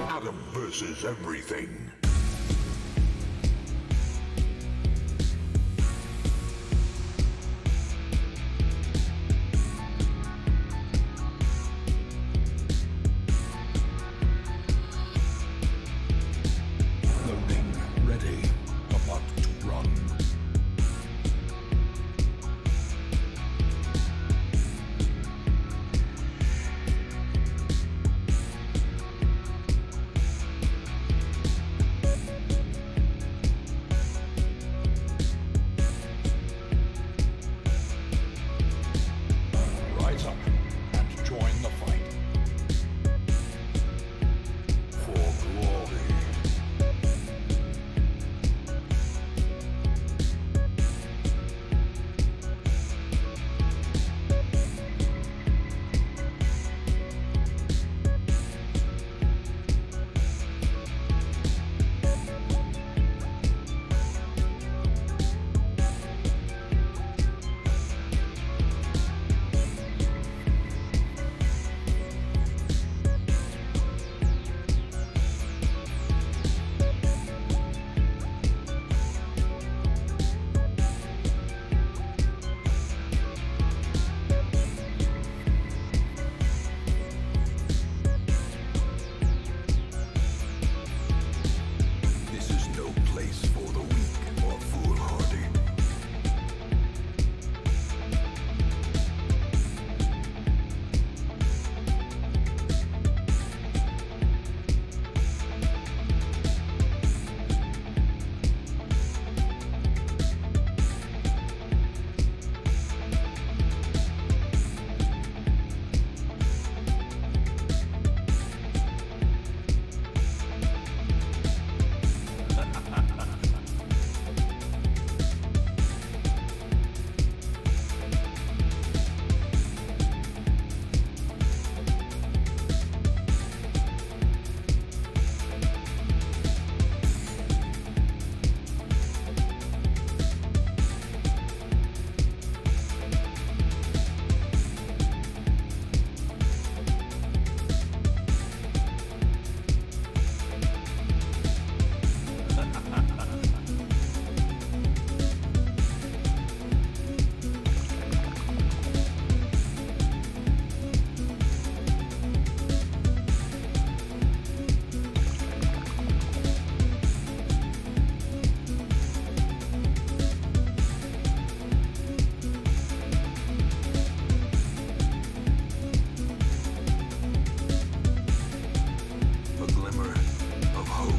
Adam versus everything. Loading ready. About to run. Rise up and join the fight. For glory. This is no place for the weak or foolhardy. A glimmer of hope.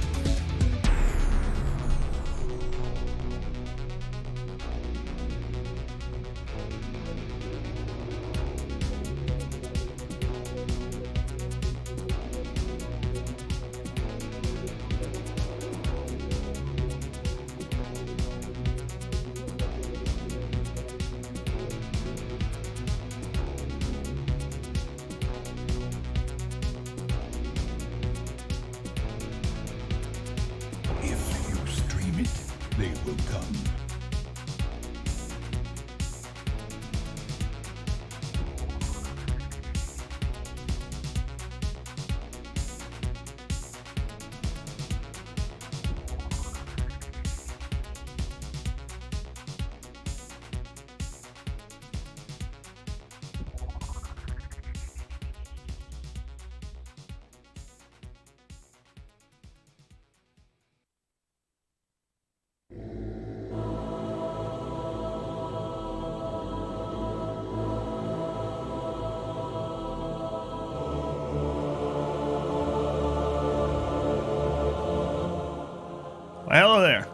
If you stream it, they will come. Hello there.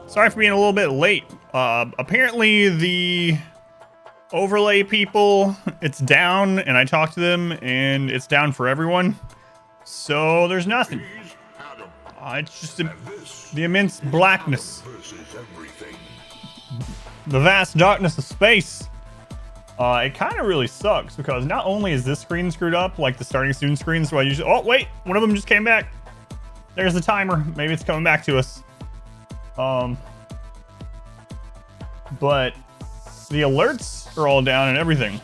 Sorry for being a little bit late. Apparently the overlay people, it's down, and I talked to them, and it's down for everyone. So there's nothing. It's just the immense blackness, the vast darkness of space. It kind of really sucks because not only is this screen screwed up, like the starting student screen, so I usually, oh wait, one of them just came back. There's the timer. Maybe it's coming back to us. But the alerts are all down and everything.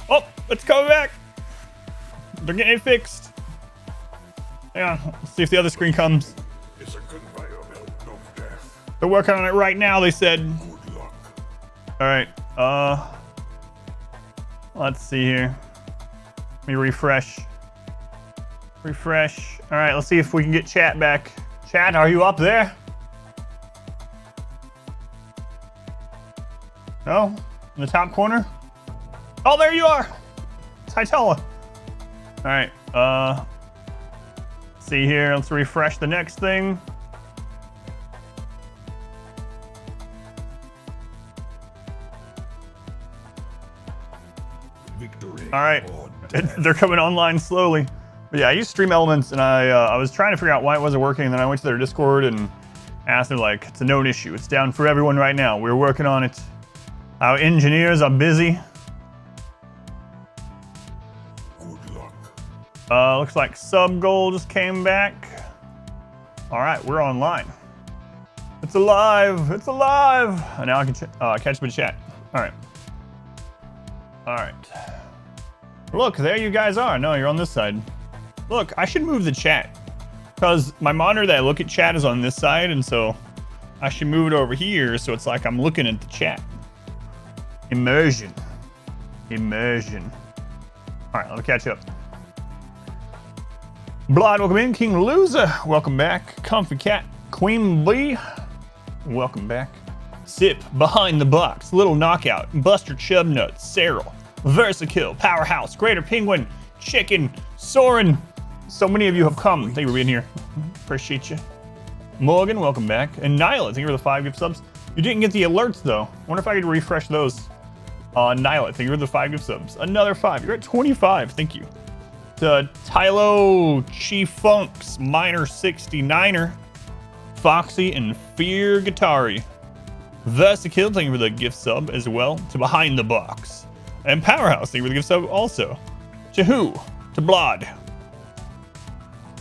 Oh, it's coming back. They're getting it fixed. Yeah, let's see if the other screen comes. It's a conveyor belt of death. They're working on it right now, they said. Good luck. All right, let's see here. Let me refresh. Refresh. All right, let's see if we can get chat back. Chat, are you up there? No? In the top corner? Oh, there you are! It's Hytella. All right, see here, let's refresh the next thing. Victory. All right, Or death. they're coming online slowly. But yeah, I use Stream Elements, and I was trying to figure out why it wasn't working, and then I went to their Discord and asked them, like, it's a known issue. It's down for everyone right now. We're working on it. Our engineers are busy. Good luck. Looks like sub goal just came back. All right, we're online. It's alive. It's alive. And now I can catch up in chat. All right. All right. Look, there you guys are. No, you're on this side. Look, I should move the chat because my monitor that I look at chat is on this side, and so I should move it over here so it's like I'm looking at the chat. Immersion. Immersion. All right, let me catch up. Blood, welcome in. King Loser, welcome back. Comfy Cat, Queen Bee, welcome back. Sip, Behind the Box, Little Knockout, Buster Chubnuts, Cyril, Versakill, Powerhouse, Greater Penguin, Chicken, Soren. So many of you have come. Thank you for being here. Appreciate you. Morgan, welcome back. And Nyla, thank you for the 5 gift subs. You didn't get the alerts though. Wonder if I could refresh those. Nyla, thank you for the 5 gift subs. Another 5. You're at 25. Thank you. To Tylo, Chief Funks, Minor 69er, Foxy, and Fear Guitari. Versakill, thank you for the gift sub as well. To Behind the Box. And Powerhouse, thank you for the gift sub also. To Who? To Blood.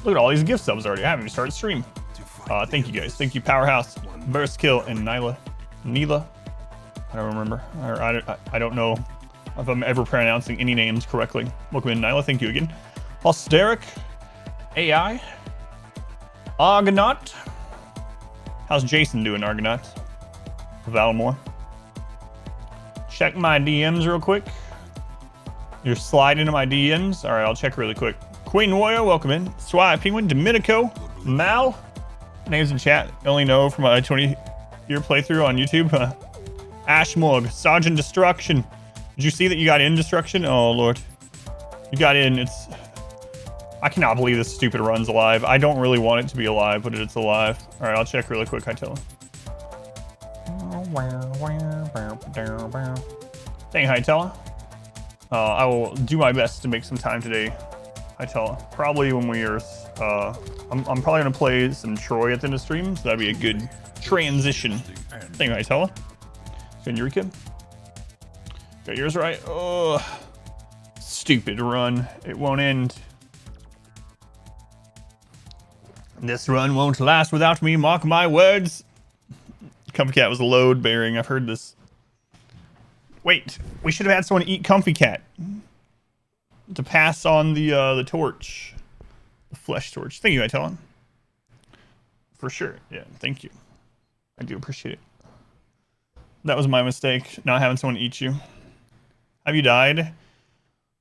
Look at all these gift subs already. I haven't even started stream. Thank you guys. Thank you, Powerhouse, Versakill, and Nyla. Neela. I don't remember. I don't know if I'm ever pronouncing any names correctly. Welcome in, Nyla. Thank you again. Hysteric. AI. Argonaut. How's Jason doing, Argonaut? Valmore. Check my DMs real quick. You're sliding into my DMs. All right, I'll check really quick. Queen Warrior, welcome in. Swai Penguin, Domenico, Mal. Names in chat. Only know from my 20-year playthrough on YouTube. Ashmorg, Sergeant Destruction. Did you see that you got in Destruction? Oh, Lord. You got in. I cannot believe this stupid run's alive. I don't really want it to be alive, but it's alive. All right, I'll check really quick, I tell him. Thank you, Hytella. I will do my best to make some time today, Hytella. Probably when we are, I'm probably gonna play some Troy at the end of stream, so that'd be a good transition. Thank you, Hytella. Eureka. Got yours right. Oh, stupid run. It won't end. This run won't last without me, mark my words. Comfy Cat was a load bearing. I've heard this. Wait, we should have had someone eat Comfy Cat to pass on the torch, the flesh torch. Thank you, I tell him. For sure. Yeah, thank you. I do appreciate it. That was my mistake, not having someone eat you. Have you died?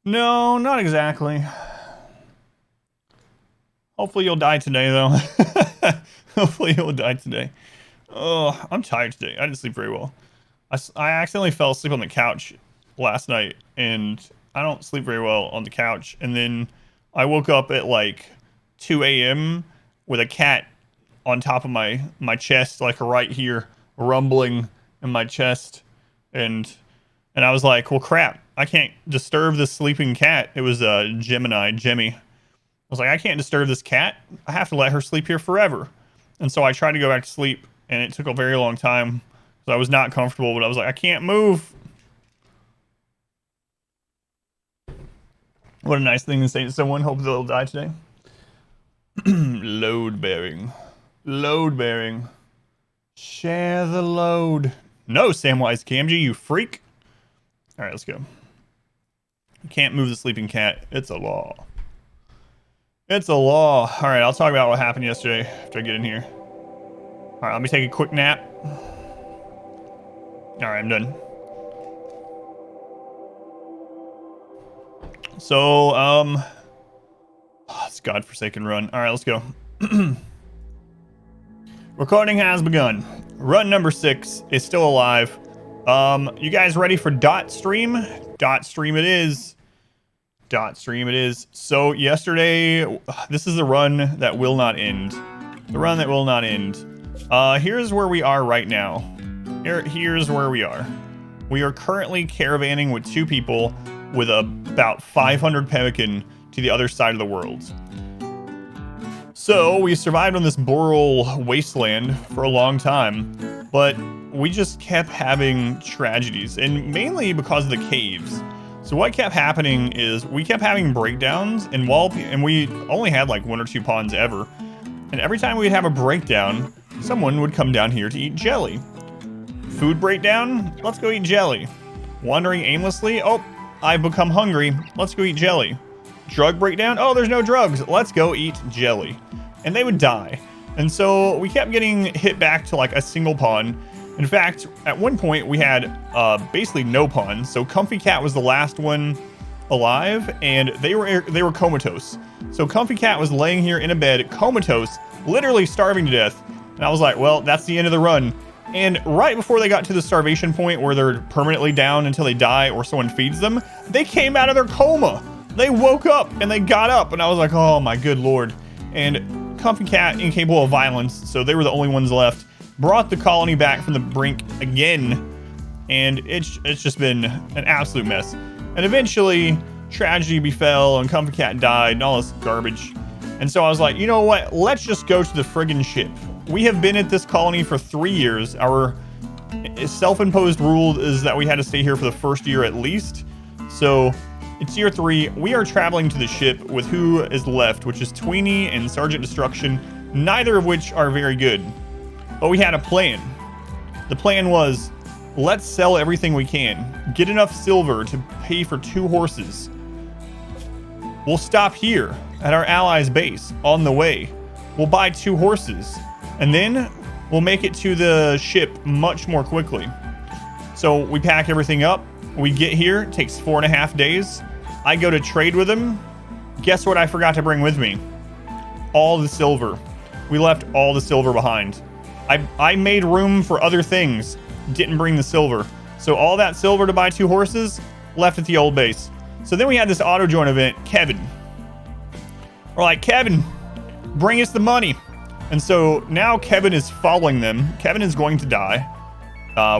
No, not exactly. Hopefully you'll die today, though. Hopefully you'll die today. Oh, I'm tired today. I didn't sleep very well. I accidentally fell asleep on the couch last night, and I don't sleep very well on the couch. And then I woke up at like 2 a.m. with a cat on top of my chest, like right here, rumbling in my chest. And I was like, well, crap, I can't disturb this sleeping cat. It was Jemmy. I was like, I can't disturb this cat. I have to let her sleep here forever. And so I tried to go back to sleep, and it took a very long time. So I was not comfortable, but I was like, I can't move. What a nice thing to say to someone. Hope they'll die today. Load bearing. Load bearing. Share the load. No, Samwise Gamgee, you freak. All right, let's go. You can't move the sleeping cat. It's a law. It's a law. All right, I'll talk about what happened yesterday after I get in here. All right, let me take a quick nap. All right, I'm done. So, it's godforsaken run. All right, let's go. Recording has begun. Run number 6 is still alive. You guys ready for dot stream? Dot stream it is. Dot stream it is. So yesterday, this is the run that will not end. The run that will not end. Here's where we are right now. Here's where we are. We are currently caravanning with 2 people with about 500 pemmican to the other side of the world. So we survived on this Boral wasteland for a long time, but we just kept having tragedies, and mainly because of the caves. So what kept happening is we kept having breakdowns, and we only had like 1 or 2 ponds ever. And every time we'd have a breakdown, someone would come down here to eat jelly. Food breakdown, let's go eat jelly. Wandering aimlessly, oh, I've become hungry, let's go eat jelly. Drug breakdown, oh, there's no drugs, let's go eat jelly. And they would die. And so we kept getting hit back to like a single pond. In fact, at one point we had basically no ponds. So Comfy Cat was the last one alive, and they were comatose. So Comfy Cat was laying here in a bed, comatose, literally starving to death. And I was like, well, that's the end of the run. And right before they got to the starvation point where they're permanently down until they die or someone feeds them, they came out of their coma. They woke up and they got up, and I was like, oh my good lord. And Comfy Cat, incapable of violence, so they were the only ones left, brought the colony back from the brink again, and it's just been an absolute mess. And eventually, tragedy befell, and Comfy Cat died, and all this garbage. And so I was like, you know what? Let's just go to the friggin' ship. We have been at this colony for 3 years. Our self-imposed rule is that we had to stay here for the first year at least. So it's year 3. We are traveling to the ship with who is left, which is Tweenie and Sergeant Destruction, neither of which are very good. But we had a plan. The plan was, let's sell everything we can. Get enough silver to pay for 2 horses. We'll stop here at our allies' base on the way. We'll buy 2 horses. And then we'll make it to the ship much more quickly. So we pack everything up. We get here. It takes 4.5 days. I go to trade with them. Guess what I forgot to bring with me? All the silver. We left all the silver behind. I made room for other things. Didn't bring the silver. So all that silver to buy 2 horses left at the old base. So then we had this auto join event. Kevin. We're like, Kevin, bring us the money. And so now Kevin is following them. Kevin is going to die.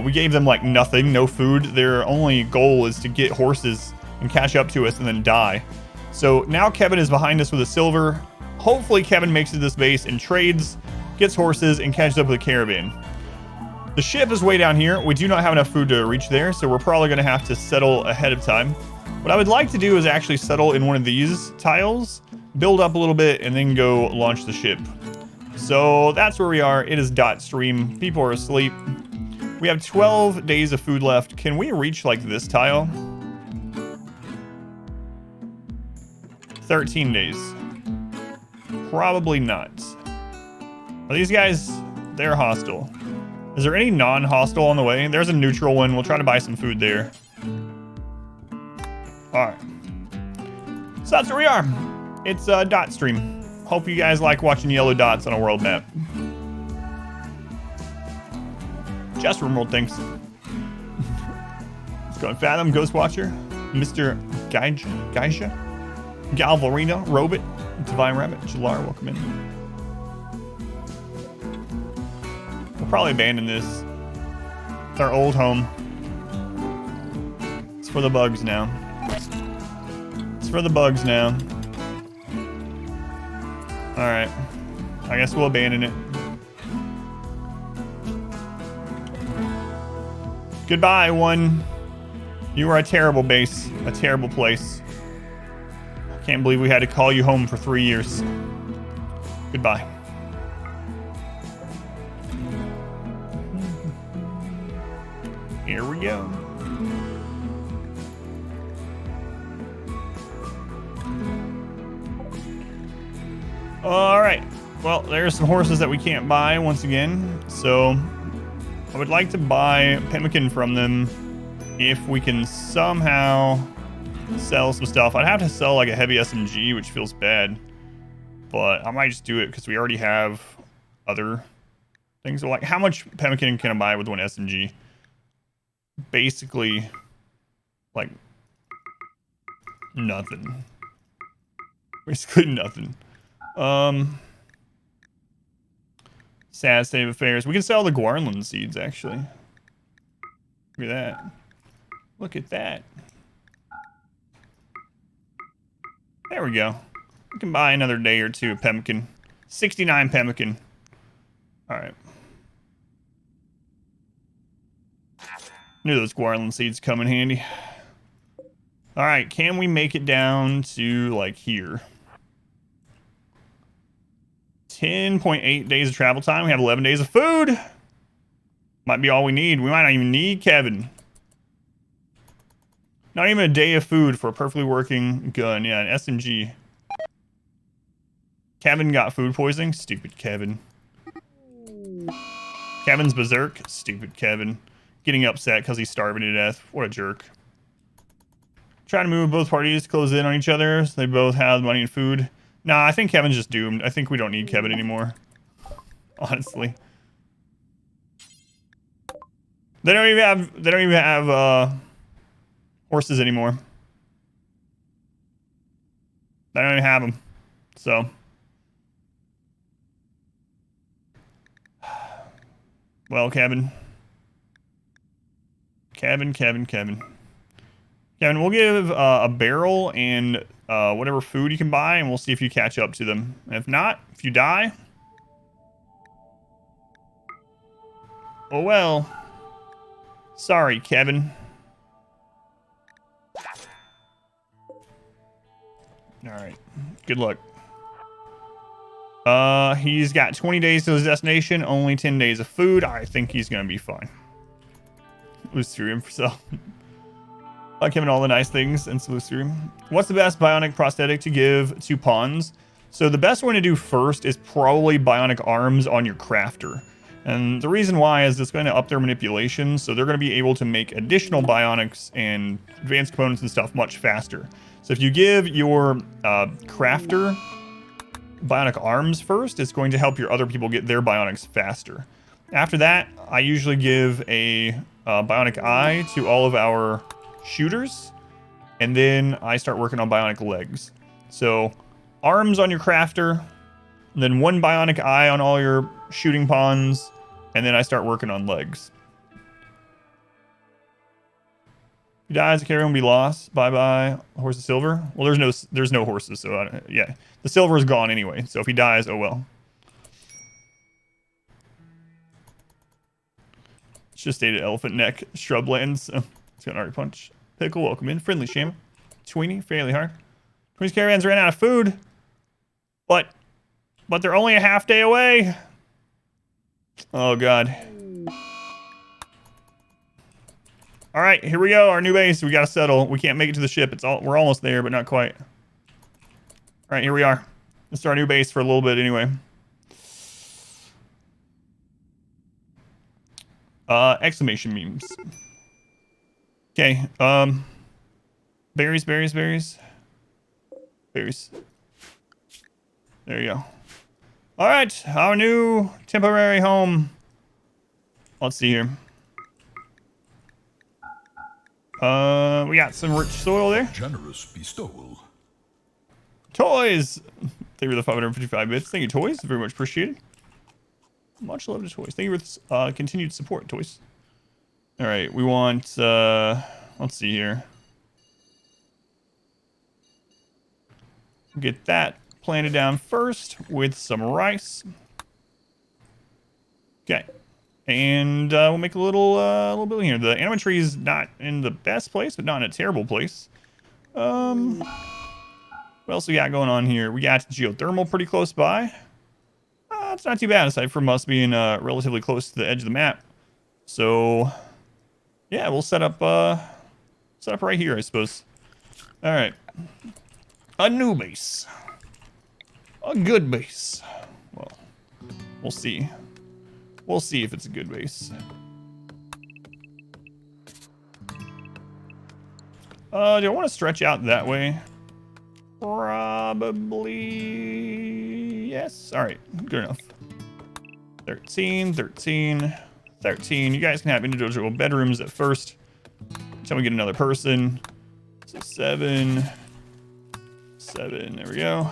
We gave them like nothing, no food. Their only goal is to get horses and catch up to us and then die. So now Kevin is behind us with a silver. Hopefully Kevin makes it to this base and trades, gets horses, and catches up with the caravan. The ship is way down here. We do not have enough food to reach there, so we're probably going to have to settle ahead of time. What I would like to do is actually settle in one of these tiles, build up a little bit, and then go launch the ship. So that's where we are. It is dot stream. People are asleep. We have 12 days of food left. Can we reach like this tile? 13 days. Probably not. Are these guys, they're hostile. Is there any non-hostile on the way? There's a neutral one. We'll try to buy some food there. All right. So that's where we are. It's dot stream. Hope you guys like watching yellow dots on a world map. Just remote things. Let's go and Fathom, Ghost Watcher, Mr. Geisha, Galvarino, Robit, Divine Rabbit, Jalar, welcome in. We'll probably abandon this. It's our old home. It's for the bugs now. It's for the bugs now. Alright. I guess we'll abandon it. Goodbye, one. You were a terrible base. A terrible place. I can't believe we had to call you home for 3 years. Goodbye. Here we go. All right. Well, there's some horses that we can't buy once again. So I would like to buy pemmican from them if we can somehow sell some stuff. I'd have to sell like a heavy SMG, which feels bad, but I might just do it because we already have other things. So like, how much pemmican can I buy with one SMG? Basically, like nothing. Basically nothing. Sad state of affairs. We can sell the Guarnland seeds, actually. Look at that. Look at that. There we go. We can buy another day or two of pemmican. 69 pemmican. Alright. Knew those Guarnland seeds come in handy. Alright, can we make it down to, like, here? 10.8 days of travel time. We have 11 days of food. Might be all we need. We might not even need Kevin. Not even a day of food for a perfectly working gun. Yeah, an SMG. Kevin got food poisoning. Stupid Kevin. Kevin's berserk. Stupid Kevin. Getting upset because he's starving to death. What a jerk. Trying to move both parties close in on each other so they both have money and food. Nah, I think Kevin's just doomed. I think we don't need Kevin anymore. Honestly. They don't even have horses anymore. They don't even have them. So. Well, Kevin. Kevin, we'll give a barrel and whatever food you can buy, and we'll see if you catch up to them. And if not, if you die, oh well. Sorry, Kevin. Alright. Good luck. He's got 20 days to his destination, only 10 days of food. I think he's gonna be fine. Lose through him for self. Like him and all the nice things and lose through him. What's the best bionic prosthetic to give to pawns? So the best one to do first is probably bionic arms on your crafter. And the reason why is it's going to up their manipulation, so they're going to be able to make additional bionics and advanced components and stuff much faster. So if you give your crafter bionic arms first, it's going to help your other people get their bionics faster. After that, I usually give a bionic eye to all of our shooters, and then I start working on bionic legs. So arms on your crafter, and then one bionic eye on all your shooting pawns, and then I start working on legs. If he dies, the carrier will be lost. Bye bye. Horse of silver. Well, there's no horses, so yeah, the silver is gone anyway. So if he dies, oh well. It's just stated elephant neck shrublands. So it's got an arc punch. Pickle, welcome in. Friendly sham. Tweenie, fairly hard. Tweenie's caravans ran out of food. But they're only a half day away. Oh god. All right, here we go. Our new base. We gotta settle. We can't make it to the ship. We're almost there, but not quite. All right, here we are. This is our new base for a little bit anyway. Exclamation memes. Okay, berries. Berries. There you go. All right, our new temporary home. Let's see here. We got some rich soil there. Generous bestowal. Toys! Thank you for the 555 bits. Thank you, Toys. Very much appreciated. Much love to Toys. Thank you for continued support, Toys. All right, we want, let's see here. Get that planted down first with some rice. Okay. And we'll make a little building here. The anima tree is not in the best place, but not in a terrible place. What else we got going on here? We got geothermal pretty close by. It's not too bad, aside from us being relatively close to the edge of the map. So, yeah, we'll set up right here, I suppose. All right. A new base. A good base. Well, we'll see. We'll see if it's a good base. Do I want to stretch out that way? Probably yes. All right, good enough. 13, 13, 13. You guys can have individual bedrooms at first until we get another person. So 7, 7. There we go.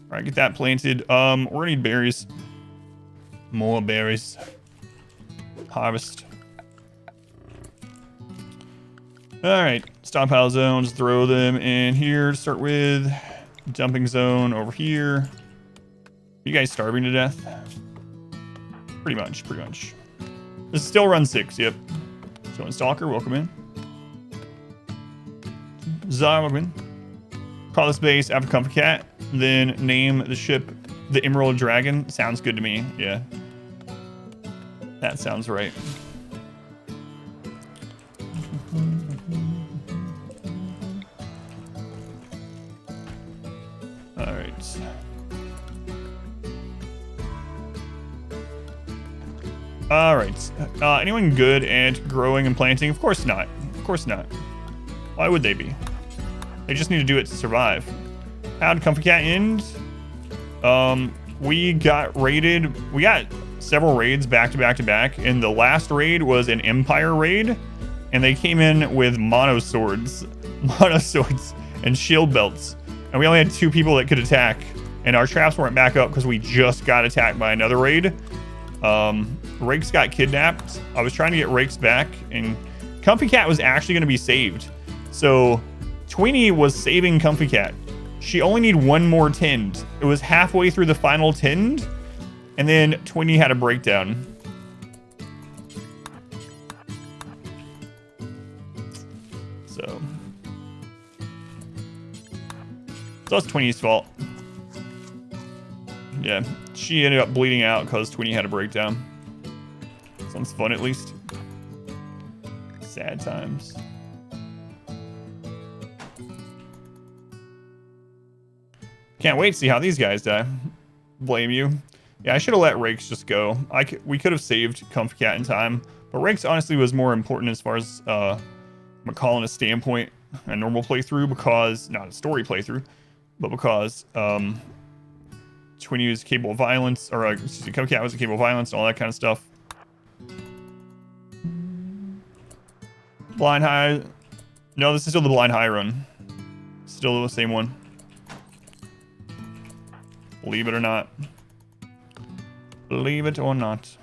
All right, get that planted. We're gonna need berries. More berries. Harvest. All right, stockpile zones. Throw them in here to start with. Dumping zone over here. You guys starving to death? Pretty much, pretty much. This is still run 6, yep. So, Stalker, welcome in. Zara, welcome in. Call this base after Comfort Cat. Then name the ship the Emerald Dragon. Sounds good to me, yeah. That sounds right. All right. All right. Anyone good at growing and planting? Of course not. Of course not. Why would they be? They just need to do it to survive. How did Comfort Cat end? We got raided. We got several raids back to back to back, and the last raid was an Empire raid, and they came in with mono swords and shield belts, and we only had 2 people that could attack, and our traps weren't back up because we just got attacked by another raid. Rakes got kidnapped. I was trying to get Rakes back, and Comfy Cat was actually going to be saved. So Tweenie was saving Comfy Cat. She only needed 1 more tend. It was halfway through the final tend, and then Tweenie had a breakdown. So that's Tweenie's fault. Yeah, she ended up bleeding out because Tweenie had a breakdown. Sounds fun, at least. Sad times. Can't wait to see how these guys die. Blame you. Yeah, I should have let Rakes just go. We could have saved Comfy Cat in time, but Rakes honestly was more important as far as from a colonist standpoint, a normal playthrough, because not a story playthrough, but because Tweenie was capable of violence, or excuse me, Comfy Cat was capable of violence and all that kind of stuff. Blind High. No, this is still the Blind High run. Still the same one. Believe it or not. Believe it or not.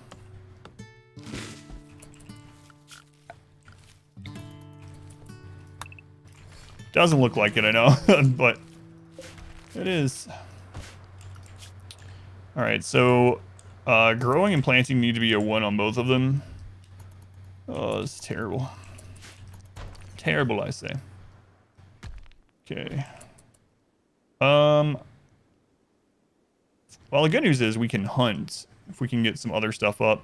Doesn't look like it, I know, but it is. All right, so growing and planting need to be a 1 on both of them. Oh, this is terrible. Terrible, I say. Okay. Well, the good news is we can hunt if we can get some other stuff up.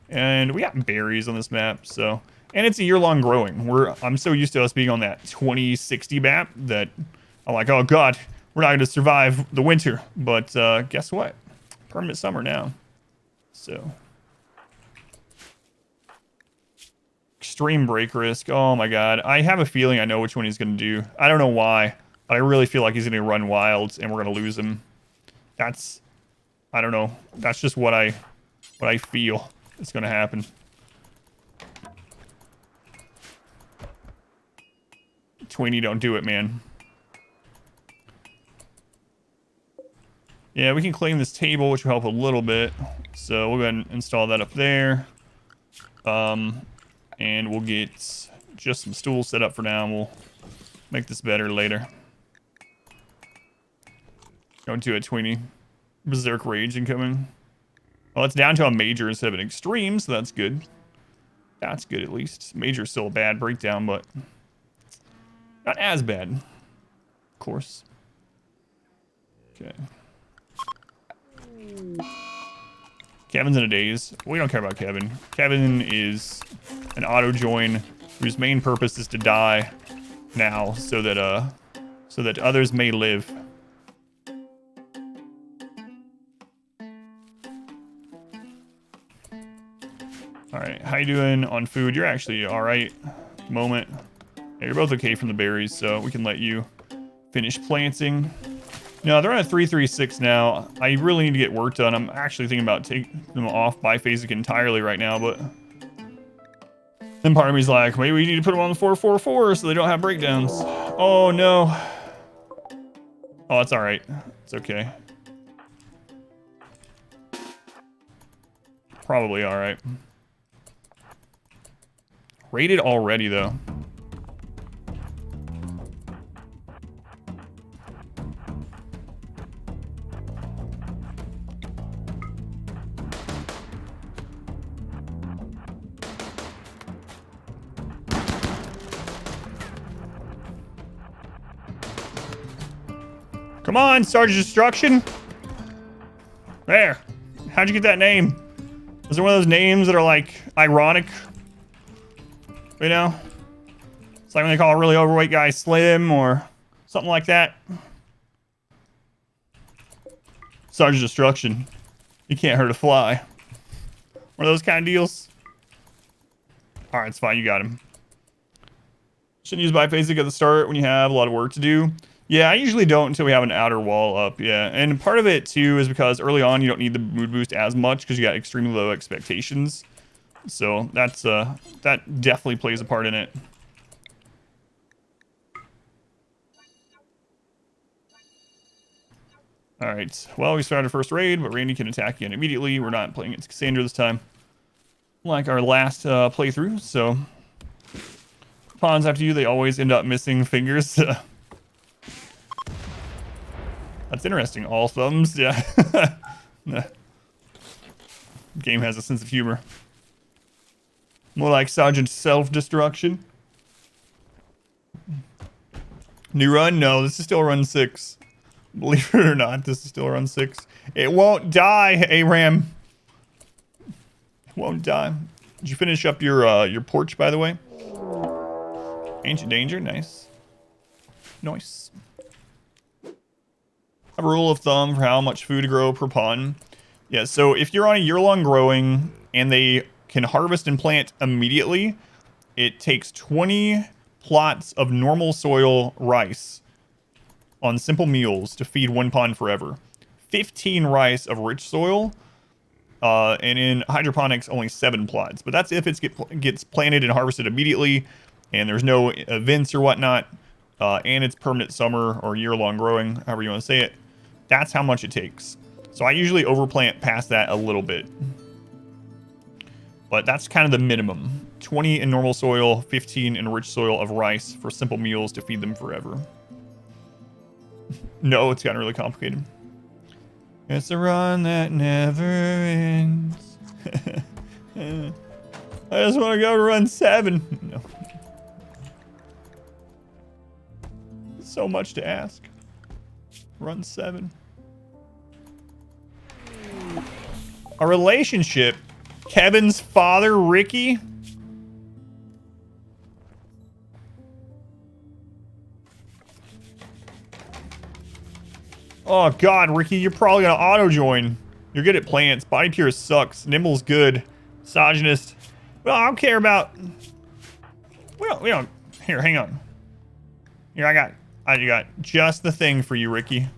And we got berries on this map, so... And it's a year-long growing. I'm so used to us being on that 2060 map that I'm like, oh god, we're not going to survive the winter. But guess what? Permanent summer now. So... Extreme break risk. Oh my god. I have a feeling I know which one he's going to do. I don't know why, but I really feel like he's going to run wilds and we're going to lose him. That's... I don't know. That's just what I feel is going to happen. Tweenie, don't do it, man. Yeah, we can claim this table, which will help a little bit. So we'll go ahead and install that up there. And we'll get just some stools set up for now, and we'll make this better later. Don't do it, Tweenie. Berserk Rage incoming. Well, it's down to a major instead of an extreme, so that's good. That's good, at least. Major's still a bad breakdown, but not as bad, of course. Okay. Kevin's in a daze. We don't care about Kevin. Kevin is an auto-join whose main purpose is to die now so that others may live. All right, how you doing on food? You're actually all right. Moment. Yeah, you're both okay from the berries, so we can let you finish planting. No, they're at 336 now. I really need to get work done. I'm actually thinking about taking them off biphasic entirely right now, but then part of me's like, maybe we need to put them on the 444 so they don't have breakdowns. Oh no. Oh, it's all right. It's okay. Probably all right. Rated already though. Come on, Sergeant Destruction. There. How'd you get that name? Is it one of those names that are like ironic? You know? It's like when they call a really overweight guy Slim or something like that. Sergeant Destruction. You can't hurt a fly. One of those kind of deals. Alright, it's fine. You got him. Shouldn't use biphasic at the start when you have a lot of work to do. Yeah, I usually don't until we have an outer wall up, yeah. And part of it, too, is because early on you don't need the mood boost as much because you got extremely low expectations. So that's that definitely plays a part in it. Alright, well, we started first raid, but Randy can attack again immediately. We're not playing against Cassandra this time. Like our last playthrough, so... Pawns after you, they always end up missing fingers. That's interesting. All thumbs, yeah. Game has a sense of humor. More like Sergeant Self-Destruction. New run? No, this is still run 6. Believe it or not, this is still run 6. It won't die, Aram. It won't die. Did you finish up your porch, by the way? Ancient Danger, nice. Nice. I have a rule of thumb for how much food to grow per pawn. Yeah, so if you're on a year-long growing and they can harvest and plant immediately, it takes 20 plots of normal soil rice on simple meals to feed one pawn forever. 15 rice of rich soil, and in hydroponics only 7 plots. But that's if it gets planted and harvested immediately, and there's no events or whatnot, and it's permanent summer or year-long growing, however you want to say it. That's how much it takes. So I usually overplant past that a little bit. But that's kind of the minimum. 20 in normal soil, 15 in rich soil of rice for simple meals to feed them forever. No, it's gotten really complicated. It's a run that never ends. I just want to go to run 7. No. So much to ask. Run 7. A relationship. Kevin's father, Ricky. Oh god, Ricky, you're probably gonna auto-join. You're good at plants. Body pure sucks. Nimble's good. Misogynist. Well, I don't care about... We don't... Here, hang on. Here, I got just the thing for you, Ricky.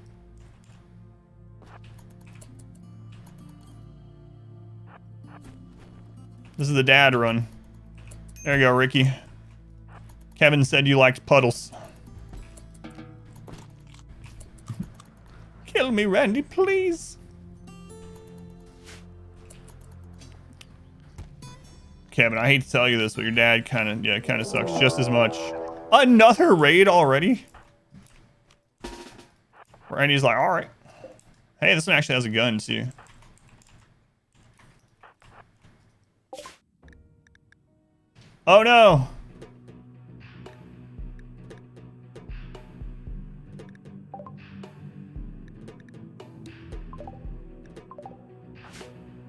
This is the dad run. There you go, Ricky. Kevin said you liked puddles. Kill me, Randy, please. Kevin, I hate to tell you this, but your dad kind of sucks just as much. Another raid already? Randy's like, all right. Hey, this one actually has a gun too. Oh no.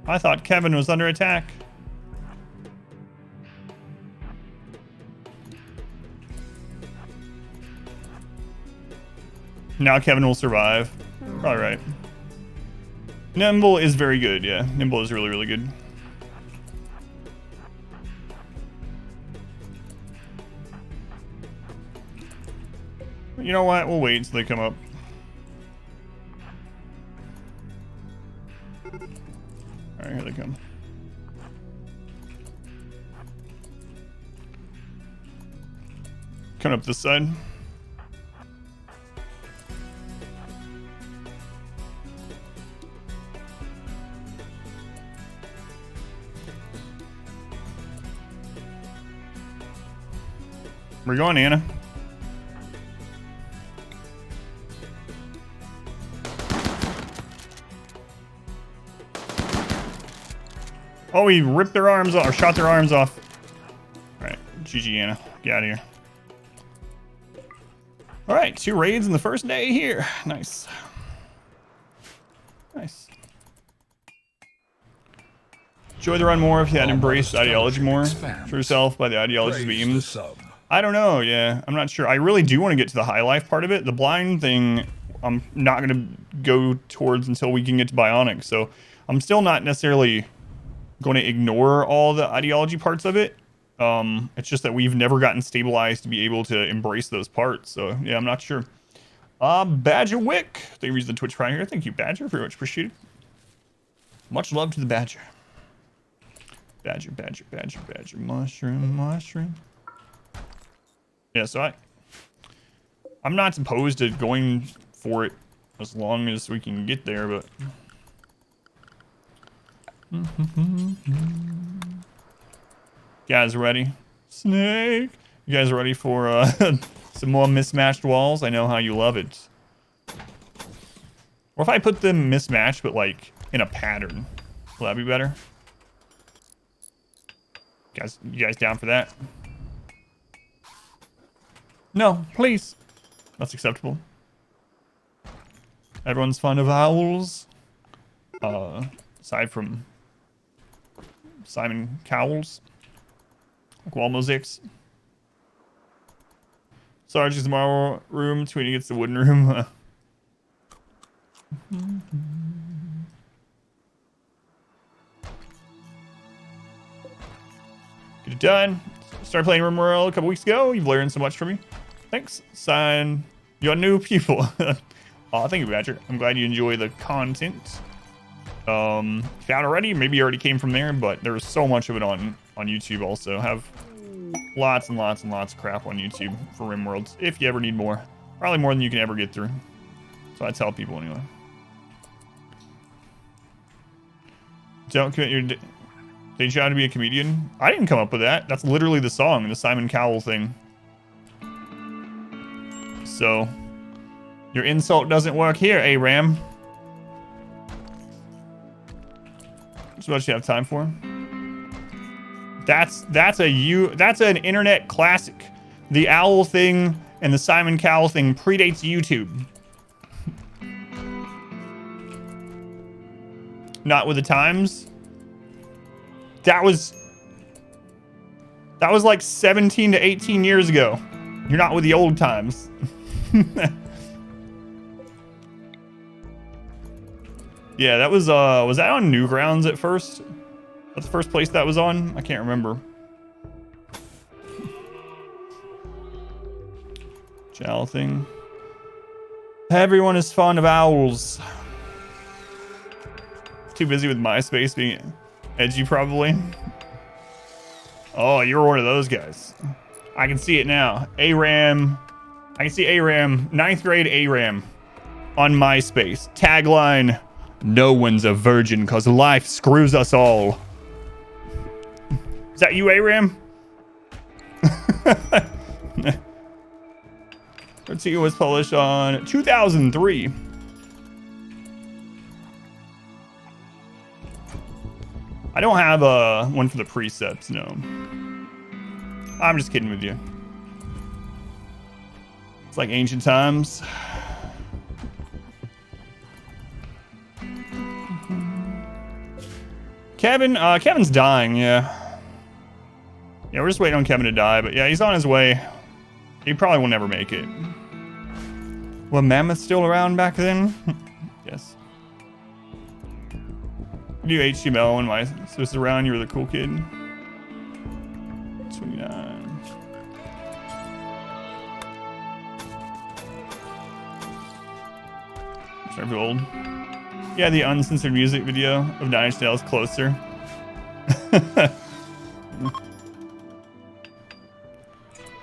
I thought Kevin was under attack. Now Kevin will survive. Probably right. Nimble is very good, yeah. Nimble is really, really good. You know what? We'll wait until they come up. All right, here they come. Coming up this side. Where you going, Anna? Oh, he ripped their arms off, or shot their arms off. All right, GG, Anna. Get out of here. All right, 2 raids in the first day here. Nice. Nice. Enjoy the run more if you had embraced ideology more. For yourself by the ideology's beams. I don't know, yeah. I'm not sure. I really do want to get to the high life part of it. The blind thing, I'm not going to go towards until we can get to bionic. So I'm still not necessarily going to ignore all the ideology parts of it. It's just that we've never gotten stabilized to be able to embrace those parts. So yeah, I'm not sure. Badger Wick. They use the Twitch Prime here. Thank you, Badger. Very much appreciated. Much love to the Badger. Badger, Badger, Badger, Badger. Mushroom, mushroom. Yeah, so I'm not opposed to going for it as long as we can get there, but guys ready? Snake! You guys ready for some more mismatched walls? I know how you love it. Or if I put them mismatched, but like in a pattern, will that be better? You guys down for that? No, please. That's acceptable. Everyone's fond of owls. Aside from Simon Cowell's. Like wall mosaics. Sarge is the marble room. Tweeting gets the wooden room. Get it done. Started playing RimWorld a couple weeks ago. You've learned so much from me. Thanks. Sign your new people. Oh, thank you, Badger. I'm glad you enjoy the content. If you haven't already, maybe you already came from there, but there's so much of it on YouTube also. Have lots and lots and lots of crap on YouTube for RimWorlds if you ever need more. Probably more than you can ever get through. So I tell people anyway. Don't commit your day job to be a comedian. I didn't come up with that. That's literally the song, the Simon Cowell thing. So, your insult doesn't work here, Ram. That's what you have time for. That's an internet classic. The owl thing and the Simon Cowell thing predates YouTube. Not with the times. That was like 17 to 18 years ago. You're not with the old times. Yeah, that was that on Newgrounds at first? That's the first place that was on? I can't remember. Channel thing. Everyone is fond of owls. Too busy with MySpace being edgy, probably. Oh, you're one of those guys. I can see it now. ARAM. I can see ARAM. 9th grade ARAM on MySpace. Tagline: no one's a virgin because life screws us all. Is that you, ARAM? Let's see, it was published on 2003. I don't have one for the presets, no. I'm just kidding with you. It's like ancient times. Kevin, Kevin's dying, yeah. Yeah, we're just waiting on Kevin to die, but yeah, he's on his way. He probably will never make it. Were mammoths still around back then? Yes. You do HTML when my sister was around, you were the cool kid. 29. of old. Yeah, the uncensored music video of Nine Inch Nails Closer.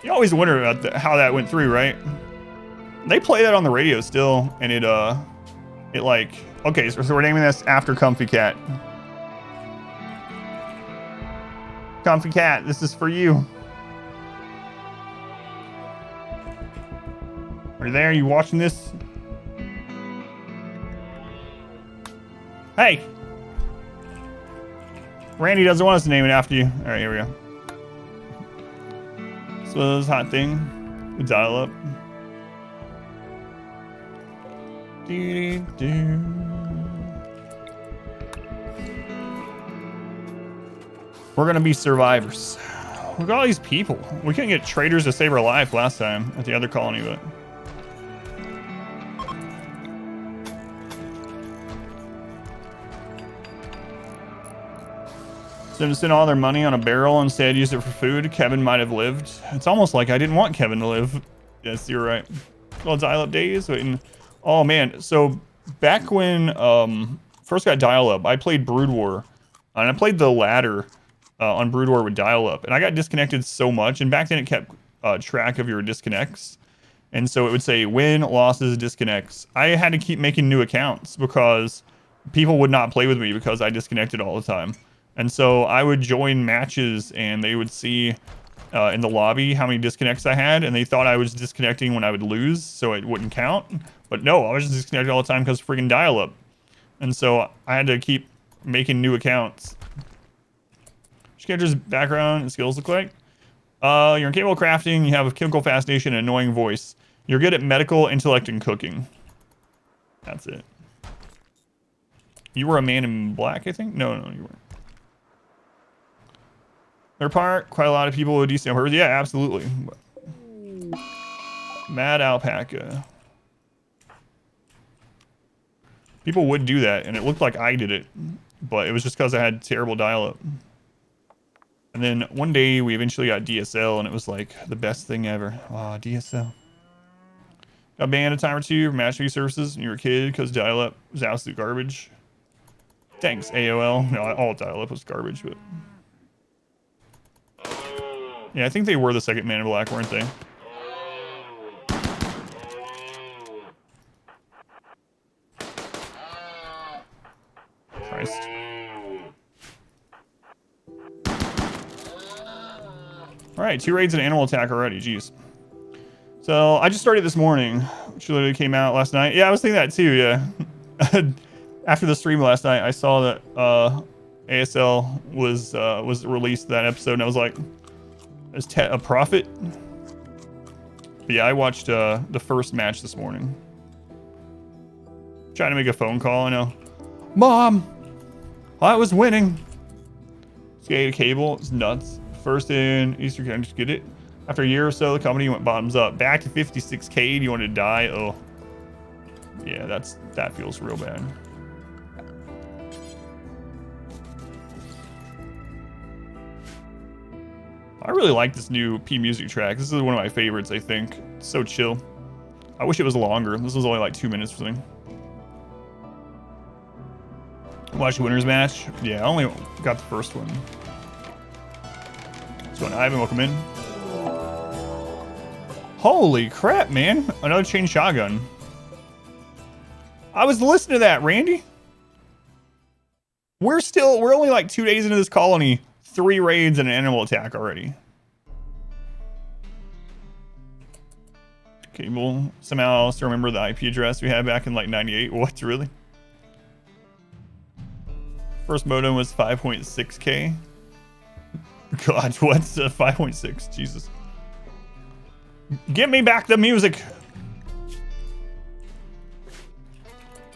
You always wonder about how that went through, right? They play that on the radio still, and it like, okay, so we're naming this after Comfy Cat. Comfy Cat, this is for you. Are you there? You watching this? Hey! Randy doesn't want us to name it after you. Alright, here we go. So this hot thing. We dial up. We're gonna be survivors. Look at all these people. We couldn't get traders to save our life last time at the other colony, but... to spend all their money on a barrel and instead use it for food, Kevin might have lived. It's almost like I didn't want Kevin to live. Yes, you're right. Well, dial-up days. Waiting. Oh man, so back when first got dial-up, I played Brood War, and I played the ladder on Brood War with dial-up, and I got disconnected so much. And back then it kept track of your disconnects, and so it would say win, losses, disconnects. I had to keep making new accounts because people would not play with me because I disconnected all the time. And so I would join matches and they would see in the lobby how many disconnects I had, and they thought I was disconnecting when I would lose, so it wouldn't count. But no, I was just disconnected all the time because freaking dial-up. And so I had to keep making new accounts. What's your character's background and skills look like? You're incapable of crafting, you have a chemical fascination and annoying voice. You're good at medical, intellect, and cooking. That's it. You were a man in black, I think? No, you weren't. Their part, quite a lot of people with decent numbers. Yeah, absolutely. Mad alpaca. People would do that, and it looked like I did it, but it was just because I had terrible dial-up. And then one day we eventually got DSL, and it was like the best thing ever. Wow, DSL. Got banned a time or two from matchmaking services when you were a kid because dial-up was absolute garbage. Thanks, AOL. No, all dial-up was garbage, but... yeah, I think they were the second Man in Black, weren't they? Christ. Alright, 2 raids and animal attack already, jeez. So, I just started this morning, which literally came out last night. Yeah, I was thinking that too, yeah. After the stream last night, I saw that ASL was released that episode, and I was like... is a profit? But yeah, I watched the first match this morning. Trying to make a phone call, I know. Mom! I was winning! Skate cable, it's nuts. First in Eastern County, just get it. After a year or so, the company went bottoms up. Back to 56K, do you want to die? Oh. Yeah, that feels real bad. I really like this new P music track. This is one of my favorites, I think. It's so chill. I wish it was longer. This was only like 2 minutes or something. Watch the winner's match. Yeah, I only got the first one. So Ivan, welcome in. Holy crap, man. Another chain shotgun. I was listening to that, Randy. We're only like 2 days into this colony. 3 raids and an animal attack already. Cable. Somehow I still remember the IP address we had back in like 98. What, really? First modem was 5.6K. God, what's 5.6? Jesus. Give me back the music.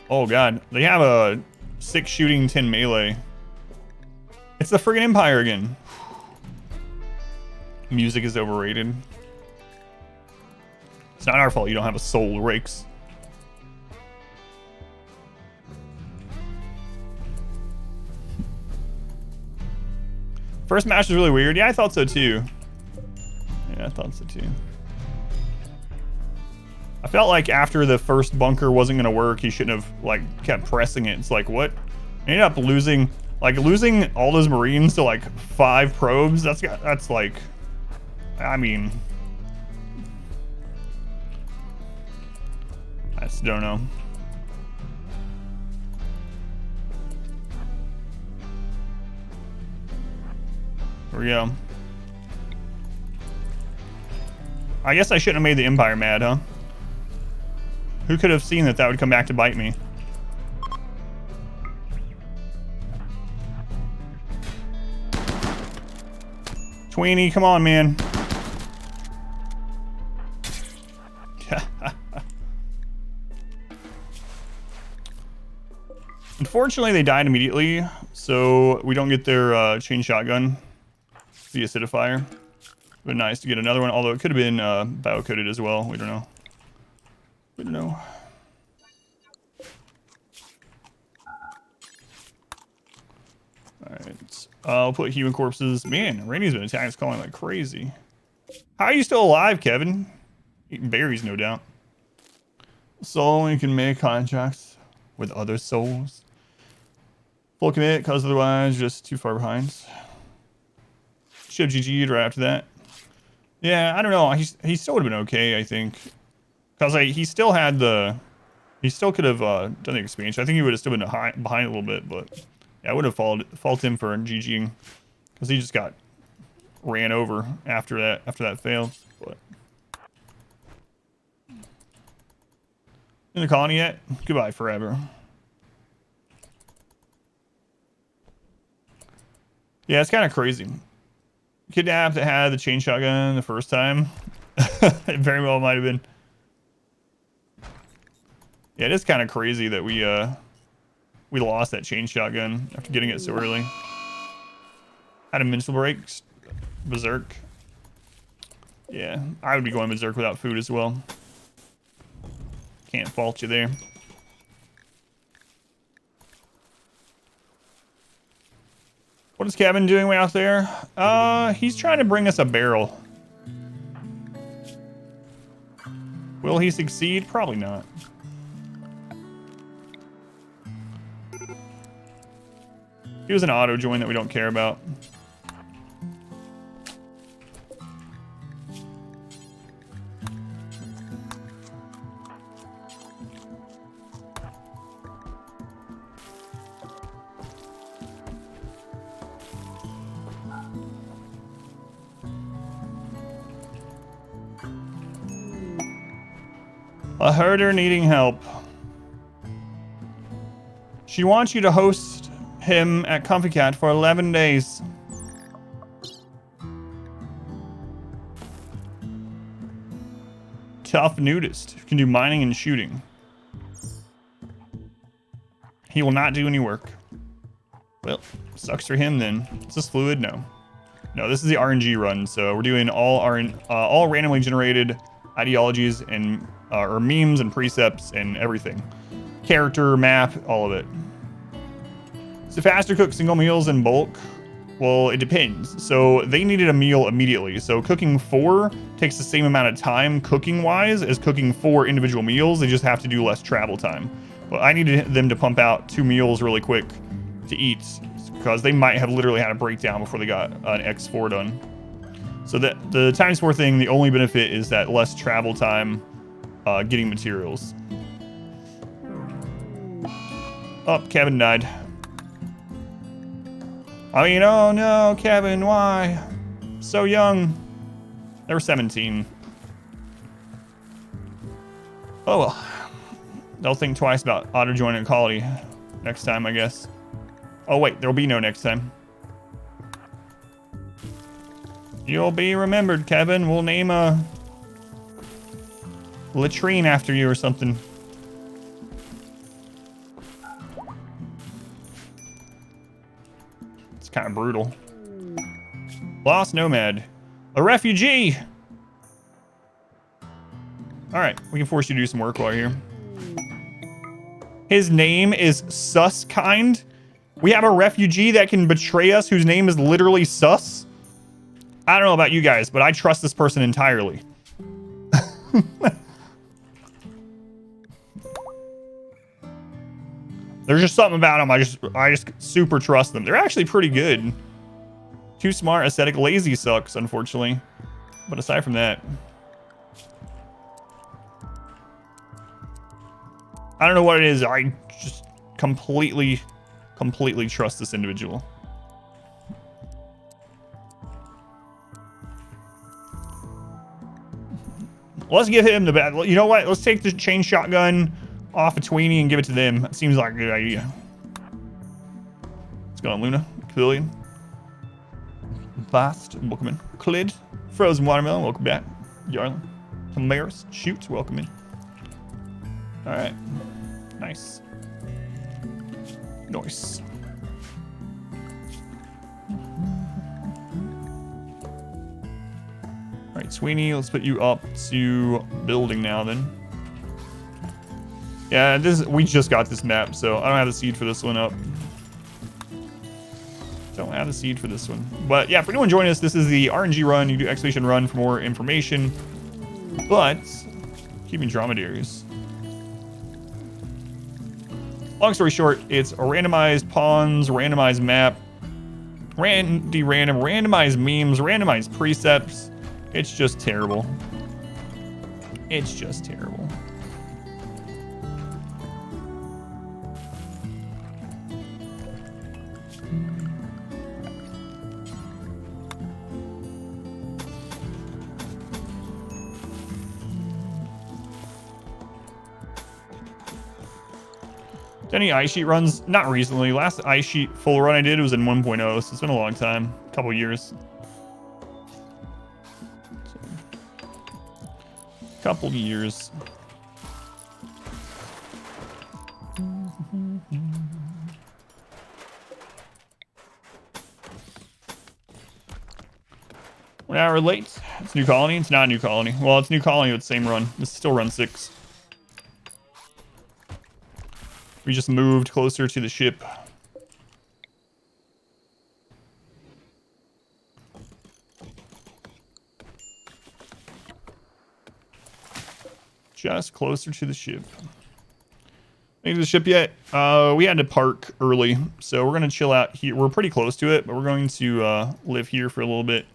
Oh God, they have a 6 shooting, 10 melee. It's the friggin' Empire again. Music is overrated. It's not our fault you don't have a soul, Rakes. First match was really weird. Yeah, I thought so too. Yeah, I thought so too. I felt like after the first bunker wasn't gonna work, he shouldn't have like kept pressing it. It's like, what? I ended up losing all those Marines to like 5 probes. That's like, I mean, I just don't know. Here we go. I guess I shouldn't have made the Empire mad, huh? Who could have seen that that would come back to bite me? Tweenie, come on, man. Unfortunately, they died immediately, so we don't get their chain shotgun, the acidifier. But nice to get another one, although it could have been bio-coded as well. We don't know. We don't know. Alright. I'll put human corpses. Man, Randy's been attacking us calling like crazy. How are you still alive, Kevin? Eating berries, no doubt. So you can make contracts with other souls. Full commit, because otherwise just too far behind. Should have GG'd right after that. Yeah, I don't know. He still would have been okay, I think. Because he still had the... He still could have done the expansion. I think he would have still been behind a little bit, but... Yeah, I would have fault him for GGing. Because he just got ran over after that failed. But... In the colony yet? Goodbye forever. Yeah, it's kind of crazy. Kidnapped that had the chain shotgun the first time. It very well might have been. Yeah, it is kind of crazy that we lost that chain shotgun after getting it so early. Had a mental break. Berserk. Yeah, I would be going berserk without food as well. Can't fault you there. What is Kevin doing way out there? He's trying to bring us a barrel. Will he succeed? Probably not. He was an auto join that we don't care about. A herder needing help. She wants you to host him at Comfy Cat for 11 days. Tough nudist. Who can do mining and shooting. He will not do any work. Well, sucks for him then. Is this fluid? No. No, this is the RNG run, so we're doing all randomly generated ideologies and or memes and precepts and everything. Character, map, all of it. So faster cook single meals in bulk? Well, it depends. So they needed a meal immediately. So cooking 4 takes the same amount of time cooking-wise as cooking 4 individual meals. They just have to do less travel time. But I needed them to pump out 2 meals really quick to eat because they might have literally had a breakdown before they got an X4 done. So the ×4 thing, the only benefit is that less travel time getting materials. Oh, Kevin died. I mean, oh no, Kevin, why? So young. They were 17. Oh well. They'll think twice about auto-joining quality next time, I guess. Oh wait, there'll be no next time. You'll be remembered, Kevin. We'll name a latrine after you or something. It's kind of brutal. Lost nomad. A refugee! Alright, we can force you to do some work while you're here. His name is Suskind. We have a refugee that can betray us whose name is literally Sus. I don't know about you guys, but I trust this person entirely. There's just something about them. I just super trust them. They're actually pretty good. Too smart, aesthetic, lazy sucks, unfortunately. But aside from that, I don't know what it is. I just completely trust this individual. Let's give him the bad. You know what? Let's take the chain shotgun off of Tweenie and give it to them. That seems like a good idea. What's going on, Luna? Killian. Vast, welcome in. Clid. Frozen Watermelon, welcome back. Yarlin. Tamaris. Shoots, welcome in. Alright. Nice. Nice. Alright, Sweeney, let's put you up to building now then. Yeah, we just got this map, so I don't have the seed for this one up. Don't have the seed for this one. But yeah, for anyone joining us, this is the RNG run. You do exclamation run for more information. But keeping dromedaries. Long story short, it's a randomized pawns, randomized map, randomized memes, randomized precepts. It's just terrible. It's just terrible. Any ice sheet runs? Not recently. Last ice sheet full run I did was in 1.0, so it's been a long time. A couple years. Couple years. One hour late. It's New Colony. It's not New Colony. Well, it's New Colony with the same run. This is still run 6. We just moved closer to the ship. Just closer to the ship. Maybe the ship yet? We had to park early, so we're gonna chill out here. We're pretty close to it, but we're going to live here for a little bit.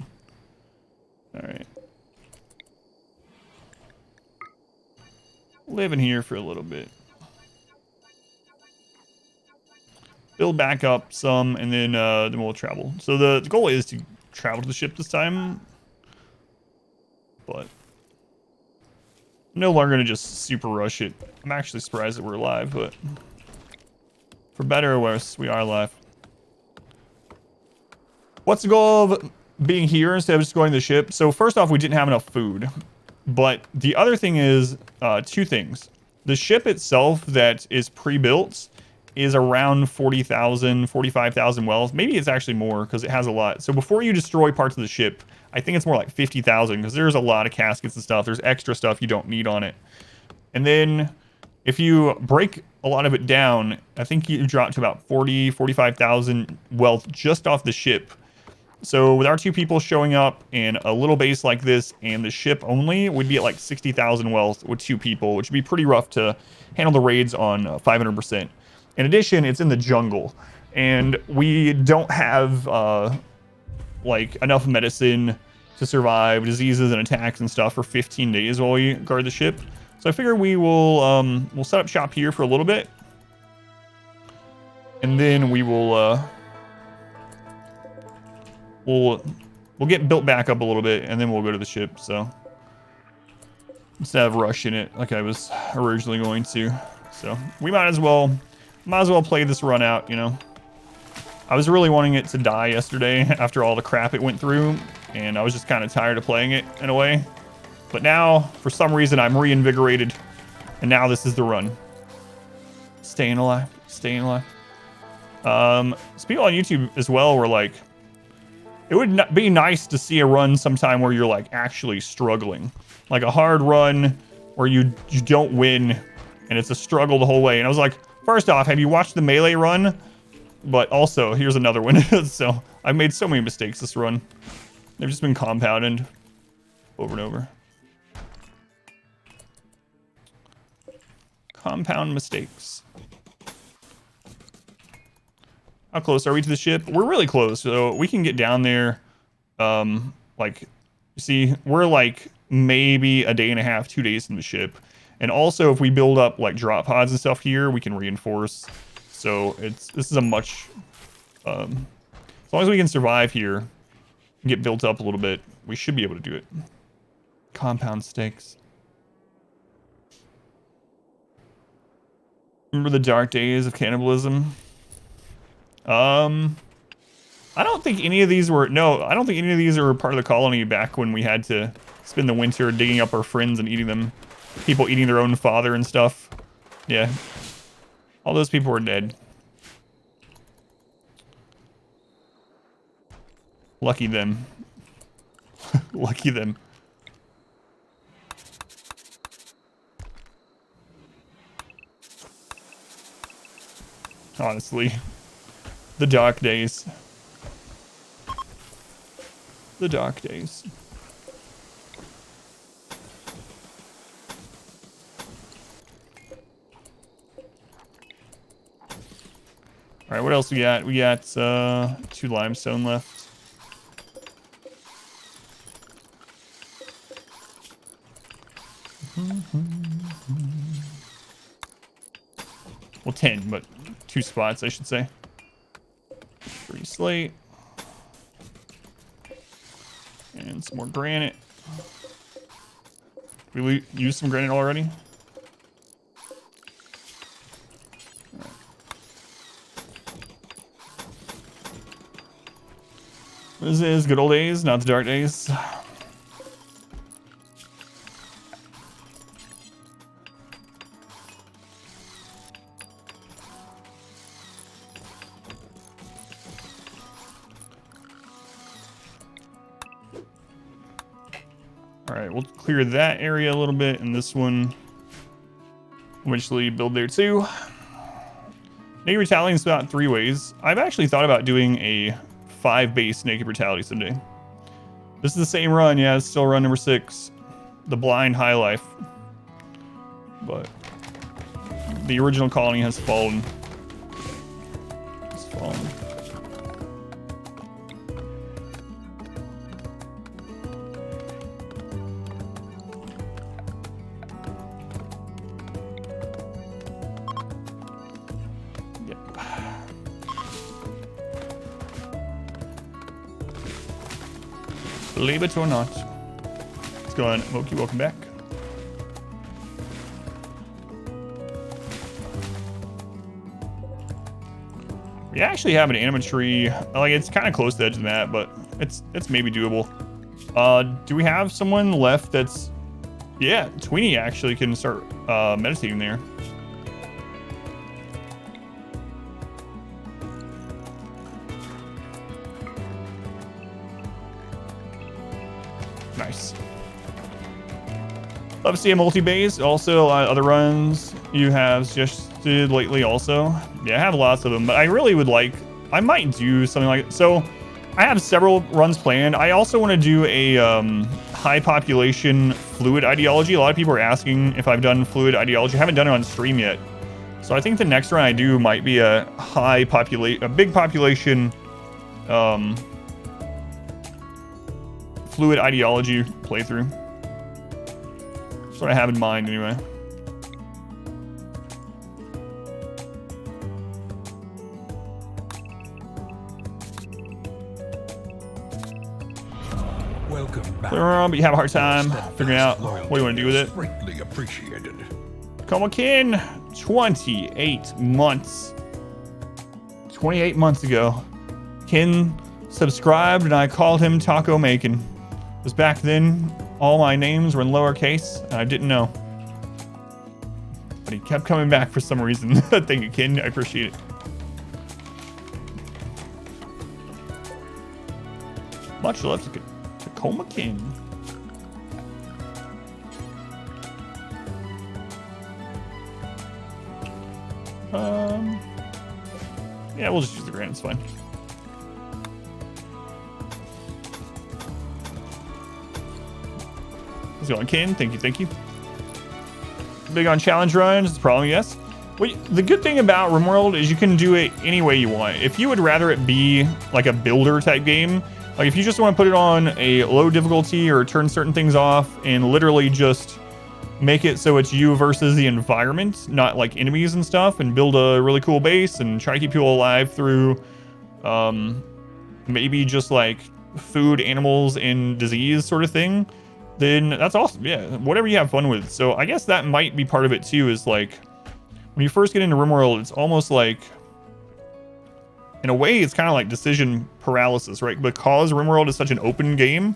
All right. Living here for a little bit. Build back up some, and then we'll travel. So the goal is to travel to the ship this time, but no longer gonna just super rush it. I'm actually surprised that we're alive, but for better or worse, we are alive. What's the goal of being here instead of just going to the ship? So first off, we didn't have enough food, but the other thing is two things. The ship itself that is pre-built is around 40,000, 45,000 wells. Maybe it's actually more because it has a lot. So before you destroy parts of the ship, I think it's more like 50,000 because there's a lot of caskets and stuff. There's extra stuff you don't need on it. And then if you break a lot of it down, I think you drop to about 40, 45,000 wealth just off the ship. So with our 2 people showing up in a little base like this and the ship only, we'd be at like 60,000 wealth with 2 people, which would be pretty rough to handle the raids on 500%. In addition, it's in the jungle, and we don't have like enough medicine to survive diseases and attacks and stuff for 15 days while we guard the ship. So I figure we will we'll set up shop here for a little bit, and then we will we'll get built back up a little bit, and then we'll go to the ship. So instead of rushing it like I was originally going to, so we might as well play this run out, you know. I was really wanting it to die yesterday after all the crap it went through, and I was just kind of tired of playing it in a way. But now, for some reason, I'm reinvigorated, and now this is the run. Staying alive, staying alive. Some people on YouTube as well were like, it would be nice to see a run sometime where you're like actually struggling. Like a hard run where you don't win, and it's a struggle the whole way. And I was like, first off, have you watched the Melee run? But also, here's another one. So I've made so many mistakes this run. They've just been compounded over and over. Compound mistakes. How close are we to the ship? We're really close, so we can get down there. Like, see, we're like maybe a day and a half, 2 days from the ship. And also, if we build up like drop pods and stuff here, we can reinforce. So this is a much, as long as we can survive here and get built up a little bit, we should be able to do it. Compound stakes. Remember the dark days of cannibalism? I don't think any of these were, no, I don't think any of these were part of the colony back when we had to spend the winter digging up our friends and eating them. People eating their own father and stuff. Yeah. All those people were dead. Lucky them. Lucky them. Honestly. The dark days. The dark days. All right, what else we got? We got 2 limestone left. Well, 10, but 2 spots, I should say. 3 slate. And some more granite. We used some granite already? Right. This is good old days, not the dark days. Alright, we'll clear that area a little bit, and this one eventually build there too. Naked Brutality is about 3 ways. I've actually thought about doing a 5-base Naked Brutality someday. This is the same run, yeah, it's still run number 6. The Blind High Life. But the original colony has fallen. It's fallen. Believe it or not. Let's go on. Moki, welcome back. We actually have an anima tree. Like, it's kind of close to the edge of the map, but it's maybe doable. Do we have someone left that's... Yeah, Tweenie actually can start meditating there. Nice. Love to see a multi-base. Also, other runs you have suggested lately also. Yeah, I have lots of them, but I really would like... I might do something like... So, I have several runs planned. I also want to do a high population fluid ideology. A lot of people are asking if I've done fluid ideology. I haven't done it on stream yet. So I think the next run I do might be a a big population fluid ideology playthrough. That's what I have in mind anyway. Welcome back. But you have a hard time figuring out what you want to do with it. Greatly appreciated. Comakin, 28 months. 28 months ago, Ken subscribed and I called him Taco Macon. Because back then, all my names were in lowercase and I didn't know. But he kept coming back for some reason. Thank you, Ken. I appreciate it. Much love to Tacoma King. Yeah, we'll just use the granite, it's fine. How's it going, Ken? Thank you, thank you. Big on challenge runs, it's a problem, yes. Well, the good thing about RimWorld is you can do it any way you want. If you would rather it be like a builder type game, like if you just want to put it on a low difficulty or turn certain things off and literally just make it so it's you versus the environment, not like enemies and stuff, and build a really cool base and try to keep people alive through maybe just like food, animals, and disease sort of thing, then that's awesome. Yeah, whatever you have fun with. So I guess that might be part of it too, is like when you first get into RimWorld, it's almost like, in a way, it's kind of like decision paralysis, right? Because RimWorld is such an open game,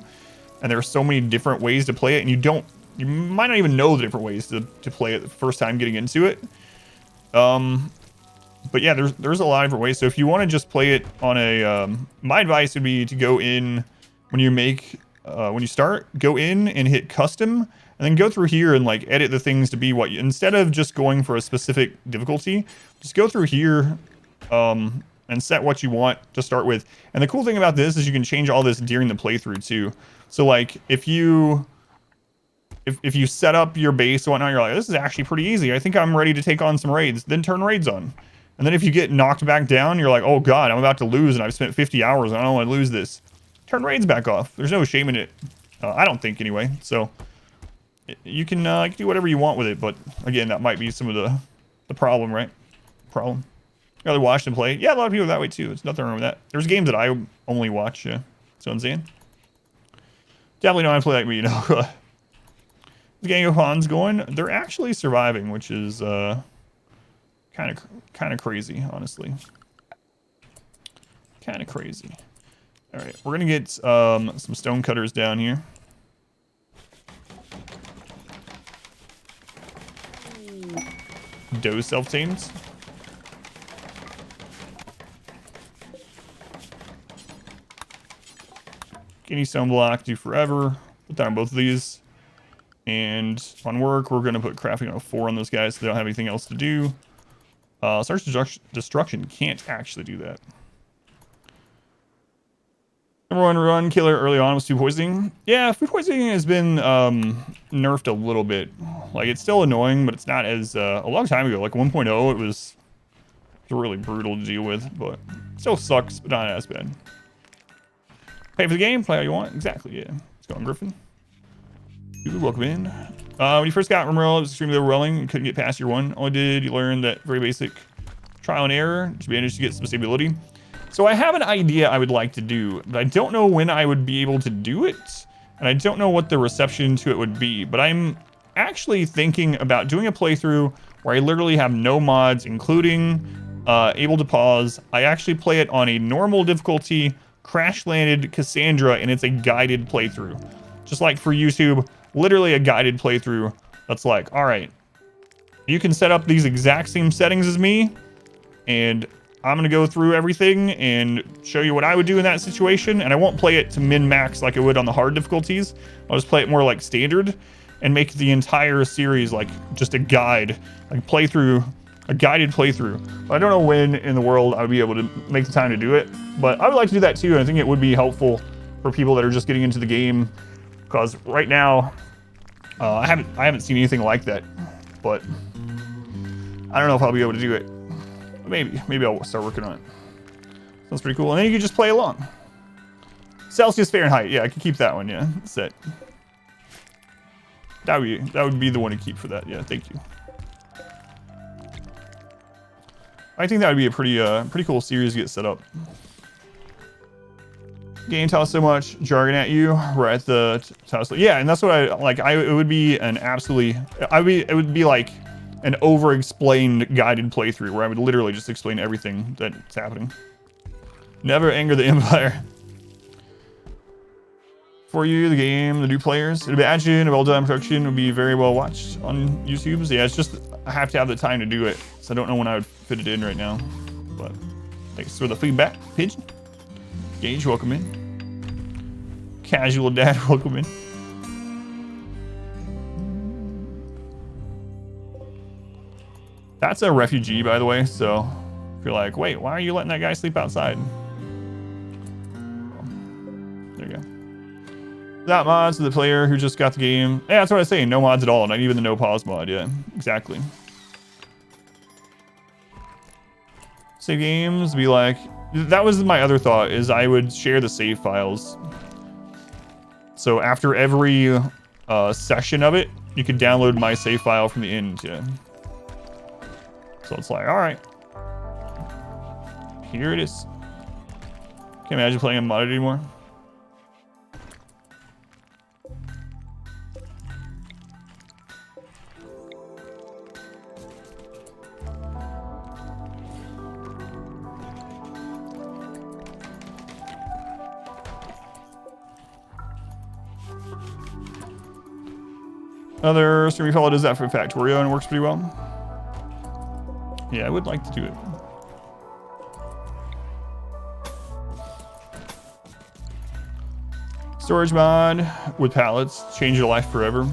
and there are so many different ways to play it, and you might not even know the different ways to play it the first time getting into it. But yeah, there's a lot of different ways. So if you want to just play it on a, my advice would be to go in when you start, go in and hit custom, and then go through here and like edit the things to be what you, instead of just going for a specific difficulty, just go through here and set what you want to start with. And the cool thing about this is you can change all this during the playthrough too. So like if you set up your base and whatnot, you're like, this is actually pretty easy. I think I'm ready to take on some raids. Then turn raids on. And then if you get knocked back down, you're like, oh God, I'm about to lose and I've spent 50 hours and I don't want to lose this. Turn raids back off. There's no shame in it. I don't think anyway. So you can do whatever you want with it. But again, that might be some of the problem, right? Problem. You rather watch and play. Yeah, a lot of people are that way too. It's nothing wrong with that. There's games that I only watch. Yeah. So I'm saying. Definitely don't want to play like me, you know. The gang of Hans going. They're actually surviving, which is kind of crazy, honestly. Kind of crazy. All right, we're gonna get some stone cutters down here. Those self-tames. Any stone block, do forever. Put down both of these. And on work, we're going to put crafting on 4 on those guys so they don't have anything else to do. Search destruction can't actually do that. Number 1 run killer early on was food poisoning. Yeah, food poisoning has been nerfed a little bit. Like, it's still annoying, but it's not as... a long time ago, like 1.0, it was really brutal to deal with, but still sucks, but not as bad. Pay for the game, play how you want. Exactly, yeah. Let's go on, Griffin. Welcome in. When you first got RimWorld, it was extremely overwhelming. You couldn't get past your one. Only did you learn that very basic trial and error to manage to get some stability. So I have an idea I would like to do, but I don't know when I would be able to do it. And I don't know what the reception to it would be. But I'm actually thinking about doing a playthrough where I literally have no mods, including able to pause. I actually play it on a normal difficulty, crash landed Cassandra, and it's a guided playthrough. Just like for YouTube, literally a guided playthrough that's like, all right, you can set up these exact same settings as me, and I'm going to go through everything and show you what I would do in that situation. And I won't play it to min-max like I would on the hard difficulties. I'll just play it more like standard and make the entire series like just a guide, like playthrough, a guided playthrough. But I don't know when in the world I would be able to make the time to do it, but I would like to do that too. And I think it would be helpful for people that are just getting into the game, because right now I haven't seen anything like that, but I don't know if I'll be able to do it. Maybe I'll start working on it. Sounds pretty cool. And then you can just play along. Celsius, Fahrenheit. Yeah, I can keep that one. Yeah, set. That would be the one to keep for that. Yeah, thank you. I think that would be a pretty cool series to get set up. Game tells so much jargon at you right at the toss. Yeah, and that's what I like. It would be an absolutely. It would be like an over-explained guided playthrough where I would literally just explain everything that's happening. Never anger the Empire. For you, the game, the new players, imagine a well-done production would be very well watched on YouTube. So yeah, it's just I have to have the time to do it. So I don't know when I would fit it in right now. But thanks for the feedback, Pigeon. Gage, welcome in. Casual Dad, welcome in. That's a refugee, by the way, so if you're like, wait, why are you letting that guy sleep outside? There you go. Without mods to the player who just got the game. Yeah, that's what I was saying. No mods at all, not even the no pause mod. Yeah, exactly. Save games, be like, that was my other thought, is I would share the save files. So after every session of it, you could download my save file from the end, yeah. So it's like, all right, here it is. Can't imagine playing unmodded anymore. Other streaming fellow does that for Factorio and it works pretty well. Yeah, I would like to do it. Storage mod with pallets, change your life forever.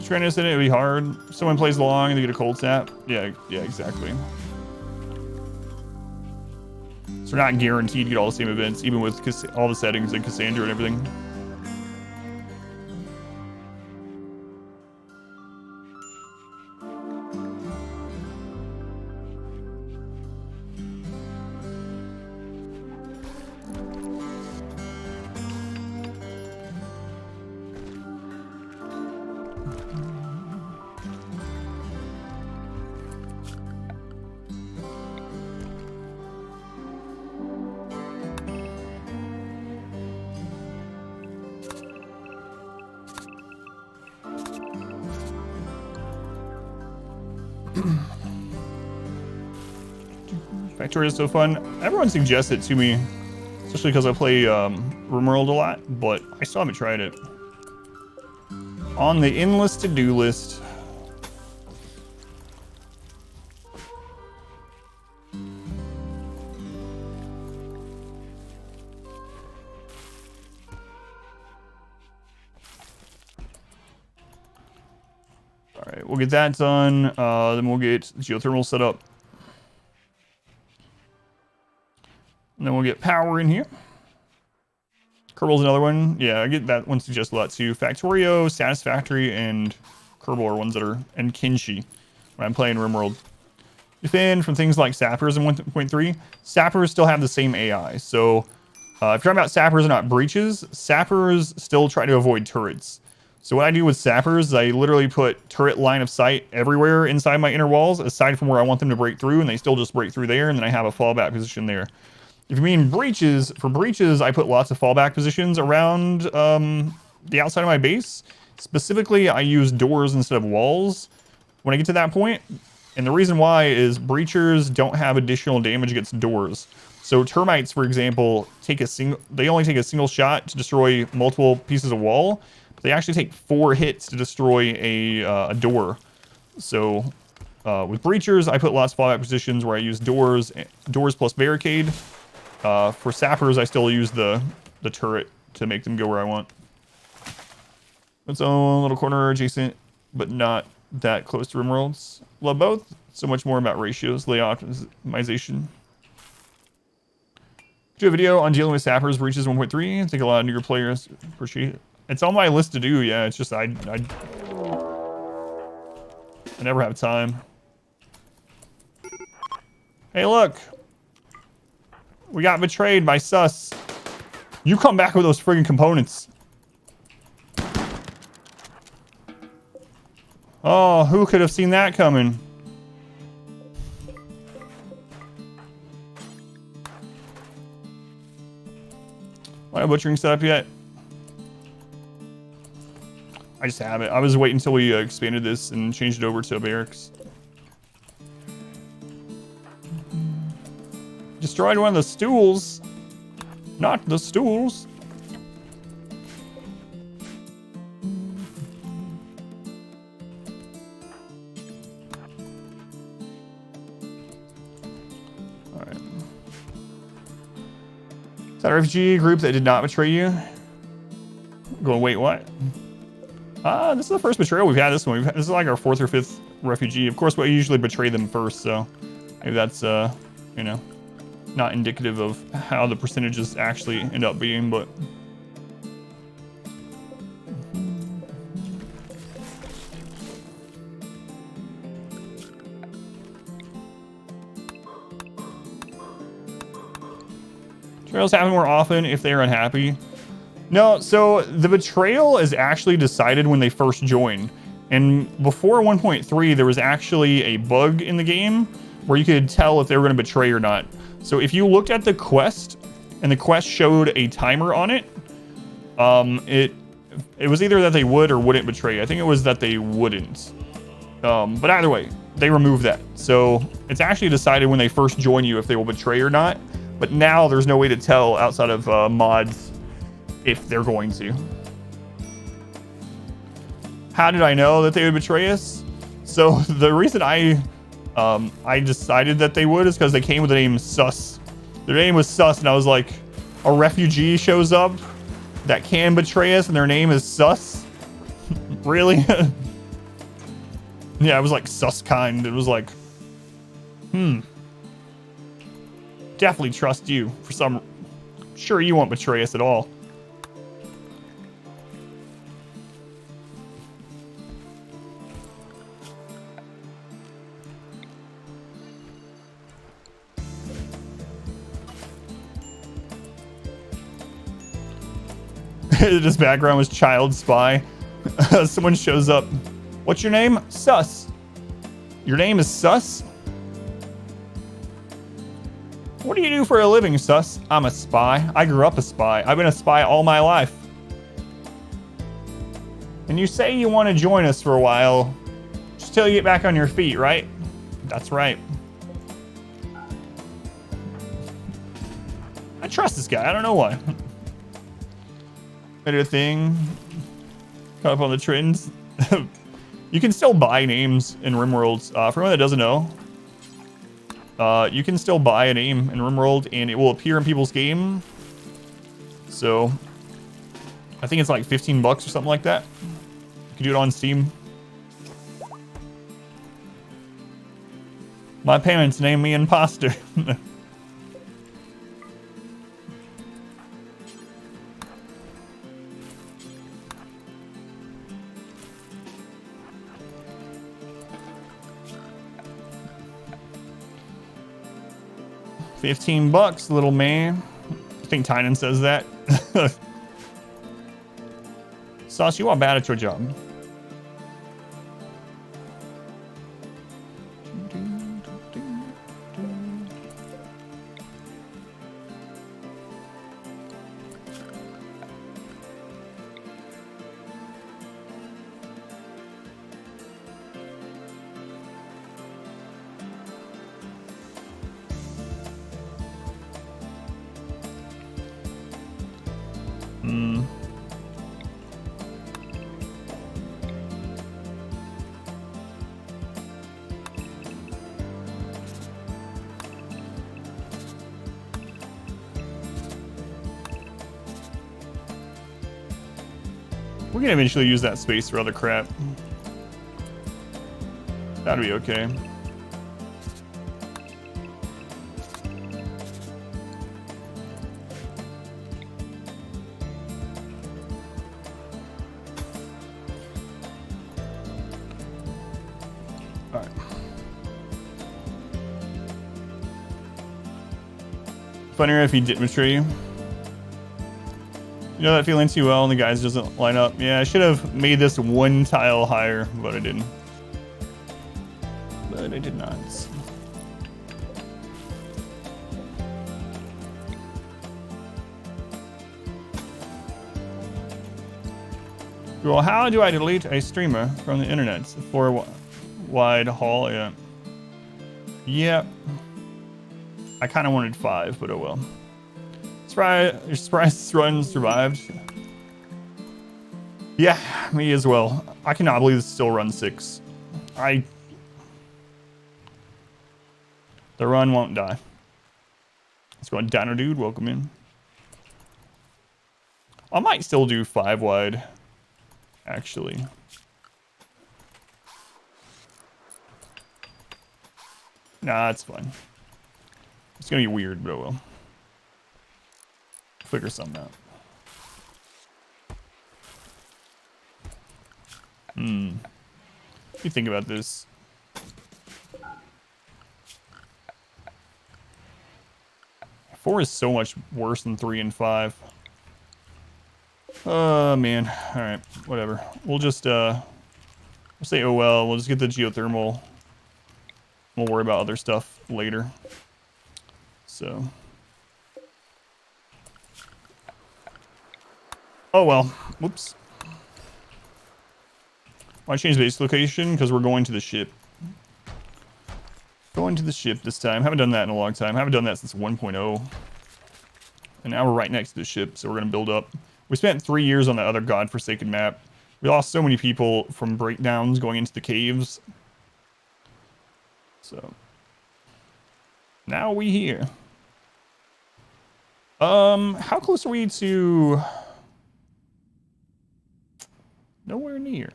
Trying to in it would be hard. Someone plays along and they get a cold snap. Yeah, exactly. So we're not guaranteed to get all the same events, even with all the settings and Cassandra and everything. Factorio is so fun. Everyone suggests it to me, especially because I play RimWorld a lot, but I still haven't tried it. On the endless to-do list. All right, we'll get that done. Then we'll get geothermal set up. And then we'll get power in here. Kerbal's another one. Yeah, I get that one suggested a lot too. Factorio, Satisfactory, and Kerbal are ones that are, and Kinshi when I'm playing RimWorld. Defend from things like Sappers in 1.3. Sappers still have the same AI. So if you're talking about Sappers and not breaches, Sappers still try to avoid turrets. So what I do with Sappers is I literally put turret line of sight everywhere inside my inner walls, aside from where I want them to break through, and they still just break through there, and then I have a fallback position there. If you mean breaches, for breaches, I put lots of fallback positions around the outside of my base. Specifically, I use doors instead of walls when I get to that point. And the reason why is breachers don't have additional damage against doors. So termites, for example, they only take a single shot to destroy multiple pieces of wall. But they actually take 4 hits to destroy a door. So with breachers, I put lots of fallback positions where I use doors plus barricade. For Sappers, I still use the turret to make them go where I want. Its own little corner adjacent, but not that close to RimWorlds. Love both. So much more about ratios, layout optimization. Do a video on dealing with Sappers breaches 1.3. I think a lot of newer players appreciate it. It's on my list to do. Yeah, it's just I never have time. Hey, look. We got betrayed by Sus. You come back with those friggin' components. Oh, who could have seen that coming? Why no butchering set up yet? I just have it. I was waiting until we expanded this and changed it over to barracks. Destroyed one of the stools. Not the stools. Alright. Is that a refugee group that did not betray you? Going, wait, what? This is the first betrayal we've had this one. This is like our 4th or 5th refugee. Of course, we usually betray them first, so maybe that's, you know, not indicative of how the percentages actually end up being, but Betrayals happen more often if they are unhappy. No, so the betrayal is actually decided when they first join. And before 1.3, there was actually a bug in the game where you could tell if they were going to betray or not. So if you looked at the quest and the quest showed a timer on it, it was either that they would or wouldn't betray. I think it was that they wouldn't. But either way, they removed that. So it's actually decided when they first join you if they will betray or not. But now there's no way to tell outside of mods if they're going to. How did I know that they would betray us? So the reason I decided that they would is because they came with the name Sus. Their name was Sus, and I was like, a refugee shows up that can betray us, and their name is Sus? Really? Yeah, it was like sus kind. It was like, definitely trust you for some. Sure, you won't betray us at all. This background was child spy. Someone shows up. What's your name? Sus. Your name is Sus? What do you do for a living, Sus? I'm a spy. I grew up a spy. I've been a spy all my life. And you say you want to join us for a while, just till you get back on your feet, right? That's right. I trust this guy. I don't know why. I did a thing. Caught up on the trends. You can still buy names in RimWorld. For anyone that doesn't know, you can still buy a name in RimWorld and it will appear in people's game. So I think it's like 15 bucks or something like that. You can do it on Steam. My parents named me Imposter. $15, little man. I think Tynan says that. Sauce, you are bad at your job. We can eventually use that space for other crap. That'll be okay. Alright. Funnier if he didn't betray you. You know that feeling too well and the guys doesn't line up. Yeah, I should have made this one tile higher, but I didn't. But I did not. Well, how do I delete a streamer from the internet? For wide haul, yeah. Yep. I kind of wanted 5, but oh well. You're surprised this run survived? Yeah, me as well. I cannot believe this still runs 6. The run won't die. Let's go on, Dino Dude. Welcome in. I might still do 5 wide, actually. Nah, it's fine. It's gonna be weird, but it will. Figure something out. You think about this. 4 is so much worse than 3 and 5. Oh, man. All right, whatever. We'll just we'll say, oh, well, we'll just get the geothermal. We'll worry about other stuff later. So. Oh, well. Whoops. Why change base location? Because we're going to the ship. Going to the ship this time. Haven't done that in a long time. Haven't done that since 1.0. And now we're right next to the ship, so we're going to build up. We spent 3 years on that other godforsaken map. We lost so many people from breakdowns going into the caves. So. Now we here. How close are we to... Nowhere near.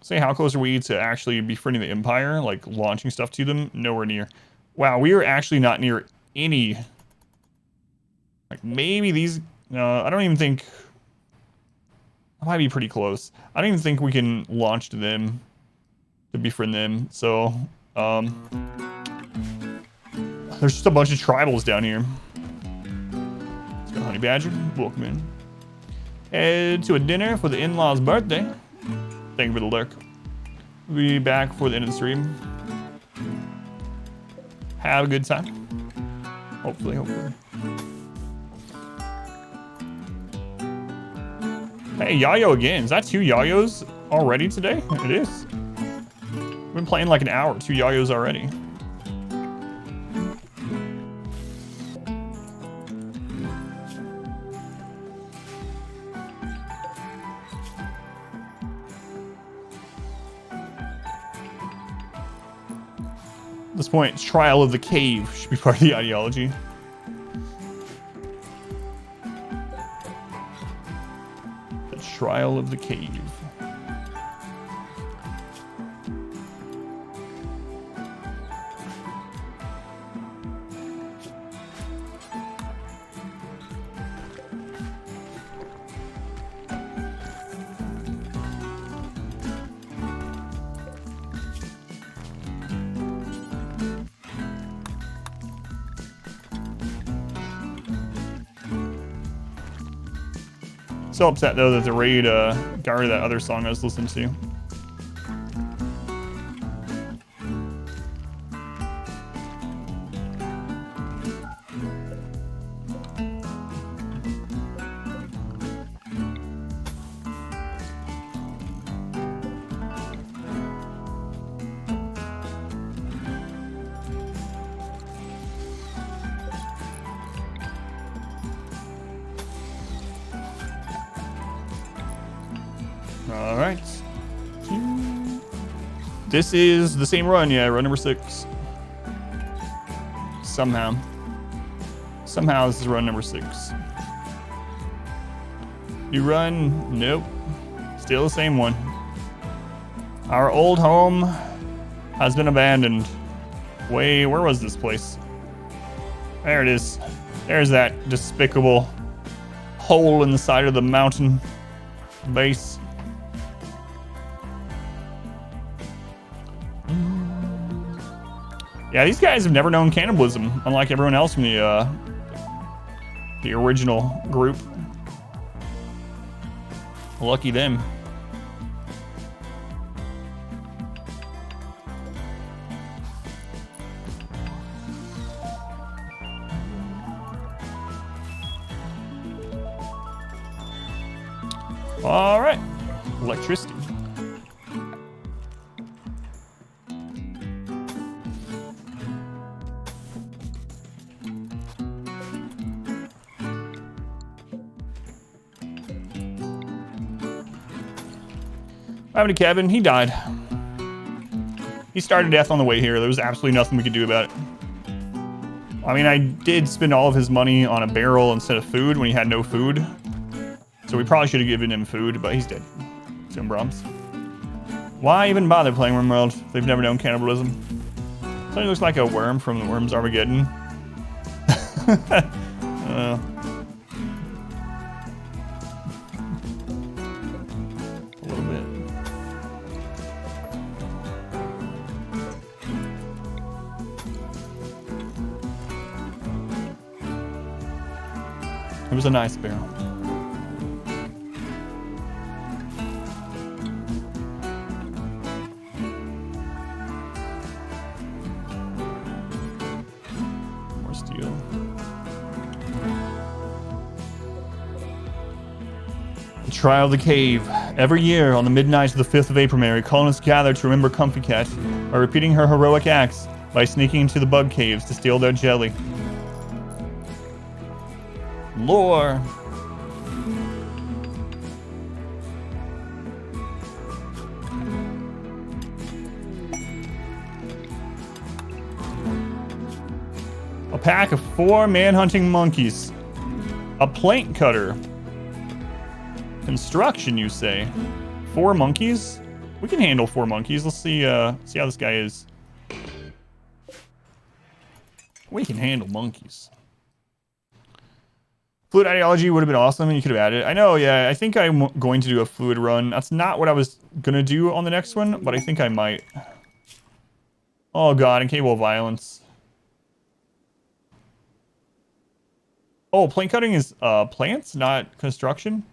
Say, how close are we to actually befriending the Empire? Like, launching stuff to them? Nowhere near. Wow, we are actually not near any... Like, maybe these... No, I don't even think... That might be pretty close. I don't even think we can launch to them. To befriend them. So, there's just a bunch of tribals down here. Let's go, Honey Badger. Welcome in. Head to a dinner for the in-law's birthday. Thank you for the lurk. We'll be back for the end of the stream. Have a good time. Hopefully. Hey, Yayo again. Is that 2 Yayos already today? It is. We've been playing like an hour. 2 Yayos already. At this point, Trial of the Cave should be part of the ideology. The Trial of the Cave. So upset though that the raid got rid of that other song I was listening to. All right. This is the same run, yeah, run number 6. Somehow this is run number 6. New run, nope. Still the same one. Our old home has been abandoned. Where was this place? There it is. There's that despicable hole in the side of the mountain base. Yeah, these guys have never known cannibalism, unlike everyone else from the original group. Lucky them. All right, electricity. What happened to Kevin? He died. He started death on the way here. There was absolutely nothing we could do about it. I mean, I did spend all of his money on a barrel instead of food when he had no food. So we probably should have given him food, but he's dead. Tim Brahms. Why even bother playing RimWorld if they've never known cannibalism? Something looks like a worm from the Worms Armageddon. It was a nice barrel. More steel. The Trial of the Cave. Every year, on the midnight of the 5th of April, colonists gather to remember Comfy Cat by repeating her heroic acts by sneaking into the bug caves to steal their jelly. Lore. A pack of 4 man-hunting monkeys. A plank cutter. Construction, you say? 4 monkeys? We can handle 4 monkeys. Let's see how this guy is. We can handle monkeys. Fluid ideology would have been awesome, and you could have added it. I know, yeah. I think I'm going to do a fluid run. That's not what I was gonna do on the next one, but I think I might. Oh god, incapable violence. Oh, plank cutting is plants, not construction.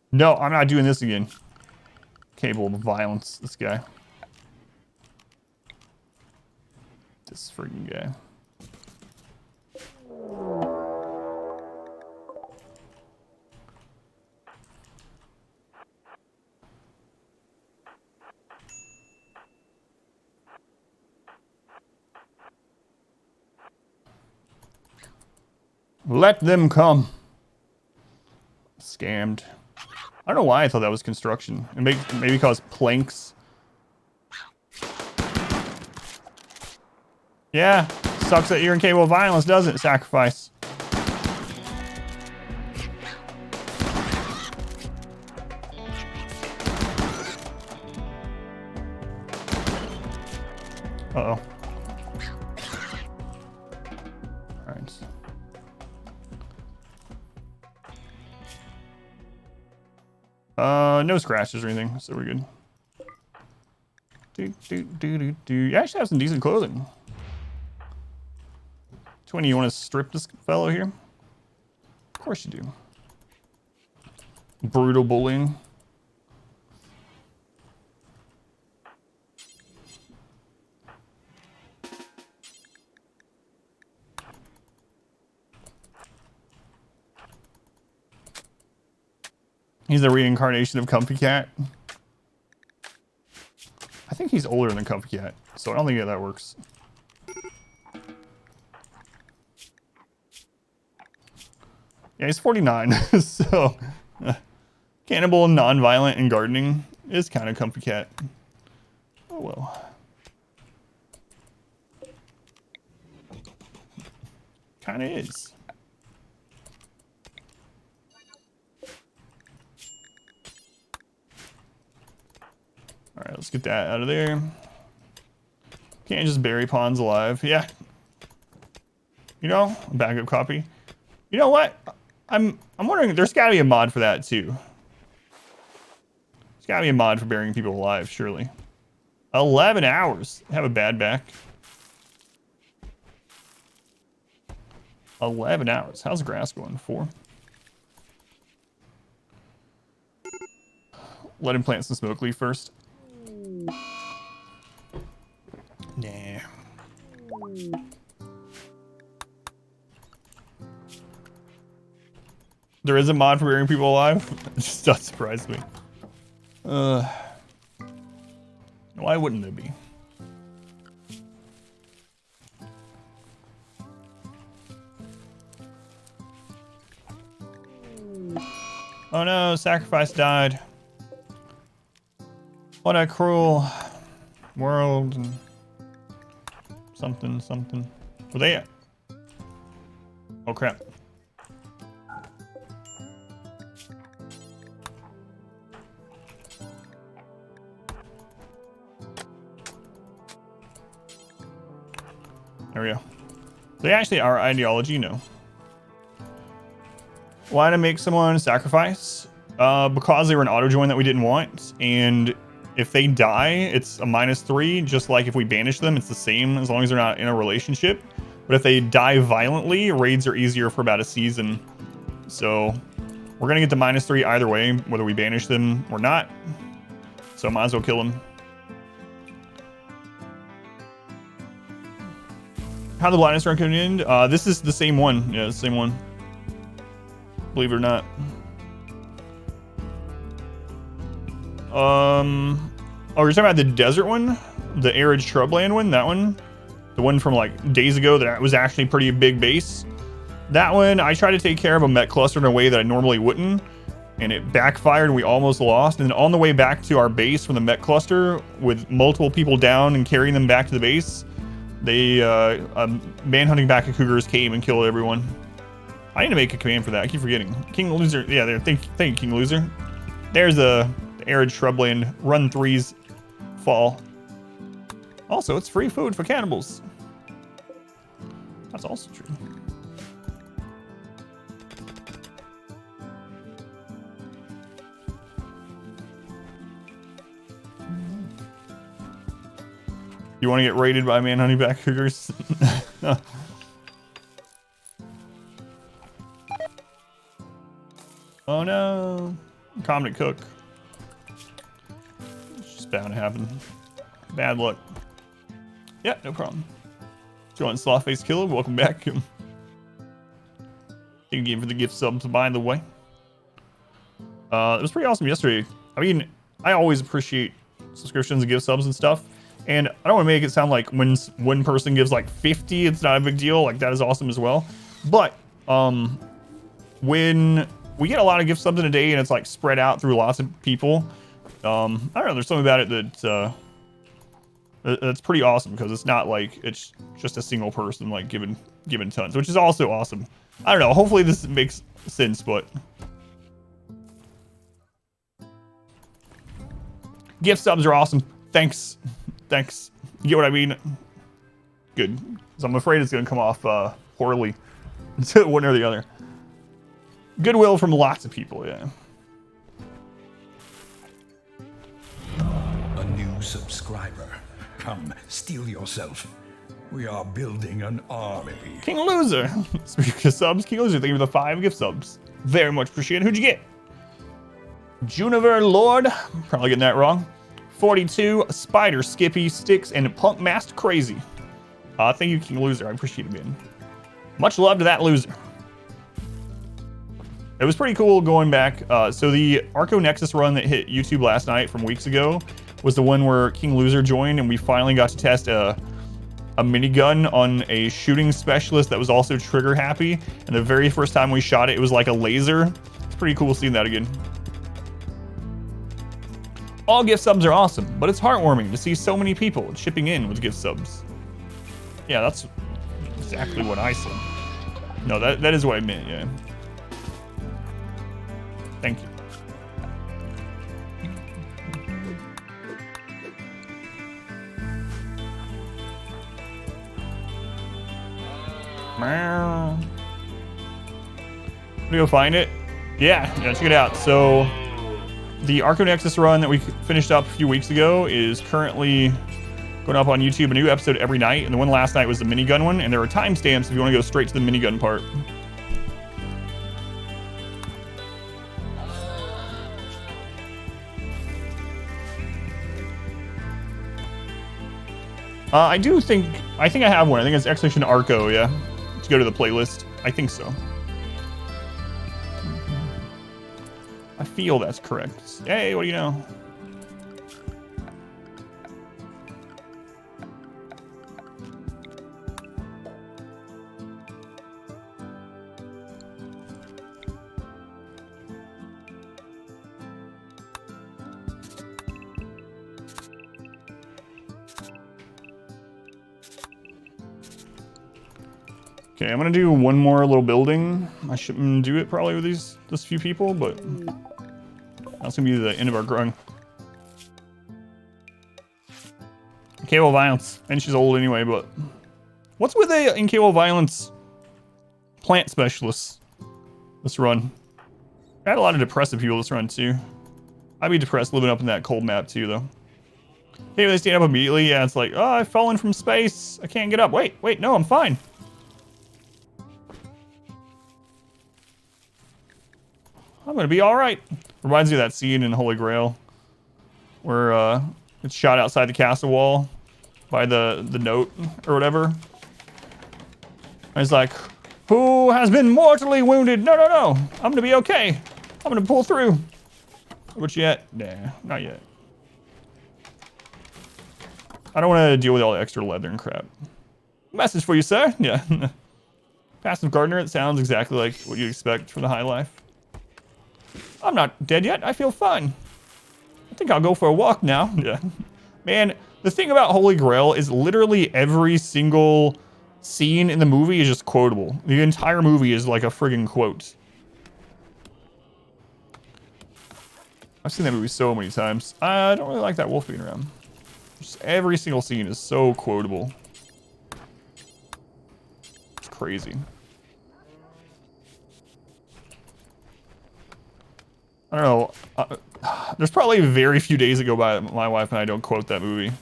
No, I'm not doing this again. Capable of violence, this guy. This freaking guy. Let them come. Scammed. I don't know why I thought that was construction. It maybe because planks. Yeah, sucks that you're incapable of violence, doesn't it? Sacrifice. Uh-oh. Alright. No scratches or anything, so we're good. You actually have some decent clothing. 20, you want to strip this fellow here? Of course you do. Brutal bullying. He's the reincarnation of Comfy Cat. I think he's older than Comfy Cat, so I don't think that works. Yeah, he's 49, so cannibal and non-violent and gardening is kind of Comfy Cat. Oh well. Kind of is. Alright, let's get that out of there. Can't just bury pawns alive. Yeah. You know, a backup copy. You know what? I'm wondering, there's gotta be a mod for that too. There's gotta be a mod for burying people alive, surely. 11 hours. Have a bad back. 11 hours. How's grass going? 4. Let him plant some smoke leaf first. Nah. There is a mod for burying people alive? It just does surprise me. Why wouldn't there be? Oh no, sacrifice died. What a cruel world and something, something. Were they at? Oh crap. There we go. They actually are ideology, no. Why to make someone sacrifice? because they were an auto join that we didn't want, and if they die, it's a -3. Just like if we banish them, it's the same as long as they're not in a relationship. But if they die violently, raids are easier for about a season. So we're gonna get to -3 either way, whether we banish them or not. So might as well kill them. How the blindness run coming in? This is the same one. Yeah, the same one. Believe it or not. Oh, you're talking about the desert one? The arid shrubland one? That one? The one from like days ago that was actually pretty big base? That one, I tried to take care of a Met cluster in a way that I normally wouldn't, and it backfired and we almost lost. And then on the way back to our base from the Met cluster, with multiple people down and carrying them back to the base, they, manhunting back of cougars came and killed everyone. I need to make a command for that. I keep forgetting. King Loser. Yeah, there. Thank you, King Loser. There's the arid shrubland run 3's fall. Also, it's free food for cannibals. That's also true. You want to get raided by manhunting back cougars? Oh no. Competent cook. It's just bound to happen. Bad luck. Yeah, no problem. Join Slothface Killer, welcome back. Thank you again for the gift subs, by the way. It was pretty awesome yesterday. I mean, I always appreciate subscriptions and gift subs and stuff. And I don't want to make it sound like when one person gives like 50, it's not a big deal. Like, that is awesome as well. But when we get a lot of gift subs in a day and it's like spread out through lots of people, I don't know, there's something about it that's pretty awesome, because it's not like it's just a single person like giving tons, which is also awesome. I don't know, hopefully this makes sense, but gift subs are awesome. Thanks. You get what I mean? Good. So I'm afraid it's gonna come off poorly. One or the other. Goodwill from lots of people, yeah. A new subscriber. Come, steal yourself. We are building an army. King Loser. Speaking of subs, King Loser, thank you for the 5 gift subs. Very much appreciated. Who'd you get? Juniver Lord. Probably getting that wrong. 42, Spider, Skippy, Sticks, and Punk Master Crazy. Thank you, King Loser. I appreciate it, man. Much love to that loser. It was pretty cool going back. So the Arco Nexus run that hit YouTube last night from weeks ago was the one where King Loser joined, and we finally got to test a minigun on a shooting specialist that was also trigger happy. And the very first time we shot it, it was like a laser. It's pretty cool seeing that again. All gift subs are awesome, but it's heartwarming to see so many people chipping in with gift subs. Yeah, that's exactly what I said. No, that is what I meant, yeah. Thank you. I'm gonna go find it. Yeah, check it out. So the Arco Nexus run that we finished up a few weeks ago is currently going up on YouTube, a new episode every night. And the one last night was the minigun one, and there are timestamps if you want to go straight to the minigun part. I think I have one. I think it's Exhibition Arco, yeah. To go to the playlist. I think so. I feel that's correct. Hey, what do you know? Okay, I'm gonna do one more little building. I shouldn't do it probably with this few people, but that's gonna be the end of our growing. Incapable Violence, and she's old anyway, but what's with the Incapable Violence plant specialists this run? I had a lot of depressive people this run too. I'd be depressed living up in that cold map too, though. Hey, they stand up immediately. Yeah, it's like, oh, I've fallen from space. I can't get up. Wait, no, I'm fine. I'm gonna be all right. Reminds me of that scene in Holy Grail where it's shot outside the castle wall by the note or whatever. And it's like, who has been mortally wounded? No. I'm gonna be okay. I'm gonna pull through. Which yet? Nah, not yet. I don't want to deal with all the extra leather and crap. Message for you, sir. Yeah. Passive gardener. It sounds exactly like what you'd expect from the high life. I'm not dead yet. I feel fine. I think I'll go for a walk now. Yeah. Man, the thing about Holy Grail is literally every single scene in the movie is just quotable. The entire movie is like a friggin' quote. I've seen that movie so many times. I don't really like that wolf being around. Just every single scene is so quotable. It's crazy. I don't know. There's probably very few days that go by that my wife and I don't quote that movie.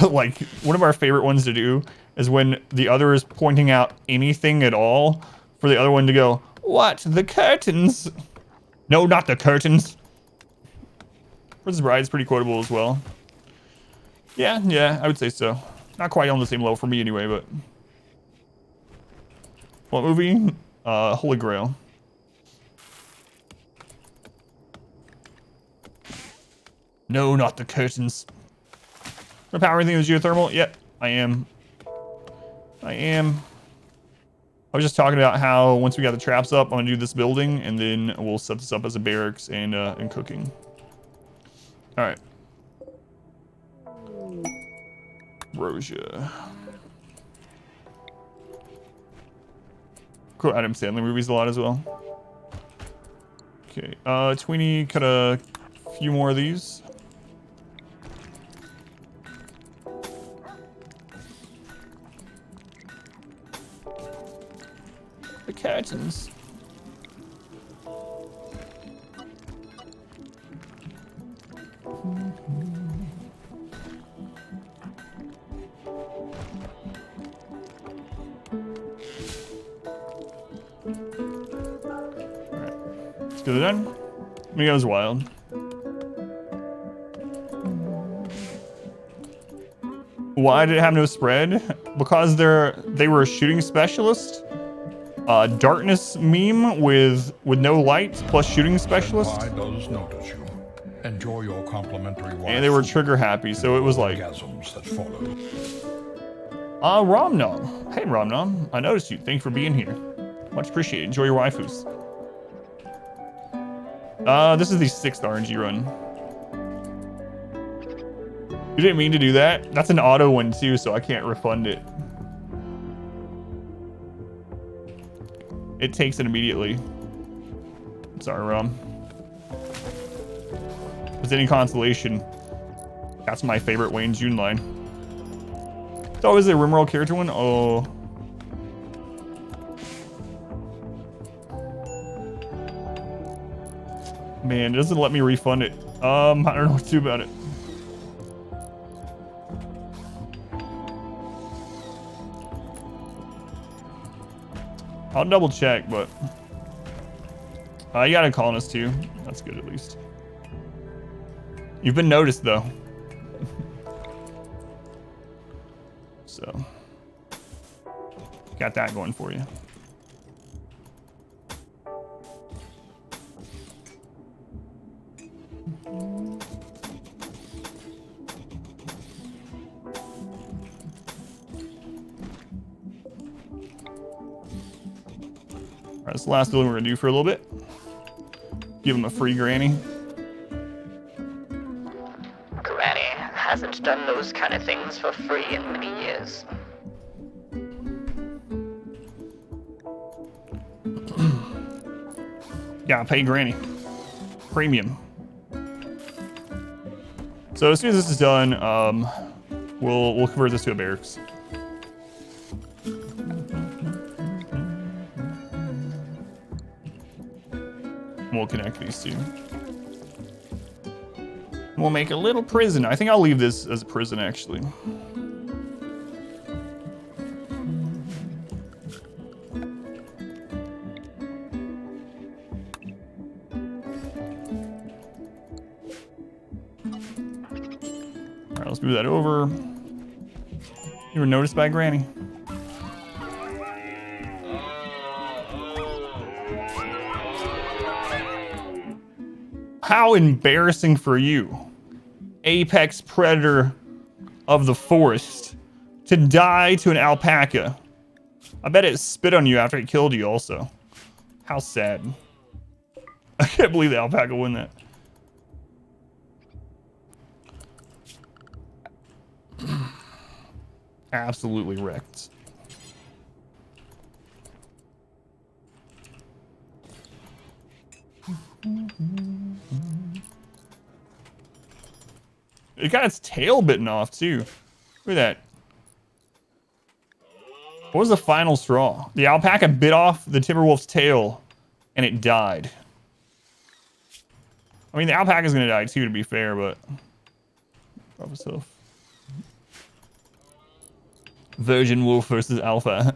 Like, one of our favorite ones to do is when the other is pointing out anything at all for the other one to go, what? The curtains? No, not the curtains. Princess Bride is pretty quotable as well. Yeah, I would say so. Not quite on the same level for me anyway, but... What movie? Holy Grail. No, not the curtains. The power thing is geothermal? Yep, I am. I was just talking about how once we got the traps up, I'm gonna do this building, and then we'll set this up as a barracks and cooking. All right. Rosia. Cool. Adam Sandler movies a lot as well. Okay. Tweenie, cut a few more of these. The curtains. Alright. Let's get it done. Let me go as wild. Why did it have no spread? Because they were a shooting specialist. Darkness meme with no light plus shooting specialist. Does notice you. Enjoy your complimentary wife. And they were trigger happy, so it was like orgasms that follow. Romnom. Hey Romnom, I noticed you. Thanks for being here. Much appreciated. Enjoy your waifus. This is the 6th RNG run. You didn't mean to do that. That's an auto one too, so I can't refund it. It takes it immediately. Sorry, Rom. If it's any consolation, that's my favorite Wayne June line. It's always a rimroll character one. Oh. Man, it doesn't let me refund it. I don't know what to do about it. I'll double check, but you got a colonist too. That's good at least. You've been noticed though. So got that going for you. Alright, this is the last building we're gonna do for a little bit. Give him a free granny. Granny hasn't done those kind of things for free in many years. Yeah, pay granny. Premium. So as soon as this is done, we'll convert this to a barracks. We'll connect these two. We'll make a little prison. I think I'll leave this as a prison, actually. All right, let's move that over. You were noticed by Granny. How embarrassing for you, apex predator of the forest, to die to an alpaca. I bet it spit on you after it killed you also. How sad. I can't believe the alpaca won that. Absolutely wrecked. It got its tail bitten off too. Look at that. What was the final straw? The alpaca bit off the Timberwolf's tail and it died. I mean, the alpaca's gonna die too, to be fair, but rough stuff. Virgin wolf versus alpaca.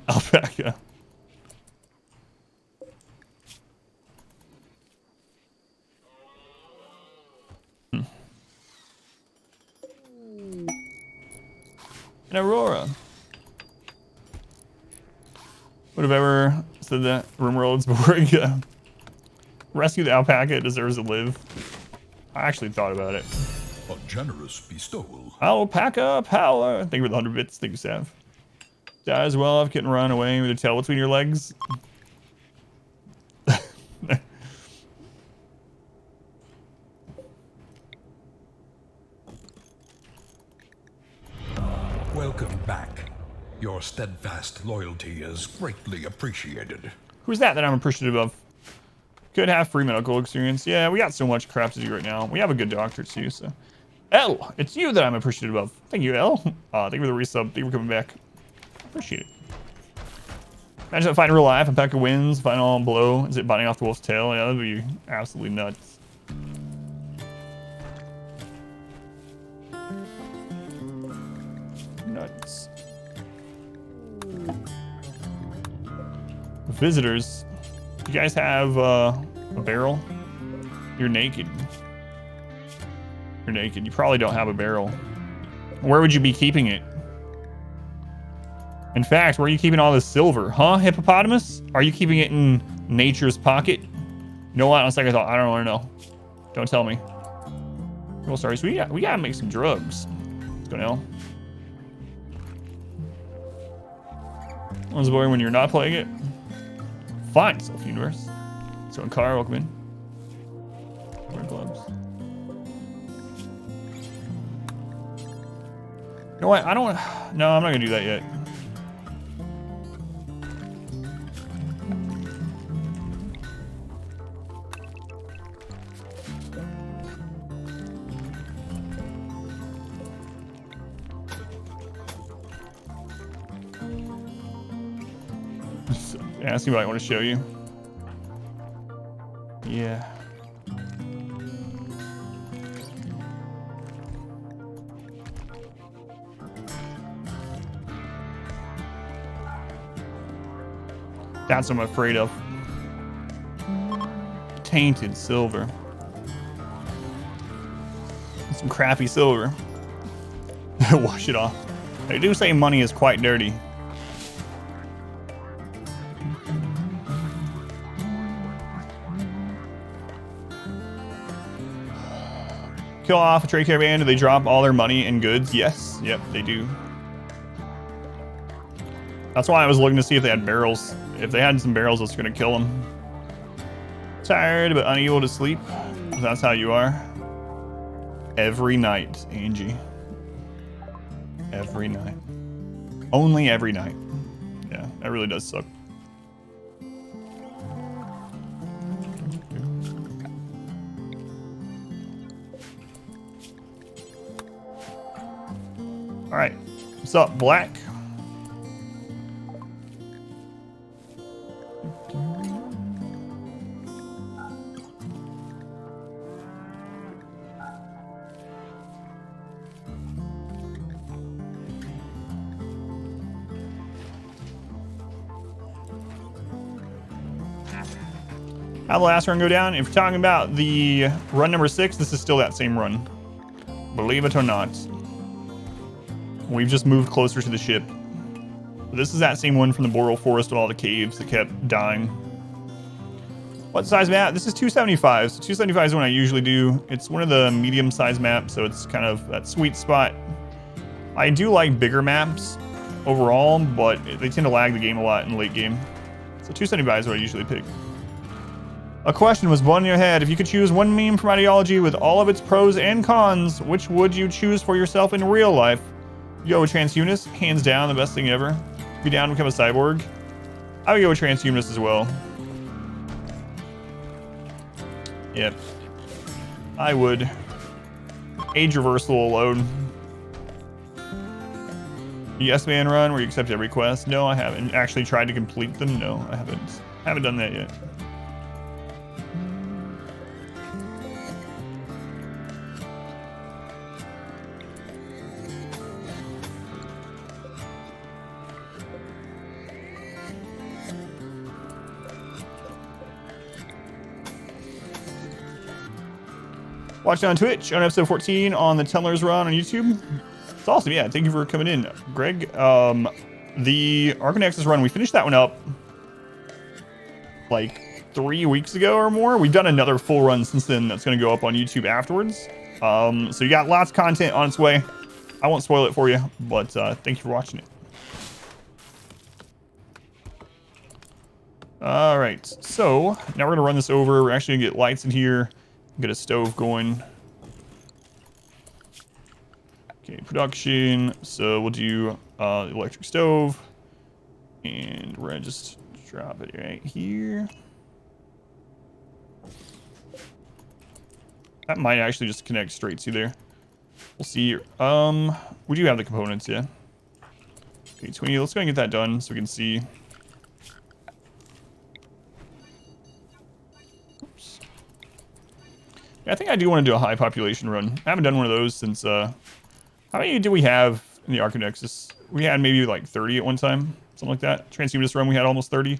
An Aurora. Would have ever said that RimWorlds before you rescue the alpaca, it deserves to live. I actually thought about it. A generous bestowal. Alpaca power. Thank you for the 100 bits. Thank you, Sav. Die as well if getting run away with a tail between your legs. Welcome back. Your steadfast loyalty is greatly appreciated. Who's that I'm appreciative of? Could have free medical experience. Yeah, we got so much crap to do right now. We have a good doctor too, so. L, it's you that I'm appreciative of. Thank you, L. Thank you for the resub. Thank you for coming back. Appreciate it. Imagine that fight in real life. Alpaca wins. Final blow. Is it biting off the wolf's tail? Yeah, that'd be absolutely nuts. Nuts. Visitors. You guys have a barrel? You're naked. You're naked. You probably don't have a barrel. Where would you be keeping it? In fact, where are you keeping all this silver? Huh, hippopotamus? Are you keeping it in nature's pocket? You know what? On second thought, I don't want to know. Don't tell me. Well, sorry. So we gotta make some drugs. Let's go now. One's boring when you're not playing it. Fine, Self Universe. So in car, welcome in. Wear gloves. You know what? I don't. No, I'm not gonna do that yet. Ask me what I want to show you. Yeah. That's what I'm afraid of. Tainted silver. Some crappy silver. Wash it off. They do say money is quite dirty. Kill off a trade caravan. Do they drop all their money and goods? Yes. Yep, they do. That's why I was looking to see if they had barrels. If they had some barrels, it's going to kill them. Tired but unable to sleep. That's how you are. Every night, Angie. Every night. Only every night. Yeah, that really does suck. All right, what's up, Black? How'd the last run go down? If you're talking about the run number 6, this is still that same run. Believe it or not. We've just moved closer to the ship. But this is that same one from the Boreal Forest with all the caves that kept dying. What size map? This is 275. So 275 is what I usually do. It's one of the medium-sized maps, so it's kind of that sweet spot. I do like bigger maps overall, but they tend to lag the game a lot in the late game. So 275 is what I usually pick. A question was born in your head. If you could choose one meme from Ideology with all of its pros and cons, which would you choose for yourself in real life? You go with Transhumanist, hands down, the best thing ever. Be down to become a cyborg. I would go with Transhumanist as well. Yep. I would. Age reversal alone. Yes Man run where you accept every quest? No, I haven't. Actually tried to complete them? No, I haven't done that yet. Watching on Twitch on episode 14 on the Tunnelers run on YouTube. It's awesome, yeah. Thank you for coming in, Greg. The Arc Nexus run, we finished that one up like 3 weeks ago or more. We've done another full run since then that's going to go up on YouTube afterwards. So you got lots of content on its way. I won't spoil it for you, but thank you for watching it. All right, so now we're going to run this over. We're actually going to get lights in here. Get a stove going. Okay, production. So we'll do electric stove. And we're gonna just drop it right here. That might actually just connect straight to there. We'll see. We do have the components, yeah. Okay, 20. Let's go and get that done so we can see. Yeah, I think I do want to do a high population run. I haven't done one of those since, how many do we have in the Arc Nexus? We had maybe like 30 at one time, something like that. Transhumanist run, we had almost 30.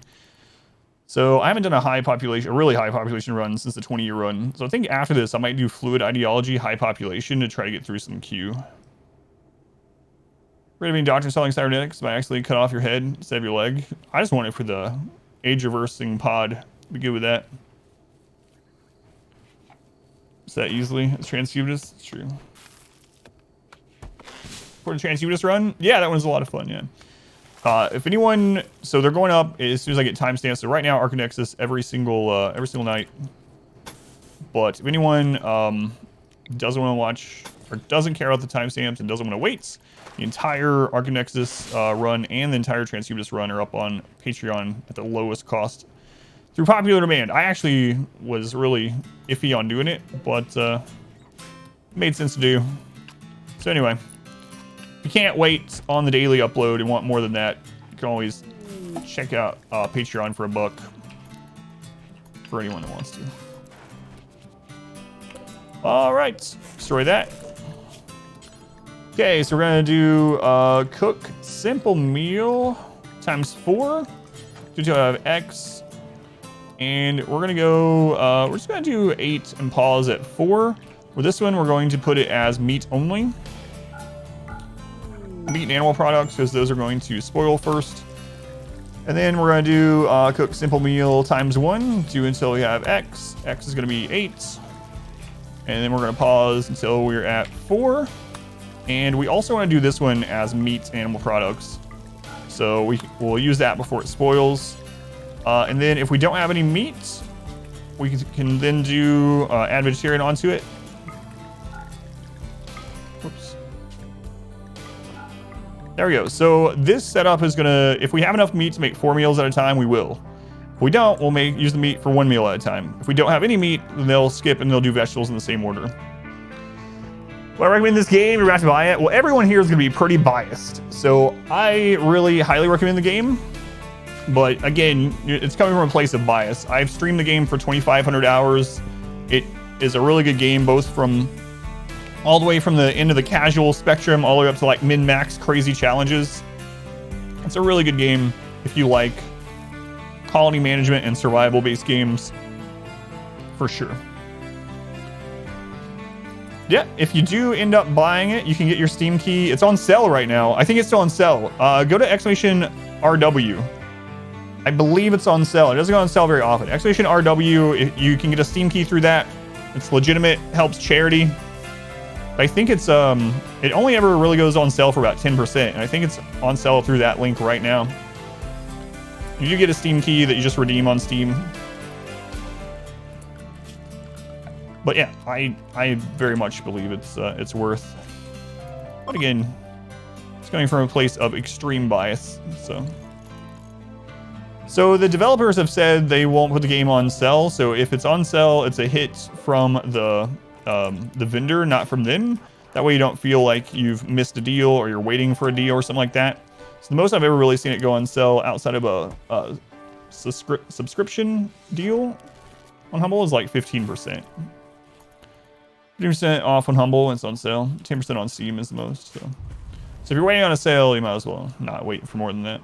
So I haven't done a really high population run since the 20-year run. So I think after this, I might do Fluid Ideology, high population to try to get through some Q. Afraid of being doctor selling cybernetics by accidentally cut off your head instead of your leg. I just want it for the age reversing pod. Be good with that. Is that easily? It's Transhumanist? It's true. For the Transhumanist run? Yeah, that one's a lot of fun, yeah. If anyone... So they're going up as soon as I get timestamps. So right now, Arc Nexus every single night. But if anyone doesn't want to watch or doesn't care about the timestamps and doesn't want to wait, the entire Arc Nexus run and the entire Transhumanist run are up on Patreon at the lowest cost. Through popular demand. I actually was really iffy on doing it, but it made sense to do. So anyway, if you can't wait on the daily upload and want more than that, you can always check out Patreon for $1 for anyone that wants to. All right, destroy that. Okay, so we're gonna do cook simple meal ×4. Do have X. And we're gonna go, we're just gonna do 8 and pause at 4. For this one, we're going to put it as meat only. Meat and animal products, because those are going to spoil first. And then we're gonna do cook simple meal ×1, do until we have X. X is gonna be 8. And then we're gonna pause until we're at 4. And we also wanna do this one as meat animal products. So we'll use that before it spoils. And then if we don't have any meat, we can then do add vegetarian onto it. Whoops. There we go. So this setup is gonna, if we have enough meat to make 4 meals at a time, we will. If we don't, we'll use the meat for 1 meal at a time. If we don't have any meat, then they'll skip and they'll do vegetables in the same order. Well, I recommend this game. You're about to buy it. Well, everyone here is gonna be pretty biased. So I really highly recommend the game. But again, it's coming from a place of bias. I've streamed the game for 2,500 hours. It is a really good game, both from all the way from the end of the casual spectrum all the way up to like min-max crazy challenges. It's a really good game if you like colony management and survival-based games. for sure. Yeah, if you do end up buying it, you can get your Steam key. It's on sale right now. I think it's still on sale. Go to exclamation RW. I believe it's on sale. It doesn't go on sale very often. Exclamation RW, you can get a Steam key through that. It's legitimate, helps charity. I think it's it only ever really goes on sale for about 10%, and I think it's on sale through that link right now. You do get a Steam key that you just redeem on Steam. But yeah, I very much believe it's worth. But again, it's coming from a place of extreme bias, so. So the developers have said they won't put the game on sale. So if it's on sale, it's a hit from the vendor, not from them. That way you don't feel like you've missed a deal or you're waiting for a deal or something like that. So the most I've ever really seen it go on sale outside of a subscription deal on Humble is like 15%. 50% off on Humble when it's on sale. 10% on Steam is the most. So if you're waiting on a sale, you might as well not wait for more than that.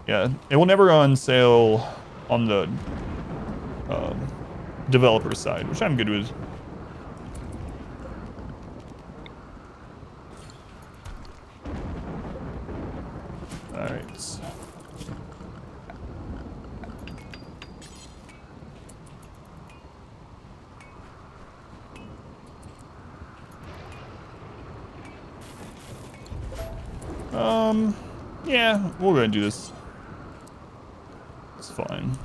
Yeah, it will never go on sale on the developer side, which I'm good with. All right. Yeah, we'll go ahead and do this. It's fine.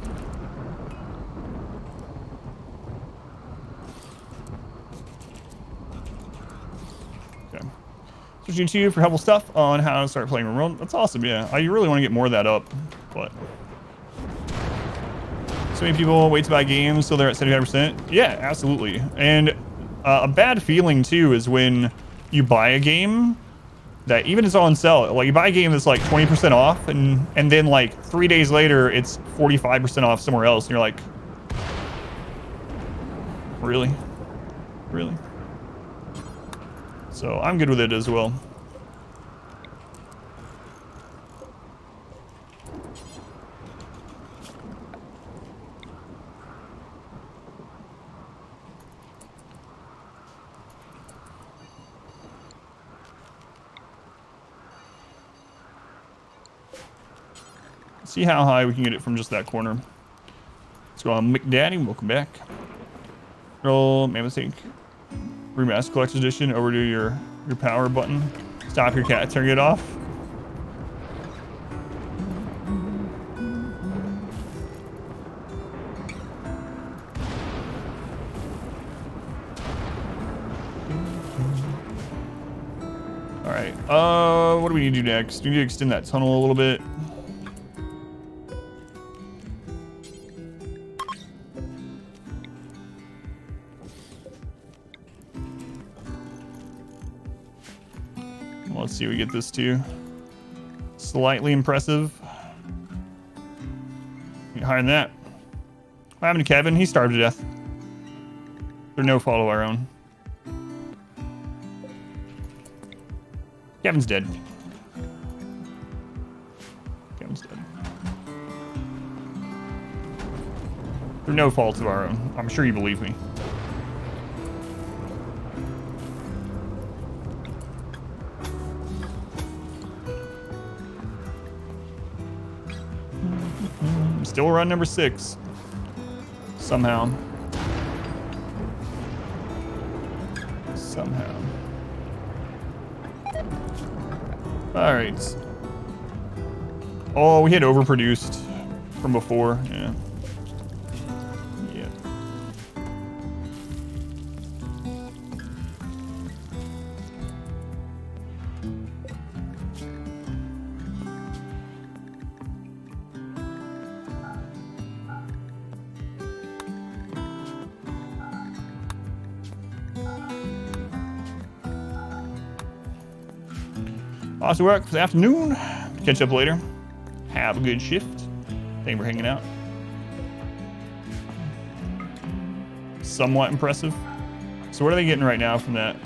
Okay. Switching to you for helpful stuff on how to start playing Remote. That's awesome, yeah. I really want to get more of that up, but so many people wait to buy games so they're at 75%. Yeah, absolutely. And a bad feeling too is when you buy a game that even it's on sale, like you buy a game that's like 20% off and then like 3 days later it's 45% off somewhere else and you're like, really? Really? So I'm good with it as well. See how high we can get it from just that corner. Let's go on McDaddy. Welcome back. Roll, man mistake. Remaster Collector's Edition. Over to your power button. Stop your cat. Turn it off. All right. What do we need to do next? We need to extend that tunnel a little bit. Let's see what we get this to. Slightly impressive. Get higher than that. What happened to Kevin? He starved to death. Through no fault of our own. Kevin's dead. Kevin's dead. Through no fault of our own. I'm sure you believe me. Still run number 6. Somehow. Somehow. All right. Oh, we had overproduced from before. Yeah. Yeah. Awesome work for the afternoon. Catch up later. Have a good shift. Thank you for hanging out. Somewhat impressive. So what are they getting right now from that?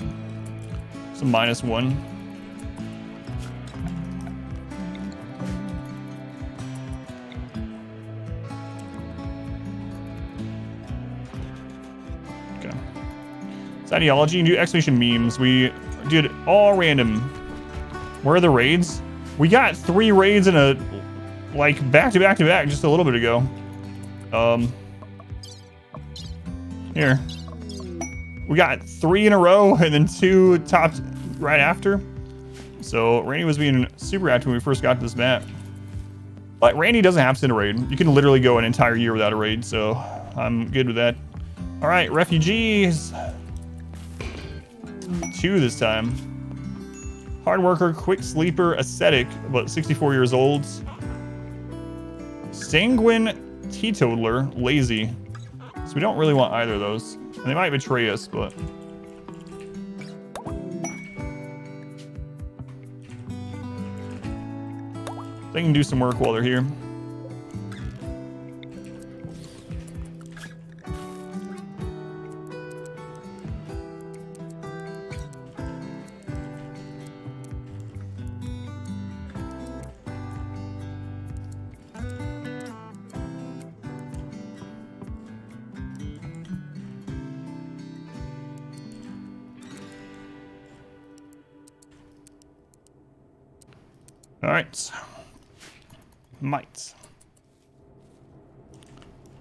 Some -1. Ideology and do exclamation memes. We did all random. Where are the raids? We got 3 raids in a like back to back to back just a little bit ago. Here. We got 3 in a row and then 2 topped right after. So Randy was being super active when we first got to this map. But Randy doesn't have to send a raid. You can literally go an entire year without a raid, so I'm good with that. All right, refugees. 2 this time. Hard worker, quick sleeper, ascetic, about 64 years old. Sanguine teetotaler, lazy. So we don't really want either of those. And they might betray us, but... they can do some work while they're here. All right. Might.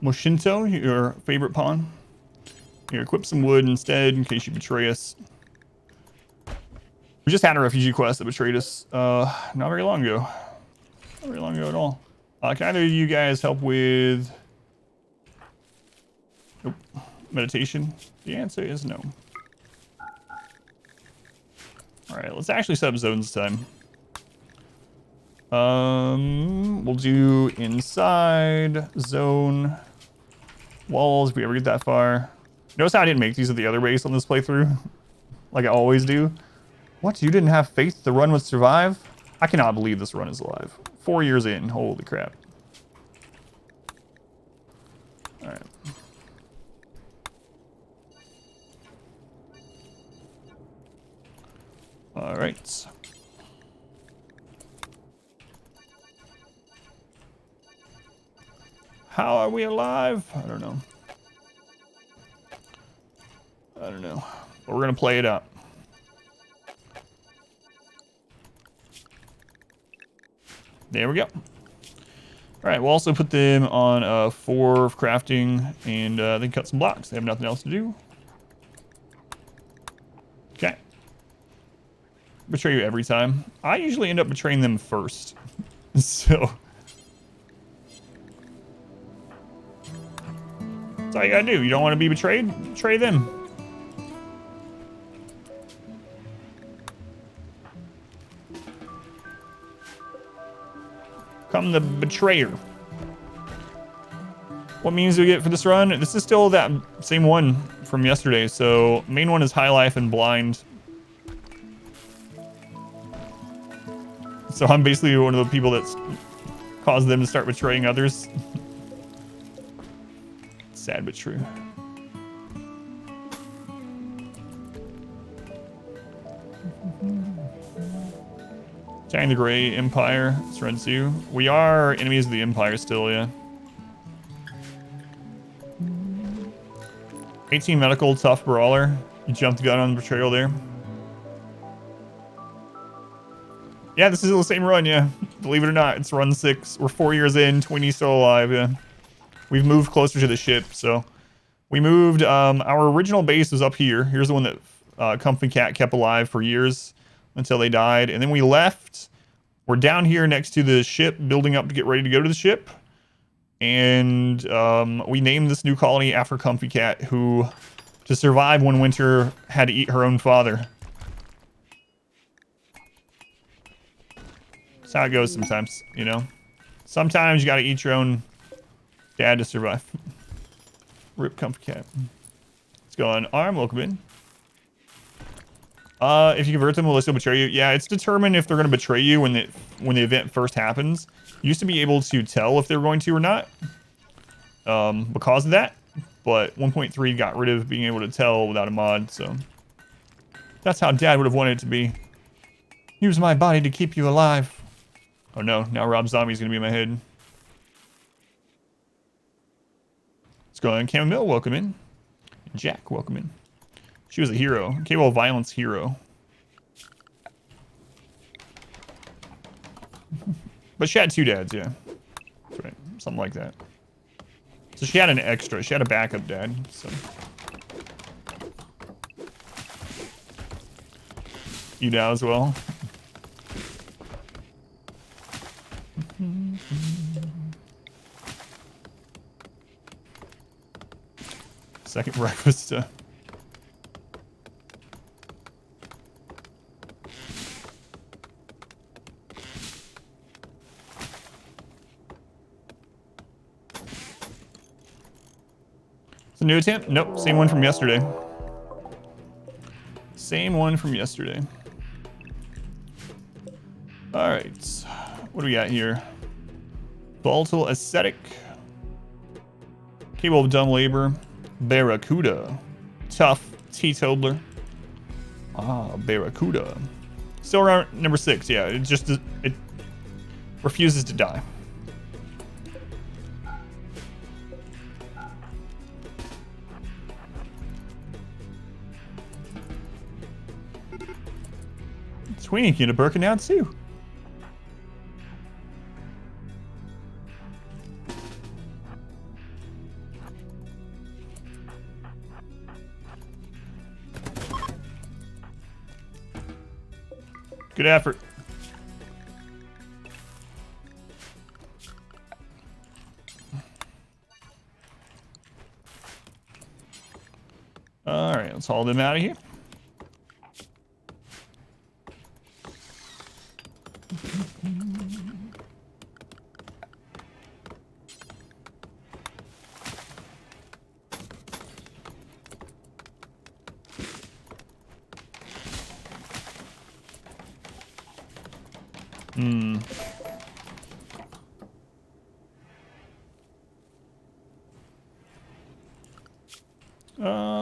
Moshinto, your favorite pawn. Here, equip some wood instead in case you betray us. We just had a refugee quest that betrayed us not very long ago. Not very long ago at all. Can either of you guys help with meditation? The answer is no. All right, let's actually set up zones this time. We'll do inside zone walls if we ever get that far. Notice how I didn't make these at the other base on this playthrough, like I always do. What? You didn't have faith the run would survive? I cannot believe this run is alive. 4 years in. Holy crap. All right. All right. How are we alive? I don't know. I don't know. But we're gonna play it out. There we go. All right, we'll also put them on 4 of crafting and then cut some blocks. They have nothing else to do. Okay. Betray you every time. I usually end up betraying them first. So... that's all you gotta do. You don't want to be betrayed? Betray them. Come the betrayer. What means do we get for this run? This is still that same one from yesterday. So main one is High Life and Blind. So I'm basically one of the people that's caused them to start betraying others. Sad but true. Attacking the Gray Empire. Let's run to. We are enemies of the Empire still, yeah. 18 medical, tough brawler. You jumped the gun on the betrayal there. Yeah, this is the same run, yeah. Believe it or not, it's run 6. We're 4 years in, Tweeny's still alive, yeah. We've moved closer to the ship, so we moved. Our original base was up here. Here's the one that Comfy Cat kept alive for years until they died, and then we left. We're down here next to the ship, building up to get ready to go to the ship, and we named this new colony after Comfy Cat, who, to survive one winter, had to eat her own father. That's how it goes sometimes, you know. Sometimes you got to eat your own dad to survive. Rip Comfy Cat. Let's go on arm, welcome in. If you convert them, will they still betray you? Yeah, it's determined if they're going to betray you when the event first happens. You used to be able to tell if they were going to or not because of that, but 1.3 got rid of being able to tell without a mod, so that's how Dad would have wanted it to be. Use my body to keep you alive. Oh no, now Rob Zombie's going to be in my head. Let's go on. Chamomile, welcome in. Jack, welcome in. She was a hero. Capable of violence hero. But she had 2 dads, yeah. That's right. Something like that. So she had an extra. She had a backup dad, so. You now as well. Second breakfast. It's a new attempt? Nope, same one from yesterday. Same one from yesterday. All right, what do we got here? Volatile ascetic. Capable of dumb labor. Barracuda. Tough teetotaler. Ah, Barracuda. Still around number 6, yeah. It refuses to die. Sweeney can get a Birkin now too. Good effort. All right, let's haul them out of here.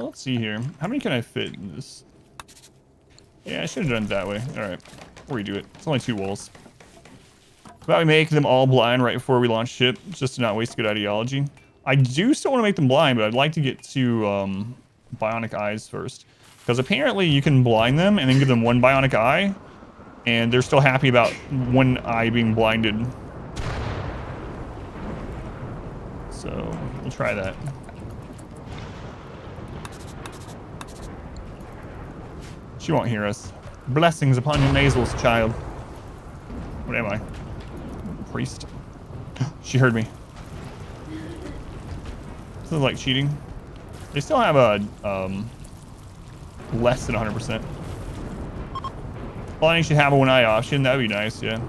Let's see here. How many can I fit in this? Yeah, I should have done it that way. All right, redo it. It's only 2 walls. About we make them all blind right before we launch ship, just to not waste good ideology. I do still want to make them blind, but I'd like to get to bionic eyes first, because apparently you can blind them and then give them 1 bionic eye, and they're still happy about 1 eye being blinded. So we'll try that. She won't hear us. Blessings upon your nasals, child. What am I? Priest. She heard me. This is like cheating. They still have a less than 100%. Well, I should have a 1 eye option. That would be nice, yeah.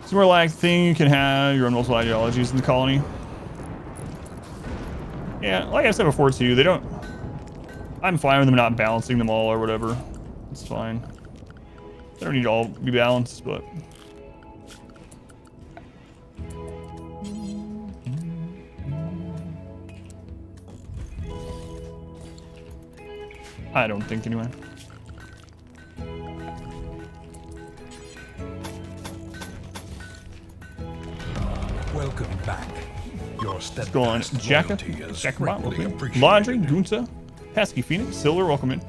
It's more like thing you can have your own multiple ideologies in the colony. Yeah, like I said before too, they don't. I'm fine with them not balancing them all or whatever. It's fine. They don't need to all be balanced, but. I don't think anyway. Welcome back. Your Let's go on. Jacka, Laundry, Gunta, Pesky Phoenix, Silver, welcome in.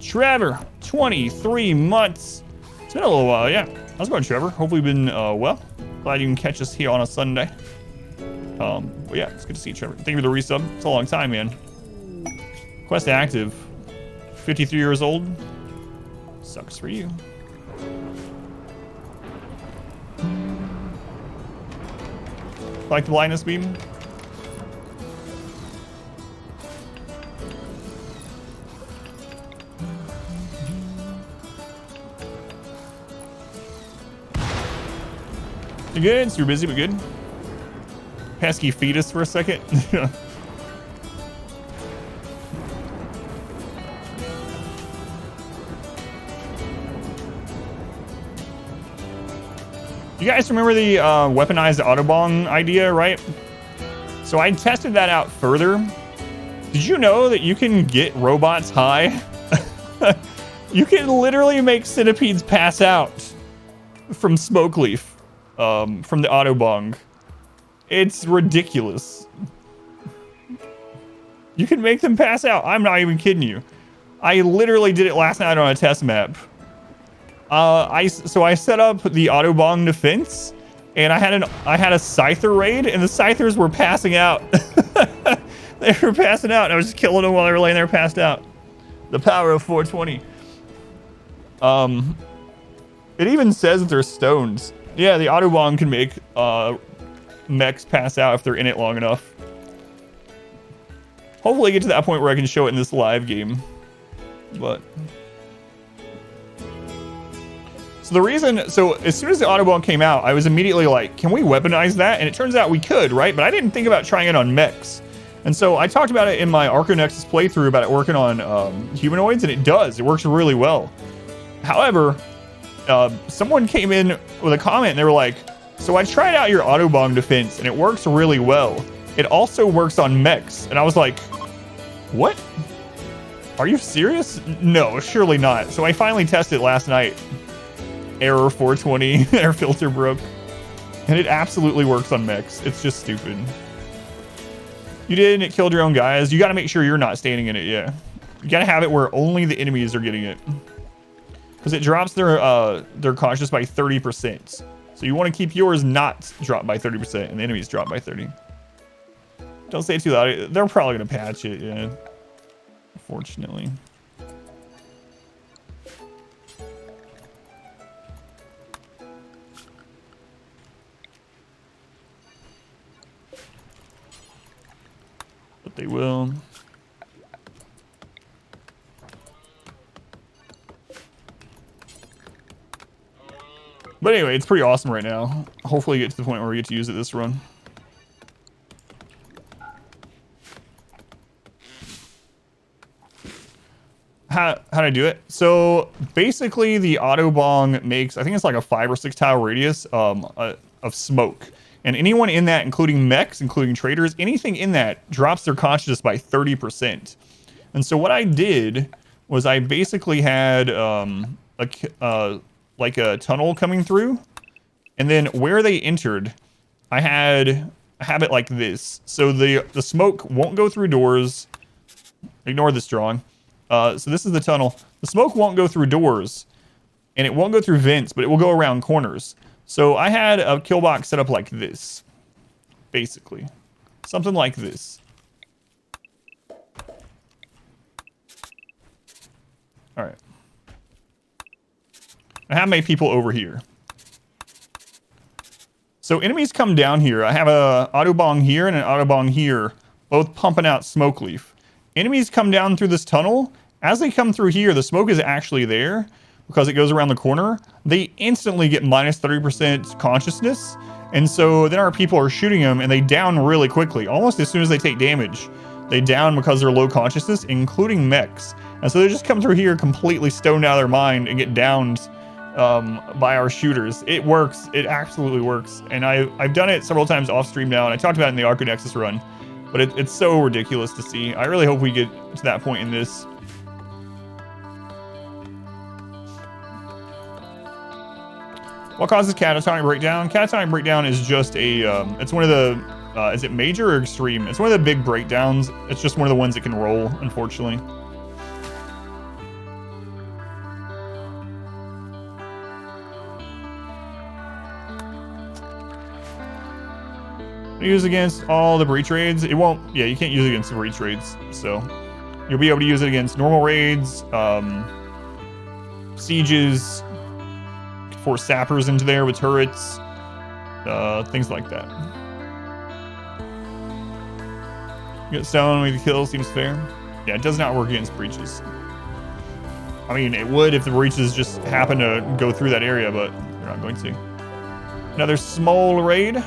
Trevor, 23 months. It's been a little while, yeah. How's it going, Trevor? Hopefully you've been well. Glad you can catch us here on a Sunday. But yeah, it's good to see you, Trevor. Thank you for the resub. It's a long time, man. Quest active. 53 years old. Sucks for you. Like the blindness beam? You're good? Super busy, but good. Pesky fetus for a second. You guys remember the weaponized Autobahn idea, right? So I tested that out further. Did you know that you can get robots high? You can literally make centipedes pass out from smoke leaf, from the autobong. It's ridiculous. You can make them pass out. I'm not even kidding you. I literally did it last night on a test map. So I set up the autobong defense, and I had a scyther raid, and the scythers were passing out. They were passing out, and I was just killing them while they were laying there passed out. The power of 420. It even says that they're stones. Yeah, the autobong can make mechs pass out if they're in it long enough. Hopefully get to that point where I can show it in this live game. But so as soon as the autobong came out, I was immediately like, can we weaponize that? And it turns out we could, right? But I didn't think about trying it on mechs. And so I talked about it in my Arconexus playthrough about it working on humanoids, and it does. It works really well. However, someone came in with a comment, and they were like, so I tried out your autobong defense, and it works really well. It also works on mechs. And I was like, what? Are you serious? No, surely not. So I finally tested it last night. Error 420, air filter broke. And it absolutely works on mechs. It's just stupid. You did, and it killed your own guys. You got to make sure you're not standing in it, yeah. You got to have it where only the enemies are getting it. Because it drops their conscious by 30%. So you want to keep yours not dropped by 30% and the enemies drop by 30. Don't say it too loud. They're probably going to patch it, yeah. Unfortunately. But they will. But anyway, it's pretty awesome right now. Hopefully get to the point where we get to use it this run. How do I do it? So basically the autobong makes, I think it's like a 5 or 6 tile radius of smoke. And anyone in that, including mechs, including traders, anything in that drops their consciousness by 30%. And so what I did was I basically had like a tunnel coming through, and then where they entered, I have it like this. So the smoke won't go through doors. Ignore this drawing. So this is the tunnel. The smoke won't go through doors, and it won't go through vents, but it will go around corners. So I had a kill box set up like this, basically. Something like this. All right. I have my people over here. So enemies come down here. I have a autobong here and an autobong here, both pumping out smoke leaf. Enemies come down through this tunnel. As they come through here, the smoke is actually there because it goes around the corner. They instantly get minus 30% consciousness. And so then our people are shooting them and they down really quickly. Almost as soon as they take damage, they down because they're low consciousness, including mechs. And so they just come through here completely stoned out of their mind and get downed by our shooters. It works. It absolutely works. And I've done it several times off stream now, and I talked about it in the Arconexus run. But it's so ridiculous to see. I really hope we get to that point in this. What causes catatonic breakdown? Catatonic breakdown is just a, it's one of the, is it major or extreme? It's one of the big breakdowns. It's just one of the ones that can roll, unfortunately. Use against all the breach raids. It won't, yeah, you can't use it against the breach raids. So you'll be able to use it against normal raids, sieges, force sappers into there with turrets, things like that. Get stone with the kill seems fair. Yeah, it does not work against breaches. I mean, it would if the breaches just happen to go through that area, but they're not going to. Another small raid.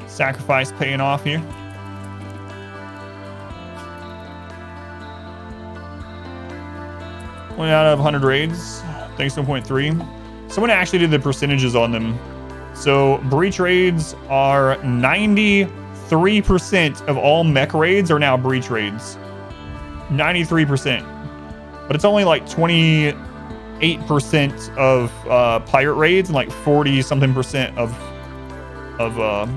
Sacrifice paying off here. One out of 100 raids. Thanks to 1.3. someone actually did the percentages on them. So breach raids are 93% of all mech raids are now breach raids. 93%. But it's only like 28% of pirate raids and like 40-something% of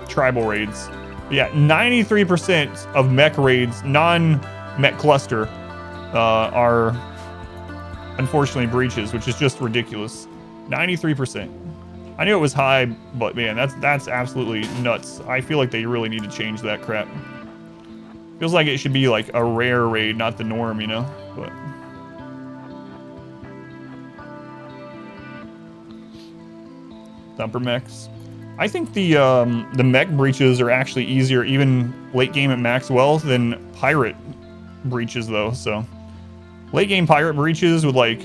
tribal raids. But yeah, 93% of mech raids, non-mech cluster, are unfortunately breaches, which is just ridiculous. 93%. I knew it was high, but man, that's absolutely nuts. I feel like they really need to change that crap. Feels like it should be like a rare raid, not the norm, you know? But thumper mechs. I think the mech breaches are actually easier, even late game at max wealth, than pirate breaches though. So late game pirate breaches with like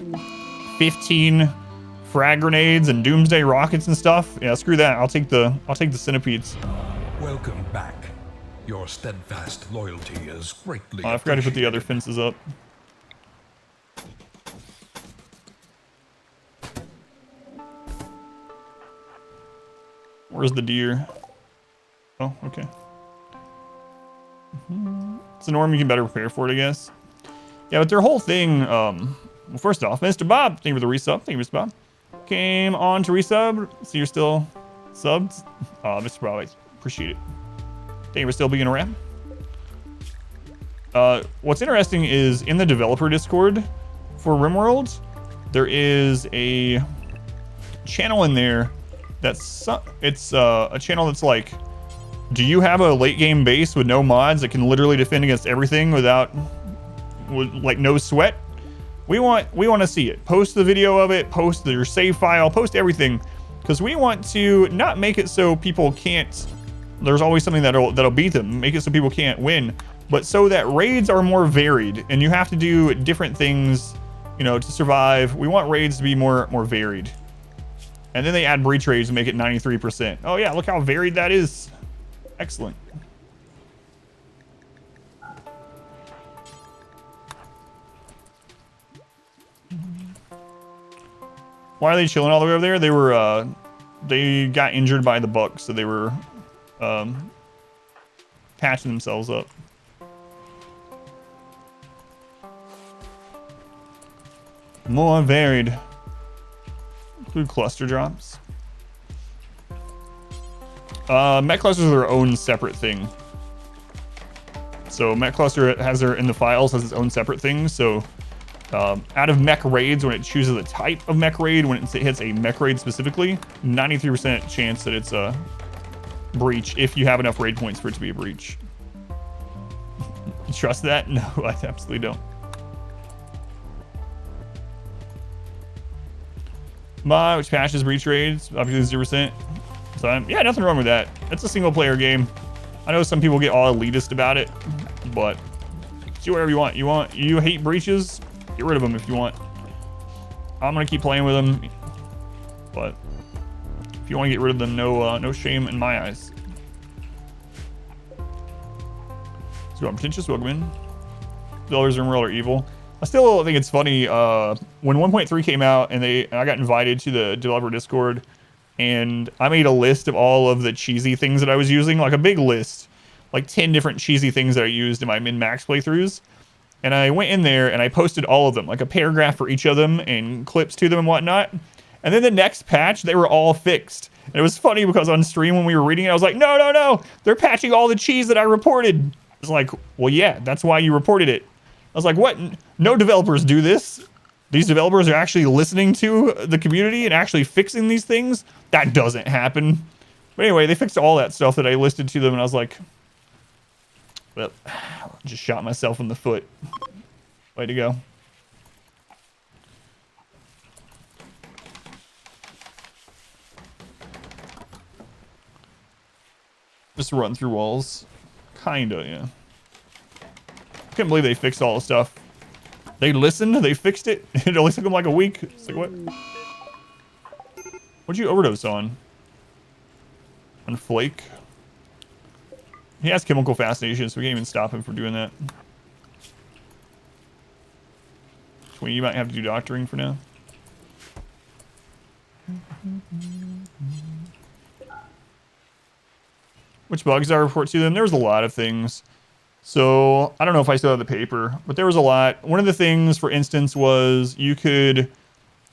15 frag grenades and doomsday rockets and stuff. Yeah, screw that. I'll take the centipedes. Welcome back. Your steadfast loyalty is greatly I forgot to put the other fences up. Where's the deer? Oh, okay. It's a norm, you can better prepare for it, I guess. Yeah, but their whole thing, well, first off, Mr. Bob, thank you for the resub. Thank you, Mr. Bob. Came on to resub, so you're still subbed. Mr. Bob, I appreciate it. Thank you for still being around. What's interesting is in the developer Discord for RimWorld, there is a channel in there that's a channel that's like, do you have a late game base with no mods that can literally defend against everything with like no sweat? We want to see it. Post the video of it, post your save file, post everything, because we want to not make it so people can't. There's always something that'll beat them. Make it so people can't win, but so that raids are more varied and you have to do different things, you know, to survive. We want raids to be more varied. And then they add breach raids and make it 93%. Oh yeah, look how varied that is. Excellent. Why are they chilling all the way over there? They were, they got injured by the buck, so they were patching themselves up. More varied. Include cluster drops. Mech clusters are their own separate thing. So mech cluster has in the files has its own separate thing. So out of mech raids, when it chooses a type of mech raid, when it hits a mech raid specifically, 93% chance that it's a breach if you have enough raid points for it to be a breach. You trust that? No, I absolutely don't. Which patches breach raids up to 0%. So yeah, nothing wrong with that. It's a single player game. I know some people get all elitist about it, but do whatever you want. You hate breaches, get rid of them if you want. I'm gonna keep playing with them, but if you want to get rid of them, no shame in my eyes. So I'm pretentious. Welcome in. Developers in RimWorld are evil. I still think it's funny when 1.3 came out and I got invited to the developer Discord, and I made a list of all of the cheesy things that I was using, like a big list, like 10 different cheesy things that I used in my min-max playthroughs. And I went in there and I posted all of them, like a paragraph for each of them and clips to them and whatnot. And then the next patch, they were all fixed. And it was funny because on stream when we were reading it, I was like, no, they're patching all the cheese that I reported. It's like, well, yeah, that's why you reported it. I was like, what? No developers do this. These developers are actually listening to the community and actually fixing these things. That doesn't happen. But anyway, they fixed all that stuff that I listed to them, and I was like, well, just shot myself in the foot. Way to go. Just run through walls. Kinda, yeah. I couldn't believe they fixed all the stuff. They listened, they fixed it. It only took them like a week. It's like, what? What'd you overdose on? On Flake? He has chemical fascination, so we can't even stop him from doing that. Tween, you might have to do doctoring for now. Which bugs did I report to them? There was a lot of things. So I don't know if I still have the paper, but there was a lot. One of the things, for instance, was you could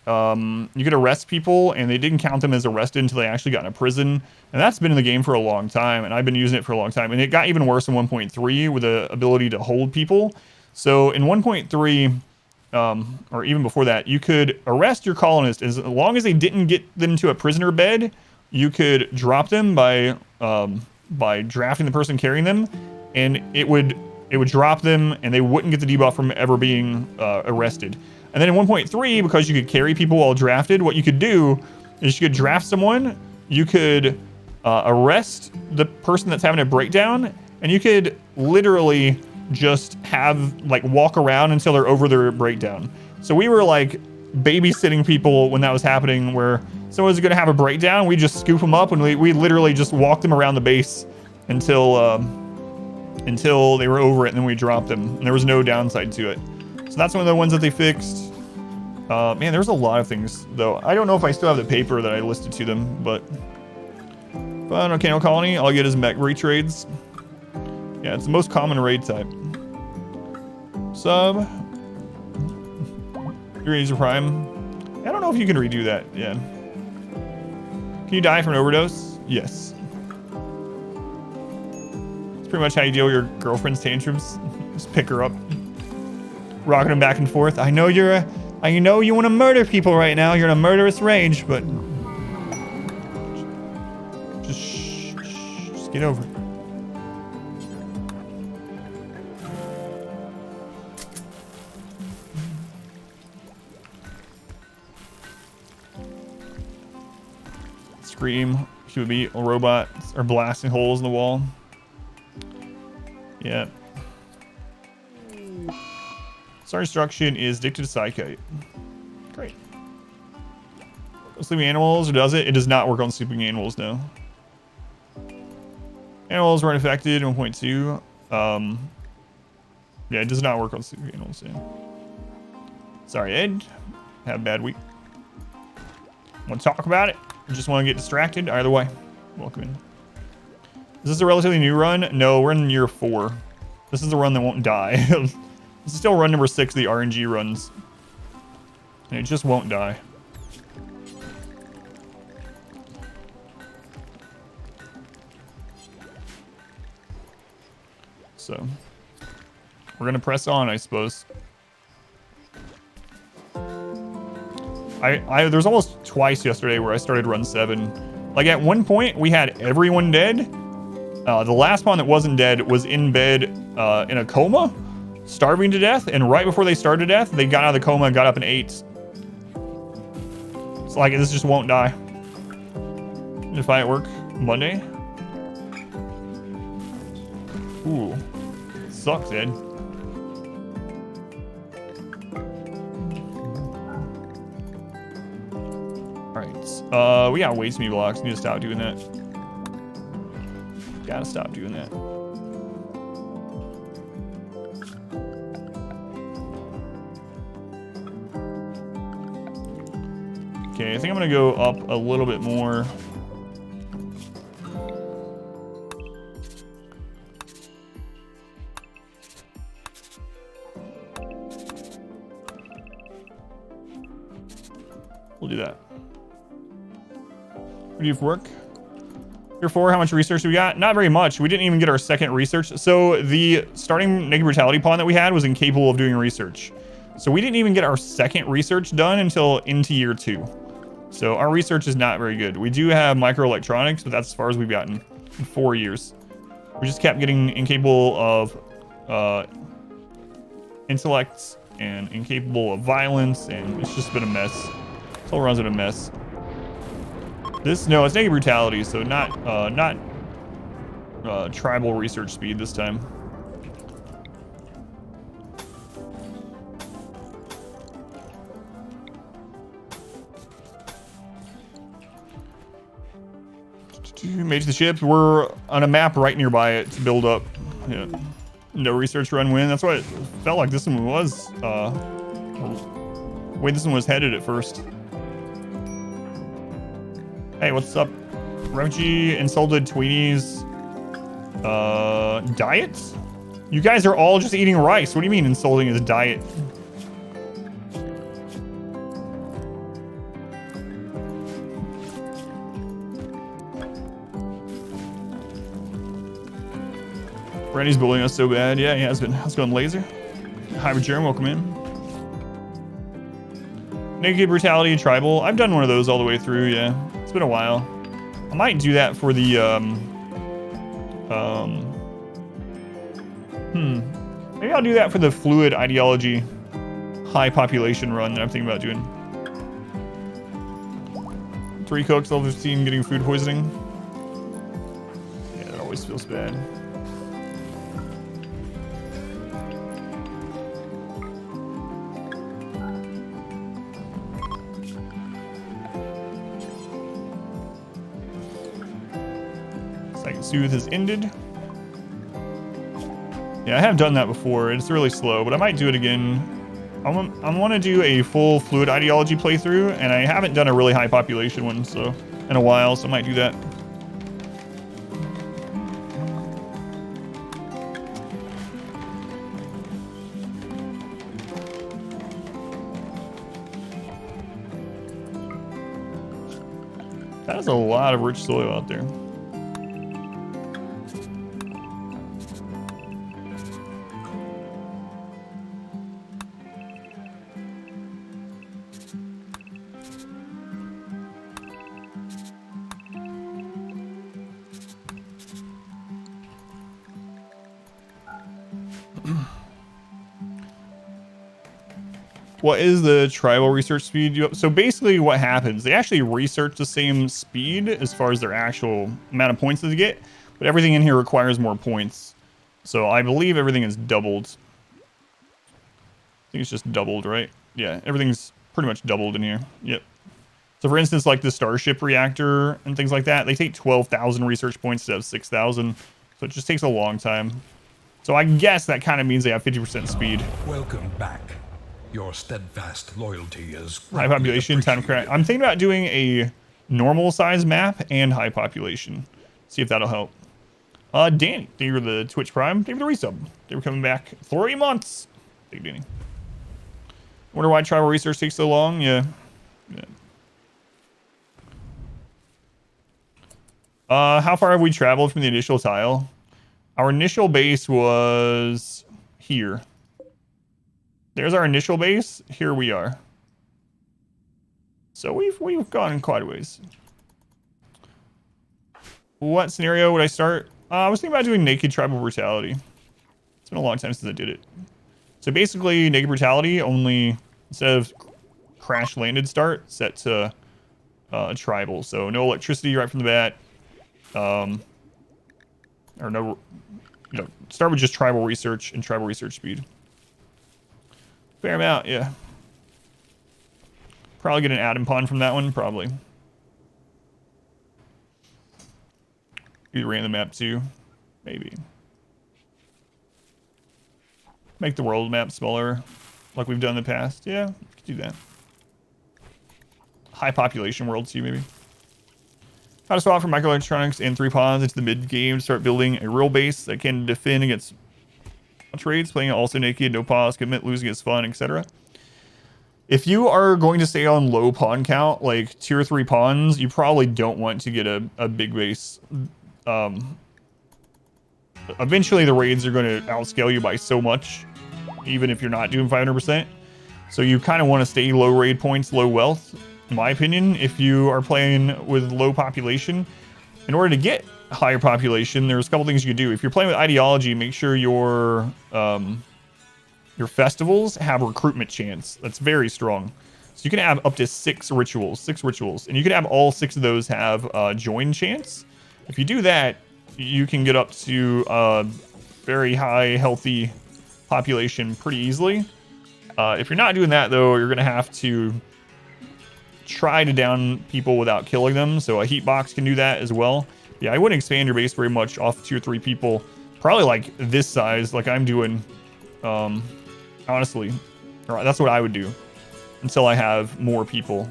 arrest people and they didn't count them as arrested until they actually got in a prison. And that's been in the game for a long time. And I've been using it for a long time. And it got even worse in 1.3 with the ability to hold people. So in 1.3, or even before that, you could arrest your colonists as long as they didn't get them to a prisoner bed. You could drop them by drafting the person carrying them, and it would drop them, and they wouldn't get the debuff from ever being arrested. And then in 1.3, because you could carry people while drafted, what you could do is you could draft someone, you could arrest the person that's having a breakdown, and you could literally just have like walk around until they're over their breakdown. So we were like babysitting people when that was happening, where someone was going to have a breakdown, we just scoop them up and we literally just walk them around the base until they were over it, and then we dropped them, and there was no downside to it. So that's one of the ones that they fixed. Man, there's a lot of things though. I don't know if I still have the paper that I listed to them, but on Volcano Colony, all I get is mech retrades. Yeah, it's the most common raid type. Sub. Razor Prime. I don't know if you can redo that. Yeah. Can you die from an overdose? Yes. It's pretty much how you deal with your girlfriend's tantrums. Just pick her up, rocking them back and forth. I know you want to murder people right now. You're in a murderous rage, but just get over it. Scream, human beat, robots are blasting holes in the wall. Yeah. Star Destruction is addicted to Psychite. Great. Sleeping animals, or does it? It does not work on sleeping animals, no. Animals weren't affected in 1.2. Yeah, it does not work on sleeping animals, yeah. Sorry, Ed. Have a bad week. Want to talk about it? Or just want to get distracted? Either way, welcome in. Is this a relatively new run? No, we're in year 4. This is the run that won't die. This is still run number 6 of the RNG runs. And it just won't die. So, we're going to press on, I suppose. There's almost twice yesterday where I started run 7. Like at one point we had everyone dead. The last one that wasn't dead was in bed in a coma, starving to death, and right before they started to death, they got out of the coma and got up and ate. It's like this just won't die. Did firework Monday? Ooh, sucks, Ed. Alright, we got way too many blocks. Need to stop doing that. Gotta stop doing that. Okay, I think I'm gonna go up a little bit more. We'll do that. What do you have for work? Year 4, how much research do we got? Not very much. We didn't even get our second research. So the starting negative brutality pawn that we had was incapable of doing research. So we didn't even get our second research done until into year 2. So our research is not very good. We do have microelectronics, but that's as far as we've gotten in 4 years. We just kept getting incapable of intellect and incapable of violence, and it's just been a mess. This whole run's been a mess. No, it's negative brutality, so not tribal research speed this time. Mage the ship. We're on a map right nearby it to build up. Yeah. No research run win. That's what it felt like this one was. The way this one was headed at first. Hey, what's up? Refugee, insulted tweenies. Diets? You guys are all just eating rice. What do you mean insulting his diet? Randy's bullying us so bad. Yeah, he has been. How's it going, Laser? Hi, Jerem. Welcome in. Naked Brutality Tribal. I've done one of those all the way through, yeah. It's been a while. I might do that for the, maybe I'll do that for the Fluid Ideology high population run that I'm thinking about doing. 3 cooks, level 15, getting food poisoning. Yeah, that always feels bad. Soothe has ended. Yeah, I have done that before. It's really slow, but I might do it again. I want to do a full Fluid Ideology playthrough, and I haven't done a really high population one in a while, so I might do that. That is a lot of rich soil out there. What is the tribal research speed? So basically what happens, they actually research the same speed as far as their actual amount of points that they get, but everything in here requires more points. So I believe everything is doubled. I think it's just doubled, right? Yeah, everything's pretty much doubled in here. Yep. So for instance, like the Starship reactor and things like that, they take 12,000 research points to have 6,000. So it just takes a long time. So I guess that kind of means they have 50% speed. Welcome back. Your steadfast loyalty is high population, time crack. I'm thinking about doing a normal size map and high population. See if that'll help. Danny, thank you for the Twitch Prime. Thank you for the resub. They were coming back 3 months. Thank you, Danny. Wonder why tribal research takes so long. Yeah. How far have we traveled from the initial tile? Our initial base was here. There's our initial base. Here we are. So we've gone quite a ways. What scenario would I start? I was thinking about doing Naked Tribal Brutality. It's been a long time since I did it. So basically, Naked Brutality only, instead of crash landed start, set to tribal. So no electricity right from the bat. Or no, start with just tribal research and tribal research speed. Fair amount, yeah. Probably get an atom pond from that one, probably. You ran the map too, maybe. Make the world map smaller, like we've done in the past. Yeah, we could do that. High population world too, maybe. How to swap from microelectronics and 3 pawns into the mid game to start building a real base that can defend against trades, playing also naked, no pause, commit, losing is fun, etc. If you are going to stay on low pawn count, like 2 or 3 pawns, you probably don't want to get a big base. Eventually the raids are going to outscale you by so much, even if you're not doing 500%. So you kind of want to stay low raid points, low wealth, in my opinion. If you are playing with low population, in order to get higher population, there's a couple things you can do. If you're playing with ideology, make sure your festivals have recruitment chance. That's very strong. So you can have up to 6 rituals, and you can have all 6 of those have join chance. If you do that, you can get up to very high healthy population pretty easily. If you're not doing that though, you're gonna have to try to down people without killing them. So a heat box can do that as well. Yeah, I wouldn't expand your base very much off 2 or 3 people. Probably like this size, like I'm doing, honestly. That's what I would do until I have more people.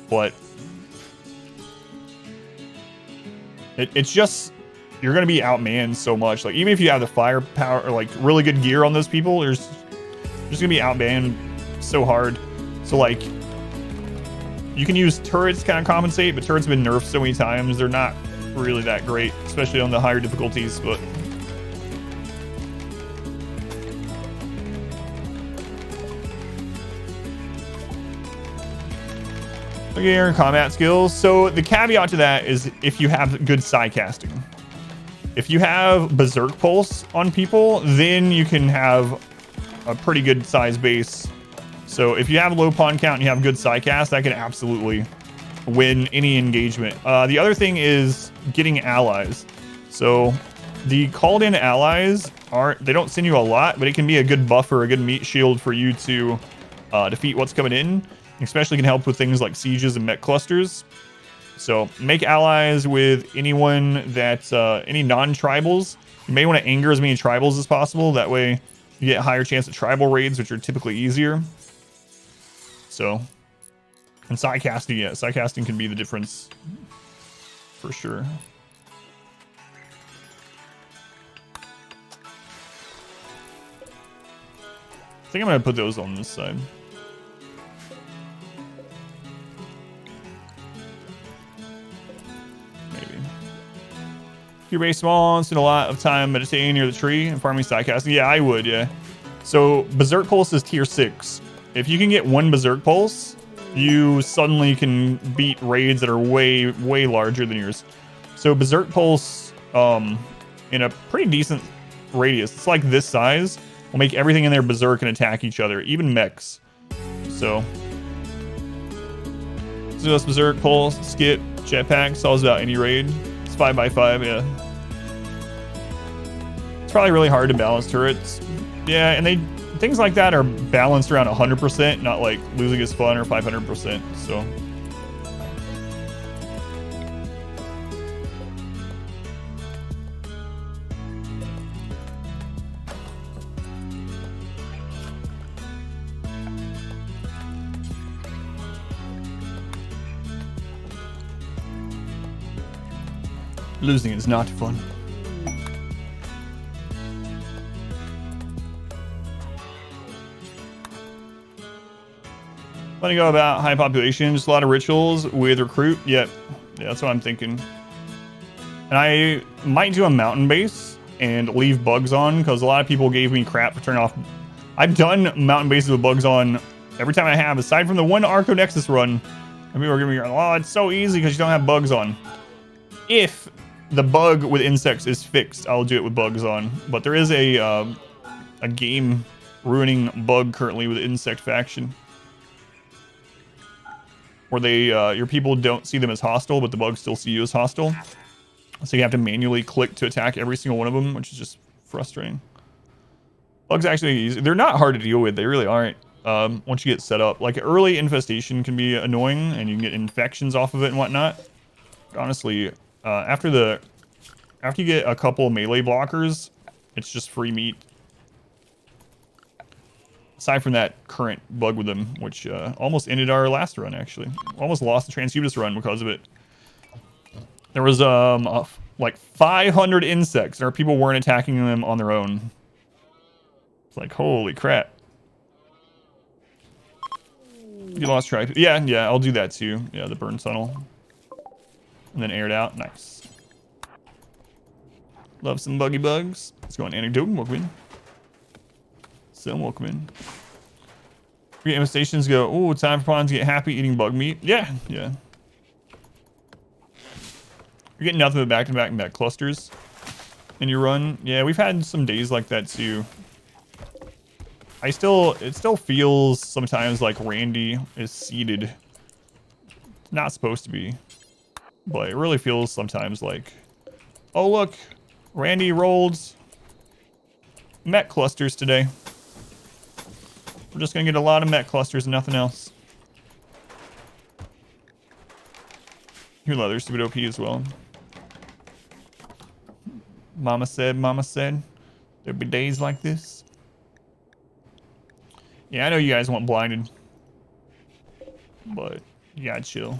But It's just, you're going to be outmanned so much. Like, even if you have the firepower or like really good gear on those people, there's just going to be outmanned so hard. So like, you can use turrets to kind of compensate, but turrets have been nerfed so many times, they're not really that great, especially on the higher difficulties. But okay, your combat skills. So the caveat to that is if you have good psi casting. If you have berserk pulse on people, then you can have a pretty good size base. So if you have low pawn count and you have good psi cast, that can absolutely win any engagement. The other thing is getting allies. So the called in allies they don't send you a lot, but it can be a good buffer, a good meat shield for you to defeat what's coming in. Especially can help with things like sieges and mech clusters. So make allies with anyone that any non-tribals. You may want to anger as many tribals as possible. That way you get a higher chance at tribal raids, which are typically easier. So, and psi casting, yeah, psi casting can be the difference for sure. I think I'm gonna put those on this side. Your base small, spend a lot of time meditating near the tree and farming psi casting. Yeah, I would, yeah. So Berserk Pulse is tier 6. If you can get 1 Berserk Pulse, you suddenly can beat raids that are way, way larger than yours. So Berserk Pulse, in a pretty decent radius, it's like this size, will make everything in there berserk and attack each other, even mechs. So that's Berserk Pulse, skip, jetpack, solves about any raid. 5x5, yeah. It's probably really hard to balance turrets. Yeah, and things like that are balanced around 100%, not like losing is fun or 500%. So losing is not fun. Letting go about high population, just a lot of rituals with recruit. Yep, yeah, that's what I'm thinking. And I might do a mountain base and leave bugs on because a lot of people gave me crap for turning off. I've done mountain bases with bugs on every time I have, aside from the one Arco Nexus run. And people are giving me, oh, it's so easy because you don't have bugs on. If the bug with insects is fixed, I'll do it with bugs on. But there is a game ruining bug currently with the insect faction, where your people don't see them as hostile, but the bugs still see you as hostile. So you have to manually click to attack every single one of them, which is just frustrating. Bugs actually easy. They're not hard to deal with. They really aren't. Once you get set up, like early infestation can be annoying, and you can get infections off of it and whatnot. But honestly, after you get a couple melee blockers, it's just free meat. Aside from that current bug with them, which almost ended our last run, actually. Almost lost the Transhumanist run because of it. There was like 500 insects, and our people weren't attacking them on their own. It's like, holy crap. You lost track. Yeah, I'll do that too. Yeah, the burn tunnel. And then air it out. Nice. Love some buggy bugs. Let's go on anecdote. Welcome in. Some welcome in. We get infestations go, oh, time for pawns to get happy eating bug meat. Yeah. You're getting nothing but back-to-back mech clusters in your run. Yeah, we've had some days like that too. It still feels sometimes like Randy is seated. Not supposed to be. But it really feels sometimes like, oh look, Randy rolled mech clusters today. We're just gonna get a lot of mech clusters and nothing else. Your leather's stupid OP as well. Mama said, there'd be days like this. Yeah, I know you guys want blinded, but you gotta chill.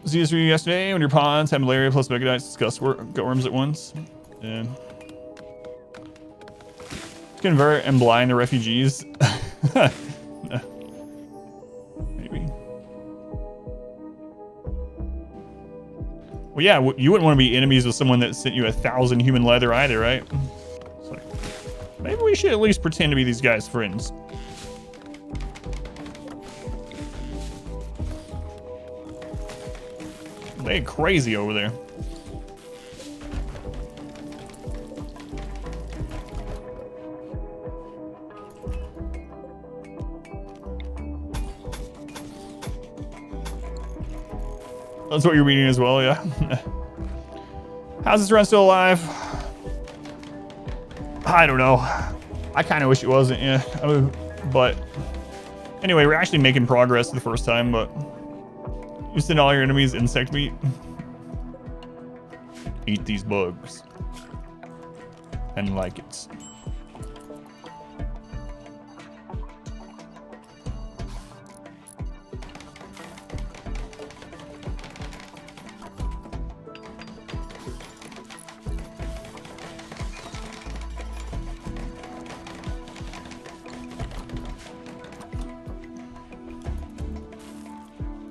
See this video yesterday when your pawns had malaria plus megadites discuss gutworms at once. Yeah. Convert and blind the refugees. Maybe. Well, yeah, you wouldn't want to be enemies with someone that sent you 1,000 human leather either, right? So, maybe we should at least pretend to be these guys' friends. They crazy over there. That's what you're reading as well, yeah. How's this run still alive? I don't know. I kind of wish it wasn't, yeah. But anyway, we're actually making progress the first time, but you send all your enemies insect meat. Eat these bugs. And like it.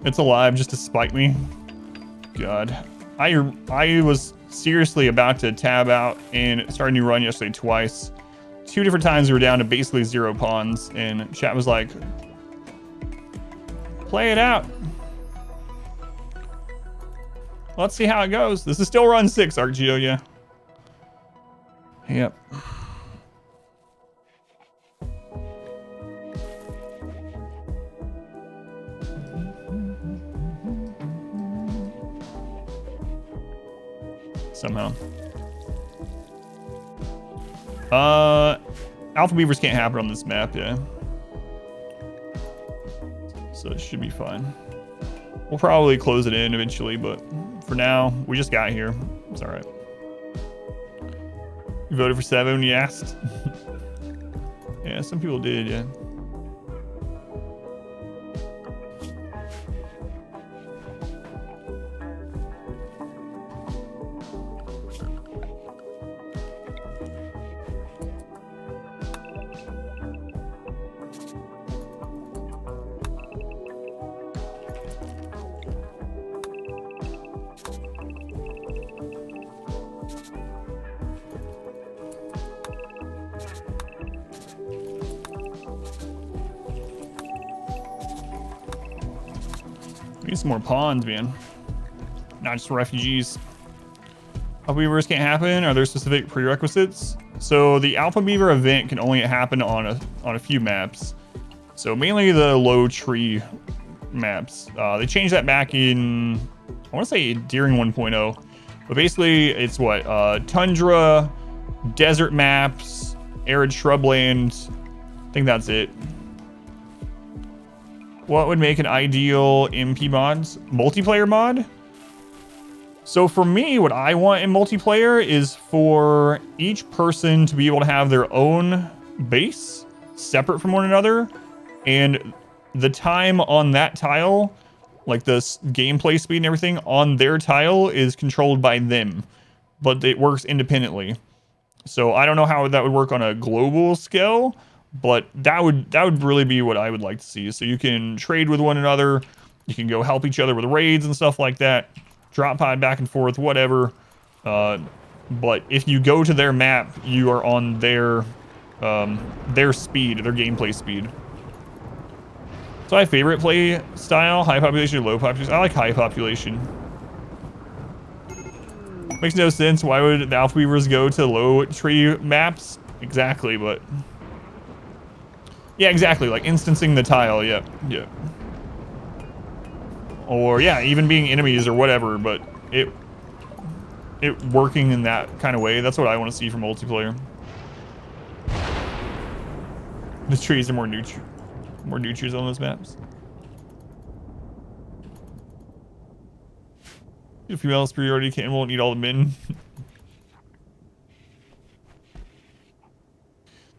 It's alive just to spite me. God. I was seriously about to tab out and start a new run yesterday twice. 2 different times we were down to basically 0 pawns, and chat was like, play it out. Let's see how it goes. This is still run 6, ArcGeo, yeah. Yep. Somehow. Alpha beavers can't happen on this map, yeah. So it should be fine. We'll probably close it in eventually, but for now, we just got here. It's all right. You voted for 7 when you asked? Yeah, some people did, yeah. We need some more pawns, man. Not just refugees. Alpha beavers can't happen. Are there specific prerequisites? So the alpha beaver event can only happen on a few maps. So mainly the low tree maps. They changed that back in, I want to say during 1.0. But basically it's what? Tundra, desert maps, arid shrubland. I think that's it. What would make an ideal MP mods? Multiplayer mod? So for me, what I want in multiplayer is for each person to be able to have their own base, separate from one another, and the time on that tile, like the gameplay speed and everything on their tile is controlled by them, but it works independently. So I don't know how that would work on a global scale, but that would really be what I would like to see. So you can trade with one another, you can go help each other with raids and stuff like that, drop pod back and forth, whatever. But if you go to their map, you are on their speed, their gameplay speed. So my favorite play style, high population or low population. I like high population. Makes no sense. Why would the alpha beavers go to low tree maps? Exactly, but yeah, exactly. Like instancing the tile. Yep. Yep. Or yeah, even being enemies or whatever, but it working in that kind of way. That's what I want to see from multiplayer. The trees are more nutries on those maps. If female superiority can won't eat all the men.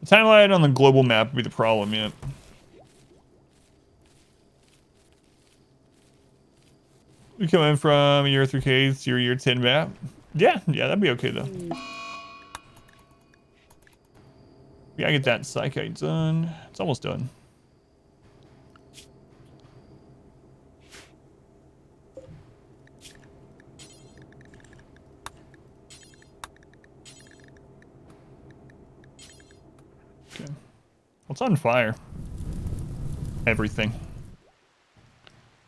The timeline on the global map would be the problem, yeah. We coming from year 3K to your year 10 map. Yeah, that'd be okay though. We gotta get that psychite done. It's almost done. Okay. What's on fire? Everything.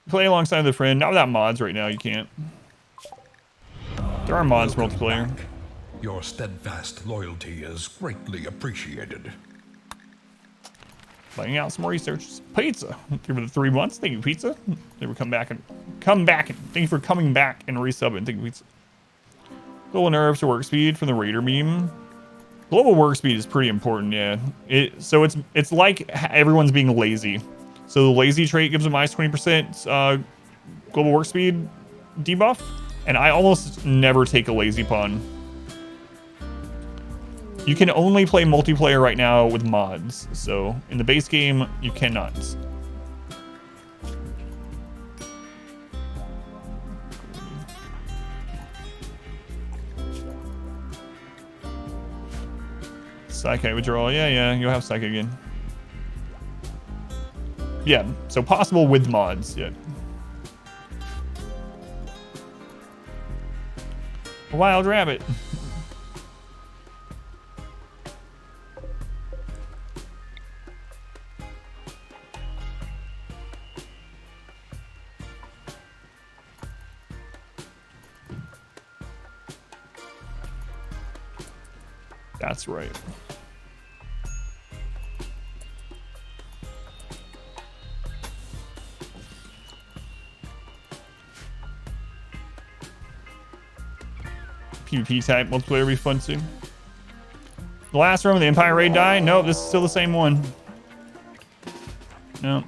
Play alongside the friend. Not without mods right now, you can't. There are mods for multiplayer. Back. Your steadfast loyalty is greatly appreciated. Laying out some more research. Pizza. Thank you for the 3 months. Thank you, pizza. They would come back and thank you for coming back and resubbing. Thank you, pizza. Global nerfs to work speed from the raider meme. Global work speed is pretty important, yeah. So it's like everyone's being lazy. So the lazy trait gives a minus 20% global work speed debuff, and I almost never take a lazy pawn. You can only play multiplayer right now with mods, so in the base game, you cannot. Psychic withdrawal, yeah, you'll have Psychic again. Yeah, so possible with mods, yeah. Wild rabbit. That's right. PvP type multiplayer be fun too. The last room of the Empire Raid die? Nope, this is still the same one. Nope.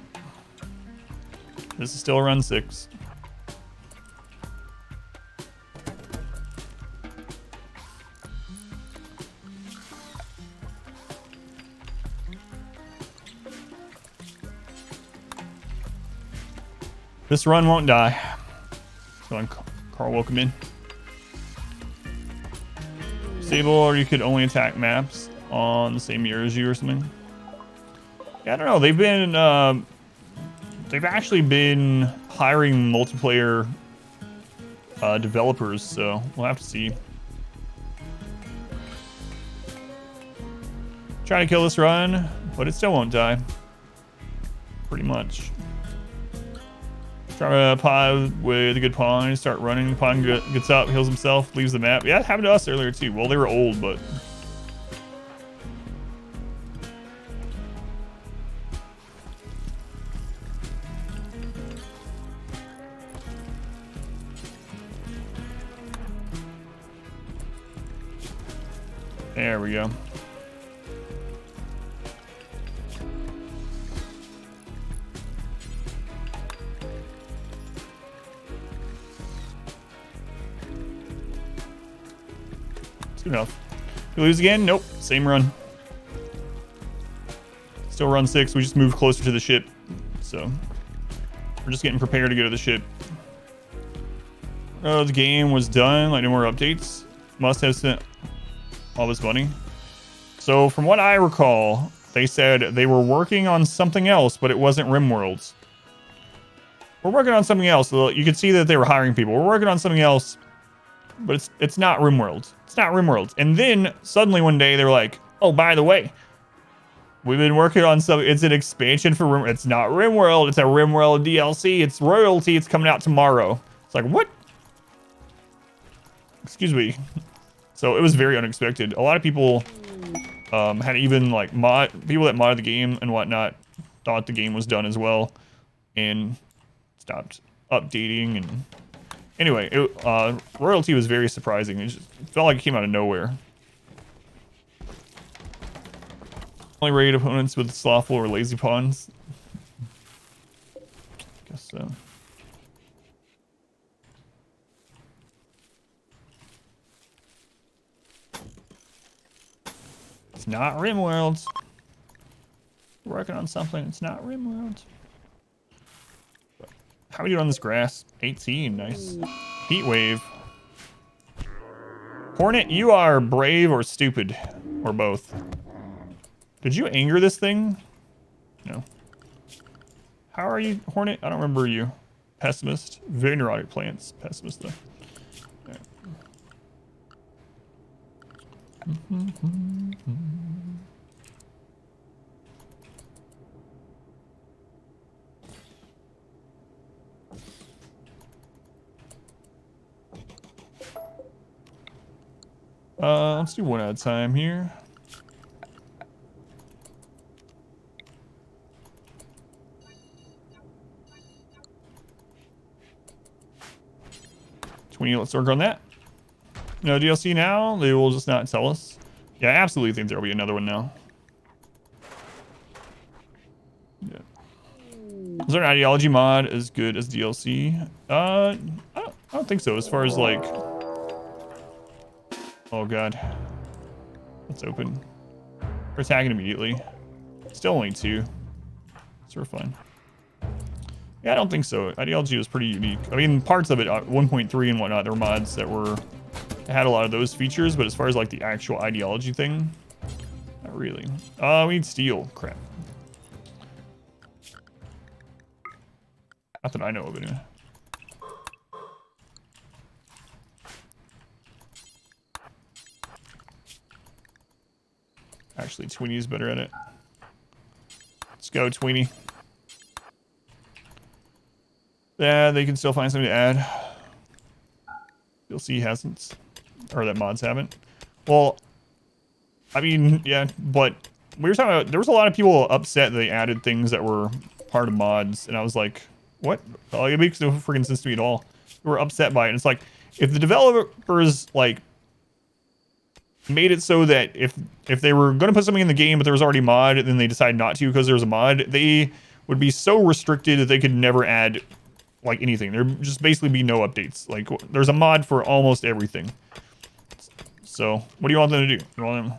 This is still run 6. This run won't die. So Carl, welcome in. Stable, or you could only attack maps on the same year as you or something. Yeah, I don't know. They've actually been hiring multiplayer developers, so we'll have to see. Trying to kill this run, but it still won't die. Pretty much. Try to pod with a good pawn, start running. The pawn gets up, heals himself, leaves the map. Yeah, it happened to us earlier too. Well, they were old, but... There we go. Good enough. You lose again? Nope. Same run. Still run 6. We just moved closer to the ship. So we're just getting prepared to go to the ship. Oh, the game was done. Like no more updates. Must have sent all this money. So from what I recall, they said they were working on something else, but it wasn't RimWorlds. We're working on something else. You could see that they were hiring people. We're working on something else, but it's not RimWorlds. It's not RimWorlds. And then suddenly one day they were like, oh, by the way, we've been working on some. It's an expansion for RimWorld. It's not RimWorld. It's a RimWorld DLC. It's royalty. It's coming out tomorrow. It's like, what? Excuse me. So it was very unexpected. A lot of people had even like people that modded the game and whatnot thought the game was done as well and stopped updating. And anyway, royalty was very surprising. It just felt like it came out of nowhere. Only raid opponents with slothful or lazy pawns. Guess so. It's not RimWorld. We're working on something. It's not RimWorld. How are we doing on this grass? 18, nice. Heat wave. Hornet, you are brave or stupid, or both. Did you anger this thing? No. How are you, Hornet? I don't remember you. Pessimist. Very neurotic plants. Pessimist, though. Right. Let's do one at a time here. Let's work on that. No DLC now? They will just not tell us. Yeah, I absolutely think there'll be another one now. Yeah. Is there an ideology mod as good as DLC? I don't think so. As far as like, oh god, let's open. We're attacking immediately. Still only 2. So we're fine. Yeah, I don't think so. Ideology was pretty unique. I mean, parts of it, 1.3 and whatnot, there were mods that had a lot of those features, but as far as like the actual ideology thing, not really. We need steel. Crap. Not that I know of anyway. Actually, Tweenie is better at it. Let's go, Tweenie. Yeah, they can still find something to add. DLC hasn't, or that mods haven't. Well, I mean, yeah, but we were talking about, there was a lot of people upset that they added things that were part of mods, and I was like, what? Like, it makes no freaking sense to me at all. We were upset by it. And it's like, if the developers, like, made it so that if they were going to put something in the game, but there was already a mod, and then they decide not to because there was a mod, they would be so restricted that they could never add like anything. There'd just basically be no updates. Like, there's a mod for almost everything. So what do you want them to do? You want them,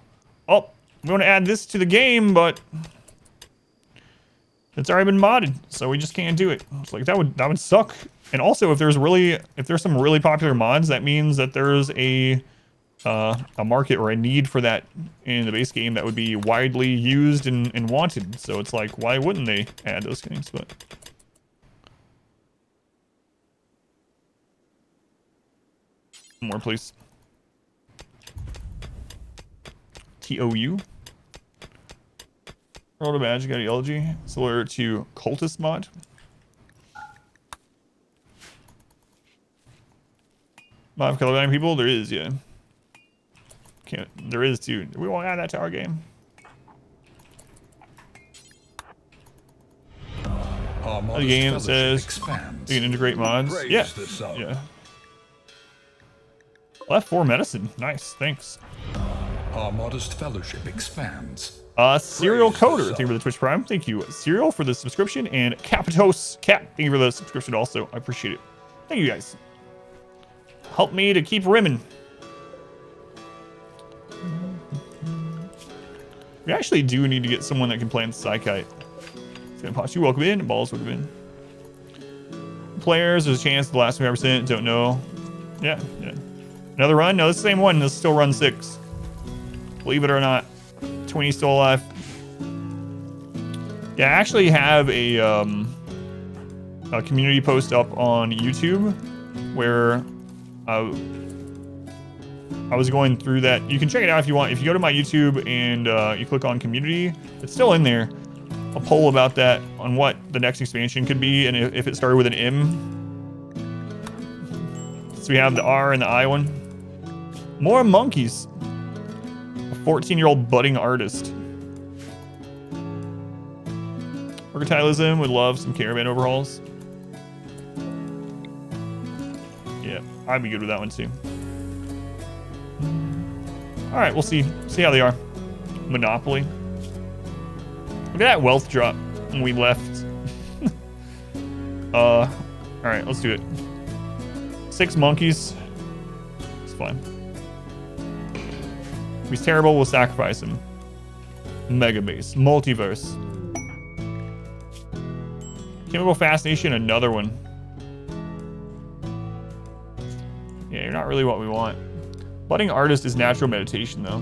oh, we want to add this to the game, but it's already been modded, so we just can't do it. It's like, that would suck. And also, if there's some really popular mods, that means that there's a market or a need for that in the base game that would be widely used and wanted. So it's like, why wouldn't they add those things? But more, please. TOU. World of Magic Ideology. Similar to Cultist mod. Mod of colorblind people? There is, yeah. There is too. We won't add that to our game. The game says you can integrate mods. Yeah. Yeah. Left 4 medicine. Nice. Thanks. Our modest fellowship expands. Serial Coder, thank you for the Twitch Prime. Thank you, Serial, for the subscription, and Capitos Cap, thank you for the subscription also. I appreciate it. Thank you guys. Help me to keep rimming. We actually do need to get someone that can plant Psykite. It's gonna pause you. Welcome in. Balls, welcome in. Players, there's a chance the last 5% don't know. Yeah, yeah. Another run? No, it's the same one. This is still run 6. Believe it or not. 20 still alive. Yeah, I actually have a community post up on YouTube where I was going through that. You can check it out if you want. If you go to my YouTube and you click on community, it's still in there. A poll about that on what the next expansion could be and if it started with an M. So we have the R and the I one. More monkeys. A 14-year-old budding artist. Mercantilism would love some caravan overhauls. Yeah, I'd be good with that one too. All right, we'll see how they are. Monopoly. Look at that wealth drop when we left. All right, let's do it. 6 monkeys. It's fine. If he's terrible, we'll sacrifice him. Mega base, multiverse. Chemical fascination, another one. Yeah, you're not really what we want. Budding artist is natural meditation, though.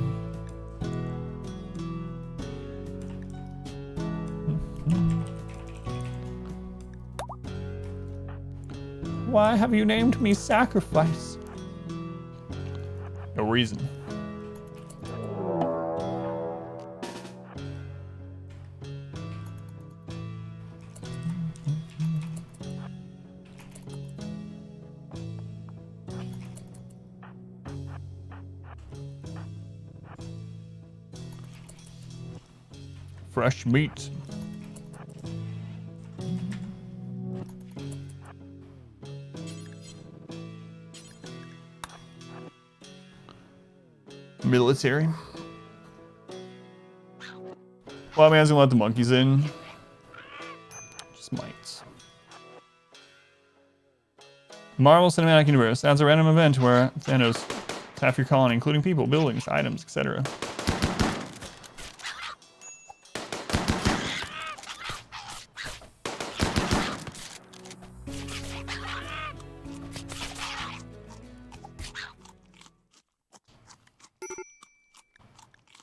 Why have you named me Sacrifice? No reason. Fresh meat. Military. Well, I mean, I was gonna let the monkeys in. Just might. Marvel Cinematic Universe adds a random event where Thanos tap your colony, including people, buildings, items, etc.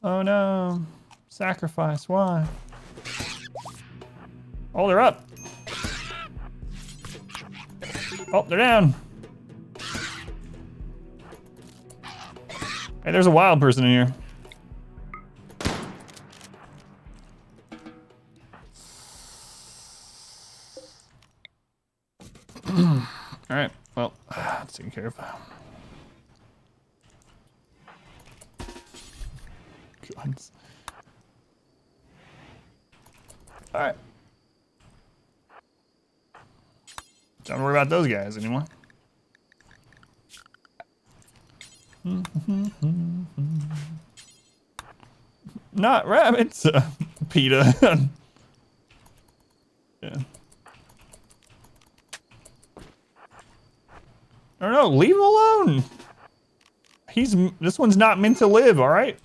Oh no. Sacrifice, why? Oh, they're up. Oh, they're down. Hey, there's a wild person in here. All right, well, let's take care of that. Guns. All right. Don't worry about those guys anymore. Not rabbits, PETA. Yeah. I don't know, leave him alone. This one's not meant to live, all right?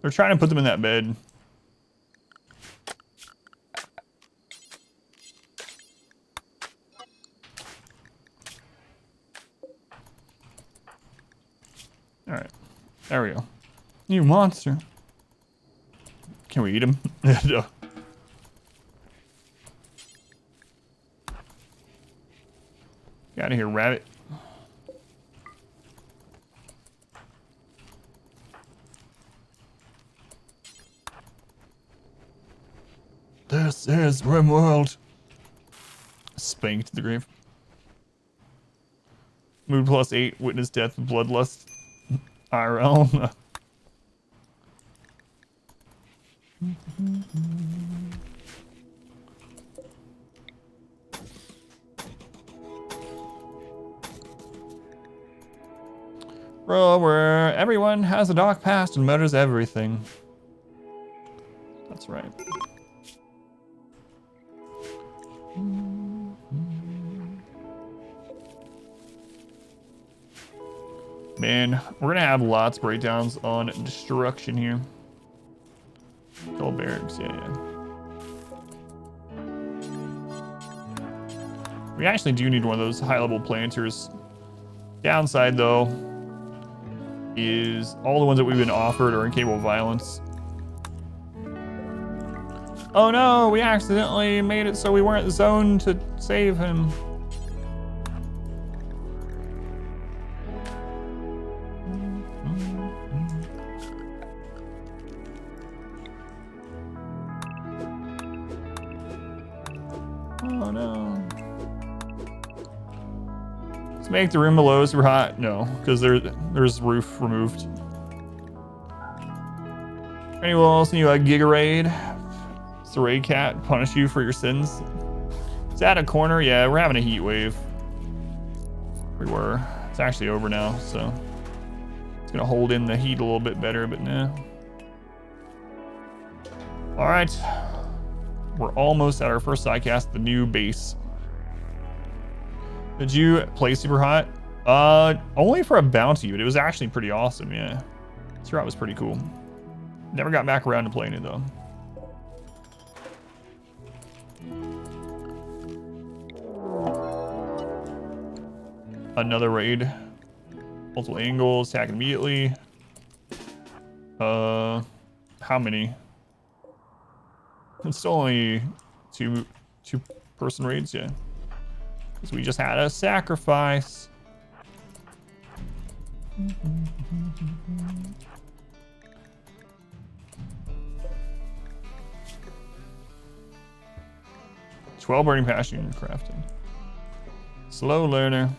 They're trying to put them in that bed. All right, there we go. You monster. Can we eat him? No. Get out of here, rabbit. This is RimWorld. Spanked to the grave. Mood +8, witness death, bloodlust. IRL. Bro, where everyone has a dark past and murders everything. That's right. Man, we're gonna have lots of breakdowns on destruction here. Kill barracks, yeah. We actually do need one of those high-level planters. Downside, though, is all the ones that we've been offered are incapable of violence. Oh no, we accidentally made it so we weren't zoned to save him. Oh no. Let's make the room below super hot. No, because there's roof removed. Anyone else need a Giga Raid? Does the Raid Cat punish you for your sins? Is that a corner? Yeah, we're having a heat wave. We were. It's actually over now, so it's gonna hold in the heat a little bit better, but nah. All right. We're almost at our first sidecast, the new base. Did you play Super Hot? Only for a bounty, but it was actually pretty awesome, yeah. Super Hot was pretty cool. Never got back around to playing it, though. another raid. Multiple angles, attack immediately. How many? It's still only two person raids, yeah. Because we just had a sacrifice. 12 burning passion in crafting. Slow learner.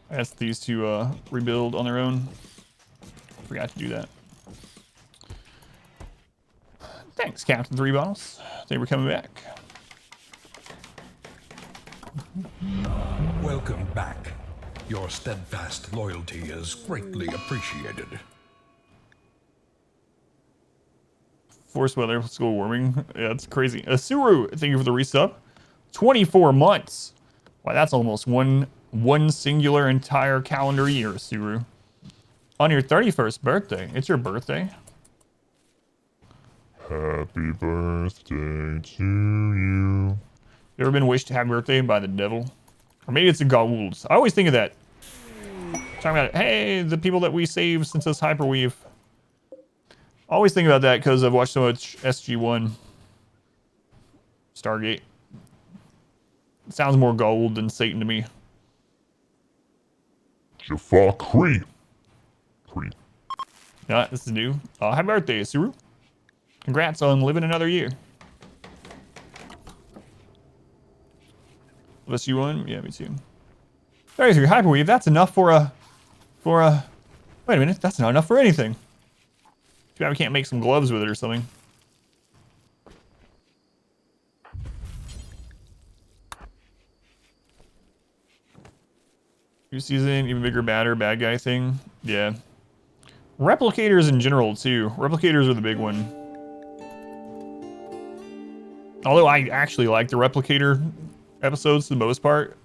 I asked these to rebuild on their own. Forgot to do that. Thanks, Captain 3 Bottles. They were coming back. Welcome back. Your steadfast loyalty is greatly appreciated. Forced weather, school warming. Yeah, it's crazy. Asuru, thank you for the resub. 24 months. Wow, that's almost one singular entire calendar year, Asuru. On your 31st birthday. It's your birthday. Happy birthday to you. You ever been wished happy birthday by the devil? Or maybe it's the Gaulds. I always think of that. Talking about, hey, the people that we saved since this hyperweave. I always think about that because I've watched so much SG-1. Stargate. It sounds more gold than Satan to me. Jaffa Cree. Yeah, this is new. Happy birthday, Suru. Congrats on living another year. SG-1? Yeah, me too. There's your hyperweave. That's enough for a... Wait a minute. That's not enough for anything. Too bad we can't make some gloves with it or something. New season, even bigger, badder, bad guy thing. Yeah. Replicators in general, too. Replicators are the big one. Although I actually like the replicator episodes for the most part.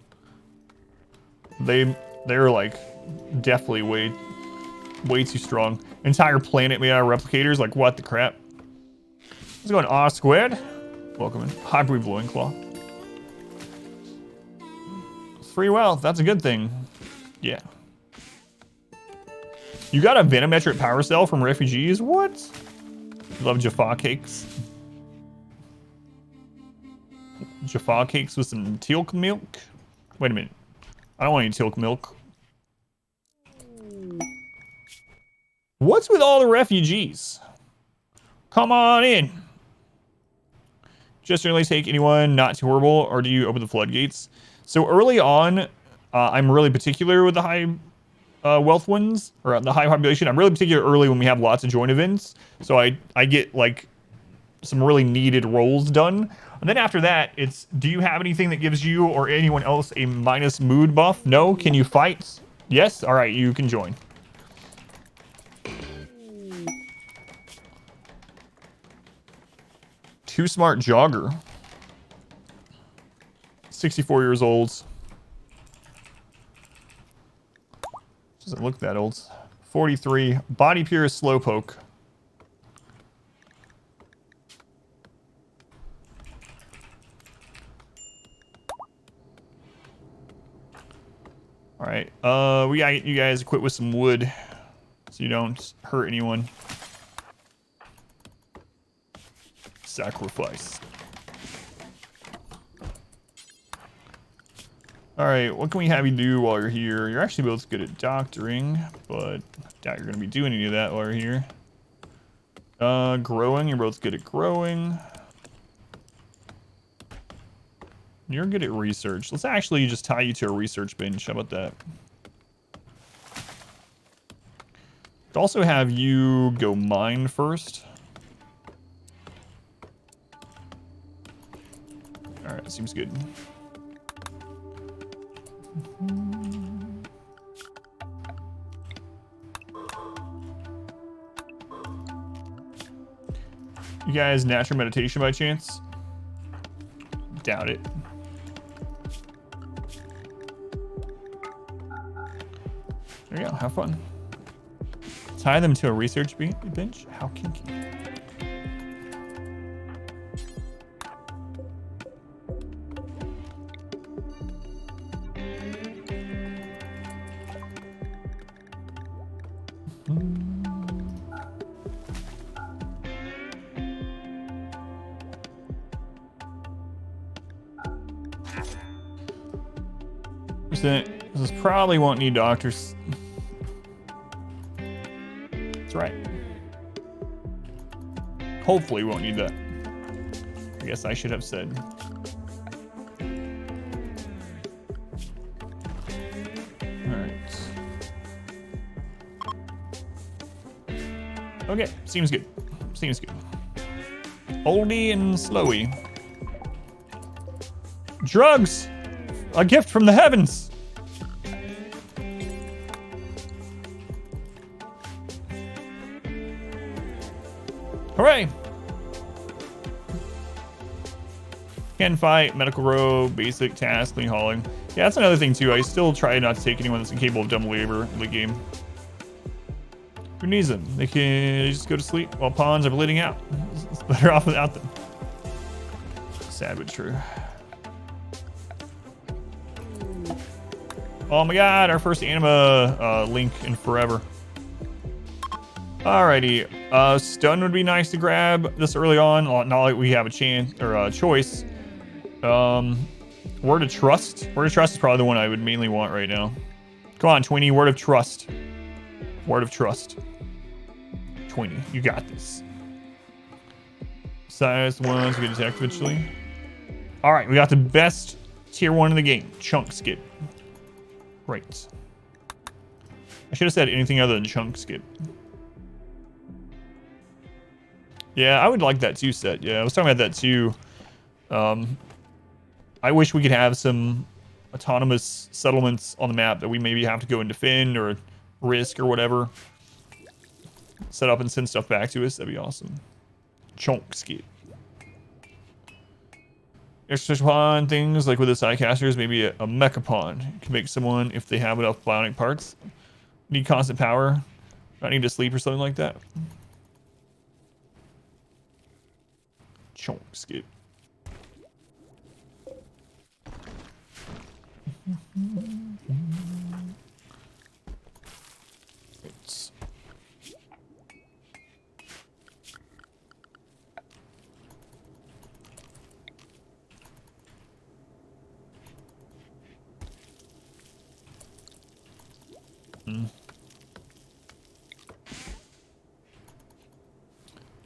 They're like definitely way too strong. Entire planet made out of replicators, like what the crap? Let's go on R squared. Welcome in. Hyperweave loincloth. Free wealth, that's a good thing. Yeah. You got a venometric power cell from refugees? What? Love Jaffa cakes. Jaffa cakes with some teal milk? Wait a minute. I don't want any teal milk. What's with all the refugees? Come on in. Just generally take anyone not too horrible, or do you open the floodgates? So early on, I'm really particular with the high wealth ones, or the high population. I'm really particular early when we have lots of joint events. So I get like some really needed roles done. And then after that, it's, do you have anything that gives you or anyone else a minus mood buff? No? Can you fight? Yes? All right, you can join. Too smart jogger. 64 years old. Doesn't look that old. 43. Body pure slowpoke. All right. We gotta get you guys equipped with some wood so you don't hurt anyone. Sacrifice. All right, what can we have you do while you're here? You're actually both good at doctoring, but I doubt you're gonna be doing any of that while you're here. Growing, you're both good at growing. You're good at research. Let's actually just tie you to a research bench. How about that? Could also have you go mine first. All right, seems good. You guys natural meditation by chance? Doubt it. There you go. Have fun. Tie them to a research bench? How kinky. This probably won't need doctors. That's right. Hopefully won't need that. I guess I should have said. Alright. Okay, seems good. Seems good. Oldie and slowy. Drugs! A gift from the heavens! Hooray! Can fight, medical row, basic task, clean hauling. Yeah, that's another thing too. I still try not to take anyone that's incapable of dumb labor in the game. Who needs them? They can just go to sleep while pawns are bleeding out. It's better off without them. Sad but true. Oh my god, our first anima link in forever. Alrighty, stun would be nice to grab this early on, not like we have a chance or a choice. Word of trust. Word of trust is probably the one I would mainly want right now. Come on, Tweenie, word of trust. Word of trust. Tweenie, you got this. Size ones we get attacked eventually. Alright, we got the best tier 1 in the game, chunk skip. Right. I should have said anything other than chunk skip. Yeah, I would like that too set. Yeah, I was talking about that too. I wish we could have some autonomous settlements on the map that we maybe have to go and defend or risk or whatever. Set up and send stuff back to us. That'd be awesome. Chunk skip. Extra pawn things like with the sidecasters, maybe a mecha pawn can make someone if they have enough bionic parts. Need constant power. Not need to sleep or something like that. Chunk skip. It's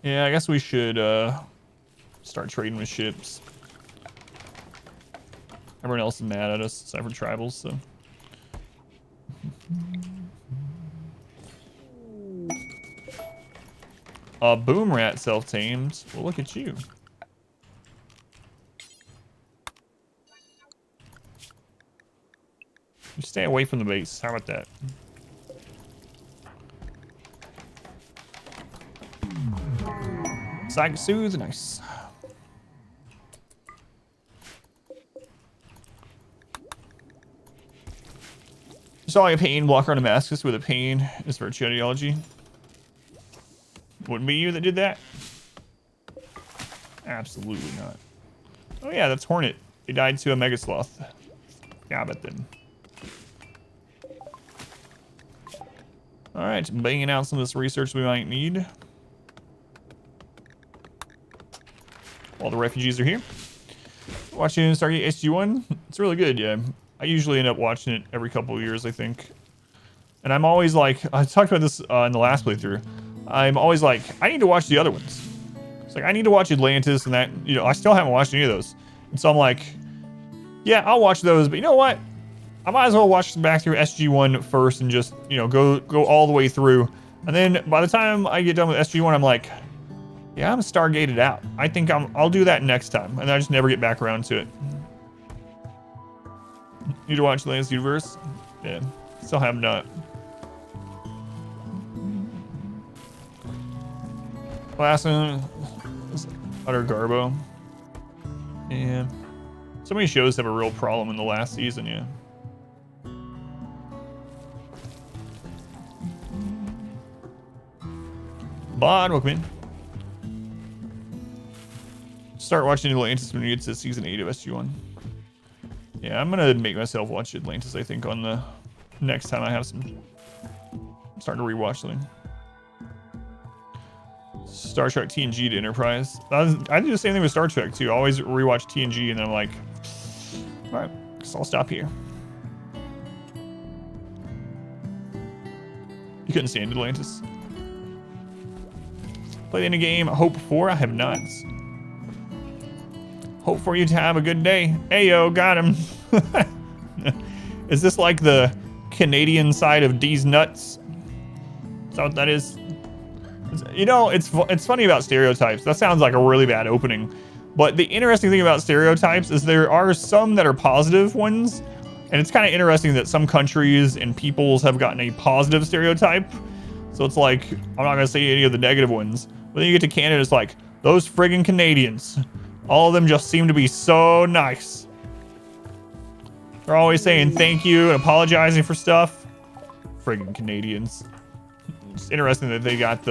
yeah, I guess we should start trading with ships. Everyone else is mad at us except for tribals, so. Boom rat self-tamed. Well, look at you. You stay away from the base. How about that? Psychic Soothe, nice. Saw a pain blocker on Damascus with a pain is virtue ideology. Wouldn't be you that did that? Absolutely not. Oh yeah, that's Hornet. They died to a Mega Sloth. Yeah, about them. Alright, banging out some of this research we might need. All the refugees are here. Watching Stargate SG-1. It's really good, yeah. I usually end up watching it every couple of years, I think. And I'm always like, I talked about this in the last playthrough. I'm always like, I need to watch the other ones. It's like, I need to watch Atlantis and that, you know, I still haven't watched any of those. And so I'm like, yeah, I'll watch those, but you know what? I might as well watch back through SG-1 first and just, you know, go all the way through. And then by the time I get done with SG-1, I'm like, yeah, I'm Stargated out. I think I'll do that next time. And I just never get back around to it. Need to watch Atlantis Universe? Yeah, still have not. Last one is utter garbo. Yeah. So many shows have a real problem in the last season, yeah. Bod, welcome in. Start watching Atlantis when you get to season 8 of SG1. Yeah, I'm gonna make myself watch Atlantis, I think, on the next time I have some. I'm starting to rewatch something. Star Trek TNG to Enterprise. I do the same thing with Star Trek too. I always rewatch TNG and then I'm like, all right, so I'll stop here. You couldn't stand Atlantis. Played in a game. Hope 4. I have not. Hope for you to have a good day. Ayo, got him. Is this like the Canadian side of D's nuts? Is that what that is? You know, it's funny about stereotypes. That sounds like a really bad opening. But the interesting thing about stereotypes is there are some that are positive ones. And it's kind of interesting that some countries and peoples have gotten a positive stereotype. So it's like, I'm not going to say any of the negative ones. But then you get to Canada, it's like, those friggin' Canadians. All of them just seem to be so nice. They're always saying thank you and apologizing for stuff. Friggin' Canadians. It's interesting that they got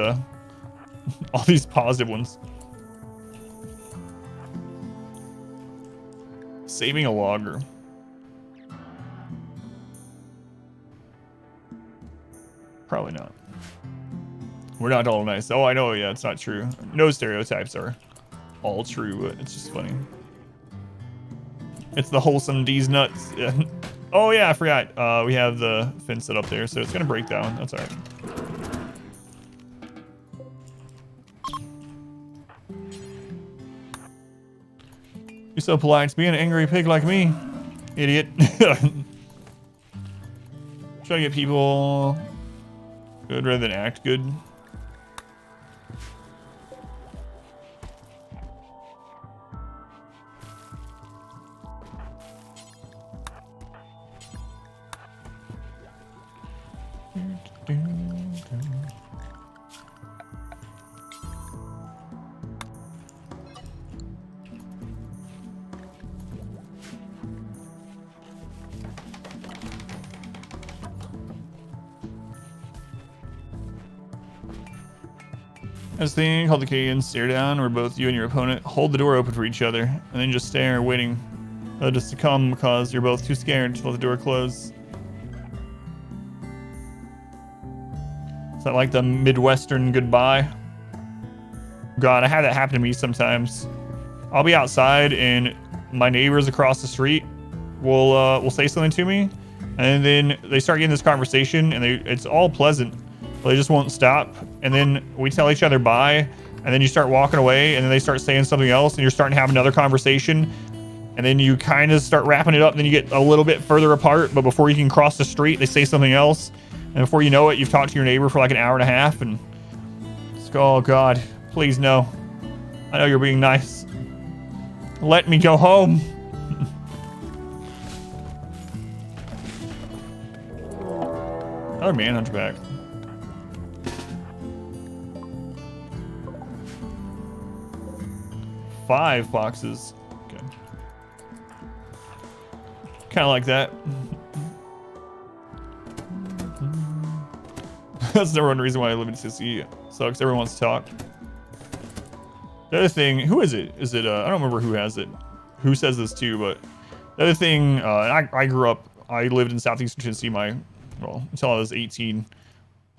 all these positive ones. Saving a logger. Probably not. We're not all nice. Oh, I know. Yeah, it's not true. No stereotypes are all true, but it's just funny. It's the wholesome D's nuts. Yeah. Oh yeah, I forgot. We have the fence set up there, so it's gonna break down. That's all right. You're so polite to be an angry pig like me, idiot. Try to get people good rather than act good. This thing called the Canadian stare down, where both you and your opponent hold the door open for each other, and then just stare, waiting just to come because you're both too scared to let the door close. Is that like the Midwestern goodbye? God, I have that happen to me sometimes. I'll be outside and my neighbors across the street will say something to me, and then they start getting this conversation, and it's all pleasant. They just won't stop, and then we tell each other bye, and then you start walking away, and then they start saying something else, and you're starting to have another conversation, and then you kind of start wrapping it up, and then you get a little bit further apart, but before you can cross the street, they say something else, and before you know it, you've talked to your neighbor for like an hour and a half, and it's like, oh God, please no. I know you're being nice. Let me go home. Another manhunt back. Five boxes. Okay. Kind of like that. That's the one reason why I live in Sissy. Sucks. Everyone wants to talk. The other thing, who is it? Is it, I don't remember who has it. Who says this too, but the other thing, I grew up, I lived in southeastern Tennessee until I was 18.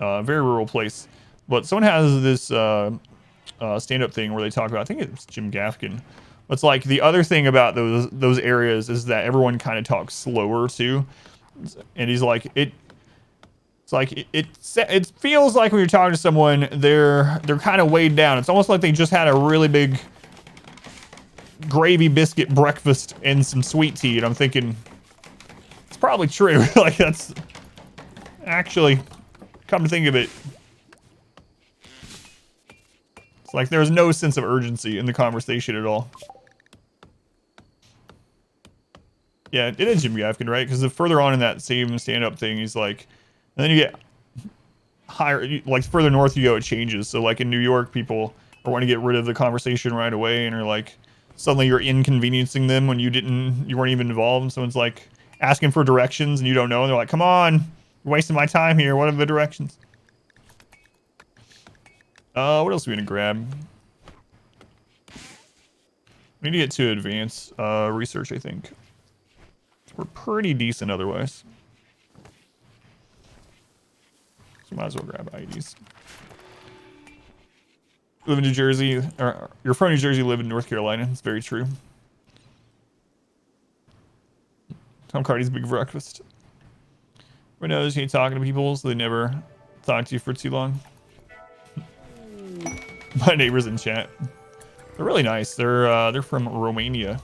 Very rural place. But someone has this, stand-up thing where they talk about, I think it's Jim Gaffigan. It's like the other thing about those areas is that everyone kind of talks slower too, and he's like it feels like when you're talking to someone, they're kind of weighed down. It's almost like they just had a really big gravy biscuit breakfast and some sweet tea, and I'm thinking it's probably true. Like, that's actually, come to think of it, it's like there's no sense of urgency in the conversation at all. Yeah, it is Jim Gaffigan, right? Because the further on in that same stand-up thing, he's like, and then you get higher, like further north you go, it changes. So like in New York, people want to get rid of the conversation right away, and are like, suddenly you're inconveniencing them when you weren't even involved. And someone's like asking for directions and you don't know, and they're like, come on, you're wasting my time here. What are the directions? What else are we gonna grab? We need to get to advanced research, I think. We're pretty decent otherwise. So might as well grab IDs. Live in New Jersey, or you're from New Jersey, live in North Carolina. It's very true. Tom Cardy's big breakfast. Everyone knows you hate talking to people, so they never talk to you for too long. My neighbors in chat. They're really nice. They're from Romania.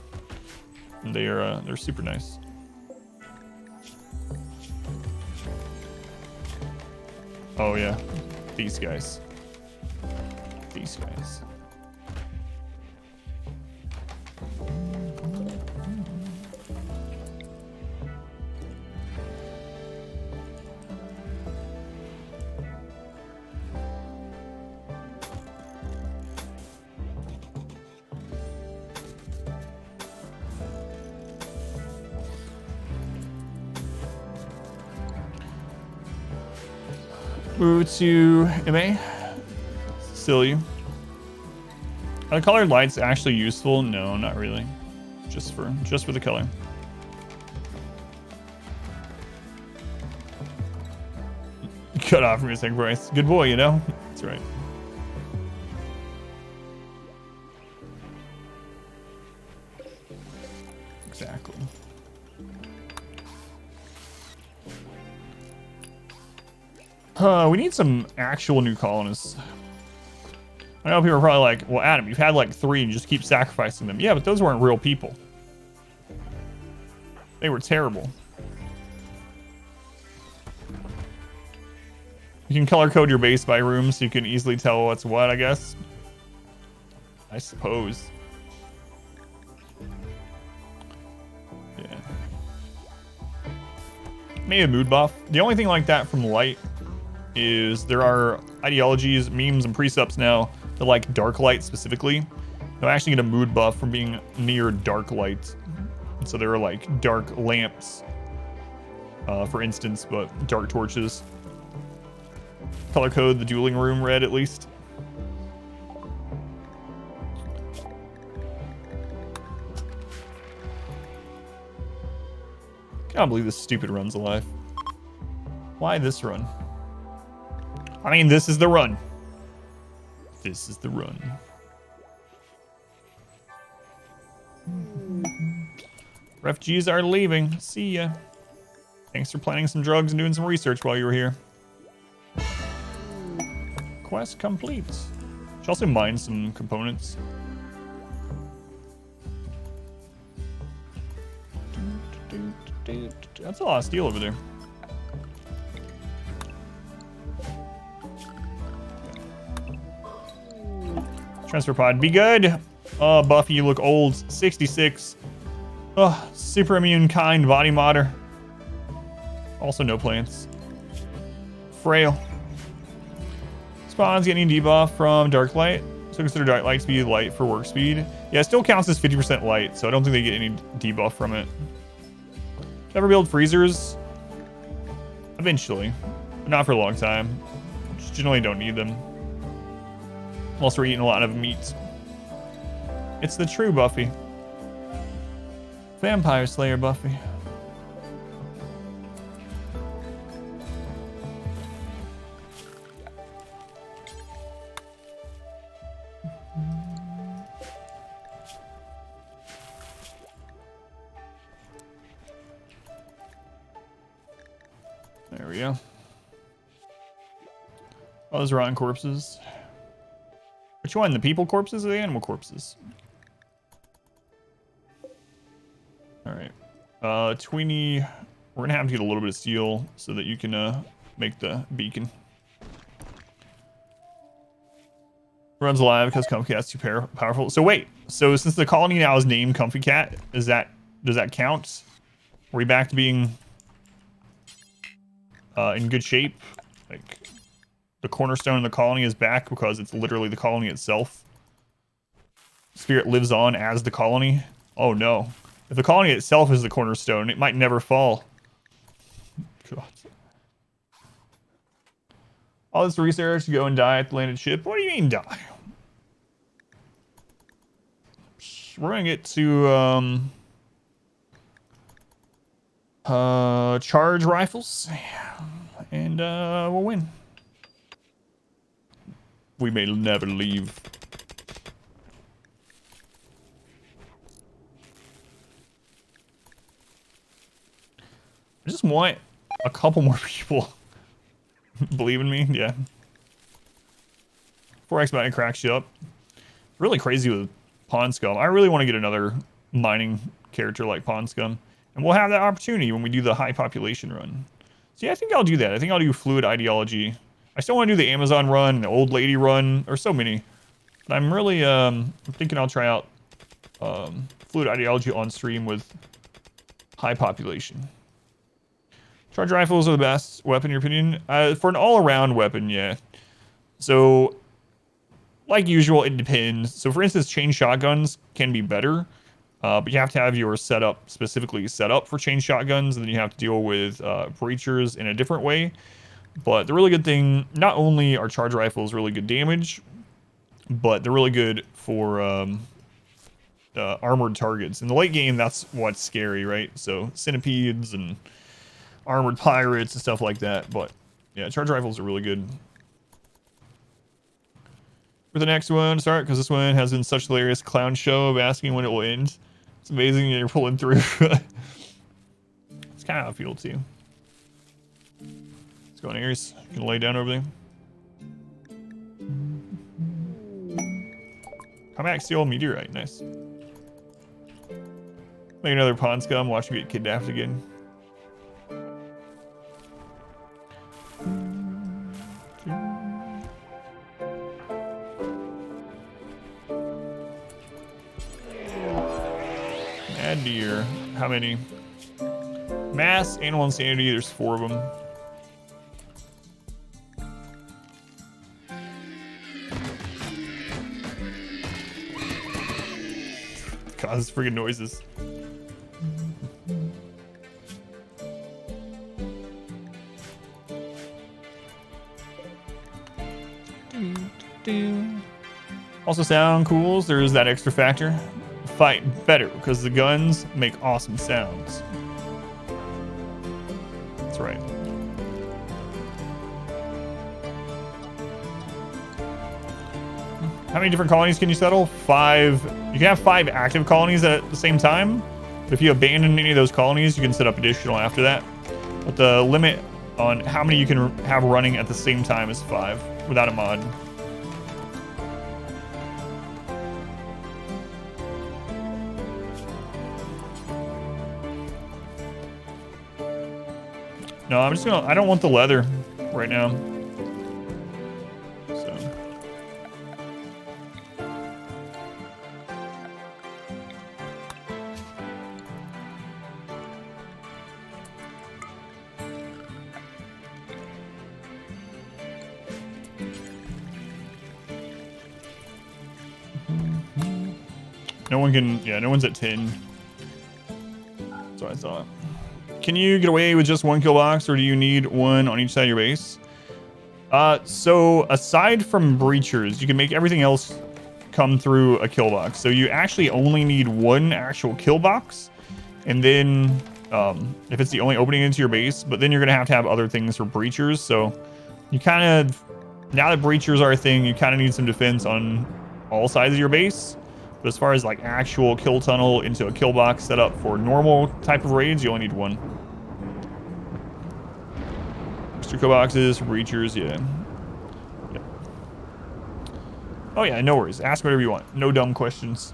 And they're super nice. Oh yeah, these guys. These guys. Move to MA. Silly. Are the colored lights actually useful? No, not really. Just for the color. Cut off from your second price. Good boy, you know? That's right. Exactly. We need some actual new colonists. I know people are probably like, well, Adam, you've had like 3 and you just keep sacrificing them. Yeah, but those weren't real people. They were terrible. You can color code your base by room so you can easily tell what's what, I guess. I suppose. Yeah. Maybe a mood buff. The only thing like that from light is there are ideologies, memes, and precepts now that like dark light specifically. They'll actually get a mood buff from being near dark light. So there are like dark lamps, for instance, but dark torches. Color code the dueling room red at least. Can't believe this stupid run's alive. Why this run? I mean, this is the run. This is the run. Refugees are leaving. See ya. Thanks for planning some drugs and doing some research while you were here. Quest complete. Should also mine some components. That's a lot of steel over there. Transfer pod, be good. Oh, Buffy, you look old. 66. Oh, super immune, kind, body modder. Also no plants. Frail. Spawns getting debuff from dark light. So consider dark light to be light for work speed. Yeah, it still counts as 50% light, so I don't think they get any debuff from it. Ever build freezers? Eventually. But not for a long time. Just generally don't need them. Unless we're eating a lot of meat. It's the true Buffy. Vampire Slayer Buffy. There we go. Oh, those rotten corpses. Which one? The people corpses or the animal corpses? Alright. Tweenie, we're gonna have to get a little bit of steel so that you can make the beacon. Runs alive because Comfy Cat's too powerful. So wait, so since the colony now is named Comfy Cat, does that count? Are we back to being in good shape? Like the cornerstone of the colony is back because it's literally the colony itself. Spirit lives on as the colony. Oh no. If the colony itself is the cornerstone, it might never fall. God. All this research to go and die at the landed ship. What do you mean die? We're gonna get to charge rifles, and we'll win. We may never leave. I just want a couple more people. Believe in me, yeah. 4x Mountain cracks you up. Really crazy with Pond Scum. I really want to get another mining character like Pond Scum. And we'll have that opportunity when we do the high population run. So yeah, I think I'll do that. I think I'll do Fluid Ideology. I still want to do the Amazon run, the Old Lady run. There's so many. But I'm really I'm thinking I'll try out Fluid Ideology on stream with high population. Charge rifles are the best weapon, in your opinion? For an all-around weapon, yeah. So, like usual, it depends. So, for instance, chain shotguns can be better. But you have to have your setup specifically set up for chain shotguns, and then you have to deal with breachers in a different way. But the really good thing, not only are charge rifles really good damage, but they're really good for armored targets. In the late game, that's what's scary, right? So centipedes and armored pirates and stuff like that. But yeah, charge rifles are really good. For the next one, start, because this one has been such a hilarious clown show of asking when it will end. It's amazing that you're pulling through. It's kind of how I feel too. Let's go on, Ares. You can lay down over there. Come back, steal meteorite. Nice. Make another Pond Scum. Watch me get kidnapped again. Mad deer. How many? Mass, animal insanity. There's 4 of them. Causes freaking noises. Also, sound cools. There is that extra factor. Fight better because the guns make awesome sounds. That's right. How many different colonies can you settle? 5. You can have 5 active colonies at the same time. But if you abandon any of those colonies, you can set up additional after that. But the limit on how many you can have running at the same time is 5 without a mod. No, I'm just gonna, I don't want the leather right now. So. No one can, yeah, no one's at 10. That's what I thought. Can you get away with just 1 kill box, or do you need 1 on each side of your base? So aside from breachers, you can make everything else come through a kill box. So you actually only need 1 actual kill box, and then if it's the only opening into your base, but then you're gonna have to have other things for breachers. So you kind of, now that breachers are a thing, you kind of need some defense on all sides of your base. But as far as like actual kill tunnel into a kill box set up for normal type of raids, you only need 1. Extra kill boxes, breachers, yeah. Yep. Oh yeah, no worries. Ask whatever you want. No dumb questions.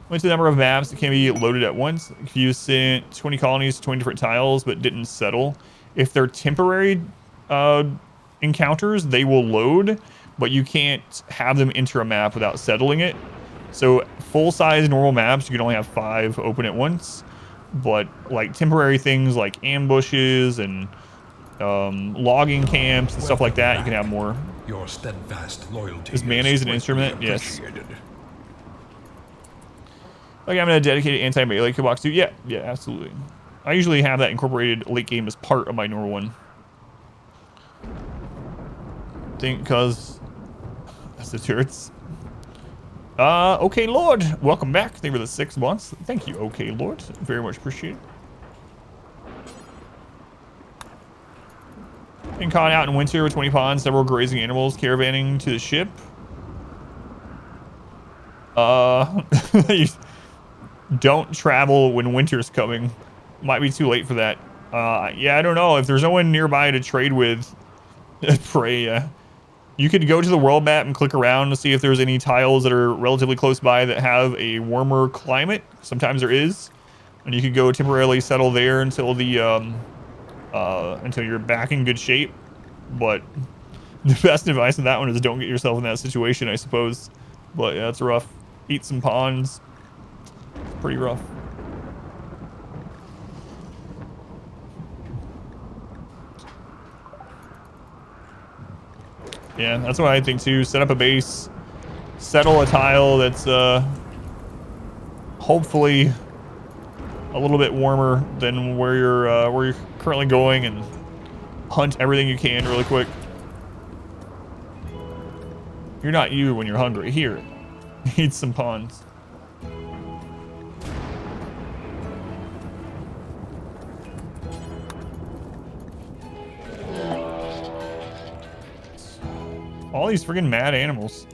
Went to the number of maps that can be loaded at once. If you sent 20 colonies to 20 different tiles but didn't settle, if they're temporary encounters, they will load, but you can't have them enter a map without settling it. So full-size normal maps, you can only have 5 open at once. But like temporary things like ambushes and logging camps and stuff like that, you can have more. Your steadfast loyalty is mayonnaise an instrument? Yes. Like I'm gonna dedicate anti-melee kill box too. Yeah, absolutely. I usually have that incorporated late game as part of my normal one. think because that's the turrets. Okay, Lord. Welcome back. Thank you for the 6 months. Thank you, okay, Lord. Very much appreciated. Been caught out in winter with 20 ponds, several grazing animals caravanning to the ship. You don't travel when winter's coming. Might be too late for that. Yeah, I don't know. If there's no one nearby to trade with, pray, you could go to the world map and click around to see if there's any tiles that are relatively close by that have a warmer climate. Sometimes there is. And you could go temporarily settle there until the, until you're back in good shape. But the best advice on that one is don't get yourself in that situation, I suppose. But yeah, it's rough. Eat some ponds. It's pretty rough. Yeah, that's what I think too. Set up a base, settle a tile that's hopefully a little bit warmer than where you're currently going, and hunt everything you can really quick. You're not you when you're hungry. Here, eat some ponds. All these friggin' mad animals.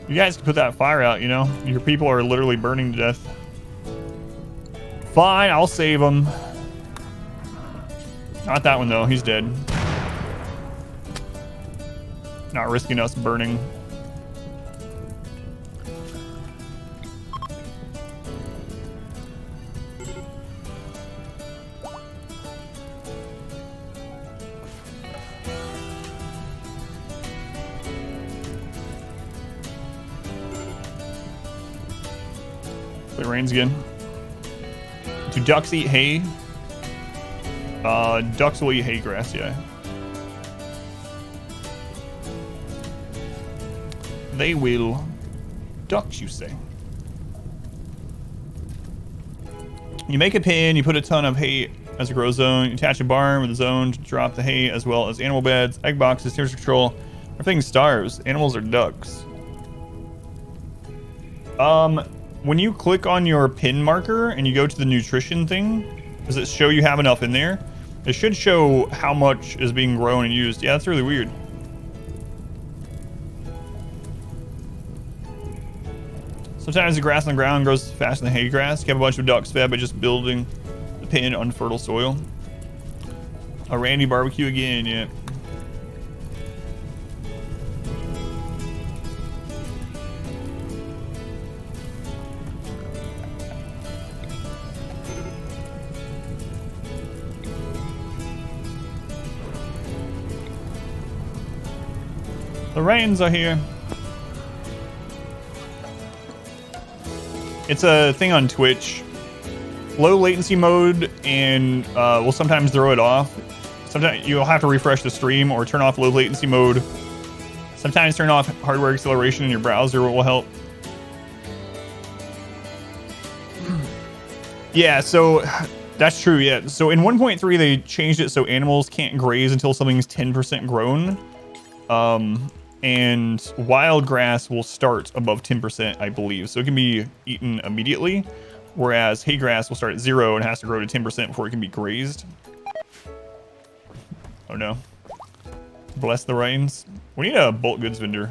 You guys can put that fire out, you know? Your people are literally burning to death. Fine, I'll save them. Not that one, though. He's dead. Not risking us burning. It rains again. Do ducks eat hay? Ducks will eat hay grass, yeah. They will. Ducks, you say? You make a pin, you put a ton of hay as a grow zone, you attach a barn with a zone to drop the hay, as well as animal beds, egg boxes, temperature control. Everything starves. Animals are ducks. When you click on your pin marker and you go to the nutrition thing, does it show you have enough in there? It should show how much is being grown and used. Yeah, that's really weird. Sometimes the grass on the ground grows faster than hay grass. You have a bunch of ducks fed by just building the pin on fertile soil. A Randy barbecue again, yeah. The rains are here. It's a thing on Twitch. Low latency mode, and we'll sometimes throw it off. Sometimes you'll have to refresh the stream or turn off low latency mode. Sometimes turn off hardware acceleration in your browser will help. Yeah, so that's true, yeah. So in 1.3 they changed it so animals can't graze until something's 10% grown. And wild grass will start above 10%, I believe. So it can be eaten immediately, whereas hay grass will start at 0 and has to grow to 10% before it can be grazed. Oh no. Bless the rains. We need a bulk goods vendor.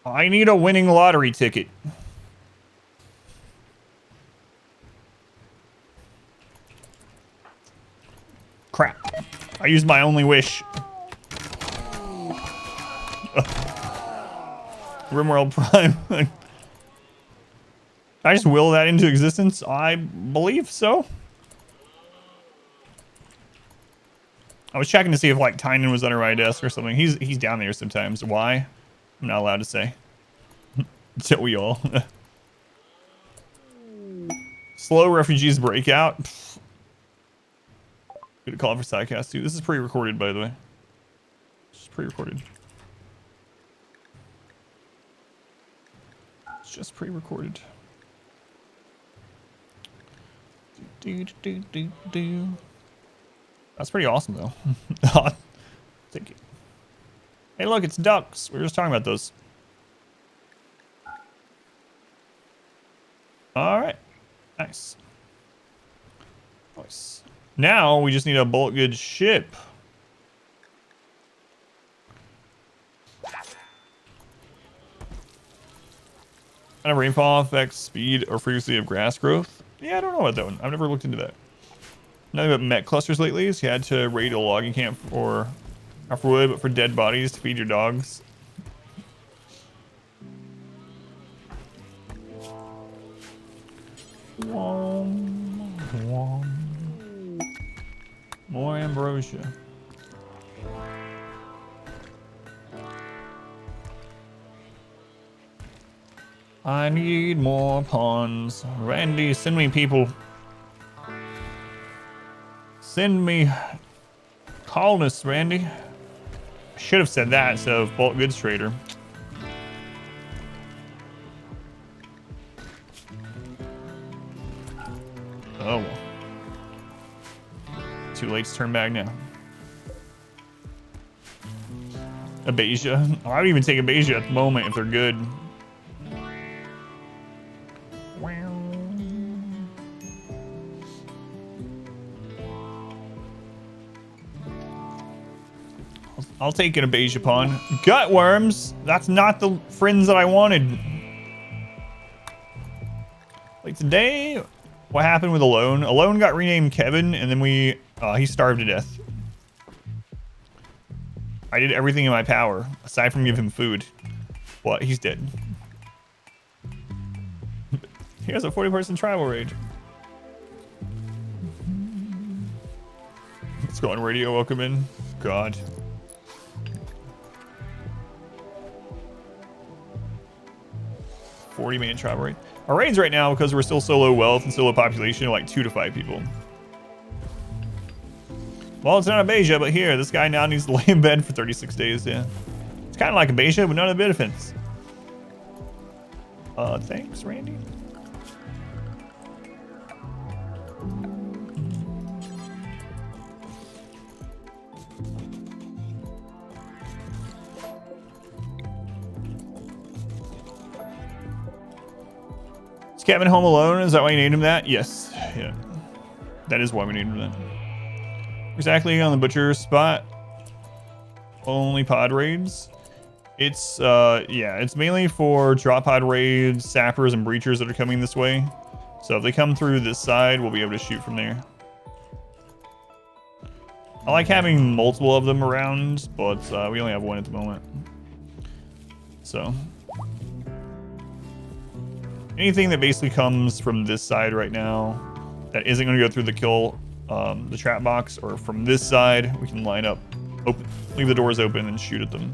I need a winning lottery ticket. Crap. I used my only wish. Rimworld Prime. I just will that into existence? I believe so. I was checking to see if like Tynan was under my desk or something. He's down there sometimes. Why? I'm not allowed to say. So we all. Slow refugees breakout. Good call for sidecast too. This is pre-recorded, by the way. It's pre-recorded. It's just pre-recorded. That's pretty awesome, though. Thank you. Hey, look, it's ducks. We were just talking about those. All right. Nice. Nice. Now we just need a bullet good ship. Kind of rainfall affects speed or frequency of grass growth. Yeah, I don't know about that one. I've never looked into that. Nothing but met clusters lately, so you had to raid a logging camp for, not for wood, but for dead bodies to feed your dogs. More ambrosia. I need more pawns. Randy, send me people. Send me colonists, Randy. Should have said that instead of bulk goods trader. Oh well. Too late to turn back now. Abasia. I would even take Abasia at the moment if they're good. I'll take an Abasia pawn. Gutworms! That's not the friends that I wanted. Like today, what happened with Alone? Alone got renamed Kevin, and then he starved to death. I did everything in my power, aside from give him food. What? He's dead. He has a 40-person tribal raid. Let's go on radio. Welcome in. God. $40-man tribal raid. Our raids right now, because we're still so low wealth and so low population, are like 2 to 5 people. Well, it's not Abasia, but here, this guy now needs to lay in bed for 36 days, yeah. It's kind of like Abasia, but none of the benefits. Thanks, Randy. Is Kevin home alone? Is that why you named him that? Yes. Yeah. That is why we named him that. Exactly on the butcher spot. Only pod raids. It's yeah, it's mainly for drop pod raids, sappers, and breachers that are coming this way. So if they come through this side, we'll be able to shoot from there. I like having multiple of them around, but we only have one at the moment. So anything that basically comes from this side right now that isn't going to go through the kill, the trap box, or from this side, we can line up, open, leave the doors open, and shoot at them.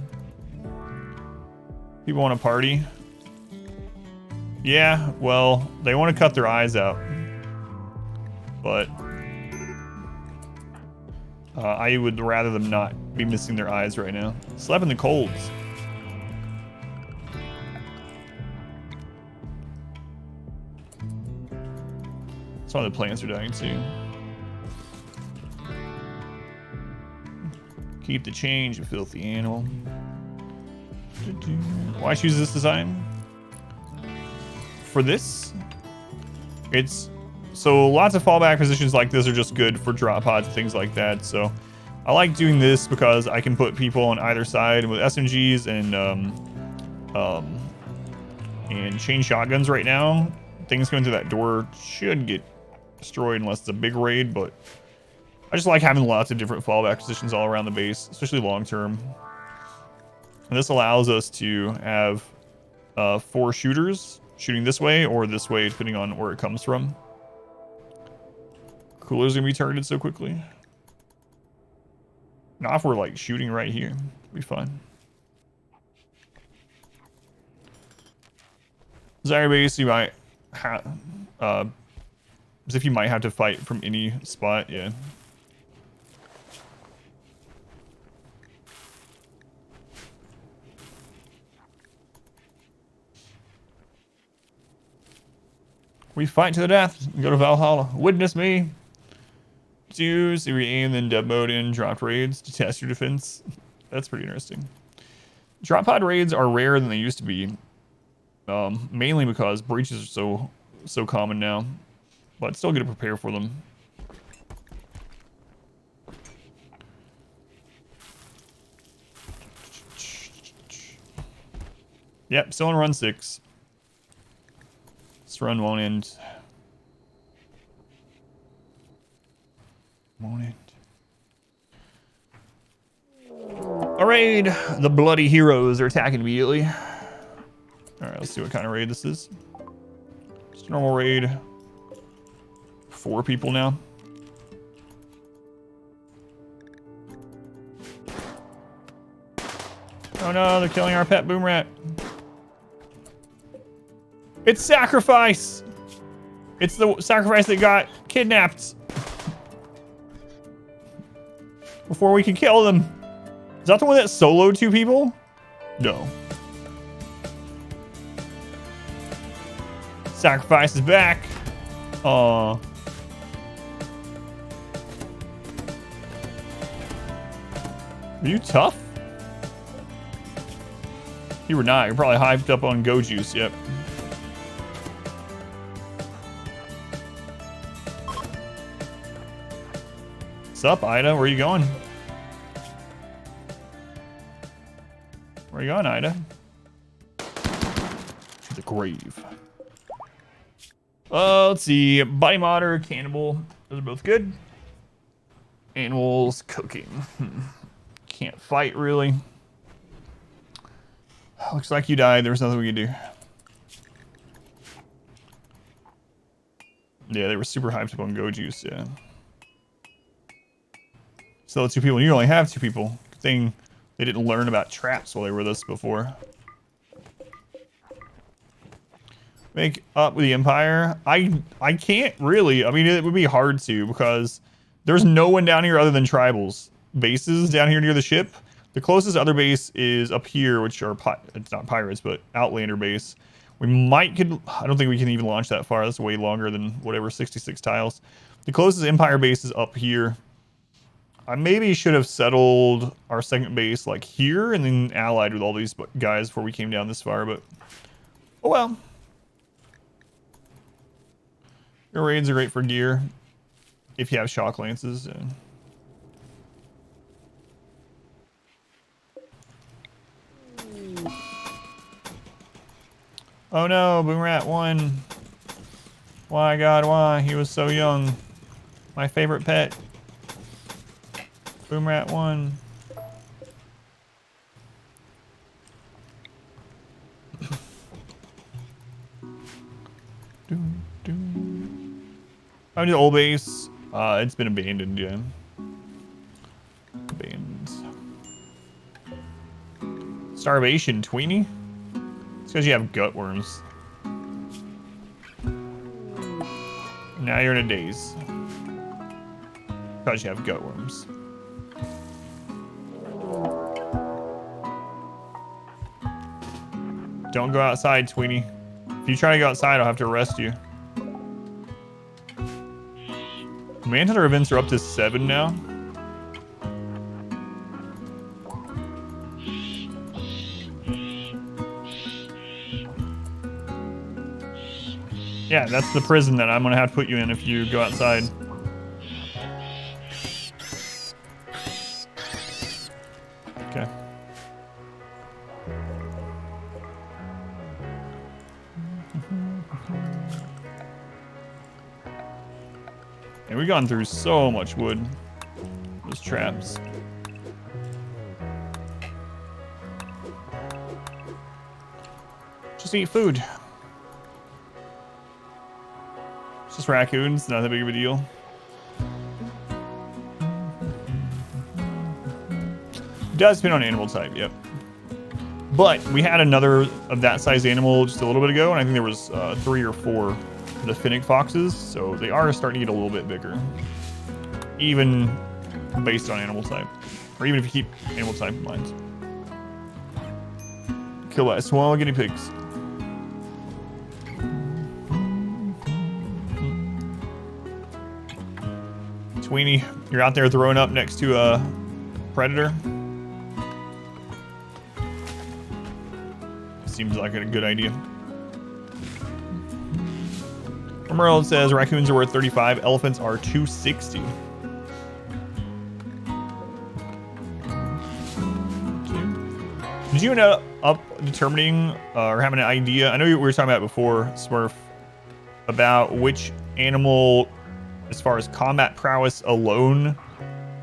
People want to party. Yeah, well, they want to cut their eyes out, but I would rather them not be missing their eyes right now. Slept in the colds. Some of the plants are dying too. Keep the change, you filthy animal. Why choose this design? For this, it's so lots of fallback positions like this are just good for drop pods and things like that. So I like doing this because I can put people on either side with SMGs and chain shotguns right now. Things going through that door should get destroyed unless it's a big raid, but I just like having lots of different fallback positions all around the base, especially long term. And this allows us to have 4 shooters shooting this way or this way, depending on where it comes from. Cooler's gonna be targeted so quickly. Now if we're like shooting right here, it'll be fine. Zaire base, you might have, as if you might have to fight from any spot, yeah. We fight to the death. Go to Valhalla. Witness me. Choose re-aim, then dub mode in. Drop raids to test your defense. That's pretty interesting. Drop pod raids are rarer than they used to be. Mainly because breaches are so common now. But still good to prepare for them. Yep, still in run 6. This run won't end. Won't end. A raid! The bloody heroes are attacking immediately. Alright, let's see what kind of raid this is. Just a normal raid. 4 people now. Oh no, they're killing our pet boom rat. It's sacrifice! It's the sacrifice that got kidnapped. Before we can kill them. Is that the one that soloed 2 people? No. Sacrifice is back. Aww. Are you tough? You were not. You're probably hyped up on Go Juice. Yep. What's up, Ida? Where are you going? Where are you going, Ida? To the grave. Let's see. Body modder, cannibal. Those are both good. Animals, cooking. Can't fight, really. Looks like you died. There was nothing we could do. Yeah, they were super hyped up on Go Juice, yeah. So 2 people. You only have 2 people. Good thing they didn't learn about traps while they were with us before. Make up with the Empire. I can't really. I mean, it would be hard to because there's no one down here other than tribals. Bases down here near the ship. The closest other base is up here, which are it's not pirates, but Outlander base. We I don't think we can even launch that far. That's way longer than whatever 66 tiles. The closest Empire base is up here. I maybe should have settled our second base like here and then allied with all these guys before we came down this far, but oh well. Your raids are great for gear if you have shock lances. Oh no, Boomrat won. Why, God, why? He was so young. My favorite pet. Boomrat won. I'm to the old base. It's been abandoned, yeah. Abandoned. Starvation, Tweenie? It's because you have gut worms. Now you're in a daze. Because you have gut worms. Don't go outside, Tweenie. If you try to go outside, I'll have to arrest you. Manhunter events are up to 7 now. Yeah, that's the prison that I'm gonna have to put you in if you go outside. Okay. And we've gone through so much wood. Those traps. Just eat food. Just raccoons, not that big of a deal. Does depend on animal type, yep. But we had another of that size animal just a little bit ago, and I think there was 3 or 4 of the finnick foxes, so they are starting to get a little bit bigger. Even based on animal type. Or even if you keep animal type in mind. Kill that small guinea pigs. Sweeney, you're out there throwing up next to a predator. Seems like a good idea. Emerald says raccoons are worth 35, elephants are 260. Did you end up determining or having an idea? I know we were talking about before, Smurf, about which animal, as far as combat prowess alone,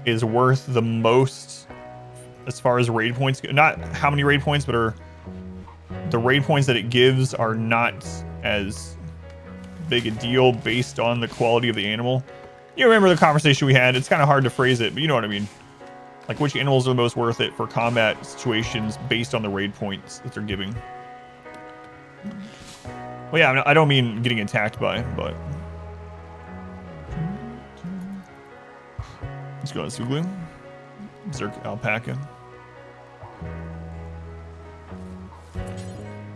is worth the most as far as raid points go. Not how many raid points, but are the raid points that it gives are not as big a deal based on the quality of the animal. You remember the conversation we had? It's kind of hard to phrase it, but you know what I mean. Like, which animals are the most worth it for combat situations based on the raid points that they're giving. Well, yeah, I don't mean getting attacked by, but... Let's go on Suglu. Zerk alpaca.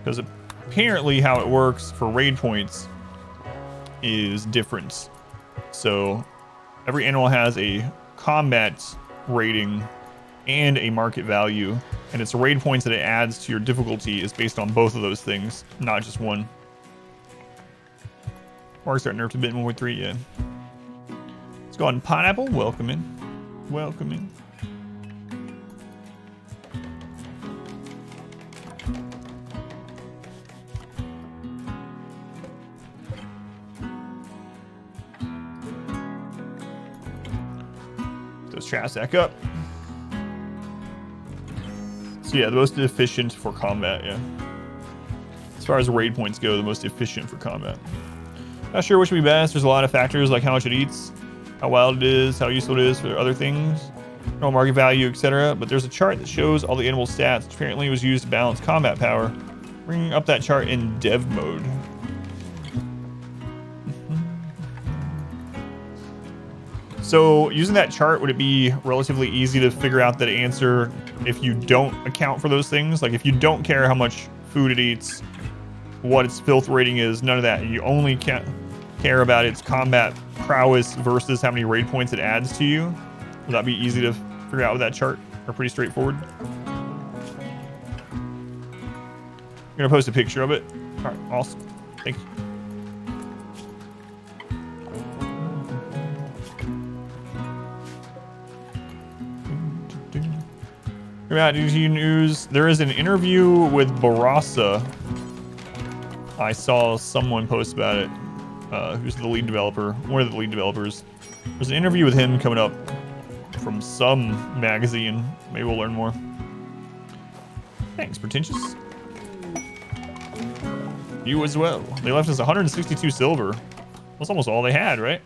Because apparently how it works for raid points is different. So every animal has a combat rating and a market value, and its raid points that it adds to your difficulty is based on both of those things, not just one. Marks are nerfed a bit in 1.3, yeah. Let's go on Pineapple. Welcome in. Welcome in. Trash stack up. So yeah, the most efficient for combat, yeah. As far as raid points go, the most efficient for combat. Not sure which would be best. There's a lot of factors like how much it eats, how wild it is, how useful it is for other things, no market value, etc. But there's a chart that shows all the animal stats, which apparently was used to balance combat power. Bringing up that chart in dev mode. So using that chart, would it be relatively easy to figure out that answer if you don't account for those things? Like if you don't care how much food it eats, what its filth rating is, none of that. You only care about its combat prowess versus how many raid points it adds to you. Would that be easy to figure out with that chart? Or pretty straightforward? I'm gonna post a picture of it. All right, awesome. Thank you. About DG News, there is an interview with Barasa. I saw someone post about it. Who's the lead developer? One of the lead developers. There's an interview with him coming up from some magazine. Maybe we'll learn more. Thanks, Pretentious. You as well. They left us 162 silver. That's almost all they had, right?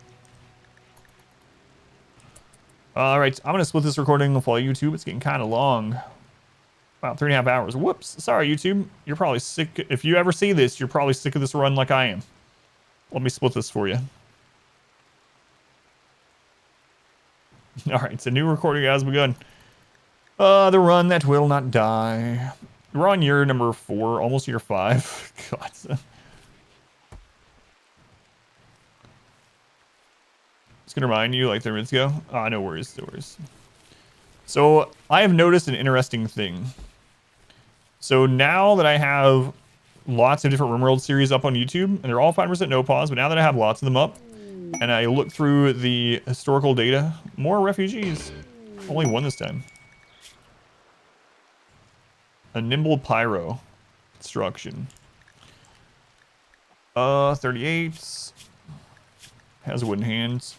All right, I'm gonna split this recording with all YouTube. It's getting kind of long. About 3.5 hours. Whoops. Sorry, YouTube. You're probably sick. If you ever see this, you're probably sick of this run like I am. Let me split this for you. All right, so new recording has begun. The run that will not die. We're on year number 4, almost year 5. God. It's gonna remind you like 3 minutes ago. No worries, no worries. So I have noticed an interesting thing. So now that I have lots of different RimWorld series up on YouTube, and they're all 5% no pause, but now that I have lots of them up, and I look through the historical data, more refugees. Only one this time. A nimble pyro construction. 38. Has wooden hands.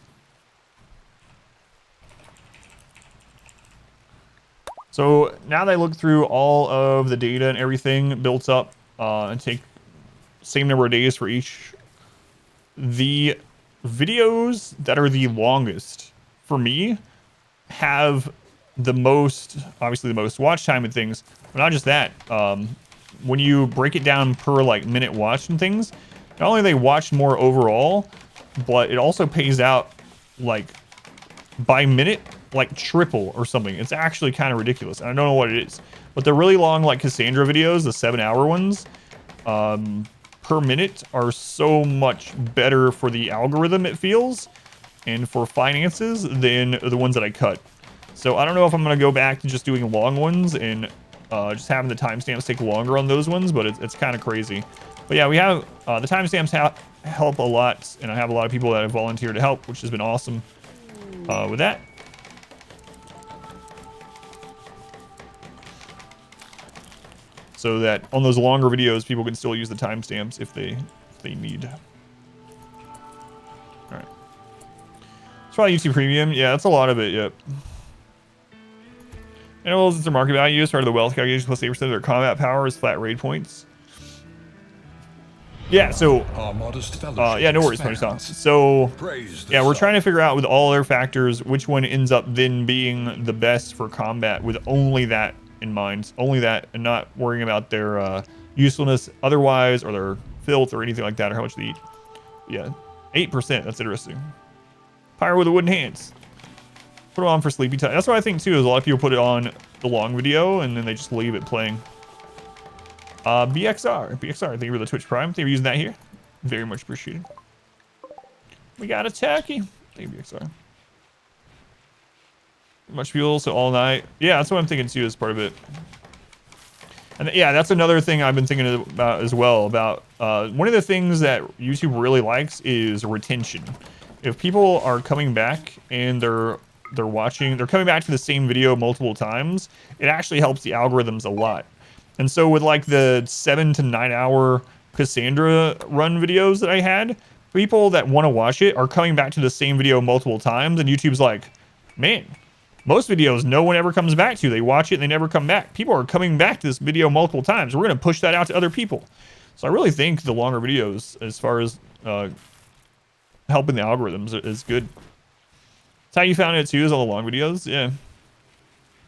So now that I look through all of the data and everything built up and take same number of days for each, the videos that are the longest for me have the most, obviously the most watch time and things, but not just that. When you break it down per like minute watched and things, not only they watch more overall, but it also pays out like by minute, like triple or something. It's actually kind of ridiculous. I don't know what it is, but the really long like Cassandra videos, the 7-hour ones, per minute are so much better for the algorithm, it feels, and for finances than the ones that I cut. So I don't know if I'm going to go back to just doing long ones and just having the timestamps take longer on those ones, but it's kind of crazy. But yeah, we have the timestamps help a lot, and I have a lot of people that have volunteered to help, which has been awesome with that. So that on those longer videos, people can still use the timestamps if they need. All right. It's probably YouTube Premium. Yeah, that's a lot of it. Yep. Animals, it's their market value as part of the wealth calculation plus 8% of their combat power is flat raid points. Yeah, so yeah, no worries, Pony Song. So yeah, we're trying to figure out with all their factors which one ends up then being the best for combat with only that in mind, only that, and not worrying about their usefulness otherwise or their filth or anything like that, or how much they eat. Yeah, 8%. That's interesting. Pyre with the wooden hands. Put it on for sleepy time. That's what I think too. Is a lot of people put it on the long video and then they just leave it playing. BXR, thank you for the Twitch Prime. Thank you for using that here. Very much appreciated. We got a turkey. Thank you, BXR. Much fuel, so all night. Yeah, that's what I'm thinking too as part of it. And yeah, that's another thing I've been thinking about as well. About one of the things that YouTube really likes is retention. If people are coming back and they're coming back to the same video multiple times, it actually helps the algorithms a lot. And so with like the 7 to 9 hour Cassandra run videos that I had, people that want to watch it are coming back to the same video multiple times, and YouTube's like, man, most videos no one ever comes back to. They watch it and they never come back. People are coming back to this video multiple times. We're going to push that out to other people. So I really think the longer videos, as far as helping the algorithms, is good. That's how you found it too, is all the long videos. Yeah.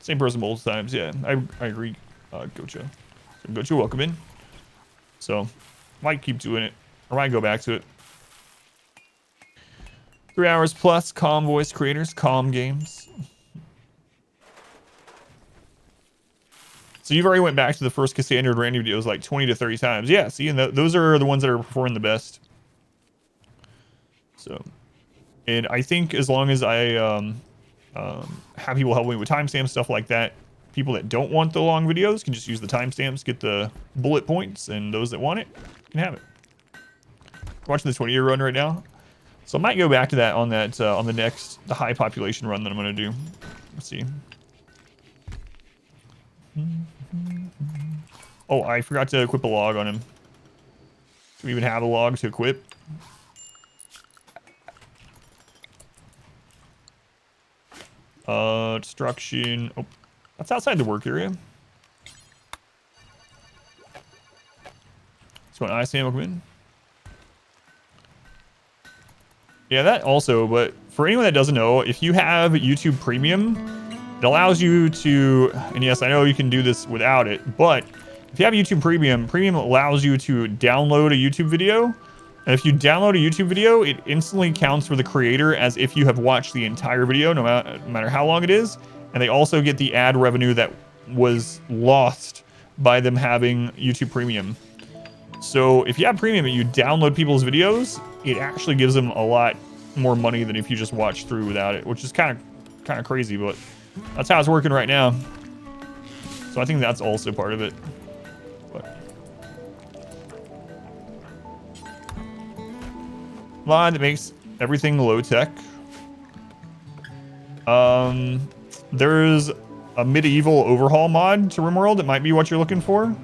Same person multiple times. Yeah, I agree. Gocha. So Gocha, welcome in. So, might keep doing it, or might go back to it. 3 hours plus, calm voice creators, calm games. So you've already went back to the first Cassandra and Randy videos like 20 to 30 times. Yeah, see, and those are the ones that are performing the best. So, and I think as long as I have people help me with timestamps, stuff like that, people that don't want the long videos can just use the timestamps, get the bullet points, and those that want it can have it. Watching the 20-year run right now, so I might go back to that on the high population run that I'm going to do. Let's see. Oh, I forgot to equip a log on him. Do we even have a log to equip? Destruction. Oh, that's outside the work area. So an ice ammo come in. Yeah, that also, but for anyone that doesn't know, if you have YouTube Premium, it allows you to, and yes, I know you can do this without it, but if you have YouTube Premium, Premium allows you to download a YouTube video. And if you download a YouTube video, it instantly counts for the creator as if you have watched the entire video, no matter how long it is. And they also get the ad revenue that was lost by them having YouTube Premium. So if you have Premium and you download people's videos, it actually gives them a lot more money than if you just watch through without it, which is kind of crazy, but that's how it's working right now. So I think that's also part of it. But line that makes everything low tech. There's a medieval overhaul mod to RimWorld. It might be what you're looking for.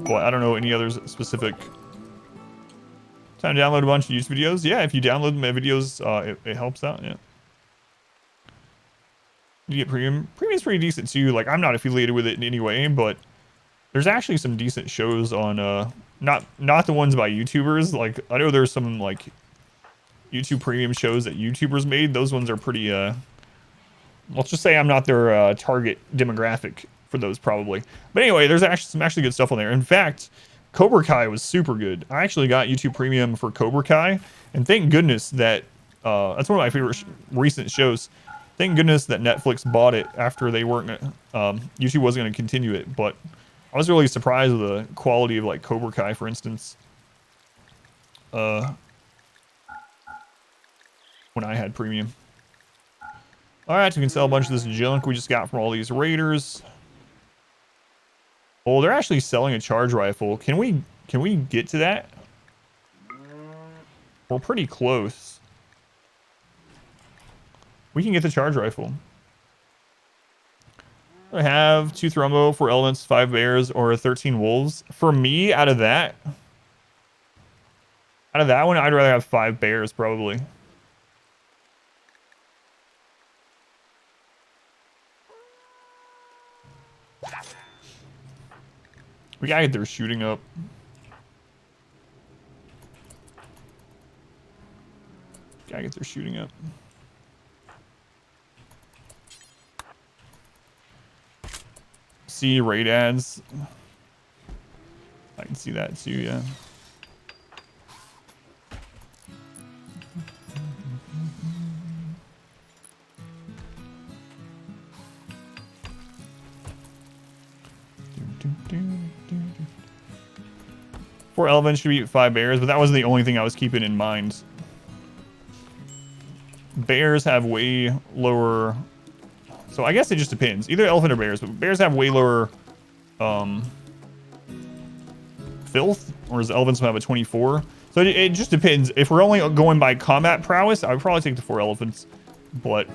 But I don't know any others specific. Time to download a bunch of YouTube videos. Yeah, if you download my videos, it helps out. Yeah. You get Premium. Premium's pretty decent too. Like, I'm not affiliated with it in any way, but there's actually some decent shows on not the ones by YouTubers. Like, I know there's some like YouTube Premium shows that YouTubers made. Those ones are pretty, let's just say I'm not their target demographic for those probably. But anyway, there's actually some actually good stuff on there. In fact, Cobra Kai was super good. I actually got YouTube Premium for Cobra Kai, and thank goodness that that's one of my favorite recent shows. Thank goodness that Netflix bought it after they weren't YouTube wasn't going to continue it. But I was really surprised with the quality of like Cobra Kai, for instance. When I had Premium. All right, so we can sell a bunch of this junk we just got from all these raiders. Oh, they're actually selling a charge rifle. Can we get to that? We're pretty close. We can get the charge rifle. I have 2 Thrumbo, 4 Elements, 5 Bears, or 13 Wolves. For me, out of that one, I'd rather have 5 Bears, probably. We gotta get their shooting up. Gotta get their shooting up. See raid ads. I can see that too, yeah. Four elephants should be 5 bears, but that wasn't the only thing I was keeping in mind. Bears have way lower... So I guess it just depends. Either elephant or bears, but bears have way lower filth, whereas elephants will have a 24. So it just depends. If we're only going by combat prowess, I would probably take the 4 elephants. But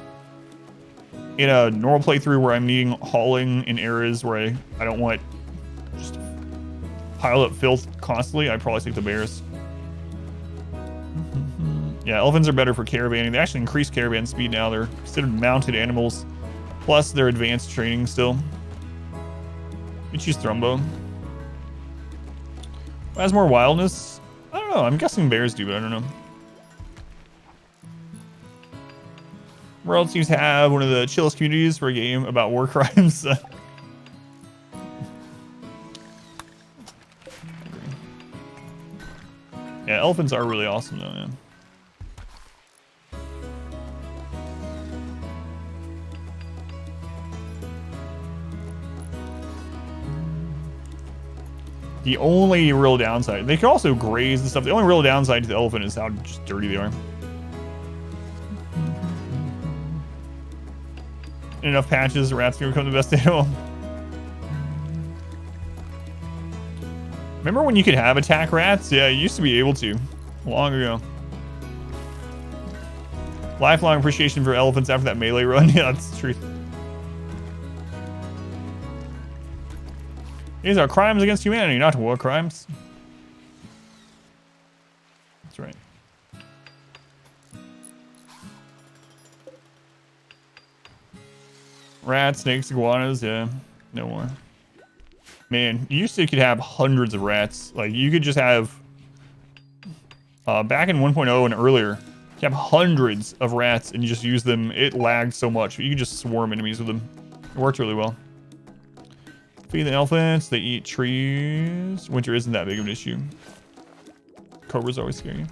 in a normal playthrough where I'm needing hauling in areas where I don't want just pile up filth constantly, I'd probably take the bears. Yeah, elephants are better for caravanning. They actually increase caravan speed now. They're considered mounted animals. Plus, they're advanced training still. You choose Thrumbo. Has more wildness? I don't know. I'm guessing bears do, but I don't know. World seems to have one of the chillest communities for a game about war crimes. Yeah, elephants are really awesome though, man. The only real downside, they can also graze and stuff. The only real downside to the elephant is how just dirty they are. In enough patches, rats can become the best animal. Remember when you could have attack rats? Yeah, you used to be able to. Long ago. Lifelong appreciation for elephants after that melee run. Yeah, that's the truth. These are crimes against humanity, not war crimes. That's right. Rats, snakes, iguanas, yeah. No more. Man, you used to could have hundreds of rats. Like, you could just have... back in 1.0 and earlier, you have hundreds of rats and you just use them. It lagged so much, but you could just swarm enemies with them. It worked really well. Feed the elephants, they eat trees. Winter isn't that big of an issue. Cobras always scare you.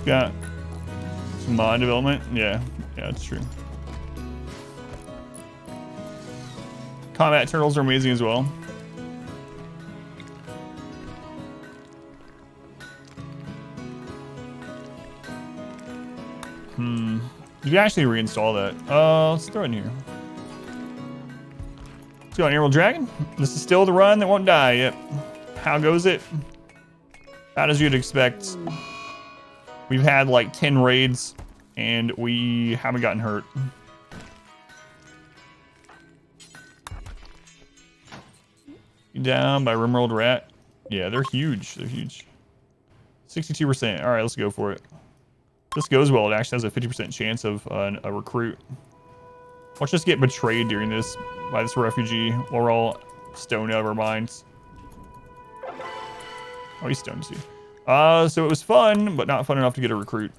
Got some mod development. Yeah, that's true. Combat turtles are amazing as well. You can actually reinstall that. Let's throw it in here. Let's go on Emerald Dragon. This is still the run that won't die. Yep. How goes it? About as you'd expect. We've had like 10 raids and we haven't gotten hurt. Down by Rimworld Rat. Yeah, they're huge. They're huge. 62%. All right, let's go for it. If this goes well, it actually has a 50% chance of a recruit. Let's just get betrayed during this by this refugee while we're all stoned out of our minds. Oh, he's stoned too. So it was fun, but not fun enough to get a recruit.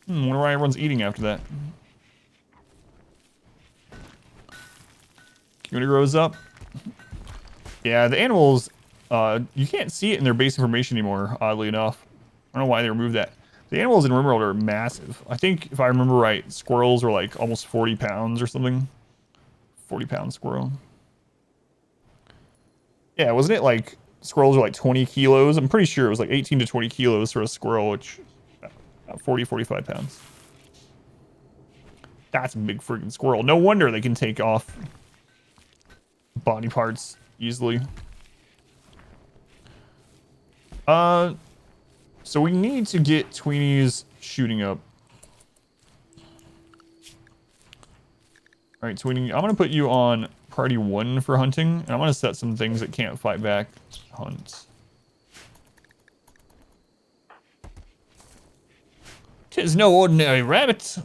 Wonder why everyone's eating after that. Community rose up. Yeah, the animals, you can't see it in their base information anymore, oddly enough. I don't know why they removed that. The animals in Rimworld are massive. I think, if I remember right, squirrels are like almost 40 pounds or something. 40-pound squirrel. Yeah, wasn't it like squirrels are like 20 kilos? I'm pretty sure it was like 18 to 20 kilos for a squirrel, which about 40, 45 pounds. That's a big freaking squirrel. No wonder they can take off body parts easily. So we need to get Tweenies shooting up. Alright, Tweenie, I'm gonna put you on priority 1 for hunting, and I'm gonna set some things that can't fight back. Hunt. Tis no ordinary rabbit.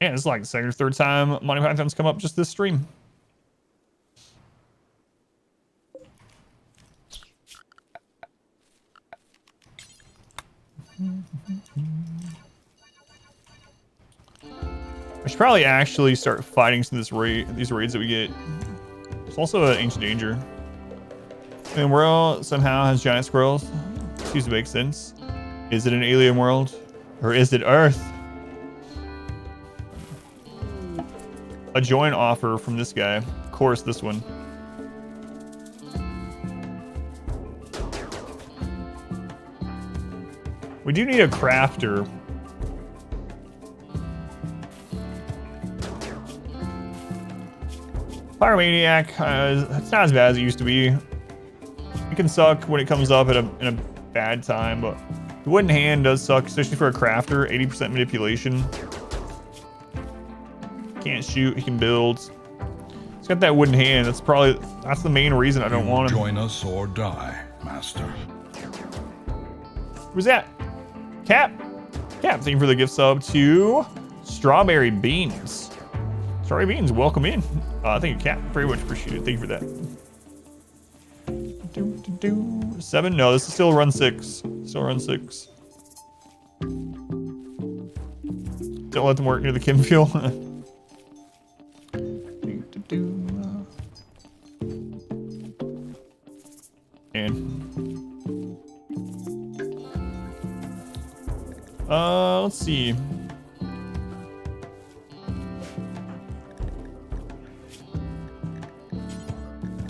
Yeah, it's like the second or third time Monty Python's come up just this stream. I should probably actually start fighting some of these raids that we get. It's also an ancient danger. And the world somehow has giant squirrels. Seems to make sense. Is it an alien world? Or is it Earth? A join offer from this guy. Of course, this one. We do need a crafter. Pyromaniac, it's not as bad as it used to be. It can suck when it comes up in a bad time, but the wooden hand does suck, especially for a crafter. 80% manipulation. Can't shoot, he can build. It's got that wooden hand. That's the main reason I don't want him. Join us or die, Master. Who's that? Cap. Cap, thank you for the gift sub to Strawberry Beans. Strawberry Beans, welcome in. Thank you, Cap. Very much appreciated. Thank you for that. 7? No, this is still run 6. Still run 6. Don't let them work near the chem fuel. Let's see.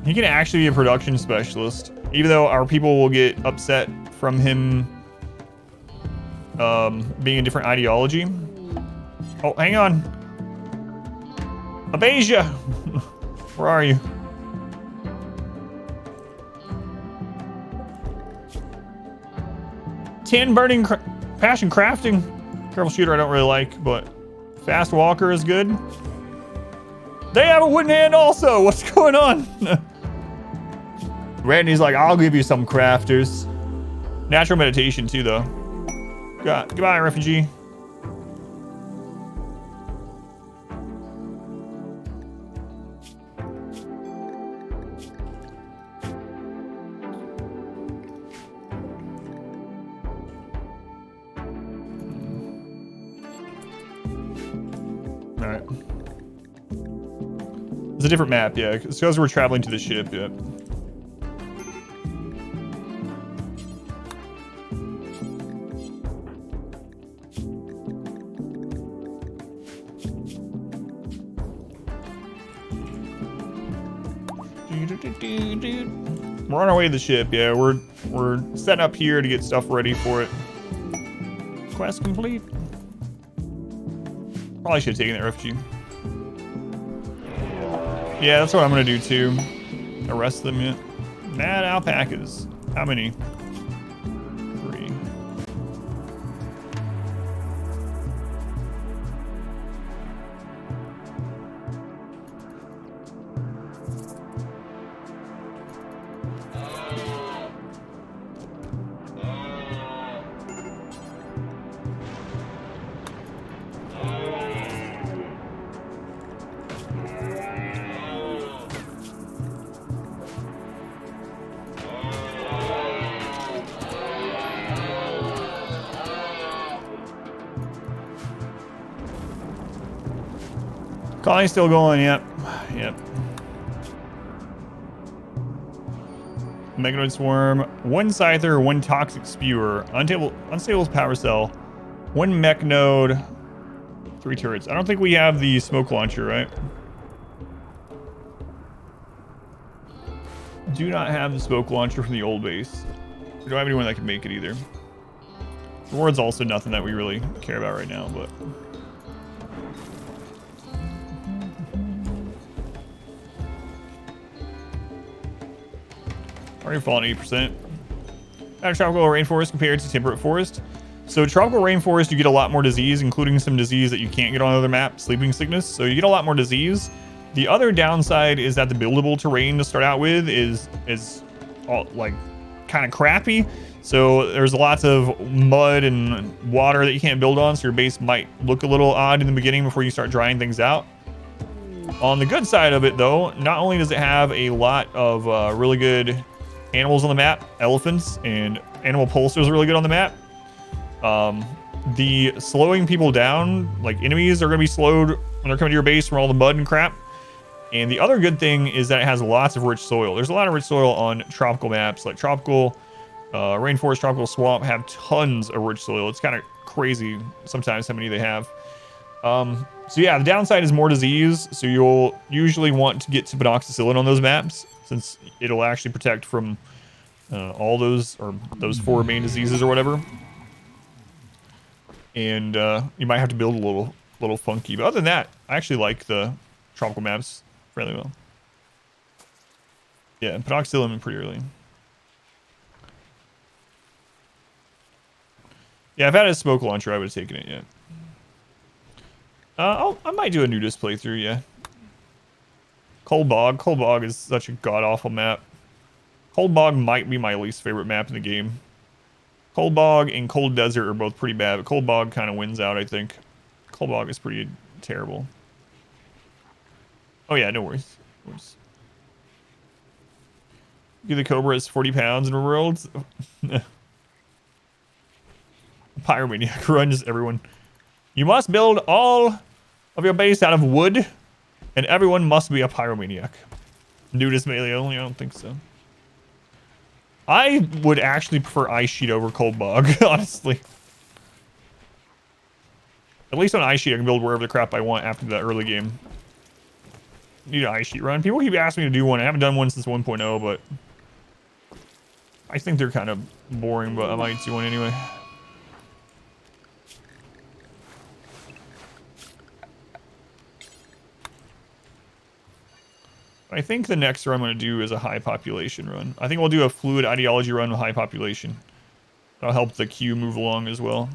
He can actually be a production specialist, even though our people will get upset from him being a different ideology. Oh, hang on. Abasia! Where are you? Tin burning passion crafting. Careful shooter I don't really like, but fast walker is good. They have a wooden hand also. What's going on? Randy's like, I'll give you some crafters. Natural meditation too, though. Goodbye, refugee. Alright. It's a different map, yeah. It's because we're traveling to the ship, yeah. We're on our way to the ship, yeah. We're setting up here to get stuff ready for it. Quest complete. Probably should have taken that refugee. Yeah, that's what I'm gonna do too. Arrest them yet. Mad alpacas. How many? 3. Colony's still going, yep. Yep. Meganoid Swarm, 1 Scyther, 1 Toxic Spewer, unstable Power Cell, 1 Mech Node, 3 turrets. I don't think we have the Smoke Launcher, right? Do not have the Smoke Launcher from the old base. We don't have anyone that can make it either. Reward's also nothing that we really care about right now, but... Already fallen 8%. At tropical rainforest compared to temperate forest. So tropical rainforest, you get a lot more disease, including some disease that you can't get on other maps, sleeping sickness. So you get a lot more disease. The other downside is that the buildable terrain to start out with is all, like, kind of crappy. So there's lots of mud and water that you can't build on. So your base might look a little odd in the beginning before you start drying things out. On the good side of it, though, not only does it have a lot of really good animals on the map, elephants, and animal pulsers are really good on the map. The slowing people down, like enemies are going to be slowed when they're coming to your base from all the mud and crap. And the other good thing is that it has lots of rich soil. There's a lot of rich soil on tropical maps, like tropical rainforest, tropical swamp have tons of rich soil. It's kind of crazy sometimes how many they have. So yeah, the downside is more disease. So you'll usually want to get to Penoxicillin on those maps, since it'll actually protect from all those 4 main diseases or whatever. And you might have to build a little funky, but other than that, I actually like the tropical maps fairly well. Yeah, Penoxicillin pretty early. Yeah, if I had a smoke launcher, I would have taken it. Yeah. I might do a nudist playthrough. Yeah. Cold Bog. Cold Bog is such a god-awful map. Cold Bog might be my least favorite map in the game. Cold Bog and Cold Desert are both pretty bad, but Cold Bog kind of wins out, I think. Cold Bog is pretty terrible. Oh yeah, no worries. No worries. The Cobra is 40 pounds in Worlds. Pyromaniac runs everyone. You must build all of your base out of wood, and everyone must be a pyromaniac. Nudist melee only? I don't think so. I would actually prefer Ice Sheet over Cold Bog, honestly. At least on Ice Sheet, I can build wherever the crap I want after that early game. Need an Ice Sheet run. People keep asking me to do one. I haven't done one since 1.0, but I think they're kind of boring, but I might do one anyway. I think the next run I'm going to do is a high population run. I think we'll do a fluid ideology run with high population. That'll help the queue move along as well.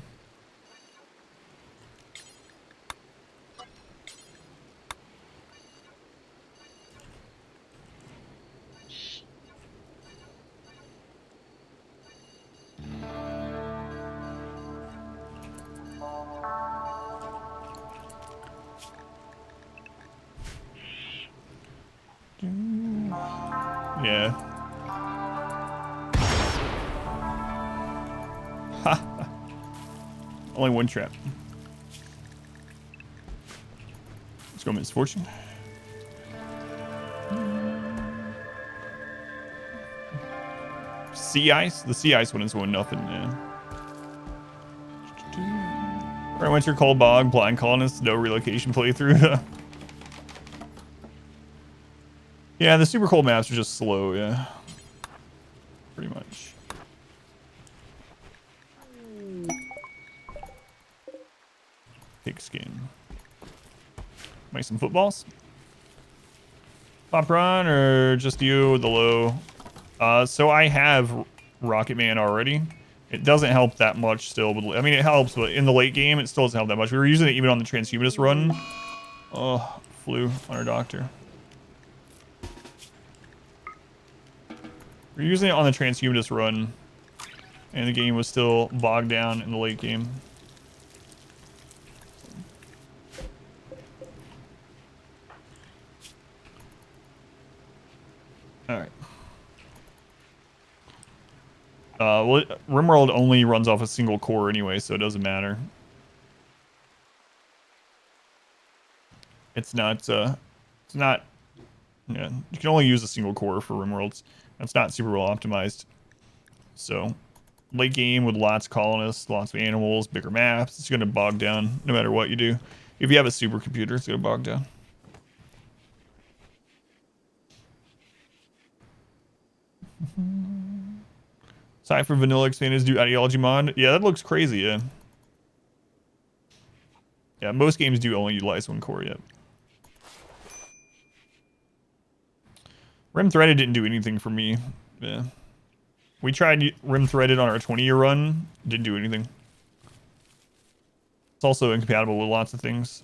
Yeah. Ha. Only one trap. Let's go Misfortune. Sea Ice? The Sea Ice one is one nothing, yeah. Right, Winter, Cold Bog, Blind Colonists, no relocation playthrough. Yeah, the super cold maps are just slow, yeah. Pretty much. Pigskin. Make some footballs. Pop run or just you with the low? So I have Rocket Man already. It doesn't help that much still. But I mean, it helps, but in the late game, it still doesn't help that much. We were using it even on the transhumanist run. Oh, flew on our doctor. We're using it on the transhumanist run, and the game was still bogged down in the late game. All right. Well, RimWorld only runs off a single core anyway, so it doesn't matter. It's not, yeah, you can only use a single core for RimWorlds. That's not super well optimized. So, late game with lots of colonists, lots of animals, bigger maps, it's going to bog down no matter what you do. If you have a supercomputer, it's going to bog down. Cypher Vanilla Expanders do ideology mod. Yeah, that looks crazy, yeah. Yeah, most games do only utilize one core yet. Rim Threaded didn't do anything for me. Yeah. We tried Rim Threaded on our 20-year run. Didn't do anything. It's also incompatible with lots of things.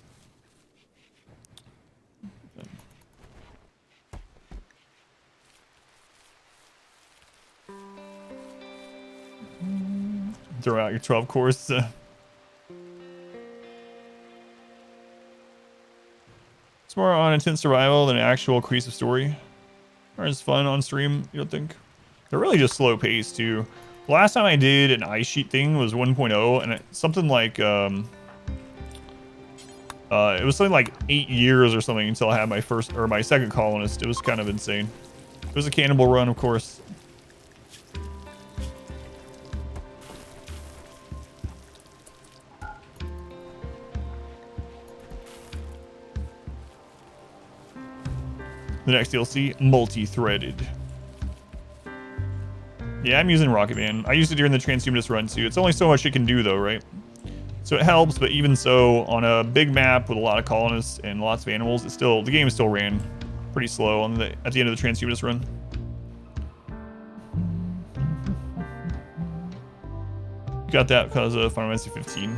Throw out your 12 cores. It's more on intense survival than an actual cohesive story. Or it's fun on stream, you don't think? They're really just slow paced too. The last time I did an ice sheet thing was 1.0, and something like it was something like 8 years or something until I had my first or my second colonist. It was kind of insane. It was a cannibal run, of course. The next DLC, multi-threaded. Yeah, I'm using Rocket Man. I used it during the transhumanist run too. It's only so much it can do though, right? So it helps, but even so, on a big map with a lot of colonists and lots of animals, the game still ran pretty slow at the end of the transhumanist run. Got that because of Final Fantasy 15.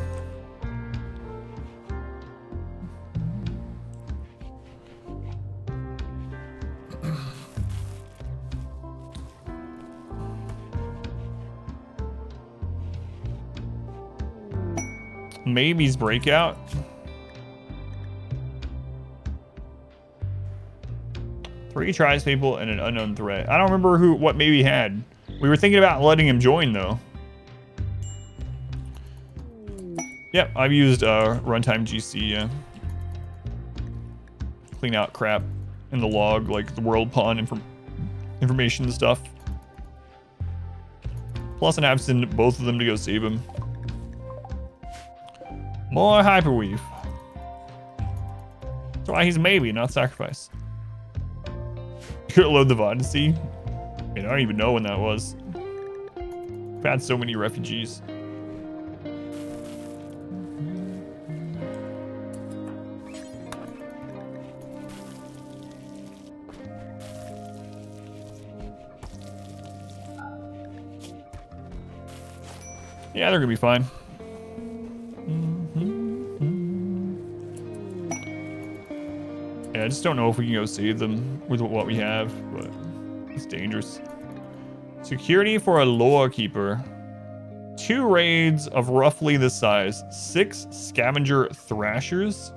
Maybe's breakout. Three tries people and an unknown threat. I don't remember what Maybe had. We were thinking about letting him join though. Yep, I've used runtime GC, yeah. Clean out crap in the log, like the world pawn information and stuff. Plus an absent both of them to go save him. More hyperweave. That's why he's maybe, not sacrifice. You could load the VOD to see. I mean, I don't even know when that was. We've had so many refugees. Yeah, they're gonna be fine. Yeah, I just don't know if we can go save them with what we have, but it's dangerous. Security for a lore keeper. 2 raids of roughly this size. 6 scavenger thrashers.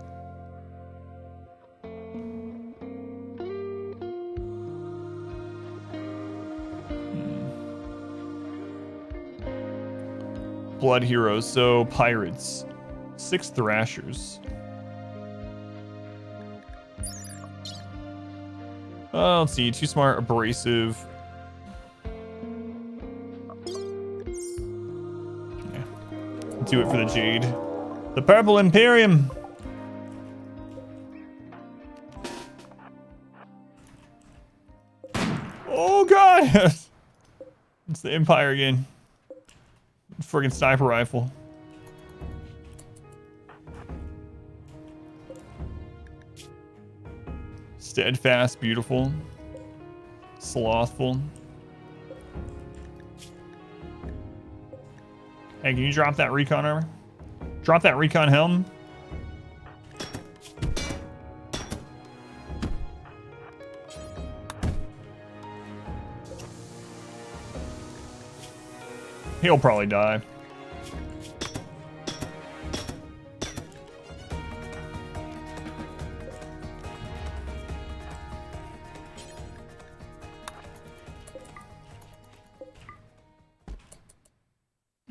Blood heroes, so pirates. 6 thrashers. Let's see. Too smart, abrasive. Yeah. Do it for the Jade. The Purple Imperium. Oh god! It's the Empire again. Friggin' sniper rifle. Steadfast, beautiful. Slothful. Hey, can you drop that recon armor? Drop that recon helm. He'll probably die.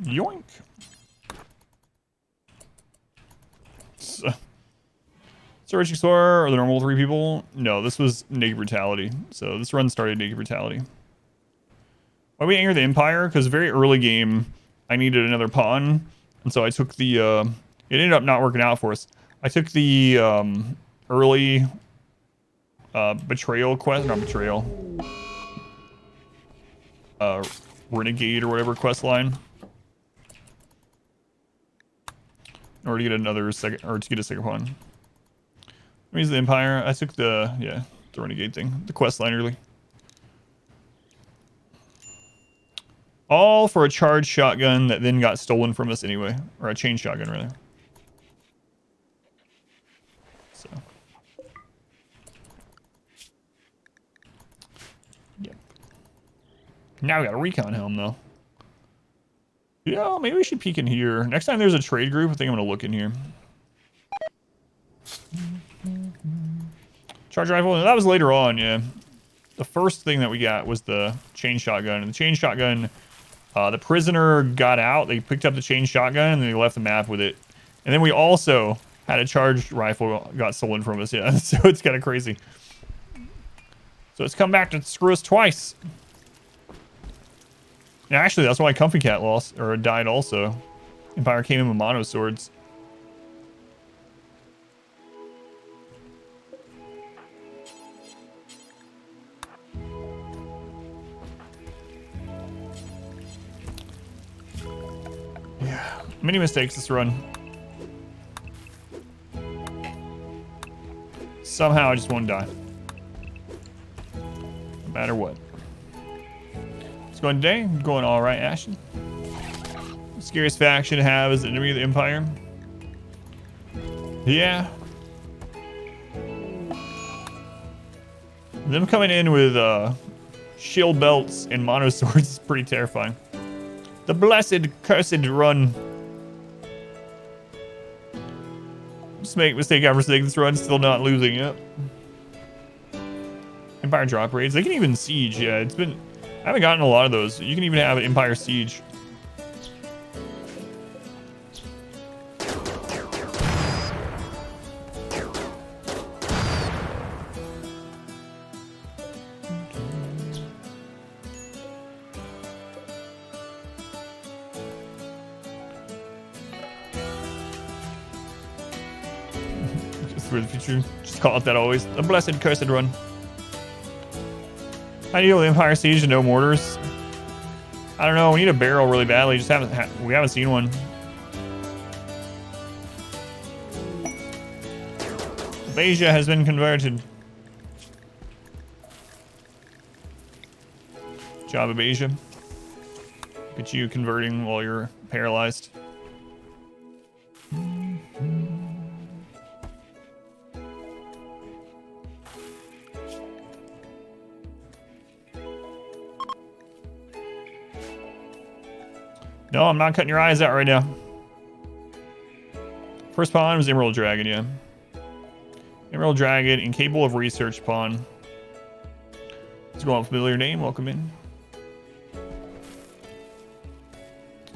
Yoink. Search Explorer or the normal 3 people? No, this was Naked Brutality. So this run started Naked Brutality. Why we anger the Empire? Because very early game, I needed another pawn. And so I took the, it ended up not working out for us. I took the early betrayal quest, not betrayal. Renegade or whatever quest line. In order to get another second, or to get a second pawn. Use the Empire. I took the, yeah, the Renegade thing. The quest line early. All for a charged shotgun that then got stolen from us anyway. Or a chain shotgun, rather. So. Yep. Now we got a recon helm, though. Yeah, maybe we should peek in here. Next time there's a trade group, I think I'm going to look in here. Charge rifle, that was later on, yeah. The first thing that we got was the chain shotgun. And the chain shotgun, the prisoner got out. They picked up the chain shotgun and they left the map with it. And then we also had a charged rifle got stolen from us, yeah. So it's kind of crazy. So it's come back to screw us twice. Yeah, actually, that's why Comfy Cat lost, or died also. Empire came in with mono swords. Yeah, many mistakes this run. Somehow I just won't die. No matter what. It's going today. Going all right, Ashton. The scariest faction to have is the enemy of the Empire. Yeah. Them coming in with shield belts and mono swords is pretty terrifying. The blessed, cursed run. Just make mistake after mistake. This run, still not losing yet. Empire drop raids. They can even siege. Yeah, it's been. I haven't gotten a lot of those. You can even have an Empire siege. For the future, just call it that always. The blessed cursed run. How do you deal with Empire siege and no mortars? I don't know. We need a barrel really badly. Just we haven't seen one. Abasia has been converted. Job Abasia. Look at you converting while you're paralyzed. No, I'm not cutting your eyes out right now. First pawn was Emerald Dragon, yeah. Emerald Dragon, incapable of research pawn. Let's go on familiar name, welcome in.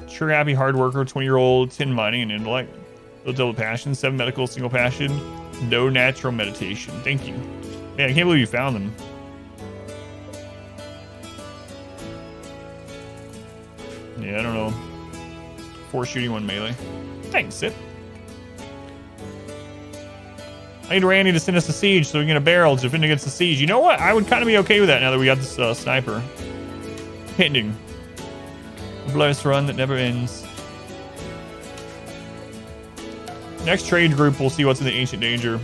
Sure happy hard worker, 20-year-old, 10 mining and intellect. Low double passion, 7 medical, single passion, no natural meditation. Thank you. Man, I can't believe you found them. Yeah, I don't know. 4 shooting, 1 melee. Thanks, Sip. I need Randy to send us a siege so we can get a barrel to defend against the siege. You know what? I would kind of be okay with that now that we got this sniper. Pending. A blessed run that never ends. Next trade group, we'll see what's in the Ancient Danger.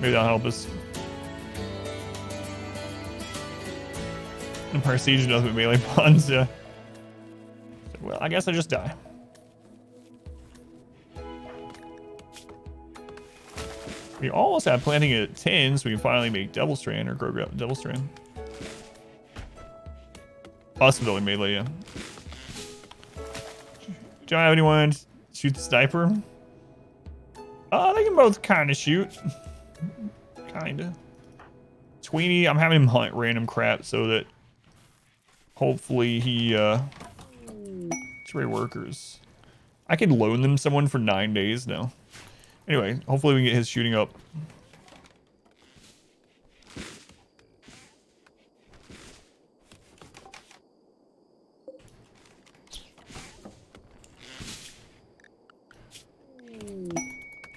Maybe that'll help us. Empire Siege does with melee pawns, yeah. Well, I guess I just die. We almost have planting at 10, so we can finally make Devil Strand or grow Devil Strand. Possibility melee, yeah. Do I have anyone shoot the sniper? They can both kind of shoot. Kinda. Tweenie, I'm having him hunt random crap so that hopefully he, trade workers. I could loan them someone for 9 days now. Anyway, hopefully we can get his shooting up.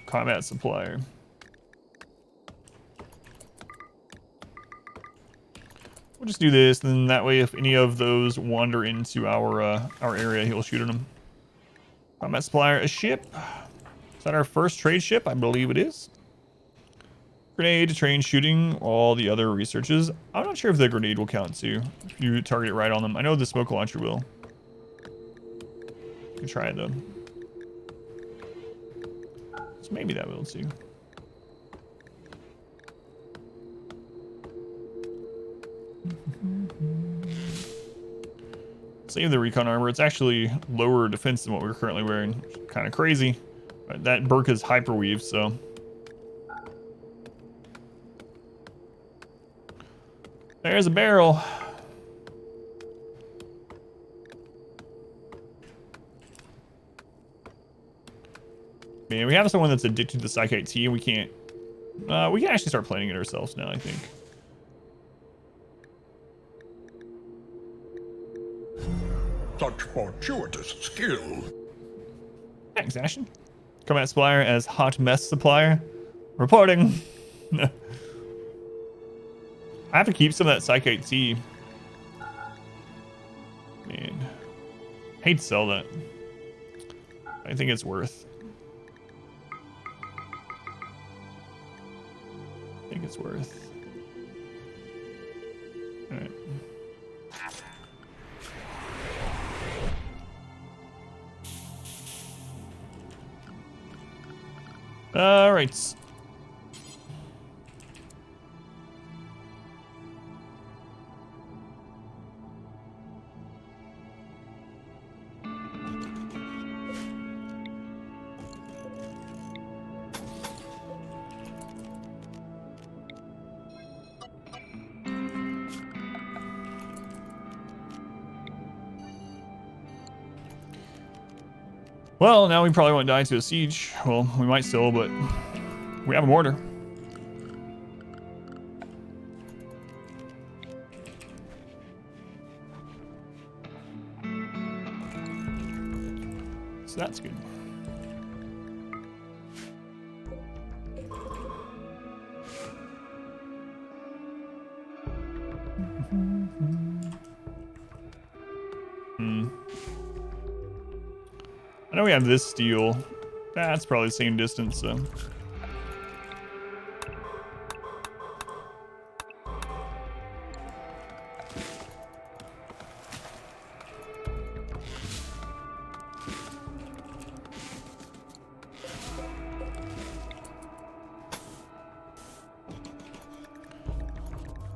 Combat supplier. We'll just do this, then that way if any of those wander into our area, he'll shoot at them. Combat supplier, a ship. Is that our first trade ship? I believe it is. Grenade to train shooting all the other researches. I'm not sure if the grenade will count too, if you target it right on them. I know the smoke launcher will. You can try it though. So maybe that will too. Save the recon armor. It's actually lower defense than what we're currently wearing. Kind of crazy. But that Burka's hyperweave, so. There's a barrel. Man, we have someone that's addicted to Psychite Tea, and we can't. We can actually start planning it ourselves now, I think. Such fortuitous skill. Thanks, Ashton. Combat supplier as hot mess supplier. Reporting. I have to keep some of that Psychite Tea. Man. Hate to sell that. I think it's worth. I think it's worth. Alright. All right. Well, now we probably won't die to a siege. Well, we might still, but we have a mortar. So that's good. I know we have this steel. That's probably the same distance, so.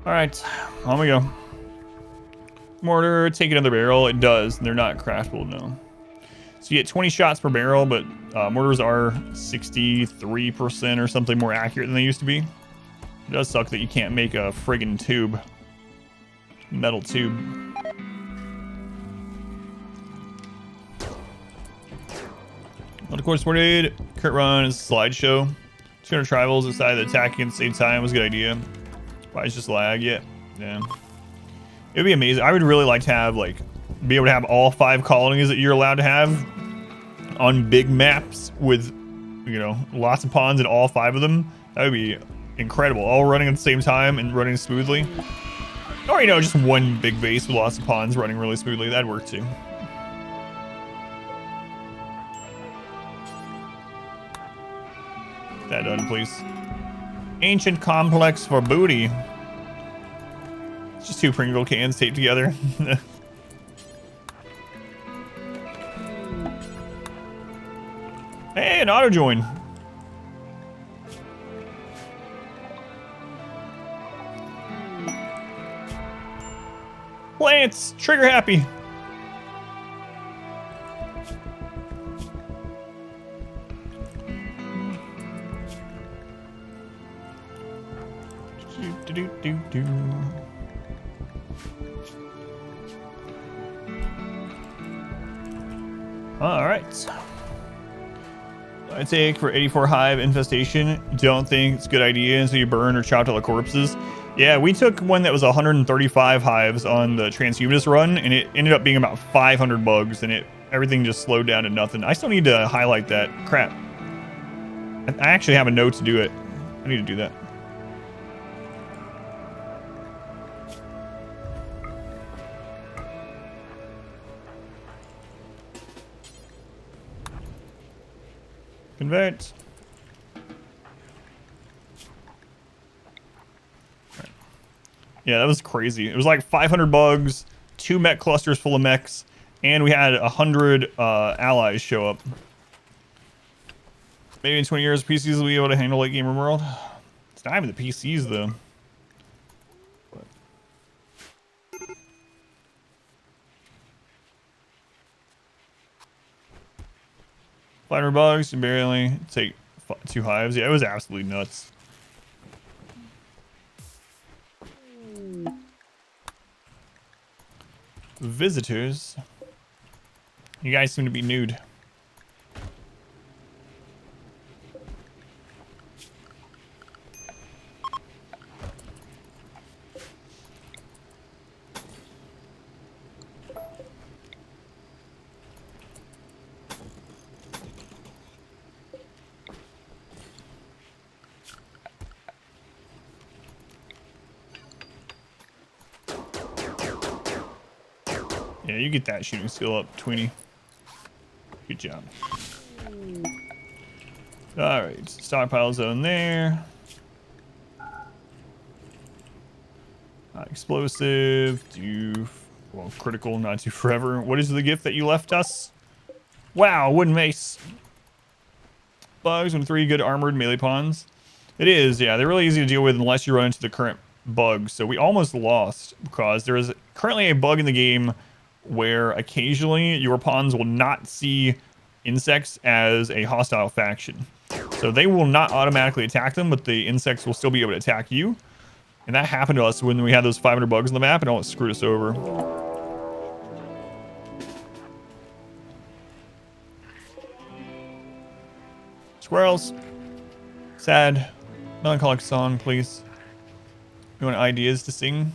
All right, on we go. Mortar, take another barrel. It does. They're not craftable, no. So you get 20 shots per barrel, but mortars are 63% or something more accurate than they used to be. It does suck that you can't make a friggin' tube. Metal tube. Well, of course, supported. Current run is a slideshow. 200 tribals decided to attack at the same time was a good idea. Why it's just lag? Yeah. It'd be amazing. I would really like to have, like, be able to have all 5 colonies that you're allowed to have on big maps with, you know, lots of pawns in all 5 of them. That would be incredible. All running at the same time and running smoothly. Or, you know, just one big base with lots of pawns running really smoothly. That'd work too. That done, please. Ancient complex for booty. Just 2 Pringle cans taped together. Hey, an auto join. Plants, trigger happy. Do. All right. I take for 84 hive infestation. Don't think it's a good idea, so you burn or chop all the corpses. Yeah, we took one that was 135 hives on the transhumanist run, and it ended up being about 500 bugs, and everything just slowed down to nothing. I still need to highlight that. Crap. I actually have a note to do it. I need to do that. Convert. Right. Yeah, that was crazy. It was like 500 bugs, 2 mech clusters full of mechs, and we had 100 allies show up. Maybe in 20 years, PCs will be able to handle late gamer world. It's not even the PCs though. 500 bugs, you barely take 2 hives. Yeah, it was absolutely nuts. Visitors. You guys seem to be nude. Yeah, you get that shooting skill up, Tweenie. Good job. Alright, stockpile zone there. Explosive, well, critical, not do forever. What is the gift that you left us? Wow, wooden mace. Bugs and 3 good armored melee pawns. It is, yeah, they're really easy to deal with unless you run into the current bugs. So we almost lost because there is currently a bug in the game where occasionally your pawns will not see insects as a hostile faction. So they will not automatically attack them, but the insects will still be able to attack you. And that happened to us when we had those 500 bugs on the map and almost screwed us over. Squirrels. Sad. Melancholic song, please. You want ideas to sing?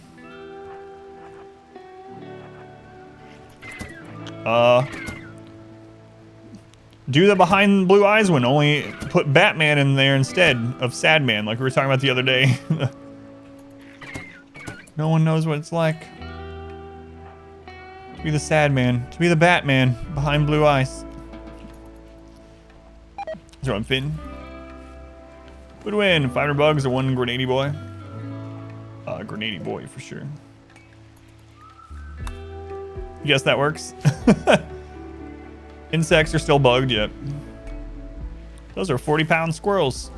Do the behind blue eyes one, only put Batman in there instead of Sad Man, like we were talking about the other day. No one knows what it's like to be the Sad Man, to be the Batman behind blue eyes. Is there one Finn? Would win 500 bugs or 1 grenady boy. Grenady boy for sure. You guess that works? Insects are still bugged, yep. Those are 40-pound squirrels.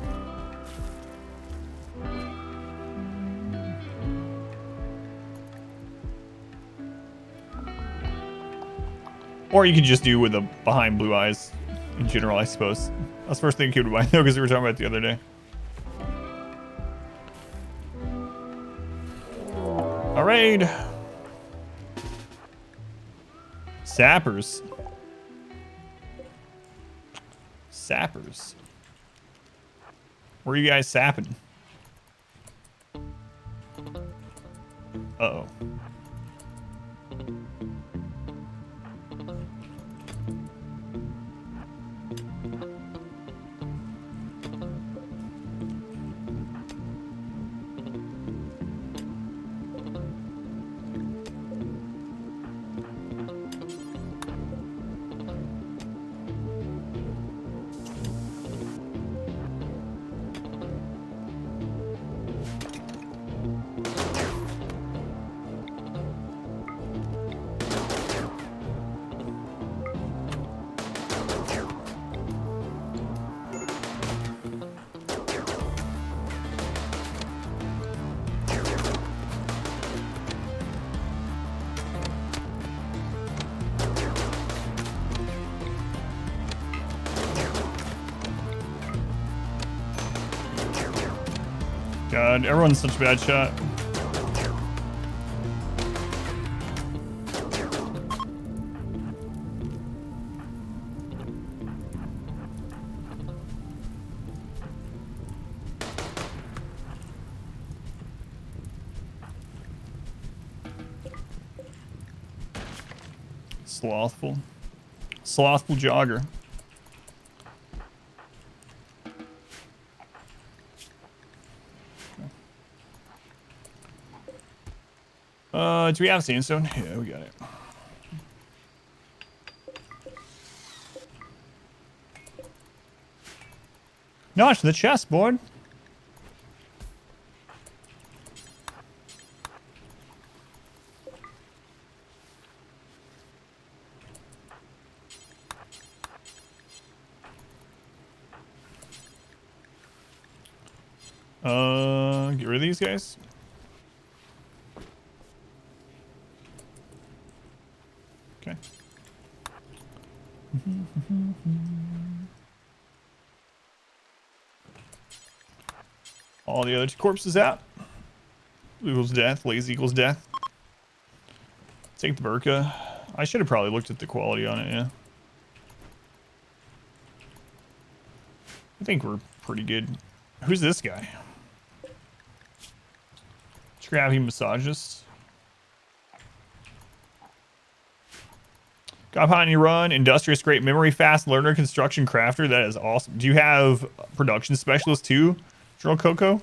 Or you could just do with the behind blue eyes in general, I suppose. That's the first thing that came to mind though, because we were talking about it the other day. All right. Sappers. Sappers. Where are you guys sapping? Uh-oh. God, everyone's such a bad shot. Slothful. Slothful jogger. Do we have sandstone? Yeah, we got it. Notch the chessboard. Get rid of these guys. Okay. All the other two corpses out. Blue equals death. Lazy equals death. Take the burqa. I should have probably looked at the quality on it, yeah. I think we're pretty good. Who's this guy? Scrappy misogynist. Got behind you run, industrious, great memory, fast learner, construction crafter. That is awesome. Do you have production specialist too, General Coco?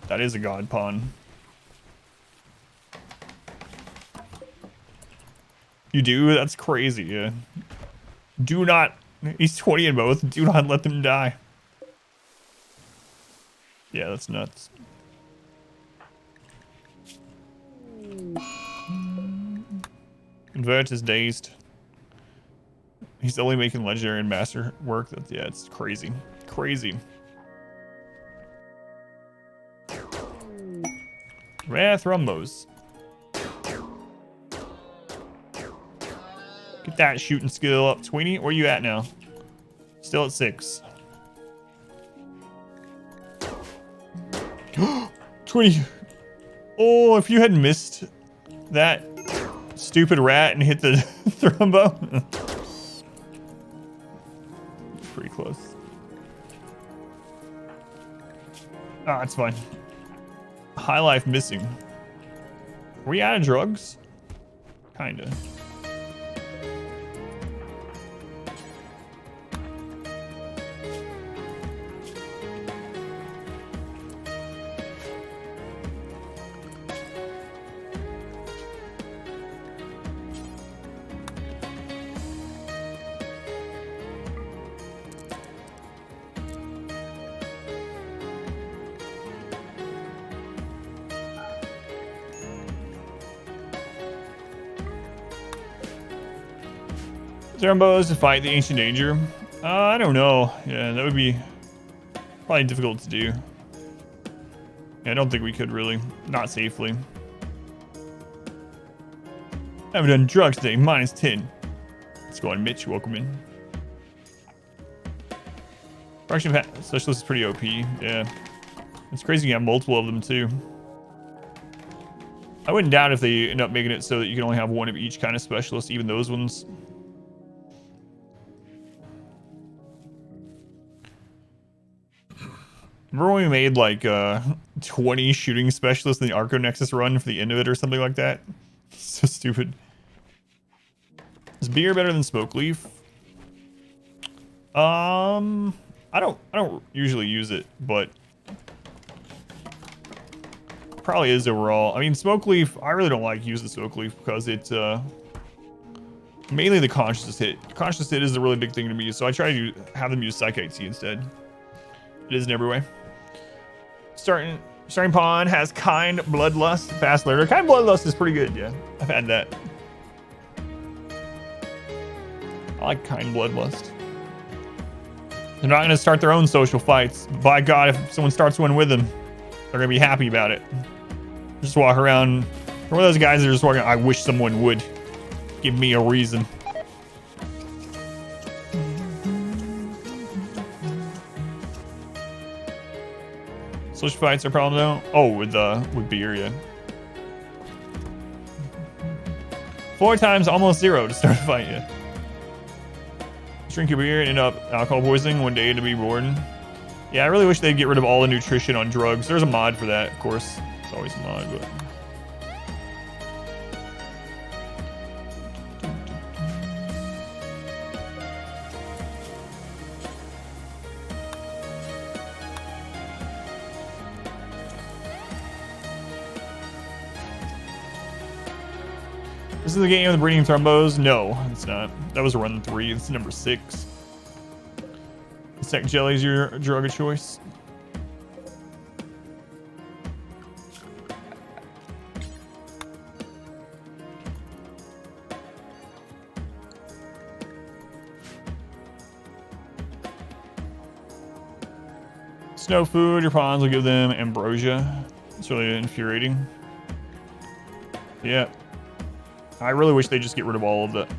That is a god pawn. You do? That's crazy, yeah. Do not, he's 20 in both. Do not let them die. Yeah, that's nuts. Convert is dazed. He's only making legendary and master work. That's, yeah, it's crazy. Crazy. Rare thrombos. Get that shooting skill up, Tweenie. Where you at now? Still at 6. 20. Oh, if you had missed that stupid rat and hit the thrombo. Pretty close. Ah, it's fine. High life missing. Are we out of drugs? Kinda. Zerambos to fight the ancient danger. I don't know. Yeah, that would be probably difficult to do. Yeah, I don't think we could really. Not safely. Haven't done drugs today. -10. Let's go on, Mitch. Welcome in. Production specialist is pretty OP. Yeah. It's crazy you have multiple of them too. I wouldn't doubt if they end up making it so that you can only have one of each kind of specialist, even those ones. Remember when we made like 20 shooting specialists in the Arco Nexus run for the end of it or something like that? So stupid. Is beer better than smoke leaf? I don't usually use it, but probably is overall. I mean, smoke leaf, I really don't like using smoke leaf because it's mainly the conscious hit. Conscious hit is a really big thing to me, so I try to have them use Psychite Tea instead. It is in every way. Starting pawn has kind bloodlust, fast learner. Kind bloodlust is pretty good, yeah. I've had that. I like kind bloodlust. They're not gonna start their own social fights. By God, if someone starts one with them, they're gonna be happy about it. Just walk around. They're one of those guys that are just walking. I wish someone would give me a reason. Social fights are a problem though. Oh, with beer, yeah. 4 times almost 0 to start a fight, yeah. Drink your beer and end up alcohol poisoning one day to be born. Yeah, I really wish they'd get rid of all the nutrition on drugs. There's a mod for that, of course. It's always a mod, but... This is the game of the breeding thrombos? No, it's not. That was run 3. It's number 6. Insect jelly is your drug of choice. Snow food, your pawns will give them ambrosia. It's really infuriating. Yeah. I really wish they just get rid of all of that.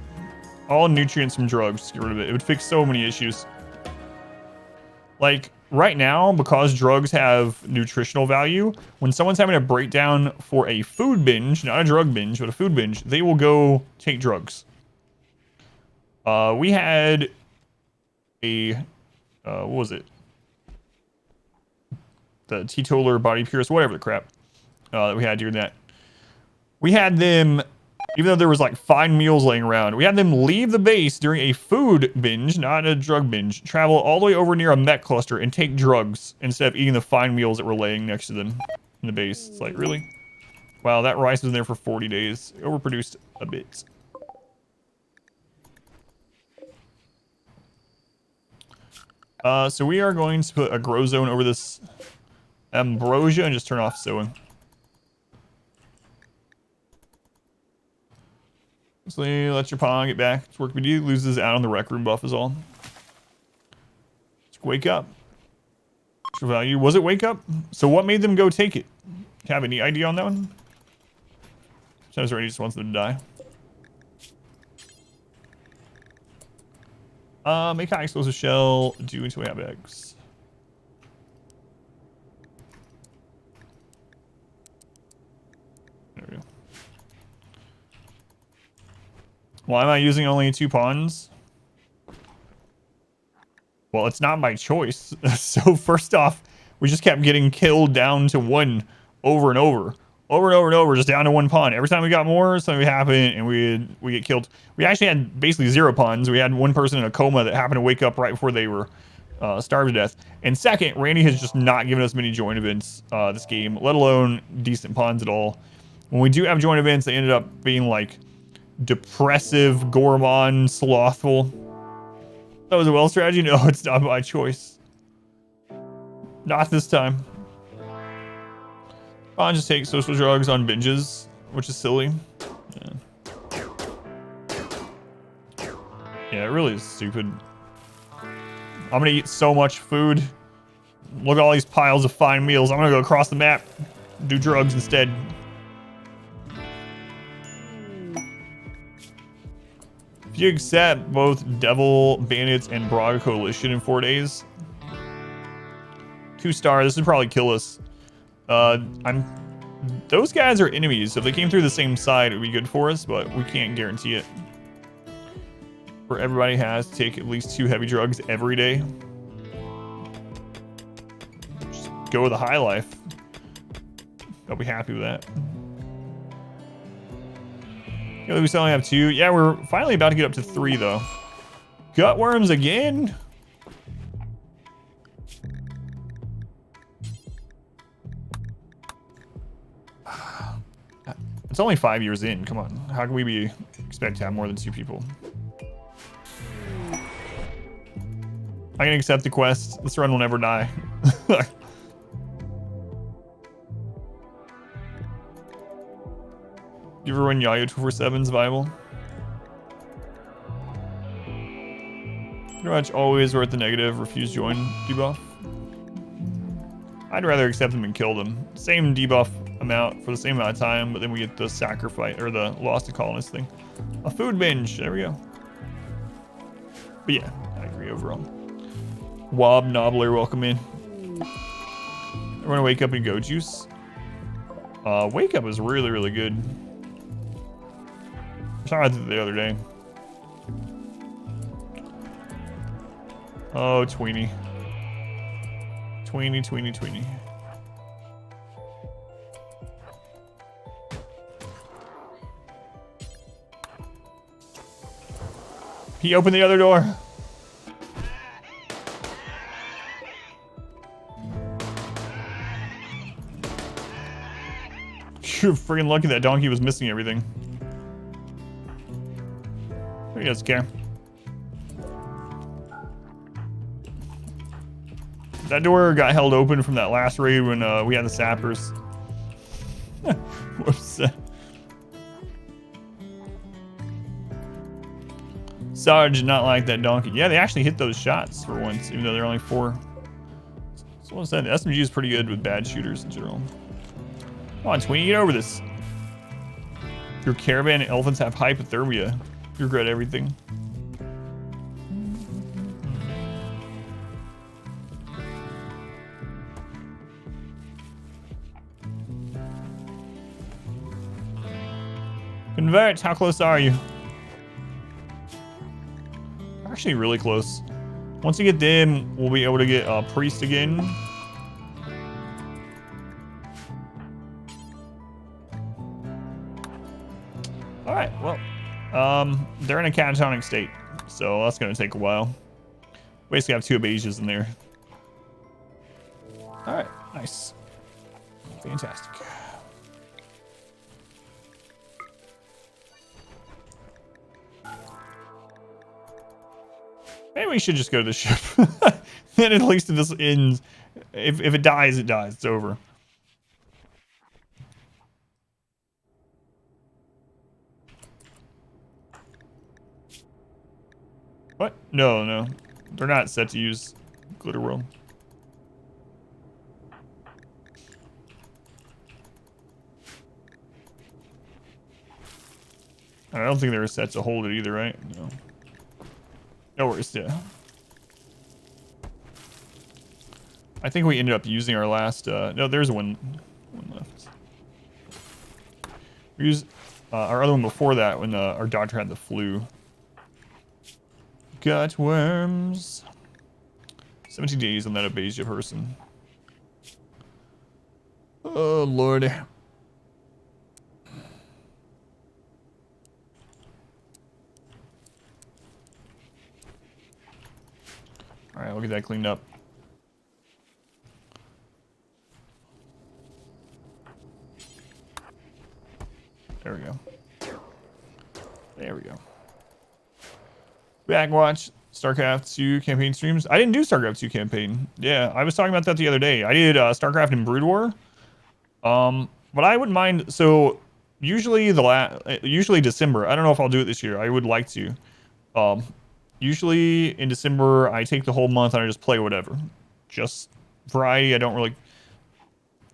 All nutrients from drugs, just get rid of it. It would fix so many issues. Like, right now, because drugs have nutritional value, when someone's having a breakdown for a food binge, not a drug binge, but a food binge, they will go take drugs. We had a, what was it? The teetotaler body purist, whatever the crap that we had during that. We had them, even though there was like fine meals laying around, we had them leave the base during a food binge, not a drug binge, travel all the way over near a mech cluster and take drugs instead of eating the fine meals that were laying next to them in the base. It's like, really? Wow, that rice was in there for 40 days. It overproduced a bit. So we are going to put a grow zone over this ambrosia and just turn off sowing. So let your pawn get back to work with you. Loses out on the rec room buff is all. Just wake up. Extra value. Was it wake up? So what made them go take it? Have any idea on that one? Sometimes already just wants them to die. Make high explosive shell. Do until we have eggs. There we go. Why am I using only 2 pawns? Well, it's not my choice. So first off, we just kept getting killed down to 1 over and over. Over and over and over, just down to 1 pawn. Every time we got more, something would happen and we get killed. We actually had basically 0 pawns. We had 1 person in a coma that happened to wake up right before they were starved to death. And second, Randy has just not given us many joint events this game, let alone decent pawns at all. When we do have joint events, they ended up being like depressive, gourmand, slothful. That was a well strategy? No, it's not my choice. Not this time. I'll just take social drugs on binges, which is silly. Yeah, it really is stupid. I'm gonna eat so much food. Look at all these piles of fine meals. I'm gonna go across the map, do drugs instead. If you accept both Devil, Bandits, and Braga Coalition in 4 days, 2-star, this would probably kill us. Those guys are enemies, so if they came through the same side, it would be good for us, but we can't guarantee it. Where everybody has to take at least 2 heavy drugs every day. Just go with the high life. I'll be happy with that. Yeah, we still only have 2. Yeah, we're finally about to get up to 3 though. Gutworms again? It's only 5 years in. Come on. How can we expect to have more than 2 people? I can accept the quest. This run will never die. You ever run Yayo 247's viable? Pretty much always worth the negative refuse join debuff. I'd rather accept them and kill them. Same debuff amount for the same amount of time, but then we get the sacrifice or the lost to colonist thing. A food binge. There we go. But yeah, I agree overall. Wob Nobbler, welcome in. We're gonna wake up and go juice. Wake up is really, really good. I saw it the other day. Oh, Tweenie. Tweenie, Tweenie, Tweenie. He opened the other door. You're freaking lucky that donkey was missing everything. He doesn't care. That door got held open from that last raid when we had the sappers. Whoops. Sarge did not like that donkey. Yeah, they actually hit those shots for once, even though they're only 4. Someone said the SMG is pretty good with bad shooters in general. Come on, Tweenie, get over this. Your caravan and elephants have hypothermia. You regret everything. Convert, how close are you? Actually really close. Once we get them, we'll be able to get priest again. All right, well, they're in a catatonic state, so that's gonna take a while. Basically have 2 abages in there. All right, nice, fantastic. Maybe we should just go to the ship. Then at least this ends. If it dies, it dies. It's over. What? No, no. They're not set to use Glitter World. I don't think they're set to hold it either, right? No. No worries, yeah. I think we ended up using our last, no, there's one left. We used our other one before that when our doctor had the flu. Gut worms. 17 days on that Abasia person. Oh, Lord. All right, we'll get that cleaned up. There we go. There we go. Backwatch, StarCraft 2 campaign streams. I didn't do StarCraft 2 campaign. Yeah, I was talking about that the other day. I did StarCraft and Brood War. But I wouldn't mind. So usually usually December. I don't know if I'll do it this year. I would like to. Usually in December, I take the whole month and I just play whatever. Just variety. I don't really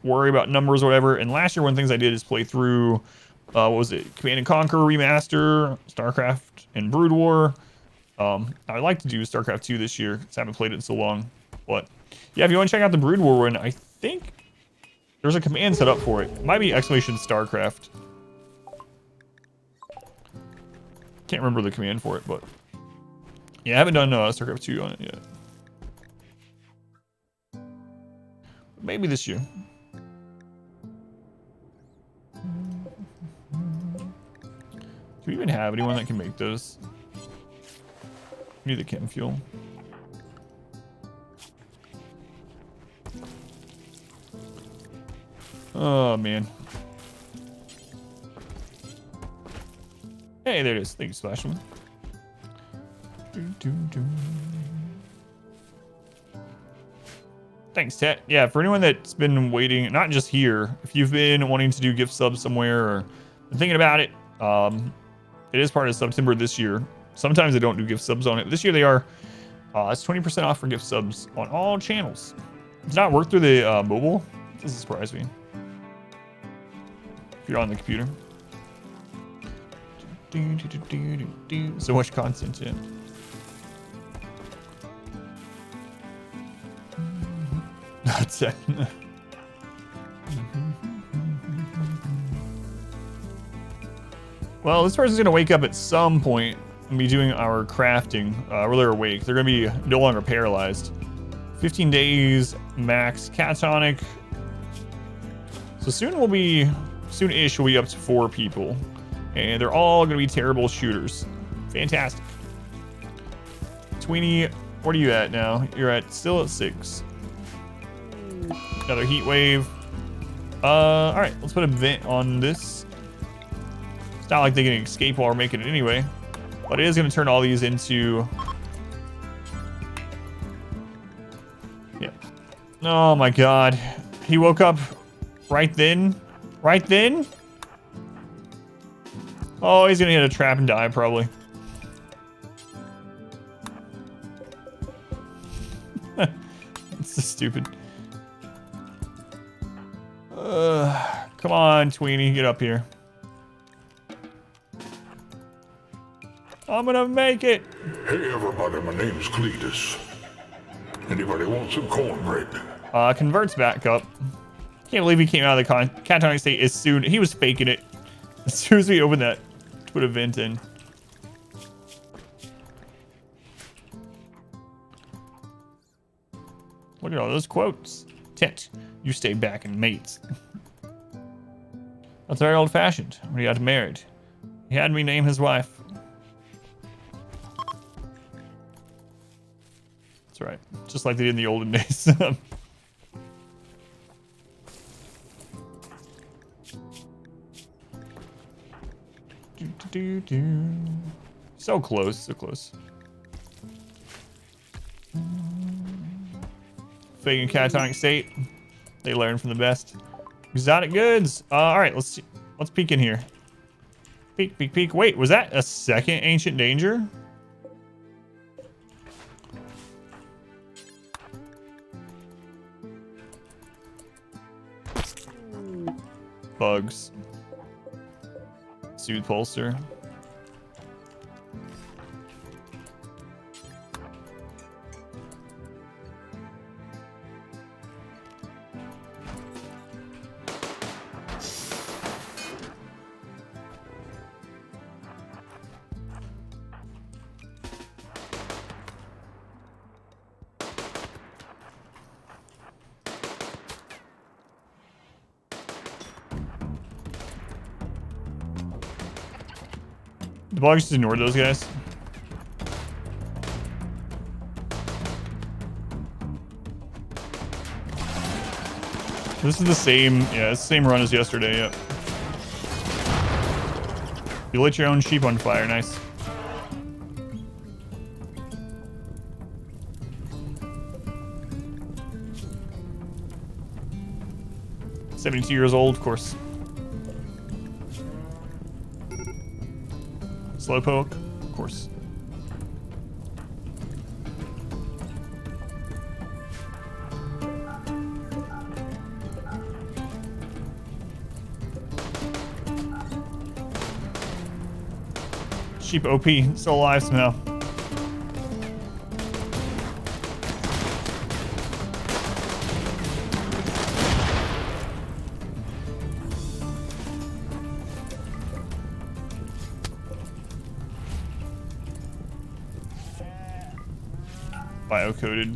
worry about numbers or whatever. And last year, one of the things I did is play through, what was it? Command and Conquer Remaster, StarCraft, and Brood War. I'd like to do StarCraft 2 this year because I haven't played it in so long. But yeah, if you want to check out the Brood War one, I think there's a command set up for it. It might be ! StarCraft. Can't remember the command for it, but yeah, I haven't done StarCraft 2 on it yet. Maybe this year. Do we even have anyone that can make those? We need the chem fuel. Oh, man. Hey, there it is. Thank you, Splashman. Thanks, Tet. Yeah, for anyone that's been waiting, not just here, if you've been wanting to do gift subs somewhere or thinking about it, it is part of September this year. Sometimes they don't do gift subs on it. This year they are. It's 20% off for gift subs on all channels. It's not work through the mobile. It doesn't surprise me. If you're on the computer. So much content, yeah. That's it. Well, this person's gonna wake up at some point and be doing our crafting. Where they're awake. They're gonna be no longer paralyzed. 15 days max catatonic. So soon-ish we'll be up to 4 people. And they're all gonna be terrible shooters. Fantastic. Tweenie, what are you at now? You're still at 6. Another heat wave. All right, let's put a vent on this. It's not like they can escape while we're making it anyway, but it is going to turn all these into. Yeah. Oh my God, he woke up right then. Right then. Oh, he's gonna hit a trap and die probably. It's so stupid. Come on, Tweenie, get up here. I'm gonna make it. Hey everybody, my name's Cletus. Anybody want some cornbread? Converts back up. Can't believe he came out of the catatonic state as soon. He was faking it. As soon as we opened that, put a vent in. Look at all those quotes. Tent, you stay back and mate. That's very old-fashioned. When he got married, he had me name his wife. That's right, just like they did in the olden days. So close, so close. Faking catatonic state. They learn from the best. Exotic goods. All right, let's peek in here. Peek, peek, peek. Wait, was that a second ancient danger? Bugs. Soothe Pulster. The bugs just ignored those guys. This is the same, yeah, it's the same run as yesterday, yep. You lit your own sheep on fire, nice. "72 years old, of course. Slowpoke, of course. Sheep OP, still alive somehow. Bio-coded.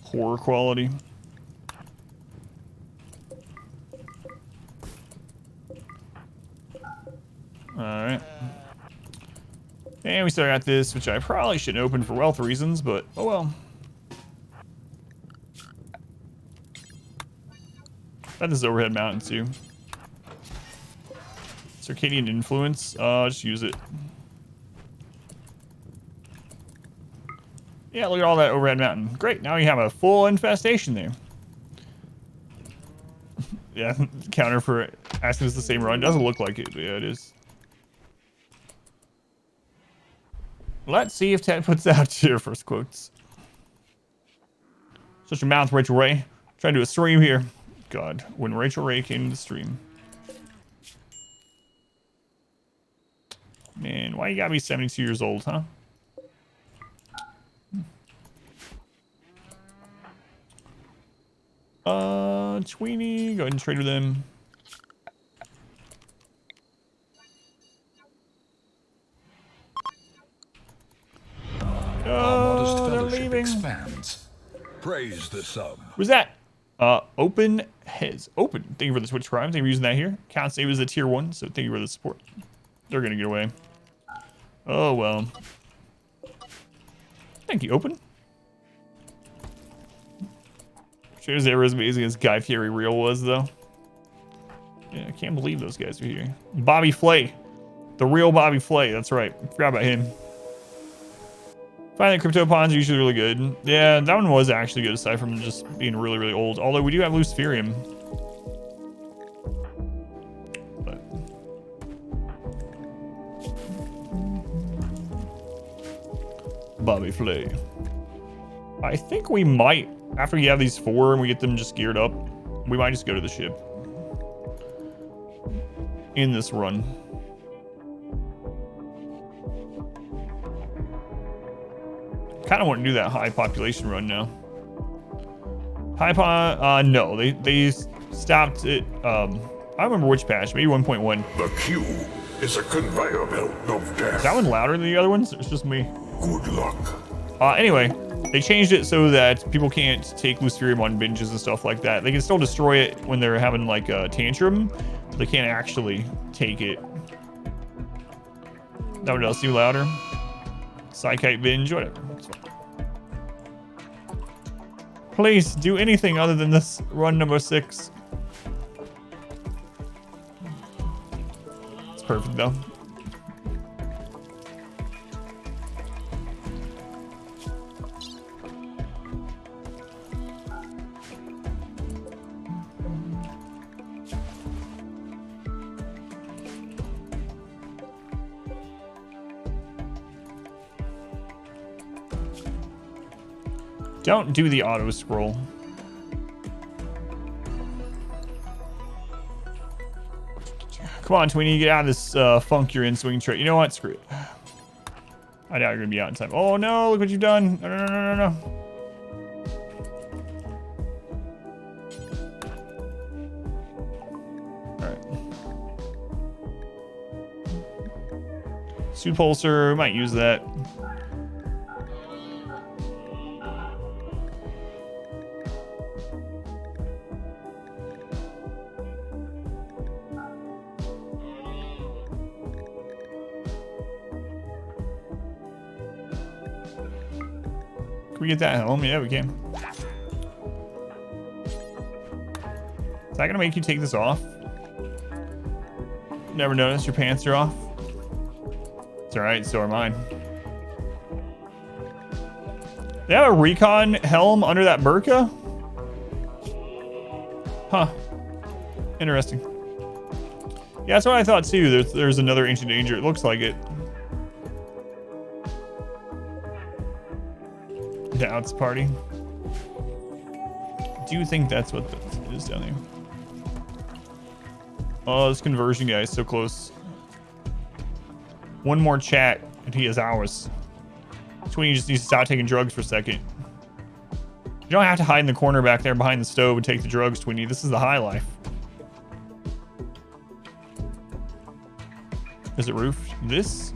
Horror quality. Alright. And we still got this, which I probably shouldn't open for wealth reasons, but oh well. Got this overhead mountain too. Circadian influence. Just use it. Yeah, look at all that overhead mountain. Great, now you have a full infestation there. Yeah, counter for asking us the same run. Doesn't look like it, but yeah, it is. Let's see if Ted puts out your first quotes. Shut your mouth, Rachel Ray. Trying to do a stream here. God, when Rachel Ray came to the stream. Man, why you gotta be 72 years old, huh? Tweenie, go ahead and trade with them. Our modest Oh, they're fellowship leaving. expands. Praise the sub. Who's that? Open has open. Thank you for the Twitch Prime. Thank you for using that here. Can't save as a tier 1, so thank you for the support. They're gonna get away. Oh well. Thank you, Open. Shows ever as amazing as Guy Fieri Real was though. Yeah, I can't believe those guys are here. Bobby Flay. The real Bobby Flay, that's right. Forgot about him. Finding crypto pawns are usually really good. Yeah, that one was actually good aside from just being really, really old. Although we do have Luciferium. But Bobby Flay. I think we might, after we have these 4 and we get them just geared up, we might just go to the ship. In this run. Kind of want to do that high population run now. No, they stopped it. I don't remember which patch, maybe 1.1. The queue is a conveyor belt of death. Is that one louder than the other ones? It's just me. Good luck. Anyway, they changed it so that people can't take Luciferium on binges and stuff like that. They can still destroy it when they're having like a tantrum, but they can't actually take it. That one does seem louder. Psychite binge, whatever. Please do anything other than this run number 6. It's perfect though. Don't do the auto scroll. Come on, Tweenie, get out of this funk you're in, swing trade. You know what? Screw it. I doubt you're gonna be out in time. Oh no, look what you've done. No, no, no, no, no. Alright. Suit pulsar, might use that. Can we get that helm? Yeah, we can. Is that gonna make you take this off? Never noticed your pants are off. It's alright, so are mine. They have a recon helm under that burqa? Huh. Interesting. Yeah, that's what I thought too. There's another Ancient Danger. It looks like it. Doubts party. Do you think that's what that is down there? Oh, this conversion guy is so close. One more chat and he is ours. Tweenie just needs to stop taking drugs for a second. You don't have to hide in the corner back there behind the stove and take the drugs, Tweenie. This is the high life. Is it roofed? This?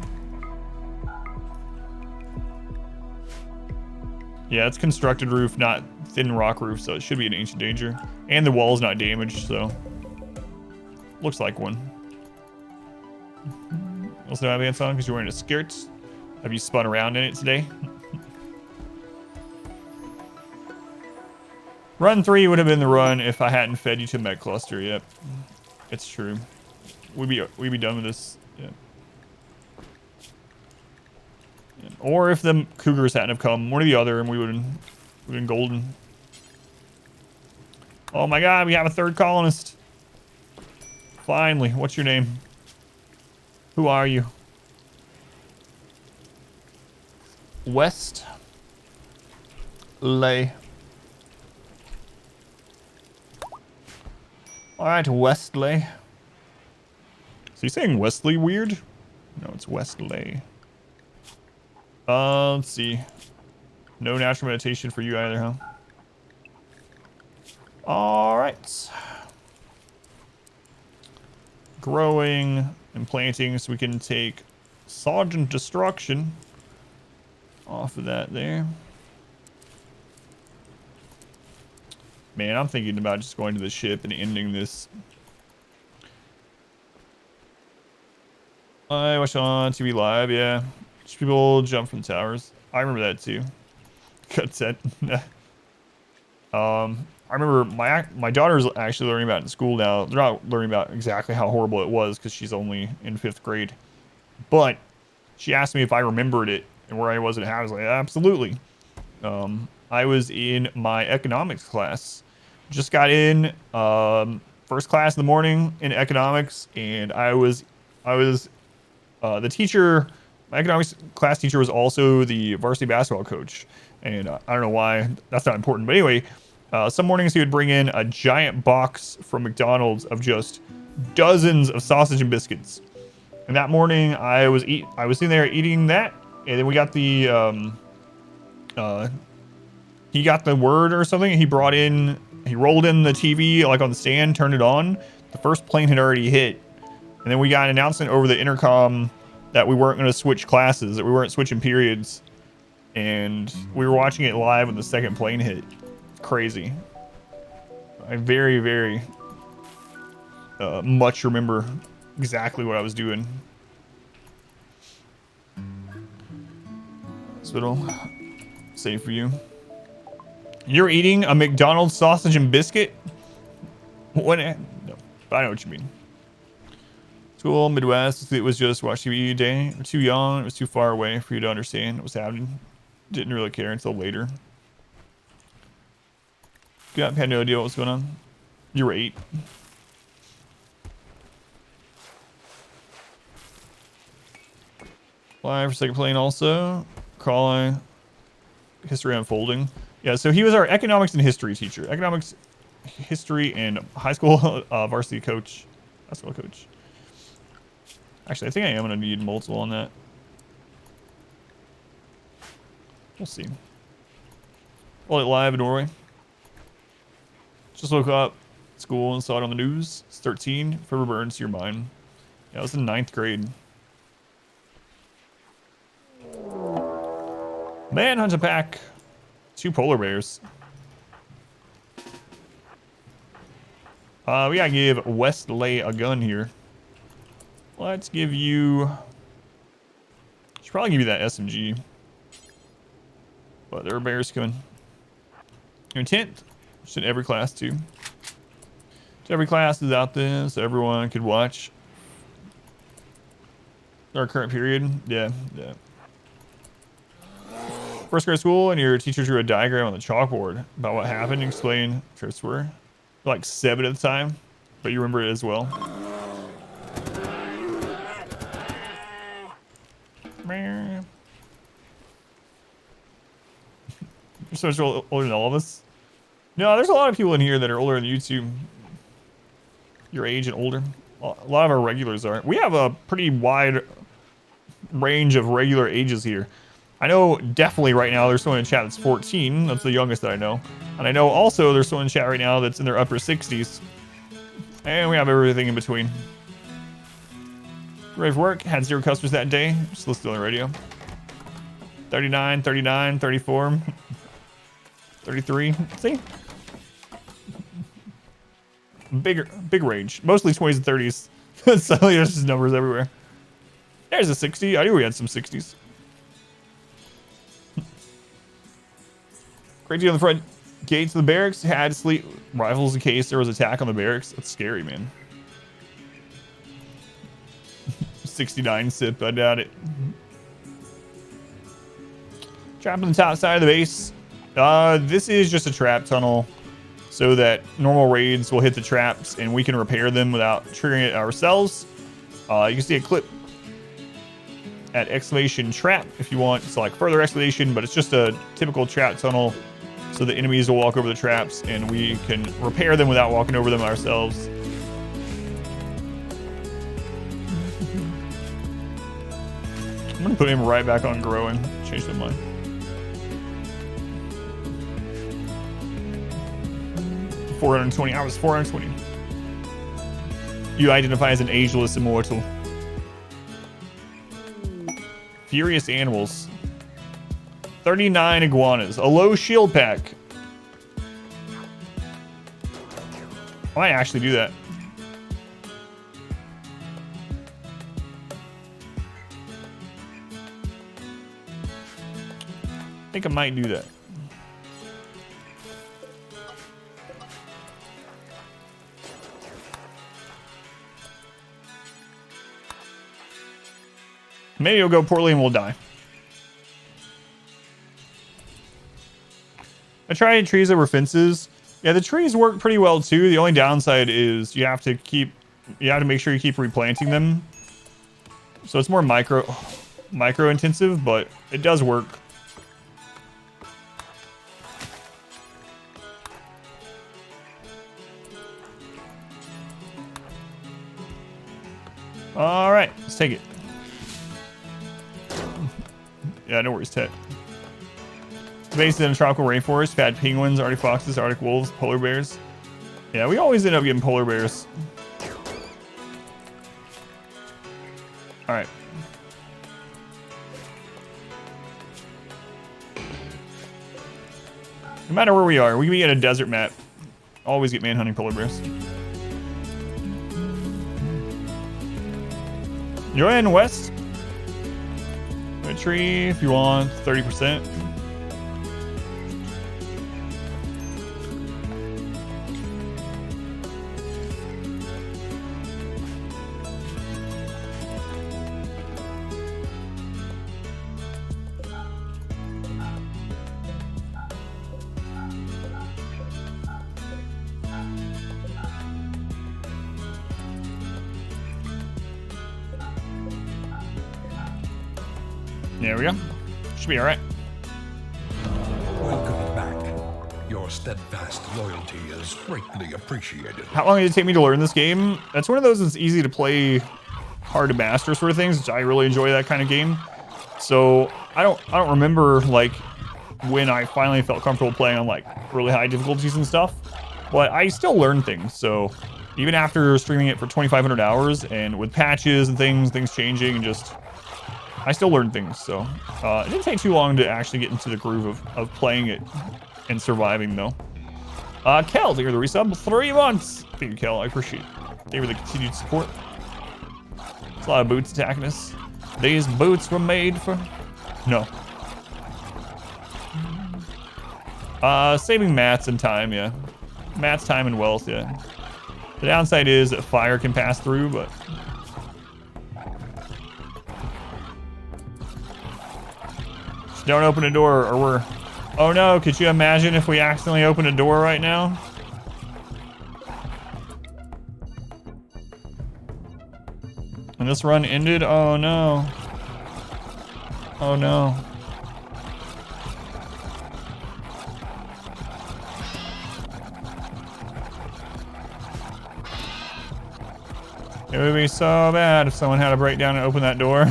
Yeah, it's constructed roof, not thin rock roof, so it should be an Ancient Danger. And the wall is not damaged, so looks like one. Also have pants on because you're wearing a skirt. Have you spun around in it today? Run 3 would have been the run if I hadn't fed you to Met Cluster. Yep, it's true. We'd be done with this. Yep. Or if the cougars hadn't have come, one or the other, and we would have been golden. Oh my god, we have a third colonist. Finally, what's your name? Who are you? West Lay. Alright, Westley. Is he saying Wesley weird? No, it's Westley. Let's see. No natural meditation for you either, huh? All right. Growing and planting, so we can take Sergeant Destruction off of that there. Man, I'm thinking about just going to the ship and ending this. I watched on TV Live, yeah. Just people jump from towers. I remember that too. Cut set. I remember my daughter's actually learning about it in school now. They're not learning about exactly how horrible it was because she's only in 5th grade. But she asked me if I remembered it and where I was and how. I was like, absolutely. I was in my economics class. Just got in, first class in the morning in economics, and I was the teacher. My economics class teacher was also the varsity basketball coach, and I don't know why. That's not important, but anyway, some mornings he would bring in a giant box from McDonald's of just dozens of sausage and biscuits. And that morning, I was sitting there eating that, and then we got the he got the word or something. He rolled in the TV like on the stand, turned it on. The first plane had already hit, and then we got an announcement over the intercom that we weren't going to switch classes, that we weren't switching periods, and we were watching it live when the second plane hit. Crazy. I very, very much remember exactly what I was doing. So it'll say for you. You're eating a McDonald's sausage and biscuit? What? No, but I know what you mean. School, Midwest, it was just watch TV day. We're too young, it was too far away for you to understand what was happening. Didn't really care until later. Had no idea what was going on. You were 8. Live for second plane also. Calling. History unfolding. Yeah, so he was our economics and history teacher. Economics, history, and high school varsity coach. Basketball coach. Actually, I think I am going to need multiple on that. We'll see. Well, it live in Norway. Just woke up at school and saw it on the news. It's 13. Forever burns to your mind. Yeah, I was in 9th grade. Manhunt a pack. 2 polar bears. We gotta give Westley a gun here. Let's give you... Should probably give you that SMG. But there are bears coming. Intent. Just in every class too. So every class is out there, so everyone could watch. Our current period. Yeah. First grade school, and your teacher drew a diagram on the chalkboard about what happened and explained trips were. Like 7 at the time, but you remember it as well. You're so much older than all of us. No, there's a lot of people in here that are older than you two. Your age and older. A lot of our regulars are. We have a pretty wide range of regular ages here. I know definitely right now there's someone in chat that's 14. That's the youngest that I know. And I know also there's someone in chat right now that's in their upper 60s. And we have everything in between. Ready for work. Had 0 customers that day. Just listed on the radio. 39, 39, 34. 33. See? Big range. Mostly 20s and 30s. So there's just numbers everywhere. There's a 60. I knew we had some 60s. Great deal on the front gates of the barracks. Had sleep rifles in case there was attack on the barracks. That's scary, man. 69 sip. I doubt it. Trap on the top side of the base. This is just a trap tunnel so that normal raids will hit the traps and we can repair them without triggering it ourselves. You can see a clip at exclamation trap if you want. It's like further explanation, but it's just a typical trap tunnel so the enemies will walk over the traps and we can repair them without walking over them ourselves. I'm gonna put him right back on growing. Change my mind. 420. I was 420. You identify as an ageless immortal. Furious animals. 39 iguanas. A low shield pack. I might actually do that. I think I might do that. Maybe it'll go poorly and we'll die. I tried trees over fences. Yeah, the trees work pretty well too. The only downside is you have to make sure you keep replanting them. So it's more micro intensive, but it does work. All right, let's take it. Yeah, no worries, Ted. Based in a tropical rainforest, fat penguins, Arctic foxes, Arctic wolves, polar bears. Yeah, we always end up getting polar bears. All right. No matter where we are, we can be at a desert map. Always get manhunting polar bears. Joanne West. A tree if you want 30%. There we go. Should be all right. Welcome back. Your steadfast loyalty is greatly appreciated. How long did it take me to learn this game? That's one of those that's easy to play, hard to master sort of things, which I really enjoy that kind of game. So I don't remember like when I finally felt comfortable playing on like really high difficulties and stuff, but I still learn things. So even after streaming it for 2,500 hours and with patches and things changing and just, I still learn things. So it didn't take too long to actually get into the groove of playing it and surviving though. Kel, thank you for the resub. 3 months. Thank you, Kel. I appreciate it. Thank you for the continued support. There's a lot of boots attacking us. These boots were made for... No. Saving mats and time, yeah. Mats, time, and wealth, yeah. The downside is that fire can pass through, but... Just don't open a door or we're... Oh no, could you imagine if we accidentally open a door right now? And this run ended? Oh no. Oh no. It would be so bad if someone had a breakdown and open that door.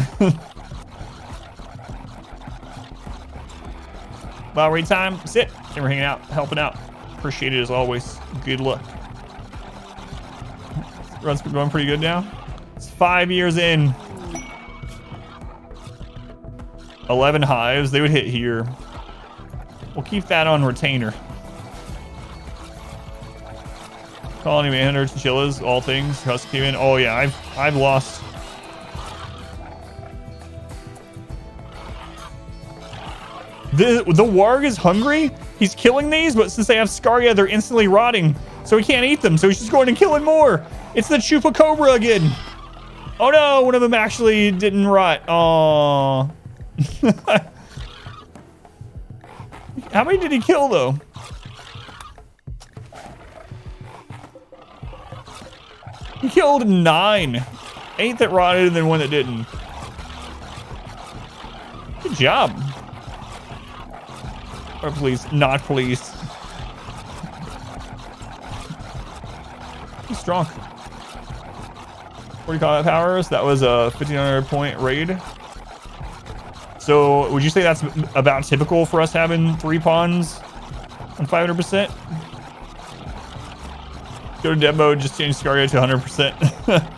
Lottery time, sit. And we're hanging out, helping out. Appreciate it as always. Good luck. Run's been going pretty good now. It's 5 years in. 11 hives, they would hit here. We'll keep that on retainer. Colony manhunter, chinchillas, all things. Husky. Oh yeah, I've lost. The warg is hungry. He's killing these, but since they have Scaria, they're instantly rotting. So he can't eat them. So he's just going and killing more. It's the chupacabra again. Oh no, one of them actually didn't rot. Aww. How many did he kill though? He killed 9. 8 that rotted and then 1 that didn't. Good job. Or please, not please. He's strong. 40 combat powers. That was a 1,500 point raid. So would you say that's about typical for us having 3 pawns on 500%? Go to dev mode, just change scar rate to 100%.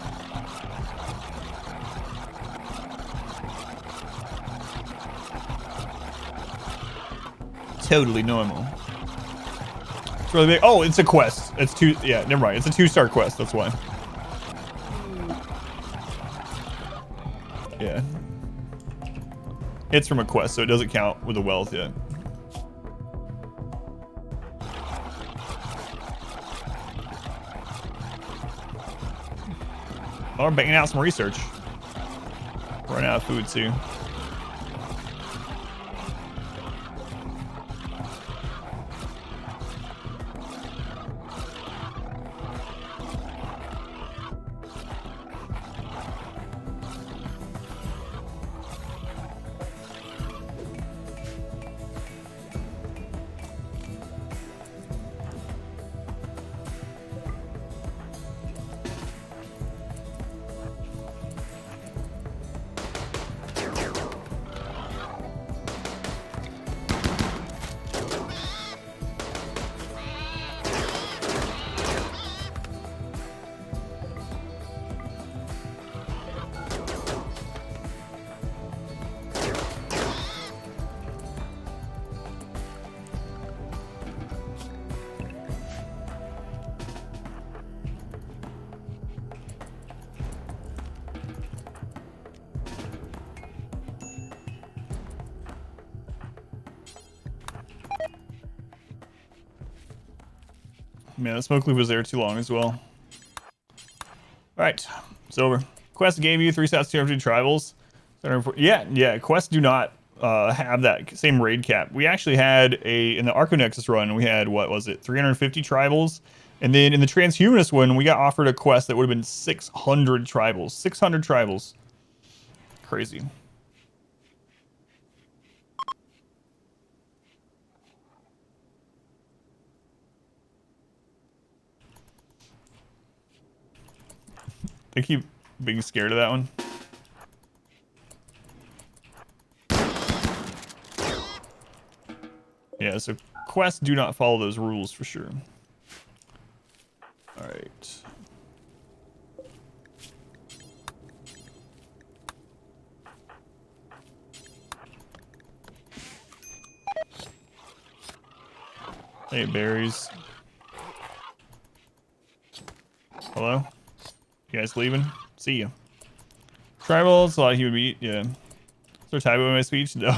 Totally normal. It's really big. Oh, it's a quest. It's two. Yeah, never mind. It's a 2-star quest. That's why. Yeah. It's from a quest, so it doesn't count with the wealth yet. Oh, we're banging out some research. Running out of food too. Man, the smoke loop was there too long as well. Alright, it's over. Quest gave you 3 stats, 250 tribals. Yeah, quests do not have that same raid cap. We actually had in the Arco Nexus run, we had, what was it, 350 tribals? And then in the Transhumanist one, we got offered a quest that would have been 600 tribals. 600 tribals. Crazy. They keep being scared of that one. Yeah, so quests do not follow those rules for sure. Alright. Hey, berries. Hello? You guys leaving? See ya. Tribals, a lot of human meat, yeah. Is there a typo in my speech? No.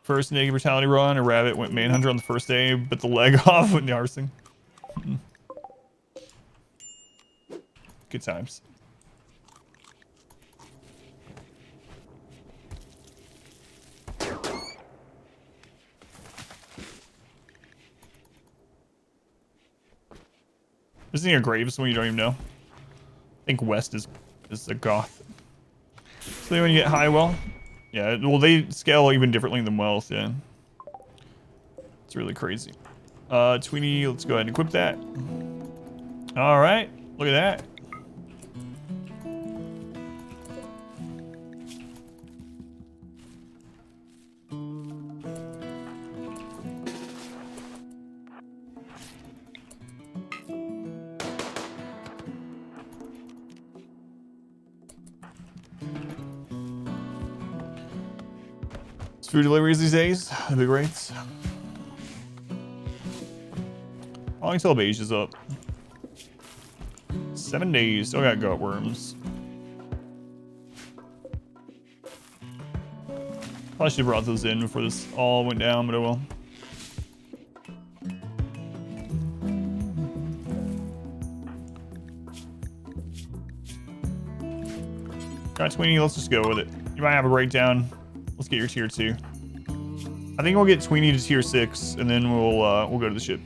First naked brutality run, a rabbit went manhunter on the first day, bit the leg off with narsing. Good times. Isn't near graves when you don't even know? I think west is the goth. So when you get high, well, yeah, well they scale even differently than wealth, yeah. It's really crazy. Tweety, let's go ahead and equip that. All right, look at that. Food deliveries these days, the big rates. How long until beige is up? 7 days, still got gut worms. Probably should have brought those in before this all went down, but oh well. Got 20, let's just go with it. You might have a breakdown. Let's get your tier 2. I think we'll get Tweeny to tier 6, and then we'll go to the ship.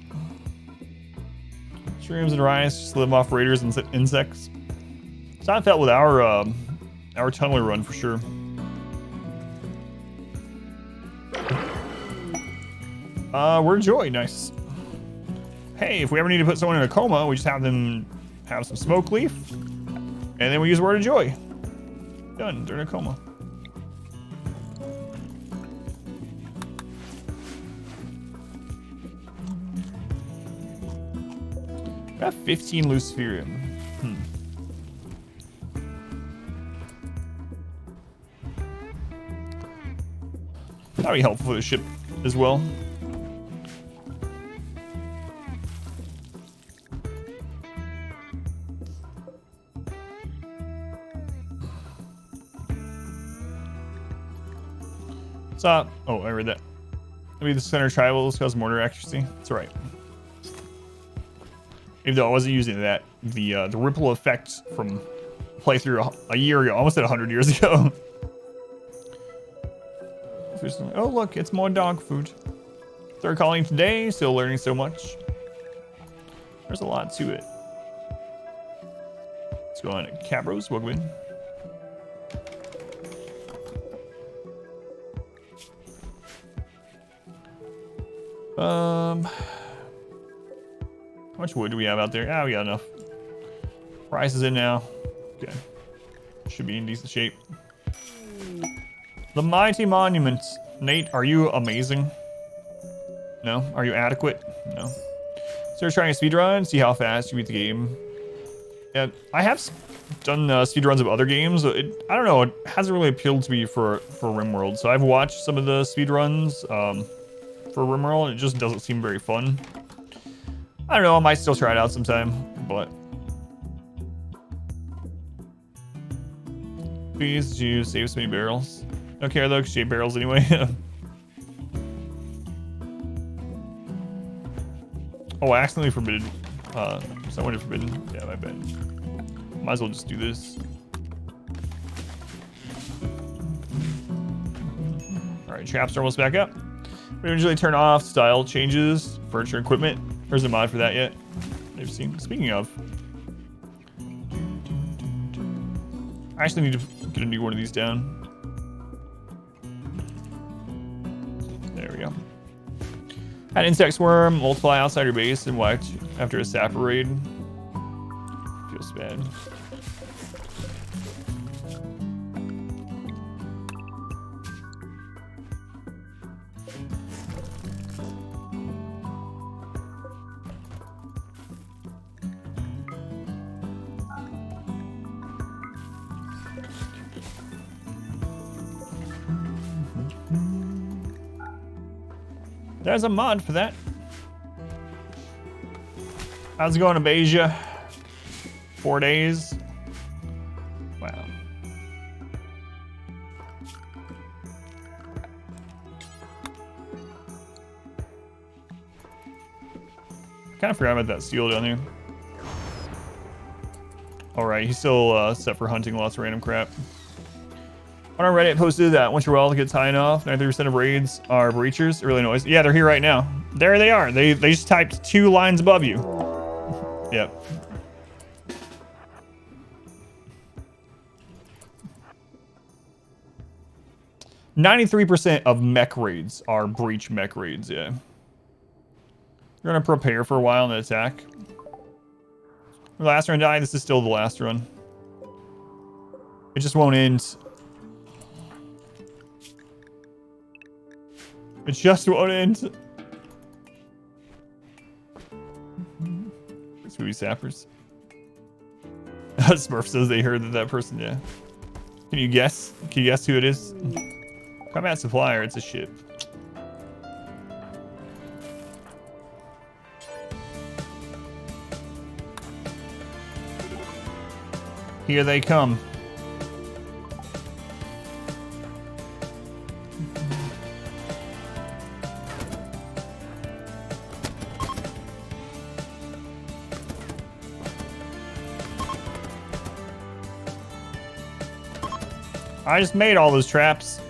Shrooms and rice just live off raiders and insects. It's not felt with our tunneler run for sure. We're Joy, nice. Hey, if we ever need to put someone in a coma, we just have them have some smoke leaf, and then we use Word of Joy. Done, they're in a coma. have 15 Luciferium. That'd be helpful for the ship as well. Stop. Oh, I read that. Maybe the center tribals cause mortar accuracy. That's right. Even though I wasn't using that, the ripple effect from playthrough a year ago, almost at 100 years ago. Oh look, it's more dog food. Third calling today, still learning so much. There's a lot to it. Let's go on to Cabros, welcome in. How much wood do we have out there? Ah, we got enough. Price is in now. Okay. Should be in decent shape. The Mighty Monuments. Nate, are you amazing? No? Are you adequate? No. So we're trying a speedrun, see how fast you beat the game. Yeah, I have done speedruns of other games. I don't know, it hasn't really appealed to me for RimWorld. So I've watched some of the speedruns for RimWorld, and it just doesn't seem very fun. I don't know, I might still try it out sometime, but... Please, did you save so many barrels? Don't care though, because you ate barrels anyway. Oh, I accidentally forbidden. Someone did forbidden. Yeah, my bad. Might as well just do this. Alright, traps are almost back up. We usually turn off style changes, furniture, equipment. There's a mod for that yet. I've seen. Speaking of, I actually need to get a new one of these down. There we go. Had insect swarm, multiply outside your base, and whacked after a sap raid. Feels bad. There's a mod for that. How's it going, Abasia? 4 days. Wow. Kind of forgot about that seal down there. Alright, he's still set for hunting lots of random crap. On our Reddit posted that once your well gets high enough, 93% of raids are breachers. It really annoys. Yeah, they're here right now. There they are. They just typed 2 lines above you. Yep. %93 of mech raids are breach mech raids, yeah. You're gonna prepare for a while in the attack. The last run died, this is still the last run. It just won't end. It just won't end. Spooky sappers. Smurf says they heard that person, yeah. Can you guess? Can you guess who it is? Combat supplier, it's a ship. Here they come. I just made all those traps.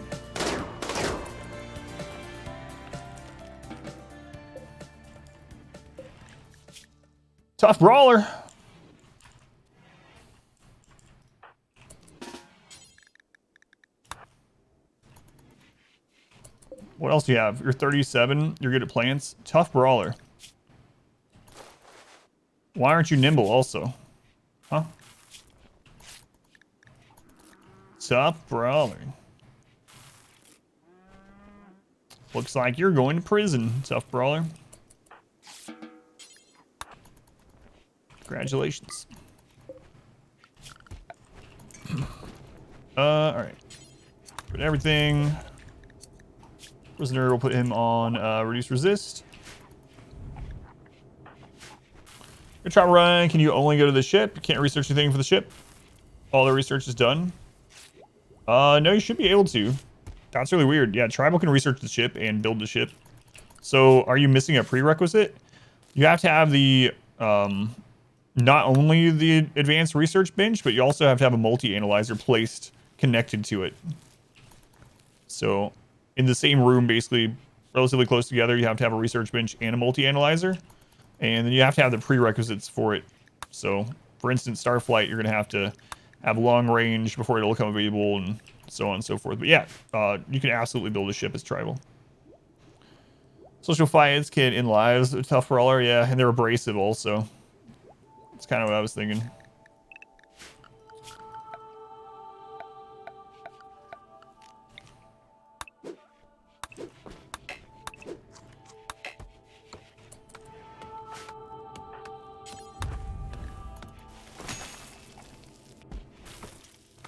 Tough brawler. What else do you have? You're 37. You're good at plants. Tough brawler. Why aren't you nimble also? Huh? Tough brawler. Looks like you're going to prison, tough brawler. Congratulations. All right. Put everything. Prisoner, will put him on reduce resist. Good try run. Can you only go to the ship? You can't research anything for the ship. All the research is done. No, you should be able to. That's really weird. Yeah, Tribal can research the ship and build the ship. So are you missing a prerequisite? You have to have the, not only the advanced research bench, but you also have to have a multi-analyzer placed connected to it. So in the same room, basically relatively close together, you have to have a research bench and a multi-analyzer. And then you have to have the prerequisites for it. So for instance, Starflight, you're going to have long range before it'll become available and so on and so forth. But yeah, you can absolutely build a ship as Tribal. Social fights can end lives. Tough brawler, yeah, and they're abrasive also. That's kind of what I was thinking.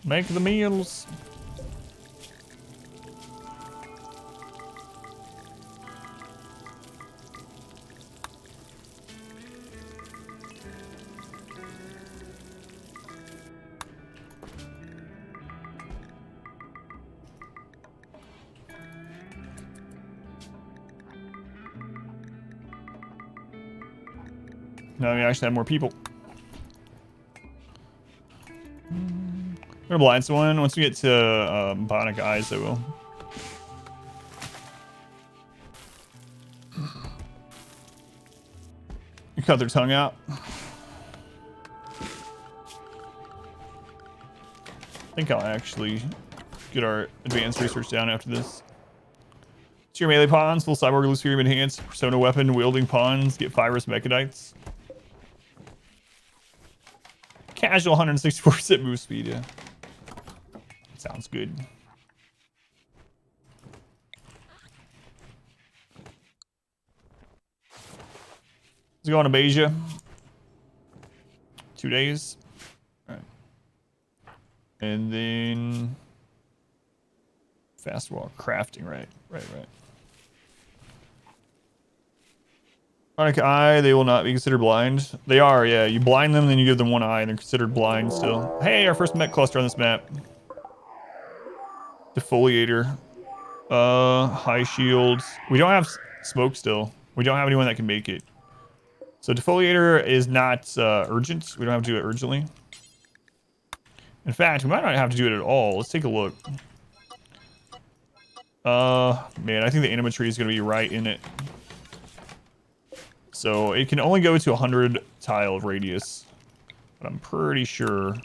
Make the meals. Now we actually have more people. I'm gonna blind someone. Once we get to Bionic Eyes, I will. You cut their tongue out. I think I'll actually get our advanced research down after this. It's your melee pawns, full cyborg Luciferium enhanced, persona weapon wielding pawns, get fibrous mechanites. Casual 164% move speed, yeah. Sounds good. Let's go on to Beja. 2 days. All right. And then fast walk crafting, right. Bionic eye, they will not be considered blind. They are, yeah. You blind them, then you give them one eye, and they're considered blind still. Hey, our first mech cluster on this map. Defoliator. High shields. We don't have smoke still. We don't have anyone that can make it. So defoliator is not urgent. We don't have to do it urgently. In fact, we might not have to do it at all. Let's take a look. Man, I think the animatree is going to be right in it. So it can only go to 100 tile of radius. But I'm pretty sure.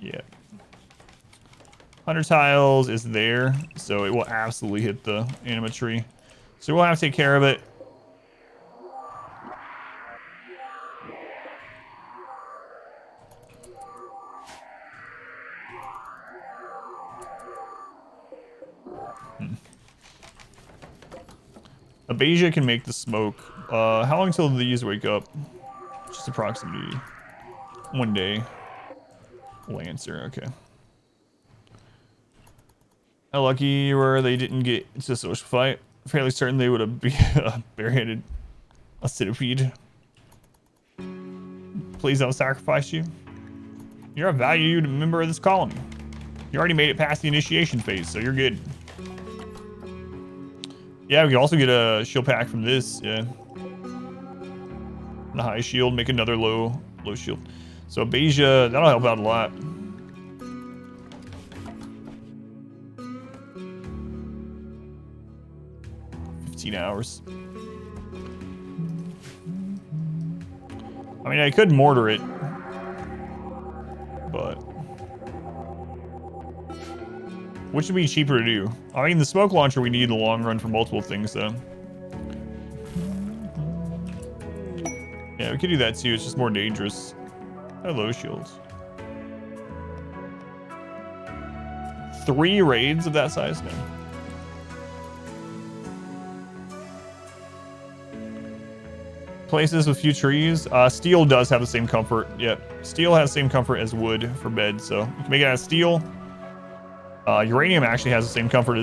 Yeah. 100 tiles is there. So it will absolutely hit the animatree. So we'll have to take care of it. Abasia can make the smoke. How long until these wake up? Just approximately 1 day. Lancer, okay. How lucky you were they didn't get into a social fight. Fairly certain they would have barehanded a centipede. Please don't sacrifice you. You're a valued member of this colony. You already made it past the initiation phase, so you're good. Yeah, we could also get a shield pack from this, yeah. The high shield, make another low shield. So Beja, that'll help out a lot. Hours. I mean, I could mortar it, but which would be cheaper to do? I mean, the smoke launcher we need in the long run for multiple things, though. Yeah, we could do that too. It's just more dangerous. Hello, shields. 3 raids of that size now. Places with few trees. Steel does have the same comfort. Yep. Steel has the same comfort as wood for bed, so you can make it out of steel. Uranium actually has the same comfort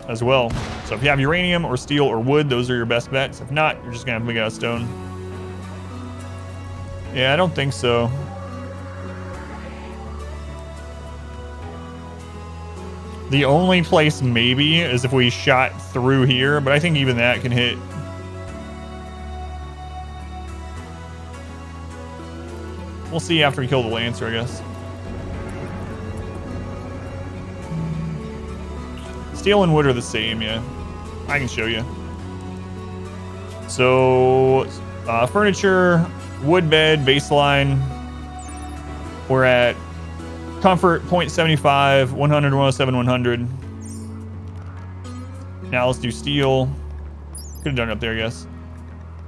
as well. So if you have uranium or steel or wood, those are your best bets. If not, you're just gonna have to make it out of stone. Yeah, I don't think so. The only place maybe is if we shot through here, but I think even that can hit. We'll see after we kill the Lancer, I guess. Steel and wood are the same, yeah. I can show you. So, furniture, wood bed, baseline. We're at comfort 0.75, 100, 107, 100. Now let's do steel. Could have done it up there, I guess.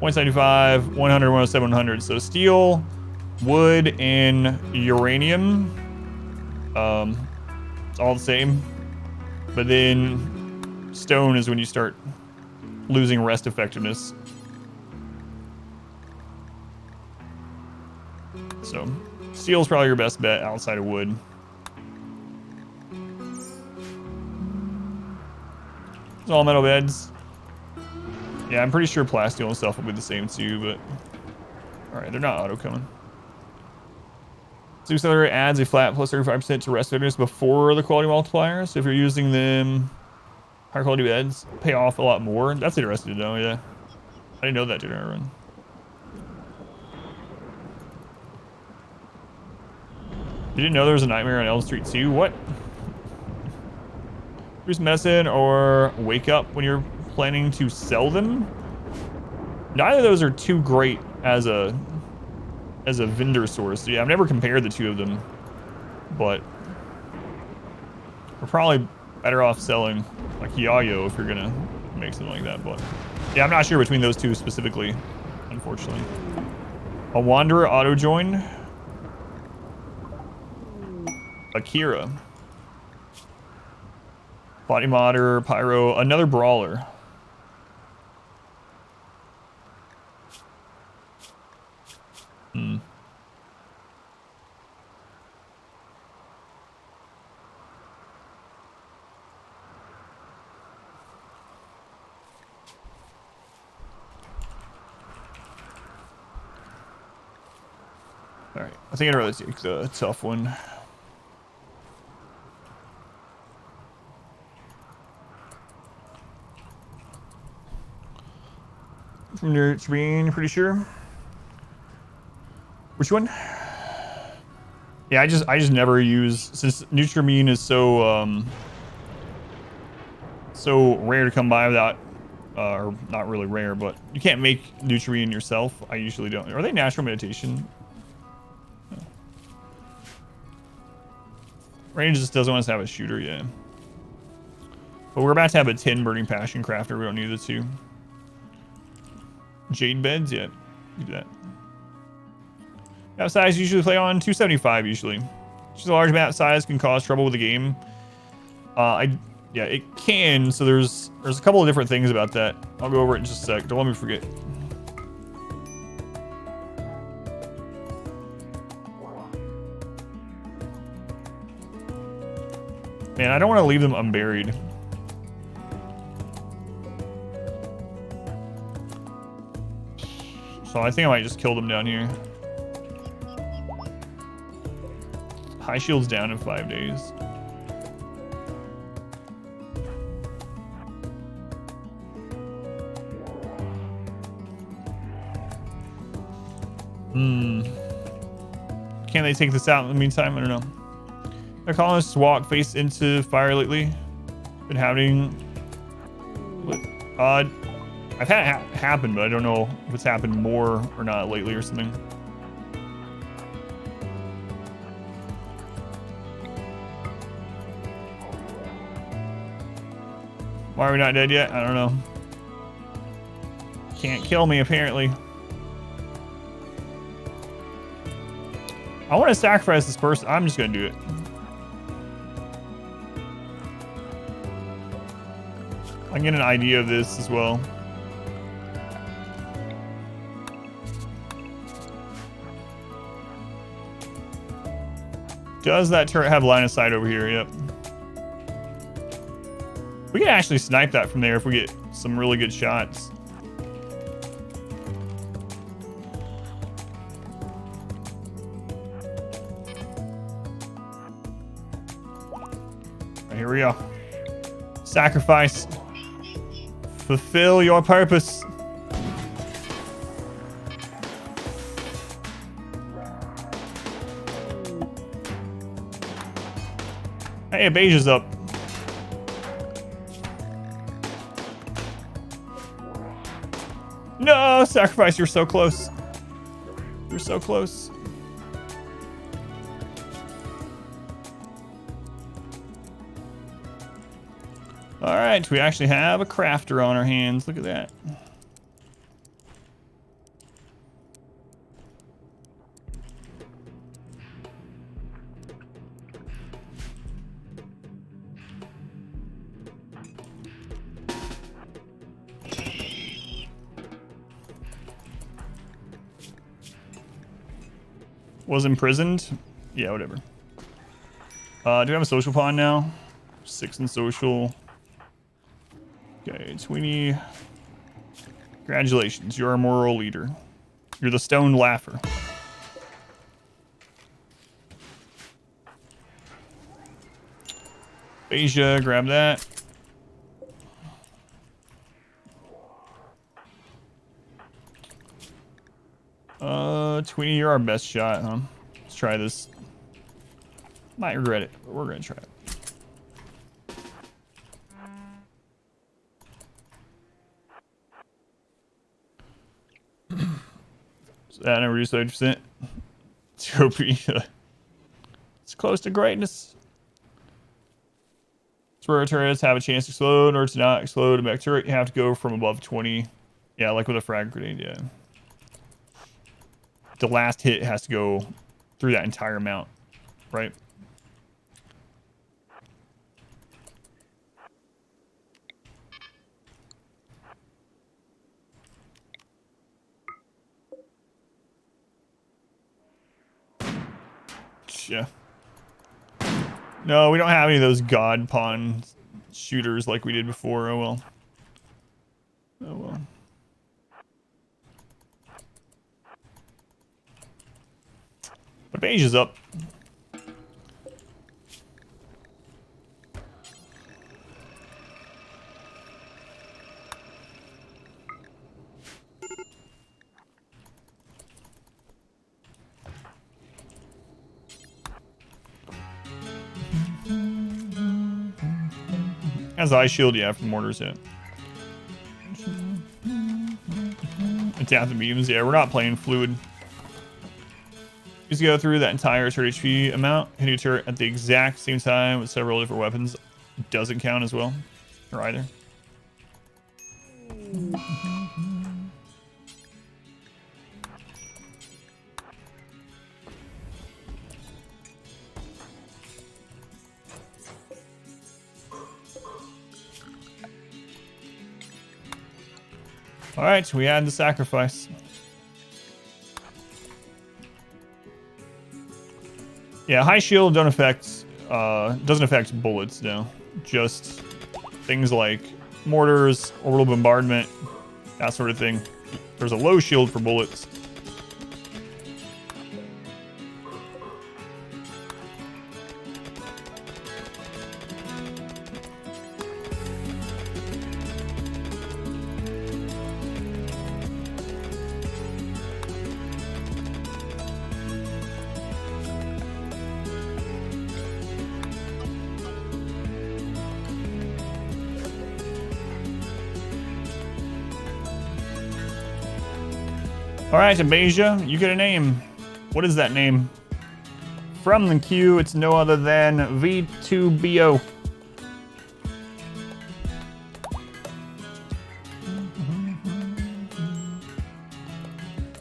0.75, 100, 107, 100. So steel, wood, and uranium. It's all the same. But then stone is when you start losing rest effectiveness. So steel is probably your best bet outside of wood. It's all metal beds. Yeah, I'm pretty sure plasteel and stuff will be the same too, but... Alright, they're not auto coming. Zoo Accelerator adds a flat plus 35% to rest effectiveness before the quality multiplier. So if you're using them, higher quality beds pay off a lot more. That's interesting to know, yeah. I didn't know that during our run. You didn't know there was a Nightmare on Elm Street 2? What? Use medicine or wake up when you're planning to sell them? Neither of those are too great as a vendor source. Yeah, I've never compared the two of them, but we're probably better off selling like Yayo if you're gonna make something like that. But yeah, I'm not sure between those two specifically, unfortunately. A Wanderer auto join. Akira. Body modder, pyro, another brawler. Alright, I think I'd rather take the tough one. From your screen, pretty sure. Which one? Yeah, I just never use, since Nutramine is so so rare to come by without, or not really rare, but you can't make Nutramine yourself. I usually don't. Are they natural meditation? No. Range just doesn't want us to have a shooter yet. But we're about to have a 10 burning passion crafter. We don't need the 2. Jade beds, yeah, do that. Map size usually play on 275 usually. Just a large map size can cause trouble with the game. Yeah, it can. So there's a couple of different things about that. I'll go over it in just a sec. Don't let me forget. Man, I don't want to leave them unburied. So I think I might just kill them down here. High shield's down in 5 days. Can they take this out in the meantime? I don't know. The colonists walk face into fire lately. Been having... I've had it happen, but I don't know if it's happened more or not lately or something. Why are we not dead yet? I don't know. Can't kill me, apparently. I want to sacrifice this person. I'm just going to do it. I can get an idea of this as well. Does that turret have line of sight over here? Yep. We can actually snipe that from there if we get some really good shots. Right, here we go. Sacrifice. Fulfill your purpose. Hey, Beija's up. No, sacrifice, you're so close. You're so close. All right, we actually have a crafter on our hands. Look at that. Was imprisoned? Yeah, whatever. Do we have a social pawn now? 6 in social. Okay, Sweeney. Congratulations, you're a moral leader. You're the stone laugher. Beja, grab that. Tweety, you're our best shot, huh? Let's try this. Might regret it, but we're gonna try it. So that never reduced 30%. Utopia. It's close to greatness. It's where turrets have a chance to explode or to not explode. A mech turret, you have to go from above 20. Yeah, like with a frag grenade, yeah. The last hit has to go through that entire amount, right? Yeah. No, we don't have any of those god pawn shooters like we did before. Oh well. Oh well. But beige is up. Has eye shield, yeah, from mortars hit. Attack the beams, yeah, we're not playing fluid. Just go through that entire turret HP amount, hitting a turret at the exact same time with several different weapons doesn't count as well, or either. All right, we had the sacrifice. Yeah, high shield doesn't affect bullets, no. Just things like mortars, orbital bombardment, that sort of thing. There's a low shield for bullets. All right, Abasia, you get a name. What is that name? From the queue, it's no other than V2BO.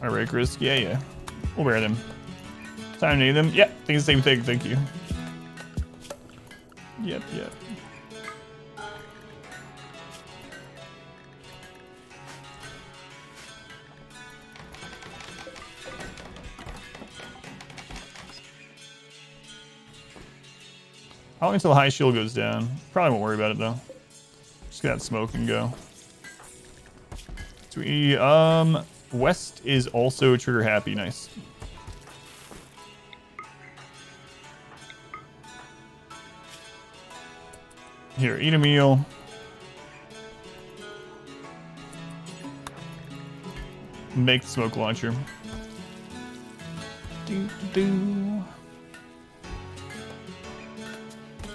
All right, Chris. Yeah. We'll wear them. Time to need them. Yep, think the same thing. Thank you. Yep. How long until the high shield goes down? Probably won't worry about it though. Just get that smoke and go. So we, West is also trigger happy. Nice. Here, eat a meal. Make the smoke launcher.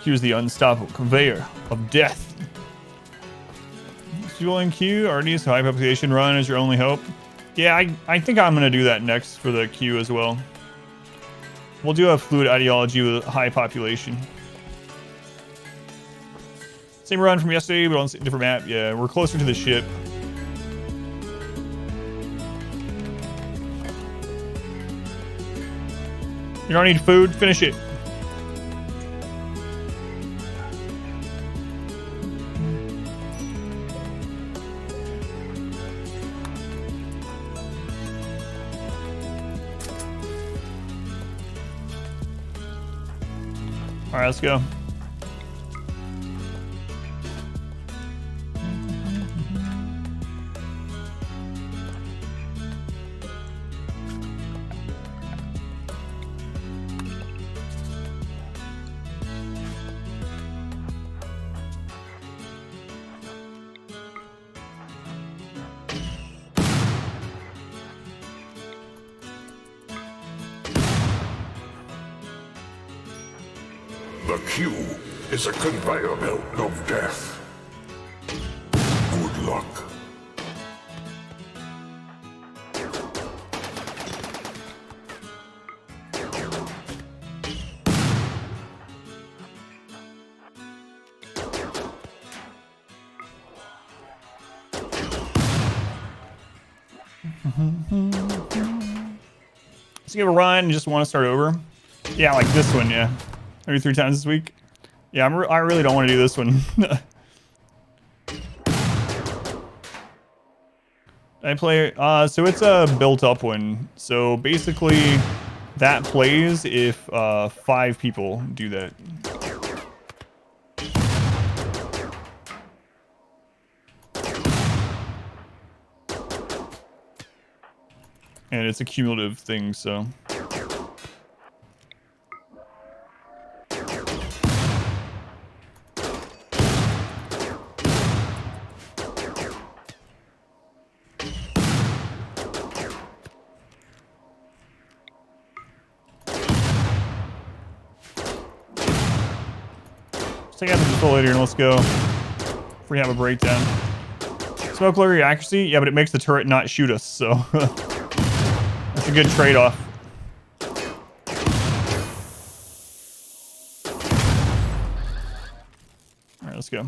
Here's the unstoppable conveyor of death. Fueling Q, RD, so high population run is your only hope. Yeah, I think I'm going to do that next for the Q as well. We'll do a fluid ideology with high population. Same run from yesterday, but on a different map. Yeah, we're closer to the ship. You don't need food? Finish it. All right, let's go. The Q is a conveyor belt of death. Good luck. Let's give a run and just want to start over. Yeah, like this one, yeah. Maybe 3 times this week. Yeah, I really don't want to do this one. I play, so it's a built-up one. So basically, that plays if 5 people do that. And it's a cumulative thing, so. Take out the defoliator and let's go. If we have a breakdown. Smoke lurk accuracy? Yeah, but it makes the turret not shoot us, so. That's a good trade-off. Alright, let's go.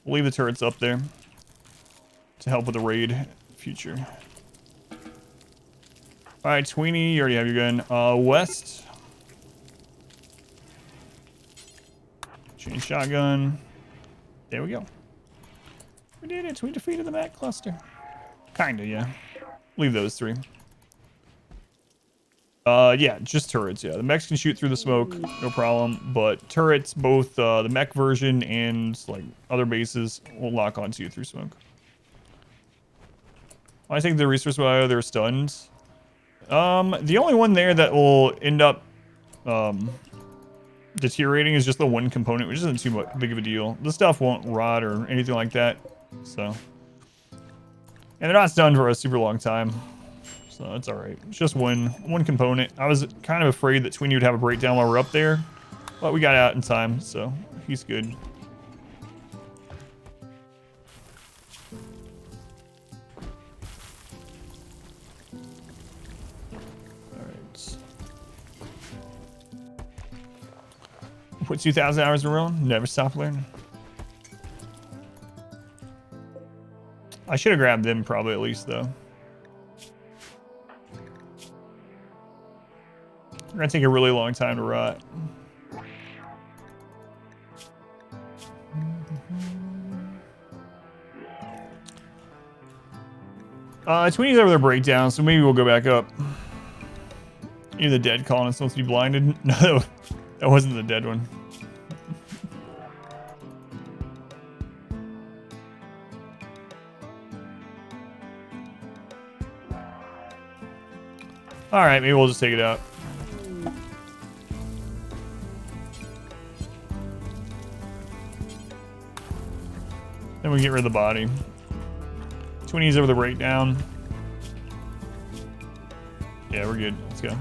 We'll leave the turrets up there to help with the raid future. Alright, Tweenie, you already have your gun. West. Chain shotgun. There we go. We did it. We defeated the Mac cluster. Kinda, yeah. Leave those 3. Yeah, just turrets, yeah. The mechs can shoot through the smoke, no problem. But turrets, both the mech version and like other bases, will lock onto you through smoke. I think the resource value, they're stunned. The only one there that will end up deteriorating is just the one component, which isn't too much big of a deal. The stuff won't rot or anything like that, so. And they're not stunned for a super long time, so it's all right. It's just one component. I was kind of afraid that Tweenie would have a breakdown while we're up there, but we got out in time, so he's good. Put 2,000 hours in a row, never stop learning. I should have grabbed them probably at least though. They're gonna take a really long time to rot. Tweenie's over their breakdown, so maybe we'll go back up. You're the dead colonist supposed to be blinded? No, that wasn't the dead one. Alright, maybe we'll just take it out. Then we get rid of the body. 20's over the breakdown. Yeah, we're good. Let's go.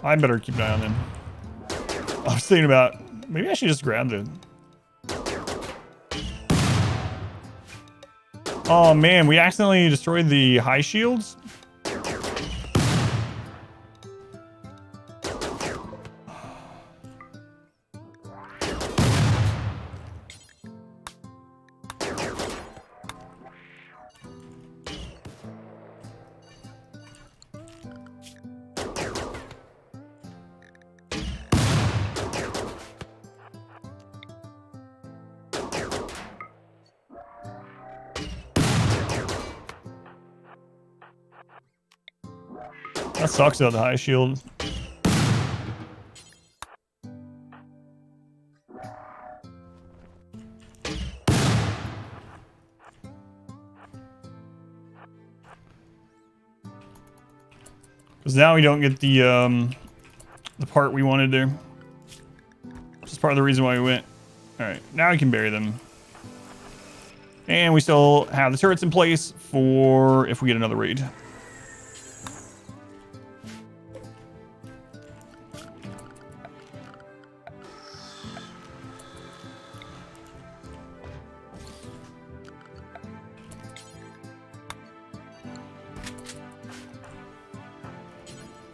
I better keep an eye on them. I was thinking about maybe I should just grab the. Oh man, we accidentally destroyed the high shields. That sucks about the high shield. Because now we don't get the part we wanted there. Which is part of the reason why we went. Alright, now we can bury them. And we still have the turrets in place for if we get another raid.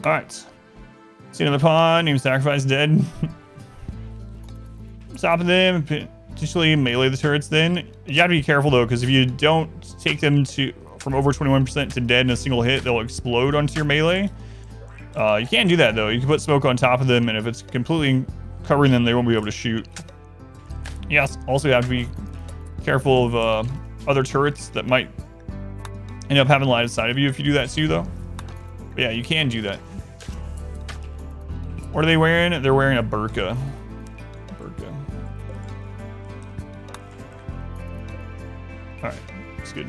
Alright. Scene of the pond, name sacrifice dead. Stopping them, potentially melee the turrets then. You have to be careful though, because if you don't take them to from over 21% to dead in a single hit, they'll explode onto your melee. You can't do that though. You can put smoke on top of them, and if it's completely covering them, they won't be able to shoot. Yes, also you have to be careful of other turrets that might end up having line of sight of you if you do that too though. But yeah, you can do that. What are they wearing? They're wearing a burqa. Alright, that's good.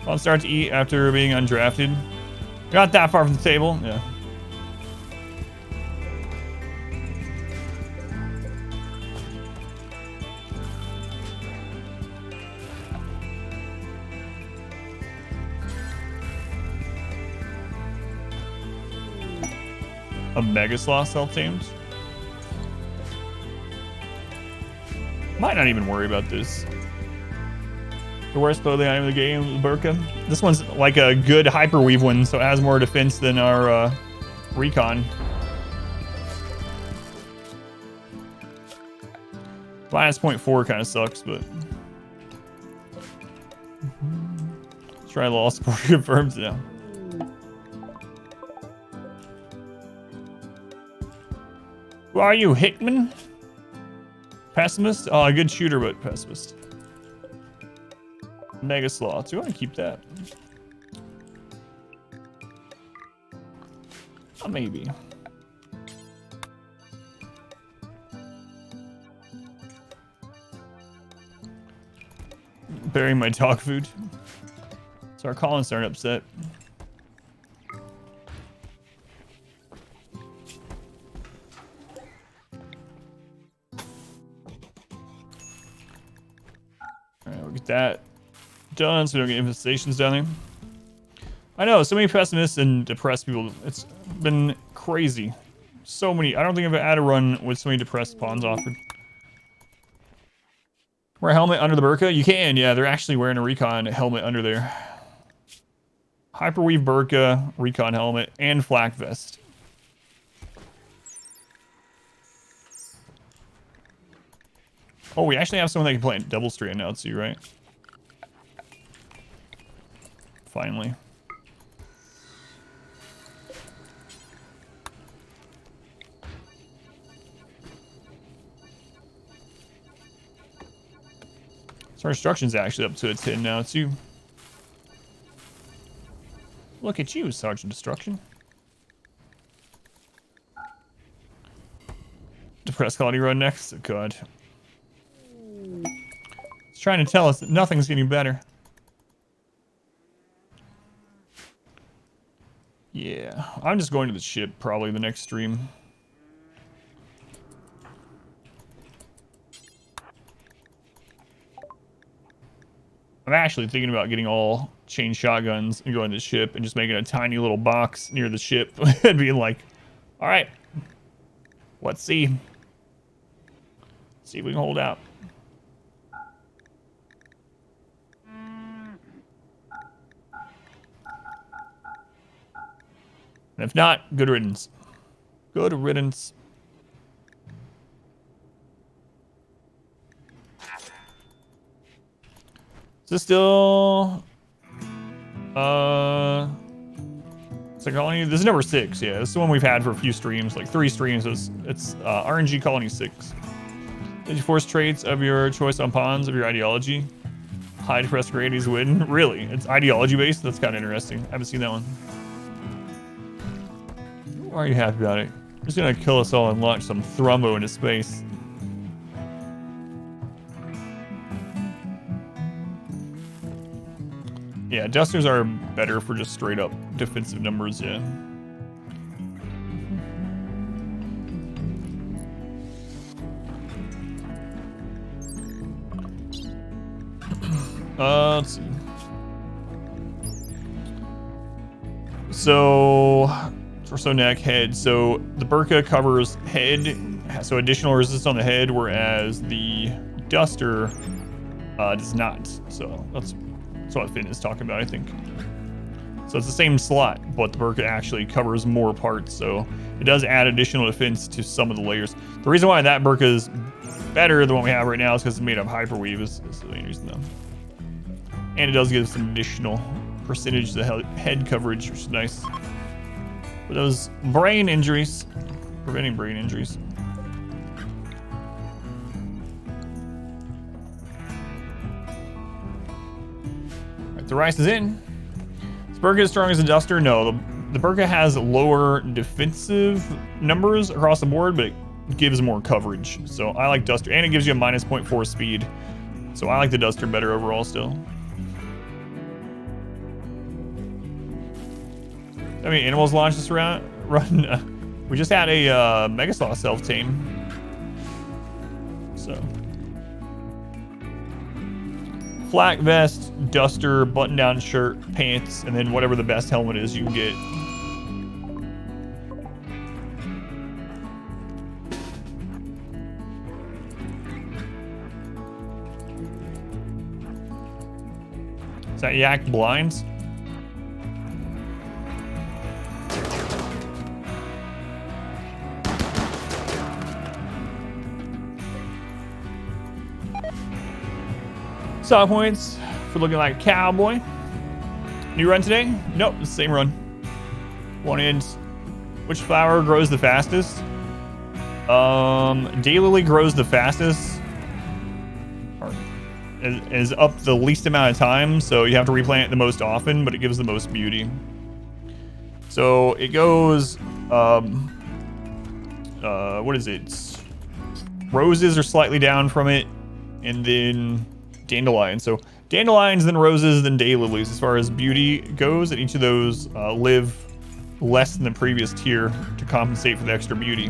I'll start to eat after being undrafted. Not that far from the table, yeah. A Mega Sloth self-tamed. Might not even worry about this. The worst clothing item in the game, the burqa. This one's like a good hyperweave one, so it has more defense than our recon. Minus 0.4 kind of sucks, but let's try law support confirmed. Yeah. Who are you, Hickman? Pessimist? Oh, a good shooter, but pessimist. Mega Sloth. Do you want to keep that? Oh, maybe. Burying my dog food. So our colonists aren't upset. Alright, we'll get that done so we don't get infestations down there. I know, so many pessimists and depressed people. It's been crazy. So many. I don't think I've had a run with so many depressed pawns offered. Wear a helmet under the burqa? You can, yeah. They're actually wearing a recon helmet under there. Hyperweave burqa, recon helmet, and flak vest. Oh, we actually have someone that can plant Devil Strand now too, right? Finally. So our instruction's actually up to a 10 now too. Look at you, Sergeant Destruction. Depressed quality run next. Oh, God. It's trying to tell us that nothing's getting better. Yeah, I'm just going to the ship probably the next stream. I'm actually thinking about getting all chain shotguns and going to the ship and just making a tiny little box near the ship and being like, all right, let's see. See if we can hold out. And if not, good riddance. Good riddance. Is this still... It's a colony. This is number 6, yeah. This is the one we've had for a few streams, like 3 streams. It's RNG Colony 6. Did you force traits of your choice on pawns of your ideology? High depressed gradies win. Really? It's ideology based? That's kind of interesting. I haven't seen that one. Why are you happy about it? I'm just gonna kill us all and launch some Thrumbo into space. Yeah, Dusters are better for just straight up defensive numbers, yeah. Let's see. So, torso, neck, head. So the burqa covers head, so additional resistance on the head, whereas the Duster does not. So that's what Finn is talking about, I think. So it's the same slot, but the burqa actually covers more parts, so it does add additional defense to some of the layers. The reason why that burqa is better than what we have right now is because it's made of hyperweave, is the main reason though. And it does give some additional percentage to head coverage, which is nice. For those brain injuries, preventing brain injuries. Alright, the rice is in. Is burqa as strong as a Duster? No, the burqa has lower defensive numbers across the board, but it gives more coverage. So I like Duster, and it gives you a minus 0.4 speed. So I like the Duster better overall still. I mean, animals launched this run. We just had a Megasaw self-tame. So. Flak vest, Duster, button-down shirt, pants, and then whatever the best helmet is you can get. Is that Yak blinds? Saw points for looking like a cowboy. New run today? Nope, the same run. One end. Which flower grows the fastest? Daylily grows the fastest. Or is up the least amount of time, so you have to replant it the most often, but it gives the most beauty. So it goes, what is it? Roses are slightly down from it, and then dandelions. So dandelions, then roses, then daylilies as far as beauty goes, and each of those live less than the previous tier to compensate for the extra beauty.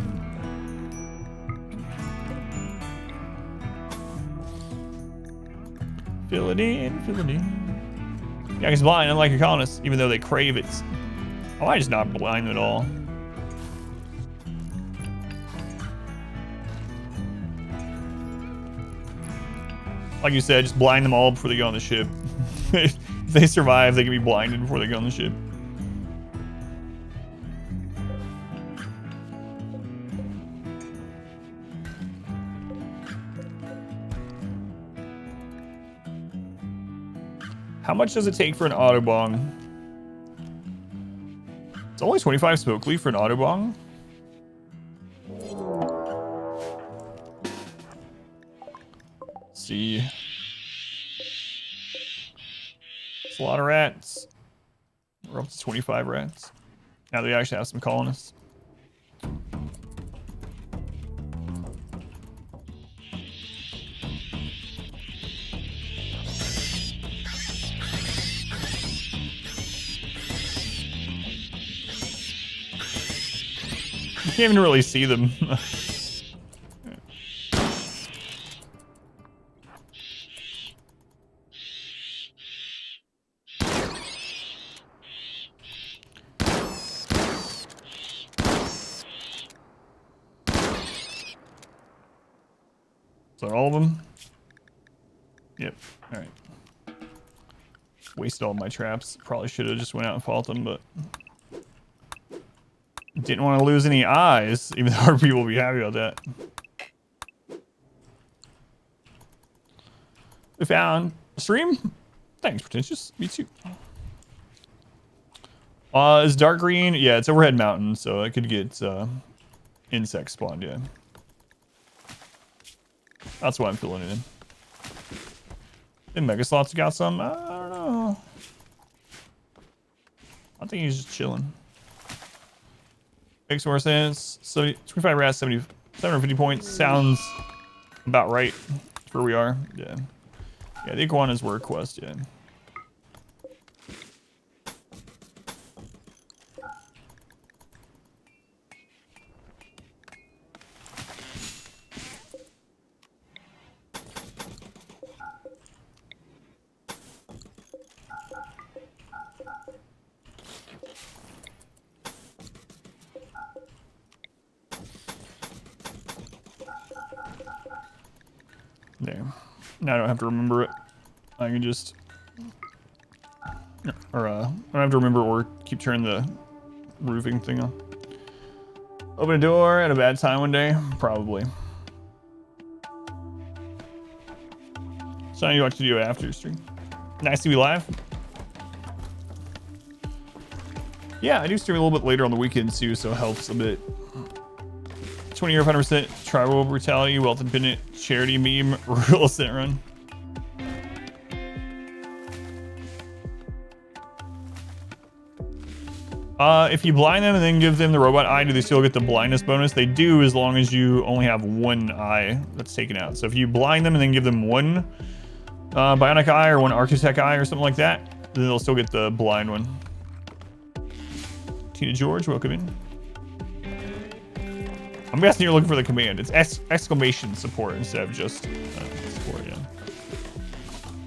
Fill it in, fill it in. Yeah, he's blind, unlike your colonists, even though they crave it. Oh, I just not blind at all. Like you said, just blind them all before they go on the ship. If they survive, they can be blinded before they go on the ship. How much does it take for an Autobong? It's only 25 smoke leaf for an Autobong. Let's see. It's a lot of rats. We're up to 25 rats. Now they actually have some colonists. You can't even really see them. Is that all of them? Yep. All right. Wasted all my traps. Probably should have just went out and fought them, but didn't want to lose any eyes, even though our people will be happy about that. We found a stream. Thanks, pretentious. Me too. Is dark green? Yeah, it's overhead mountain, so I could get insect spawned. Yeah, that's why I'm filling it in. And Mega Slots got some. I don't know. I think he's just chilling. Makes more sense. 25 rats, 750 points. Sounds about right for where we are. Yeah. Yeah, the iguanas were a quest, yeah. There. Now I don't have to remember it. I can just... Or, I don't have to remember or keep turning the roofing thing on. Open a door at a bad time one day? Probably. So now you watch the video after stream. Nice to be live. Yeah, I do stream a little bit later on the weekends too, so it helps a bit. 20 year 100% tribal brutality, wealth independent charity meme, real estate run. If you blind them and then give them the robot eye, do they still get the blindness bonus? They do, as long as you only have one eye that's taken out. So if you blind them and then give them one bionic eye or one architect eye or something like that, then they'll still get the blind one. Tina George, welcome in. I'm guessing you're looking for the command. It's exclamation support instead of just support, yeah.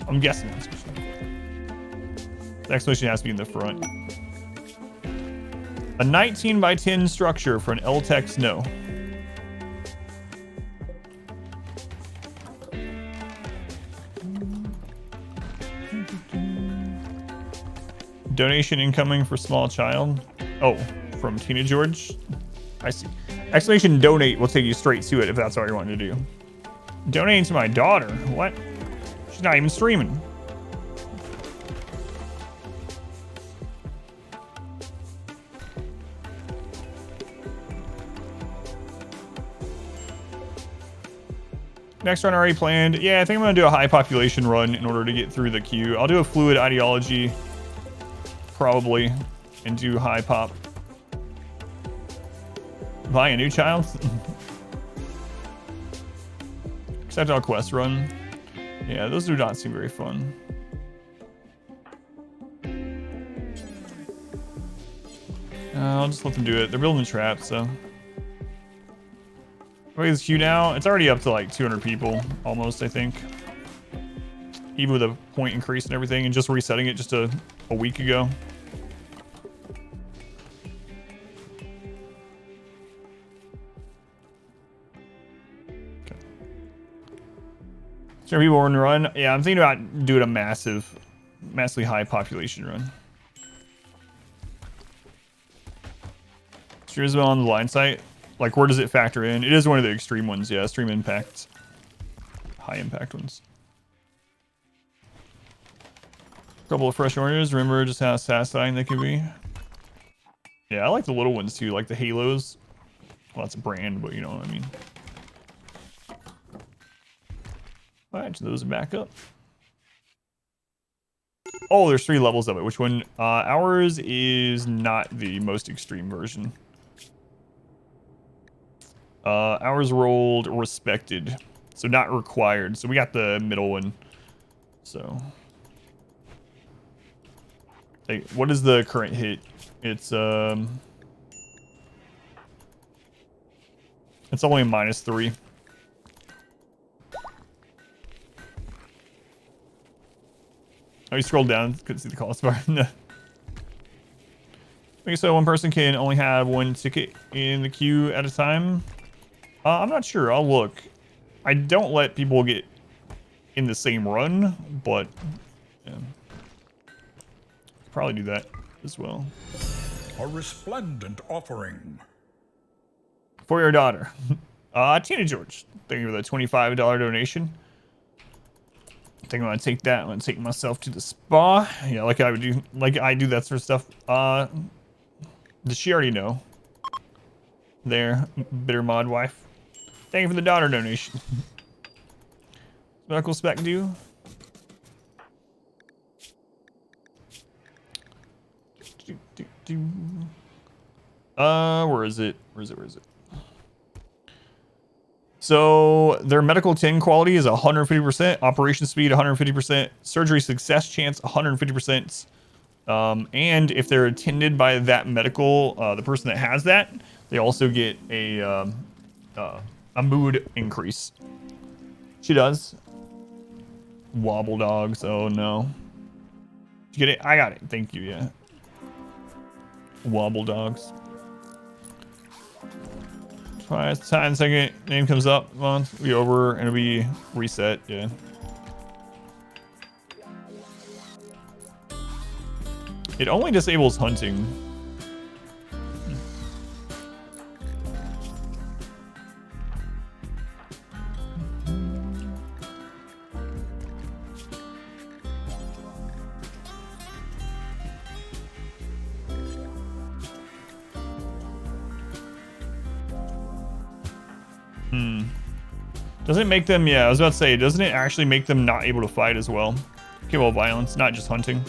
I'm guessing that's what you're looking for. The exclamation has to be in the front. A 19 by 10 structure for an L-Tex no. Donation incoming for small child. Oh, from Tina George. I see. Exclamation donate will take you straight to it if that's all you're wanting to do. Donating to my daughter? What? She's not even streaming. Next run already planned. Yeah, I think I'm gonna do a high population run in order to get through the queue. I'll do a fluid ideology, probably, and do high pop. Buying a new child? Except our quest run. Yeah, those do not seem very fun. I'll just let them do it. They're building traps, so. Look at this queue now. It's already up to like 200 people, almost, I think. even with a point increase and everything, and just resetting it just a week ago. Okay. Sure, people want to run. Yeah, I'm thinking about doing a massively high population run. Sure, is on the line site. Like, where does it factor in? It is one of the extreme ones, yeah. Extreme impact, high impact ones. Couple of fresh oranges. Remember just how satisfying they can be. Yeah, I like the little ones too, like the halos. Well, that's a brand, but you know what I mean. All right, so those are back up. Oh, there's 3 levels of it. Which one? Ours is not the most extreme version. Ours rolled respected, so not required. So we got the middle one. So, hey, what is the current hit? It's only a -3. Oh, you scrolled down, couldn't see the cost bar. No. Okay, so one person can only have 1 ticket in the queue at a time. I'm not sure. I'll look. I don't let people get in the same run, but yeah. Probably do that as well. A resplendent offering. For your daughter. Tina George. Thank you for the $25 donation. I think I'm gonna take that. I'm gonna take myself to the spa. Yeah, like I would do, like I do that sort of stuff. Does she already know? There, bitter mod wife. Thank you for the daughter donation. Medical spec due. Where is it? Where is it? So their medical 10 quality is 150%, operation speed 150%, surgery success chance 150%. And if they're attended by that medical, the person that has that, they also get a mood increase. She does. Wobble dogs. Oh no. Did you get it? I got it. Thank you. Yeah. Wobble dogs. Try time second. Name comes up. Month. Be over and it'll be reset. Yeah. It only disables hunting. Doesn't it make them, yeah, I was about to say, doesn't it actually make them not able to fight as well? Kill violence, not just hunting.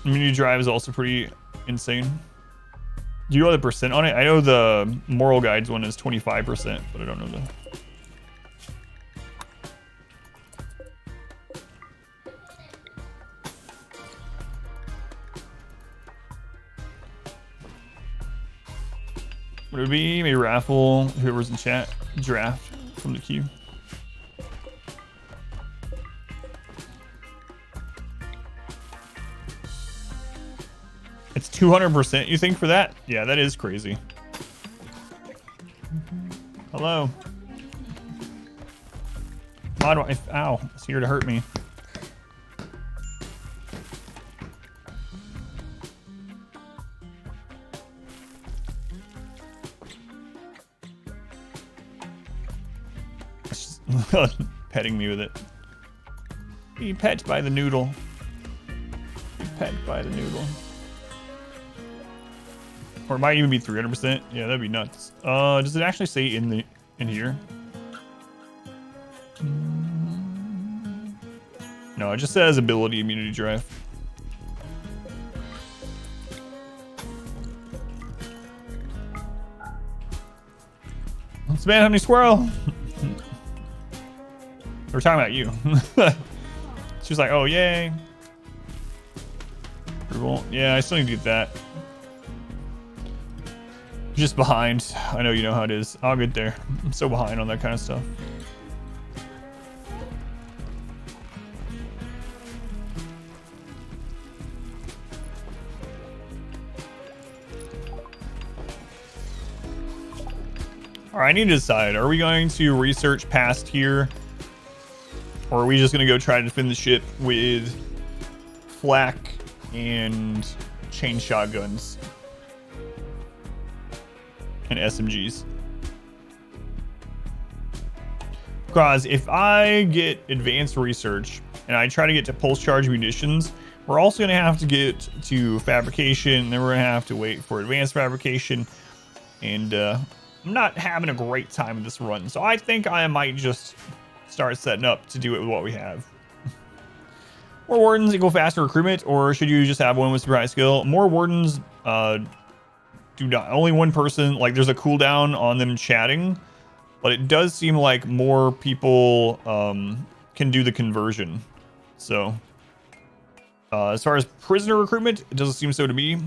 Immunity drive is also pretty insane. Do you know the percent on it? I know the moral guides one is 25%, but I don't know the... What would it be? Maybe raffle, whoever's in chat, draft from the queue. It's 200%, you think, for that? Yeah, that is crazy. Hello. Mod wife, ow, it's here to hurt me. Petting me with it. Be pet by the noodle. Be pet by the noodle. Or it might even be 300%. Yeah, that'd be nuts. Does it actually say in here? No, it just says ability immunity drive. Let's man how many squirrel. We're talking about you. She's like, oh, yay. Approval. Yeah, I still need to get that. Just behind. I know you know how it is. I'll get there. I'm so behind on that kind of stuff. All right, I need to decide. Are we going to research past here? Or are we just going to go try to defend the ship with flak and chain shotguns and SMGs? Because if I get advanced research and I try to get to pulse charge munitions, we're also going to have to get to fabrication. Then we're going to have to wait for advanced fabrication. And I'm not having a great time with this run. So I think I might just start setting up to do it with what we have. More wardens equal faster recruitment, or should you just have one with super high skill? More wardens do not. Only one person. Like, there's a cooldown on them chatting. But it does seem like more people can do the conversion. So, as far as prisoner recruitment, it doesn't seem so to me.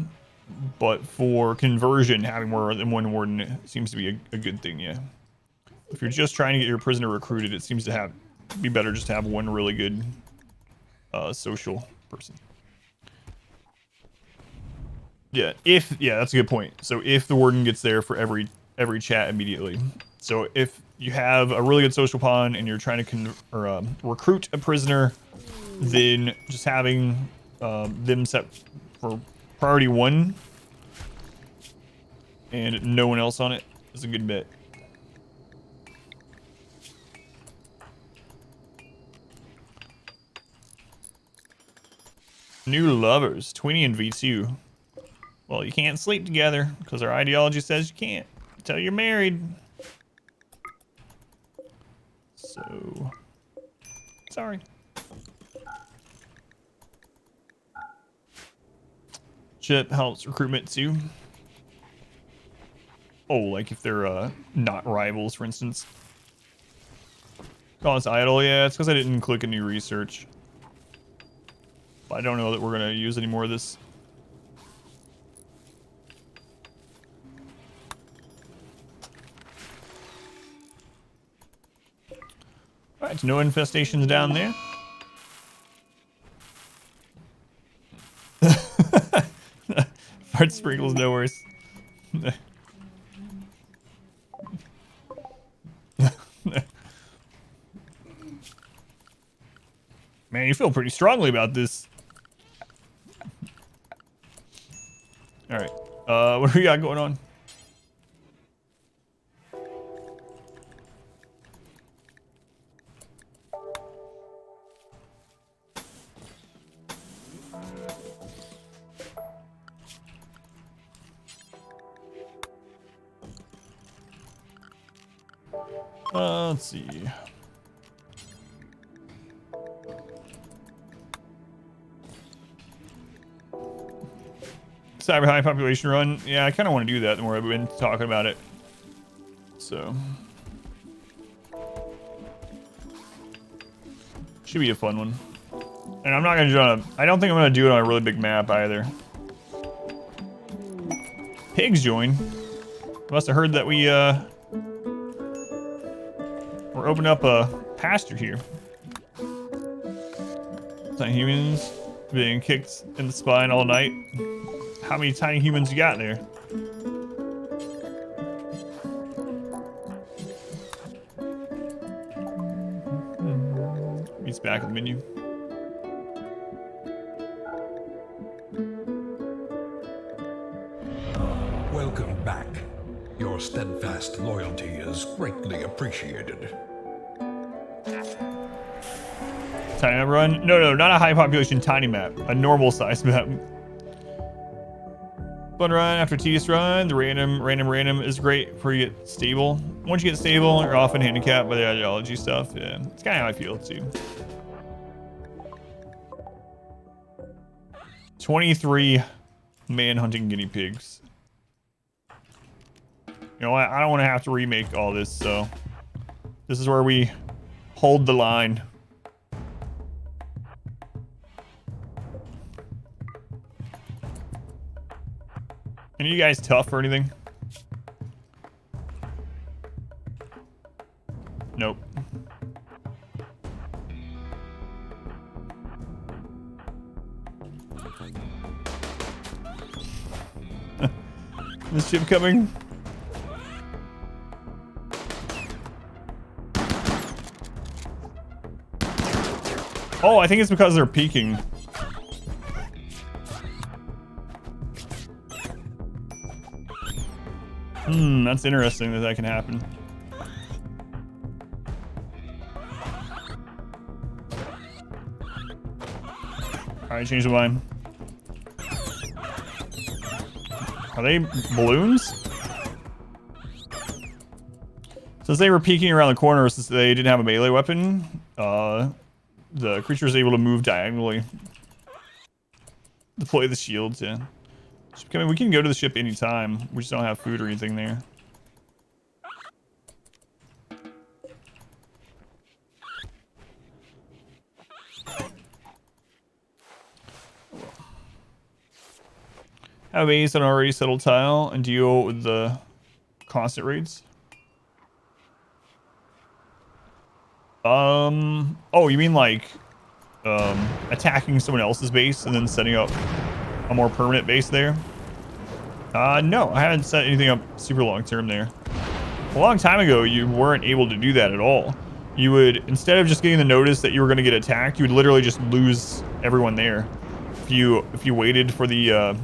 But for conversion, having more than one warden seems to be a good thing, yeah. If you're just trying to get your prisoner recruited, it seems to be better just to have one really good social person. Yeah, that's a good point. So if the warden gets there for every chat immediately. So if you have a really good social pawn and you're trying to recruit a prisoner, then just having them set for priority 1 and no one else on it is a good bet. New lovers, Tweenie and V2. Well, you can't sleep together because our ideology says you can't until you're married. So, sorry. Ship helps recruitment too. Oh, like if they're not rivals, for instance. Oh, it's idle. Yeah, it's because I didn't click a new research. But I don't know that we're gonna use any more of this. All right, no infestations down there. Fart sprinkles, no worse. Man, you feel pretty strongly about this. All right, what do we got going on? Let's see. Cyber high population run. Yeah, I kind of want to do that the more I've been talking about it. So. Should be a fun one. And I'm not going to do it on I don't think I'm going to do it on a really big map either. Pigs join. Must have heard that we're opening up a pasture here. Tiny humans being kicked in the spine all night. How many tiny humans you got there? He's back in the menu. Welcome back. Your steadfast loyalty is greatly appreciated. Tiny map run? No, not a high population tiny map. A normal size map. Fun run after tedious run. The random is great before you get stable. Once you get stable, you're often handicapped by the ideology stuff. Yeah, it's kind of how I feel too. 23 man-hunting guinea pigs. You know what? I don't want to have to remake all this, so this is where we hold the line. Any of you guys tough or anything? Nope. This ship coming. Oh, I think it's because they're peeking. That's interesting that can happen. Alright, change the mind. Are they balloons? Since they were peeking around the corner, since they didn't have a melee weapon, the creature is able to move diagonally. Deploy the shields, yeah. I mean, we can go to the ship anytime. We just don't have food or anything there. Have base on already settled tile and deal with the constant raids. Oh, you mean like attacking someone else's base and then setting up a more permanent base there? No, I haven't set anything up super long term there. A long time ago, you weren't able to do that at all. You would, instead of just getting the notice that you were going to get attacked, you would literally just lose everyone there. If you waited for the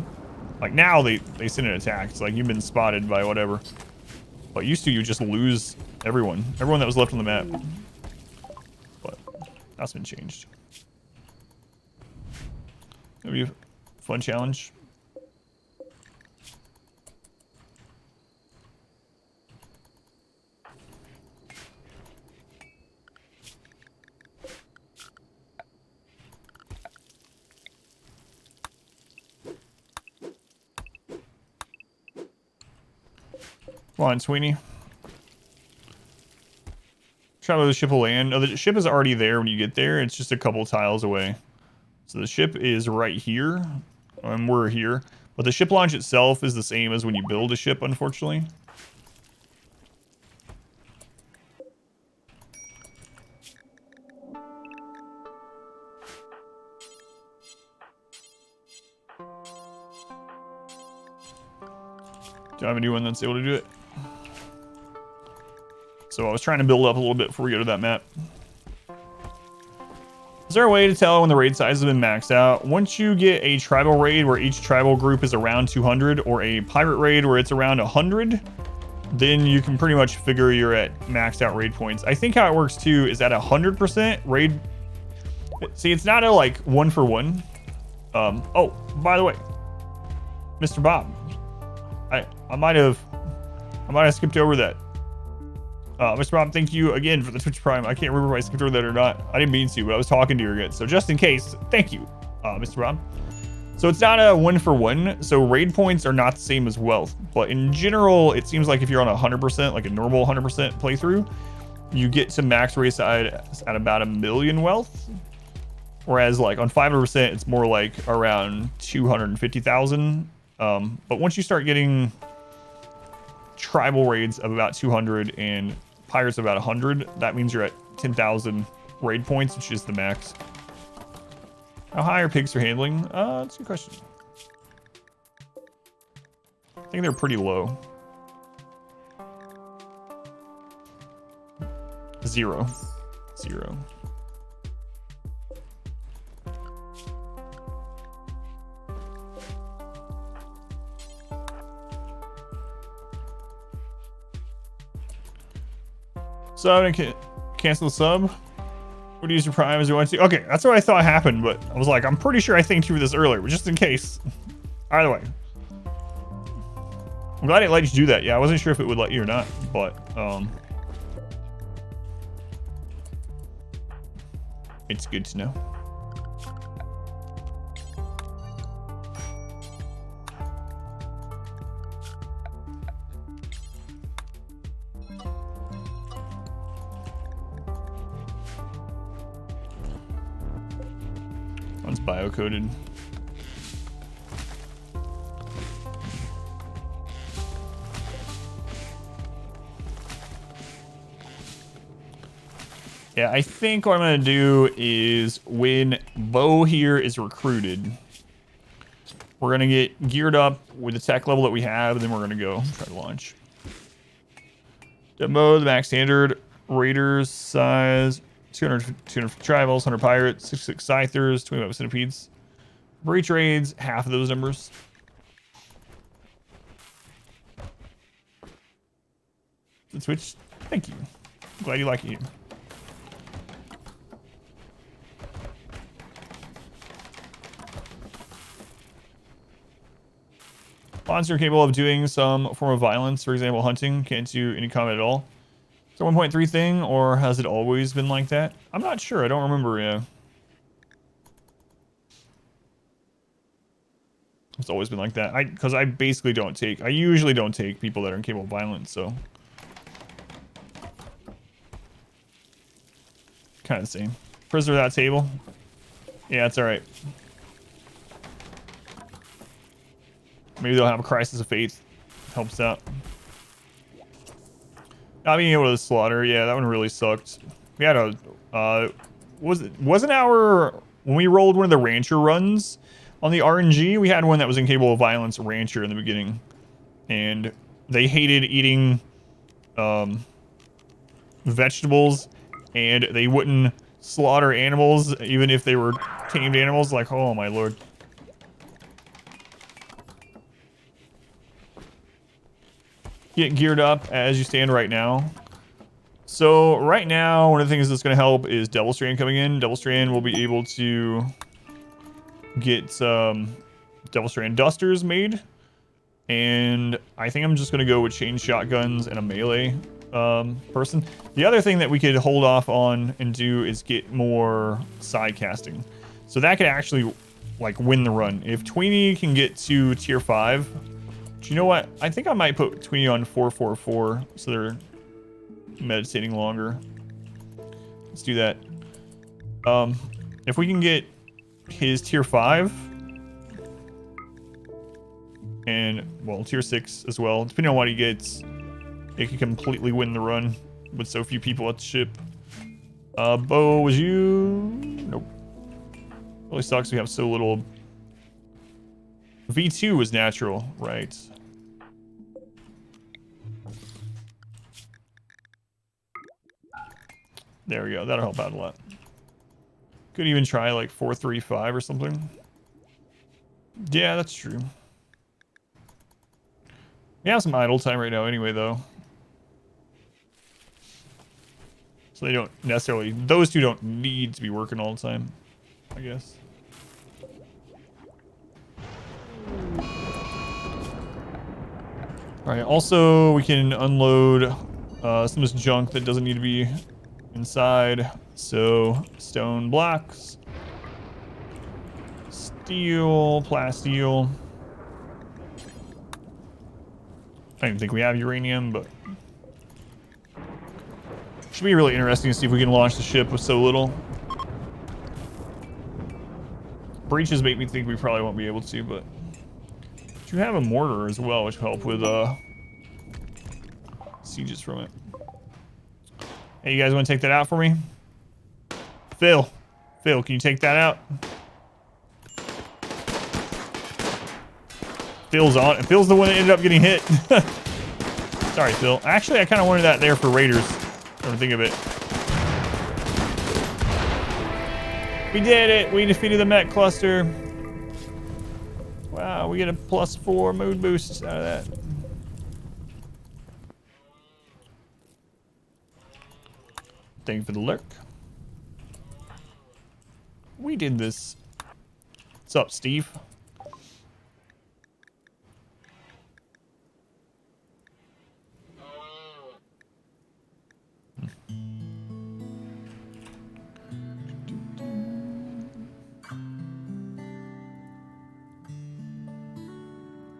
like now they send an attack. It's like you've been spotted by whatever. But used to you just lose everyone that was left on the map. But that's been changed. It'll be a fun challenge. Come on, Sweeney. Try where the ship will land. Oh, the ship is already there when you get there. It's just a couple tiles away. So the ship is right here. And we're here. But the ship launch itself is the same as when you build a ship, unfortunately. Do I have anyone that's able to do it? So I was trying to build up a little bit before we go to that map. Is there a way to tell when the raid size has been maxed out? Once you get a tribal raid where each tribal group is around 200 or a pirate raid where it's around 100, then you can pretty much figure you're at maxed out raid points. I think how it works too is at 100% raid. See, it's not a like 1-for-1. Oh, by the way, Mr. Bob, I might have skipped over that. Mr. Bob, thank you again for the Twitch Prime. I can't remember if I skipped over that or not. I didn't mean to, but I was talking to you again. So just in case, thank you, Mr. Bob. So it's not a 1-for-1. So raid points are not the same as wealth. But in general, it seems like if you're on 100%, like a normal 100% playthrough, you get to max raid size at about 1 million wealth. Whereas like on 500%, it's more like around 250,000. But once you start getting tribal raids of about 200 and pirates of about 100, that means you're at 10,000 raid points, which is the max. How high are pigs for handling? That's a good question. I think they're pretty low. 0. Sub and cancel the sub. Would use your prime as you want to. Okay, that's what I thought happened, but I was like, I'm pretty sure I thanked you for this earlier, but just in case. Either way. I'm glad it let you do that. Yeah, I wasn't sure if it would let you or not, but it's good to know. One's bio-coded. Yeah, I think what I'm going to do is when Bo here is recruited, we're going to get geared up with the tech level that we have, and then we're going to go try to launch. Demo, the max standard, raiders size 200 tribals, 100 pirates, 66 scythers, 25 centipedes. Breach raids, half of those numbers. Switch, thank you. Glad you like it here. Monster capable of doing some form of violence, for example, hunting, can't do any combat at all. Is there 1.3 thing, or has it always been like that? I'm not sure. I don't remember. Yeah, it's always been like that. Because I basically don't take. I usually don't take people that are incapable of violence. So kind of the same. Prisoner at that table. Yeah, it's all right. Maybe they'll have a crisis of faith. Helps out. Not being able to slaughter, yeah, that one really sucked. We had a, wasn't our, when we rolled one of the rancher runs on the RNG, we had one that was incapable of violence rancher in the beginning. And they hated eating, vegetables, and they wouldn't slaughter animals, even if they were tamed animals. Like, oh my lord. Get geared up as you stand right now. So right now, one of the things that's going to help is Devil Strand coming in. Devil Strand will be able to get Devil Strand dusters made. And I think I'm just going to go with chain shotguns and a melee person. The other thing that we could hold off on and do is get more side casting. So that could actually like win the run. If Tweenie can get to tier 5, do you know what? I think I might put Tweenie on 444 so they're meditating longer. Let's do that. If we can get his tier 5 and well tier 6 as well, depending on what he gets, it can completely win the run with so few people at the ship. Bo, was you? Nope. Really sucks we have so little. V2 was natural, right? There we go. That'll help out a lot. Could even try like 435 or something. Yeah, that's true. We have some idle time right now anyway, though. So they don't necessarily... Those two don't need to be working all the time, I guess. Alright, also we can unload some of this junk that doesn't need to be inside. So, stone blocks. Steel, plasteel. I don't even think we have uranium, but... Should be really interesting to see if we can launch the ship with so little. Breaches make me think we probably won't be able to, but... You have a mortar as well, which will help with sieges from it. Hey, you guys want to take that out for me? Phil, can you take that out? Phil's on. Phil's the one that ended up getting hit. Sorry, Phil. Actually, I kind of wanted that there for Raiders. Come to think of it. We did it. We defeated the mech cluster. Wow, we get a +4 mood boost out of that. Thank you for the lurk. We did this. What's up, Steve?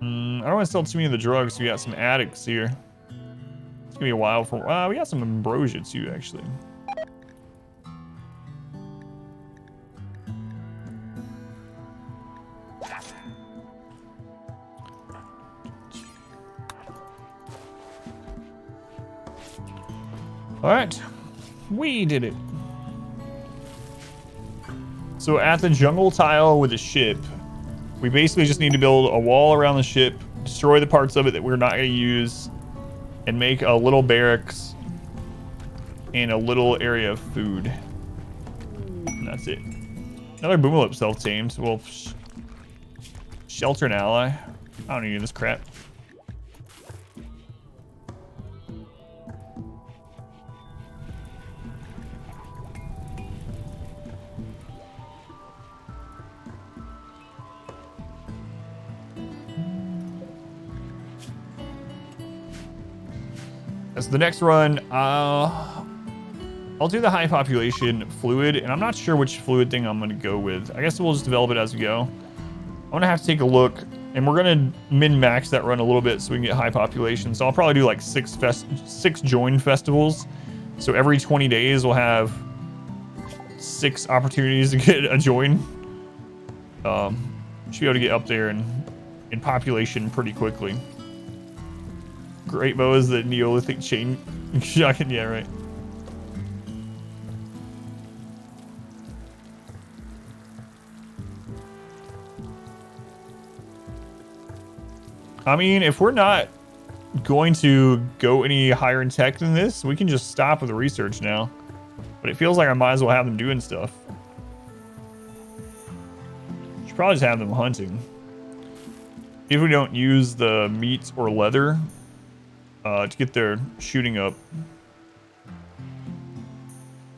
I don't want to sell too many of the drugs, so we got some addicts here. It's gonna be a while for... we got some ambrosia too, actually. Alright. We did it. So at the jungle tile with the ship, we basically just need to build a wall around the ship, destroy the parts of it that we're not going to use, and make a little barracks and a little area of food. And that's it. Another Boomalop self-tamed. Well, shelter an ally. I don't need this crap. As the next run, I'll do the high population fluid, and I'm not sure which fluid thing I'm going to go with. I guess we'll just develop it as we go. I'm going to have to take a look, and we're going to min-max that run a little bit so we can get high population. So I'll probably do like six join festivals. So every 20 days we'll have 6 opportunities to get a join. Should be able to get up there in population pretty quickly. Great bow is the Neolithic chain shotgun. Yeah, right. I mean, if we're not going to go any higher in tech than this, we can just stop with the research now. But it feels like I might as well have them doing stuff. Should probably just have them hunting. If we don't use the meat or leather to get their shooting up.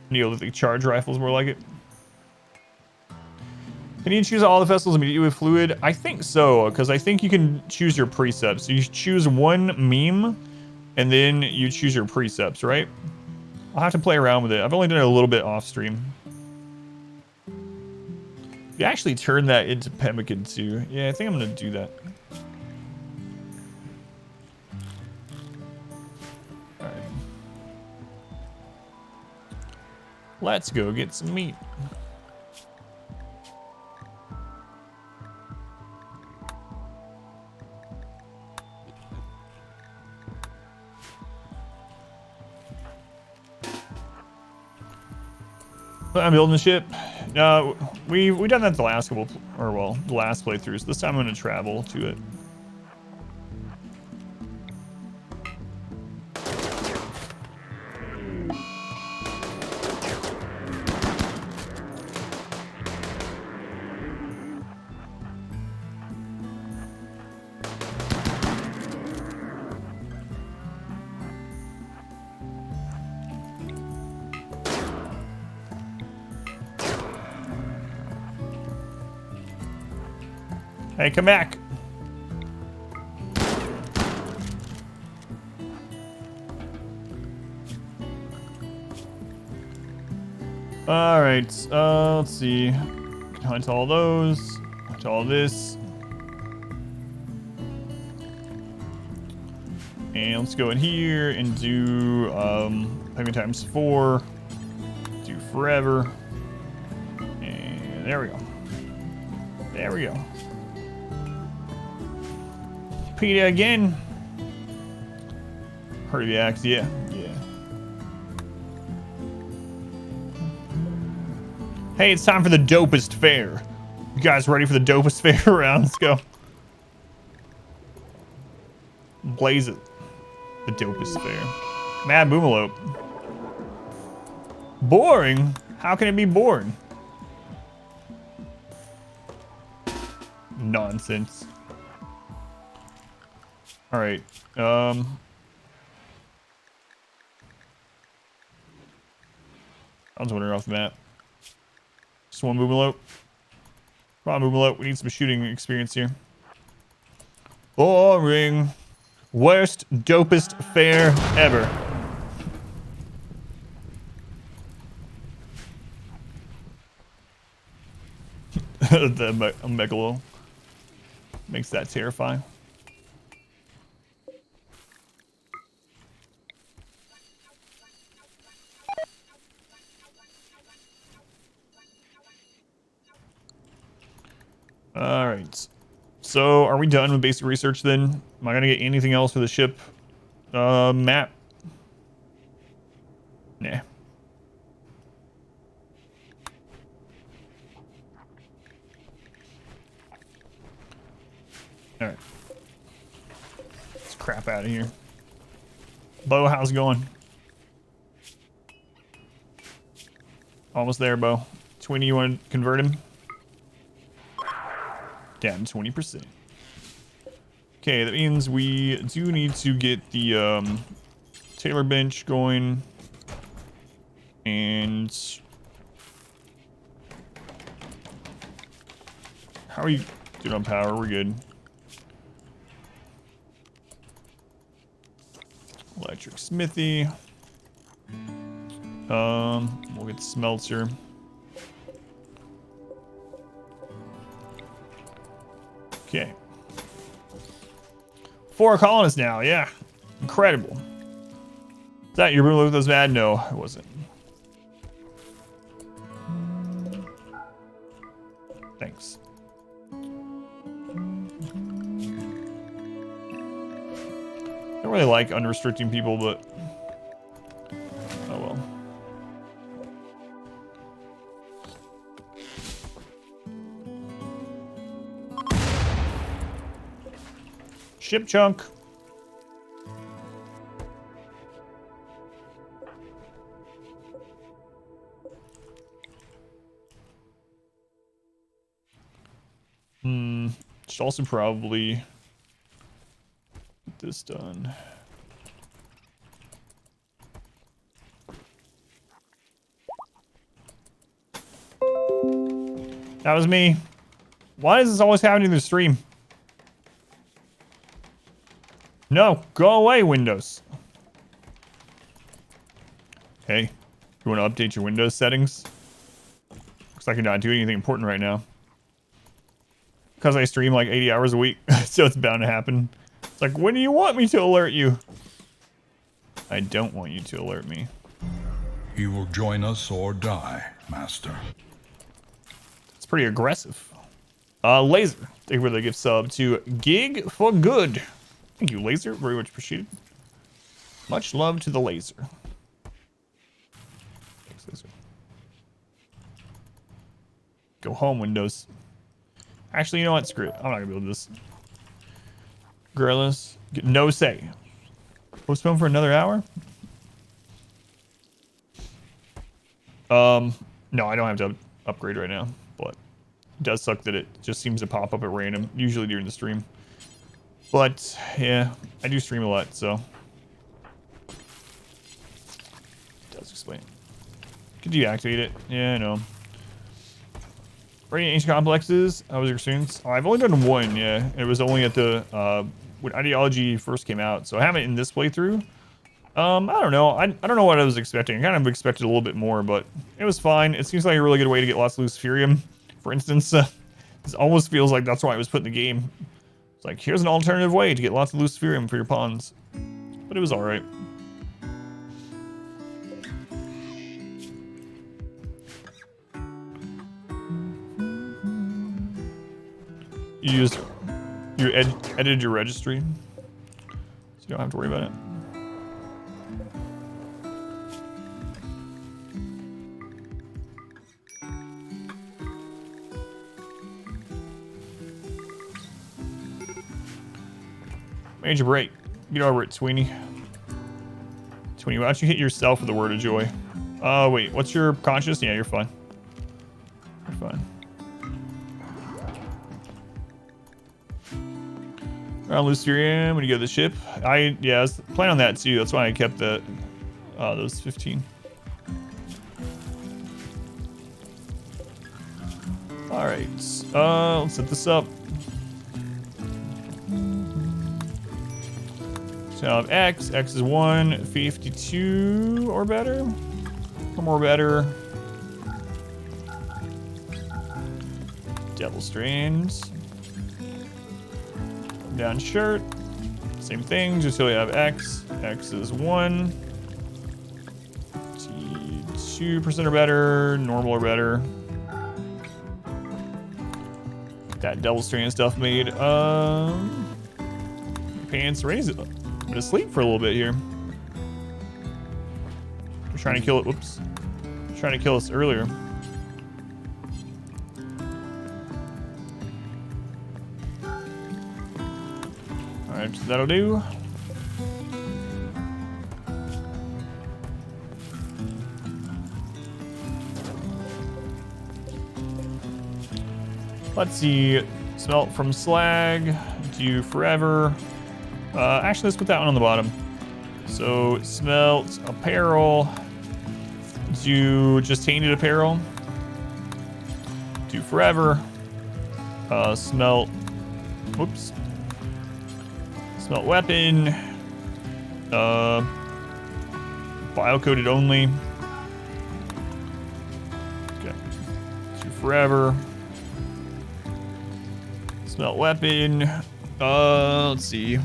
Neolithic charge rifles, more like it. Can you choose all the festivals immediately with fluid? I think so, because I think you can choose your precepts. So you choose one meme, and then you choose your precepts, right? I'll have to play around with it. I've only done it a little bit off stream. You actually turn that into pemmican too. Yeah, I think I'm gonna do that. Alright. Let's go get some meat. I'm building the ship. We done that the last couple, or well, the last playthroughs. This time I'm gonna travel to it. Hey, come back. All right, let's see. Hunt all those, hunt all this. And let's go in here and do payment times 4. Do forever. And there we go. There we go. Peter again. Heard the axe, yeah. Hey, it's time for the dopest fair. You guys ready for the dopest fair around? Let's go. Blaze it. The dopest fair. Mad Boomalop. Boring? How can it be boring? Nonsense. All right. I was wondering off the map. Just one Boomalop. Come on, Boomalop. We need some shooting experience here. Boring. Worst, dopest fair ever. The Megalo makes that terrifying. All right. So are we done with basic research then? Am I going to get anything else for the ship map? Nah. All right. Let's crap out of here. Bo, how's it going? Almost there, Bo. Sweeney, you want to convert him? Down 20%. Okay, that means we do need to get the Taylor bench going. And how are you doing on power? We're good. Electric smithy. We'll get the smelter. Okay. 4 colonists now, yeah. Incredible. Is that your room with those mad? No, it wasn't. Thanks. I don't really like unrestricting people, but oh well. Ship chunk. Should also probably get this done. That was me. Why does this always happen in the stream? No, go away, Windows. Hey, you want to update your Windows settings? Looks like you're not doing anything important right now. Because I stream like 80 hours a week, so it's bound to happen. It's like, when do you want me to alert you? I don't want you to alert me. You will join us or die, Master. It's pretty aggressive. Laser. Thank you for the gift sub to Gig for Good. Thank you, Laser. Very much appreciated. Much love to the Laser. Thanks, Laser. Go home, Windows. Actually, you know what? Screw it. I'm not gonna build this. Gorillas. Get no say. Postpone for another hour? No, I don't have to upgrade right now, but it does suck that it just seems to pop up at random, usually during the stream. But, yeah, I do stream a lot, so. It does explain. Could deactivate it. Yeah, I know. Radiant Ancient Complexes, how was your experience? Oh, I've only done one, yeah. It was only at the, when Ideology first came out, so I haven't in this playthrough. I don't know. I don't know what I was expecting. I kind of expected a little bit more, but it was fine. It seems like a really good way to get lots of Luciferium, for instance. This almost feels like that's why it was put in the game. It's like, here's an alternative way to get lots of Luciferium for your pawns. But it was alright. You edited your registry, so you don't have to worry about it. Major break. Get over it, Sweeney. Sweeney, why don't you hit yourself with a word of joy? Wait, what's your conscious? Yeah, you're fine. You're fine. Around Luciferium, when you go to the ship. Yeah, I was planning on that too. That's why I kept the those 15. All right, let's set this up. So I have X. X is 152 or better. Or more better. Devil Strands. Down shirt. Same thing, just so we have X. X is 1. 2% or better. Normal or better. Get that Devil Strand stuff made. Pants raise it. I'm gonna sleep for a little bit here. We're trying to kill it. Whoops. Trying to kill us earlier. Alright, so that'll do. Let's see. Smelt from slag. Do forever. Actually, let's put that one on the bottom. So, smelt apparel. Do just tainted apparel. Do forever. Smelt. Whoops. Smelt weapon. Bio-coated only. Okay. Do forever. Smelt weapon. Let's see.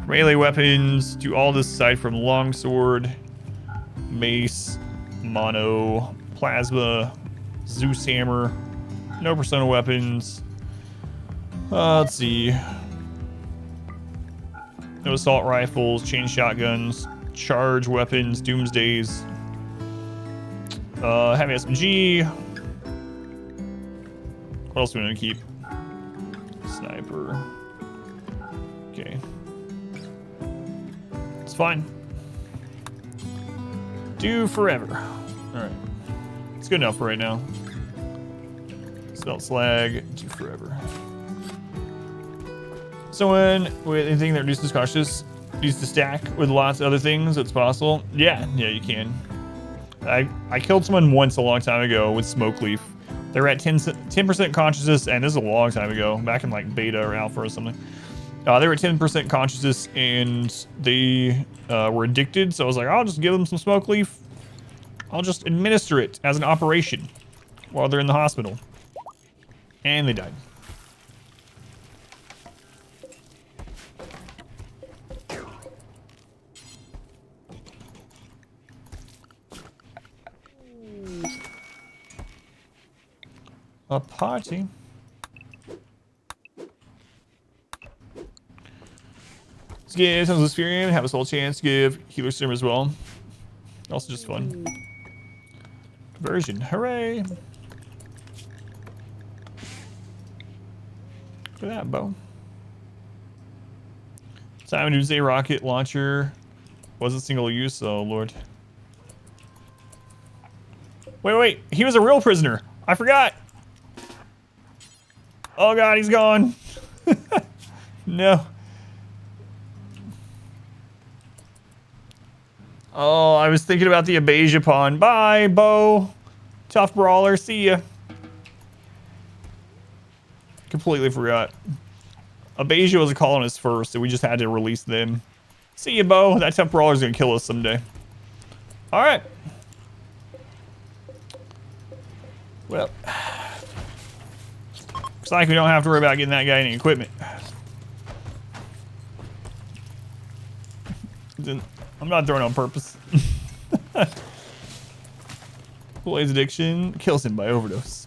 Melee weapons. Do all this aside from longsword, mace, mono, plasma, Zeus hammer. No persona weapons. Let's see. No assault rifles, chain shotguns, charge weapons, doomsdays. Heavy SMG. What else do we want to keep? Sniper. Okay. It's fine. Do forever. Alright. It's good enough for right now. Smelt slag. Do forever. Someone with anything that reduces cautious needs to stack with lots of other things. It's possible. Yeah, you can. I killed someone once a long time ago with smoke leaf. They were at 10% consciousness, and this is a long time ago, back in like beta or alpha or something. They were at 10% consciousness, and they were addicted. So I was like, I'll just give them some smoke leaf. I'll just administer it as an operation while they're in the hospital. And they died. A party. Let's give tons of experience, have a soul chance, give healer serum as well. Also just fun. Version, hooray! Look at that, Bo. Simon Doomsday rocket launcher wasn't single use, oh lord. Wait, he was a real prisoner. I forgot. Oh god, he's gone. No. Oh, I was thinking about the Abasia pawn. Bye, Bo. Tough brawler. See ya. Completely forgot. Abasia was a colonist first, so we just had to release them. See ya, Bo. That tough brawler's gonna kill us someday. Alright. Well. Looks like we don't have to worry about getting that guy any equipment. I'm not throwing on purpose. Blaze addiction kills him by overdose.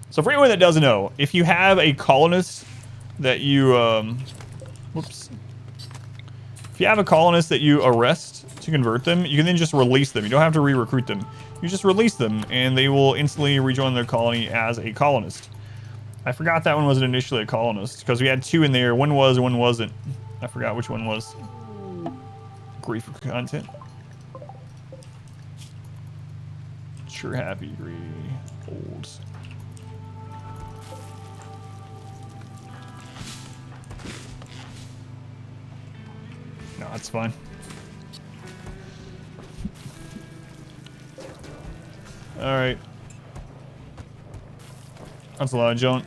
So for anyone that doesn't know, if you have a colonist that you, whoops. If you have a colonist that you arrest to convert them, you can then just release them. You don't have to re-recruit them. You just release them, and they will instantly rejoin their colony as a colonist. I forgot that one wasn't initially a colonist, because we had two in there. One was, one wasn't. I forgot which one was. Grief for content. Sure happy, greedy, old. No, that's fine. Alright. That's a lot of junk.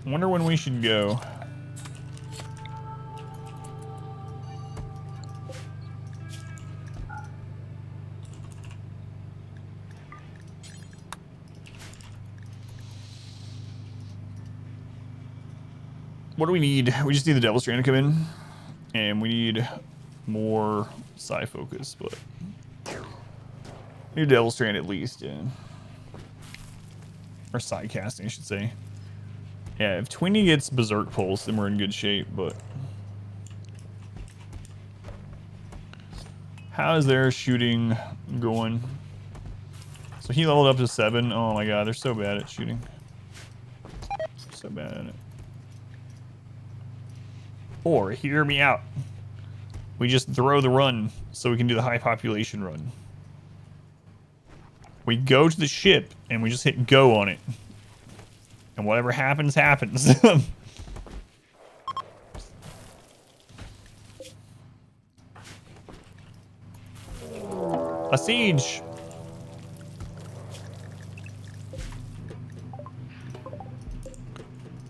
I wonder when we should go. What do we need? We just need the Devil Strand to come in. And we need more Psi Focus, but... we need Devil Strand at least, yeah. Or Psi Casting, I should say. Yeah, if Twinny gets Berserk Pulse, then we're in good shape, but... How is their shooting going? So he leveled up to 7. Oh my god, they're so bad at shooting. So bad at it. Or, hear me out. We just throw the run so we can do the high population run. We go to the ship and we just hit go on it. And whatever happens, happens. A siege.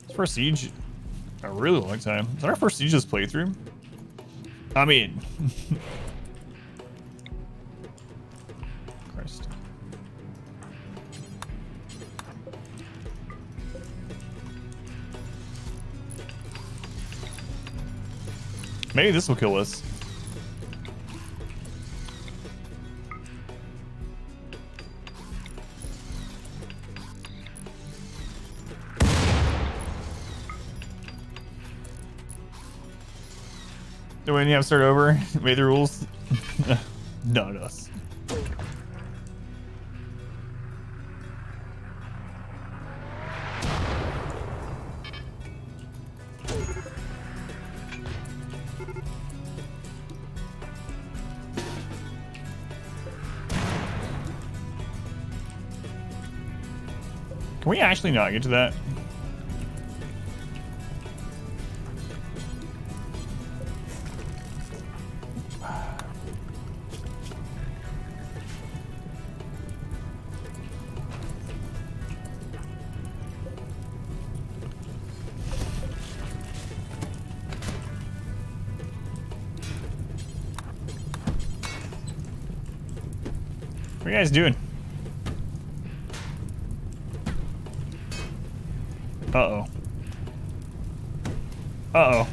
It's first siege a really long time. Is that our first siege this playthrough? I mean, Christ. Maybe this will kill us. Do we need to start over? Made the rules? Not us. Can we actually not get to that? What are you guys doing? Uh-oh. Uh-oh.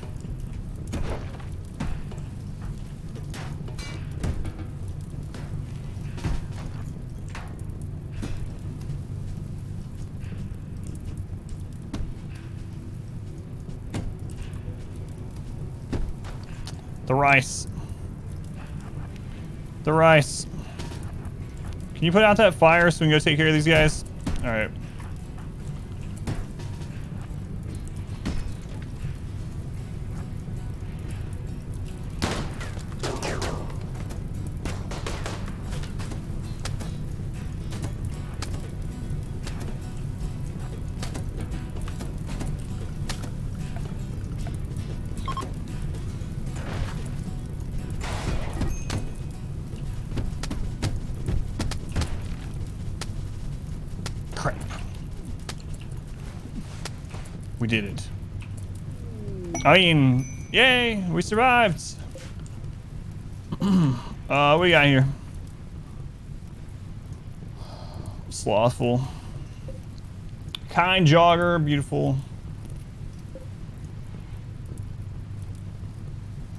The rice. The rice. Can you put out that fire so we can go take care of these guys? All right. Crap. We did it. I mean, yay, we survived. What we got here? Slothful. Kind jogger, beautiful.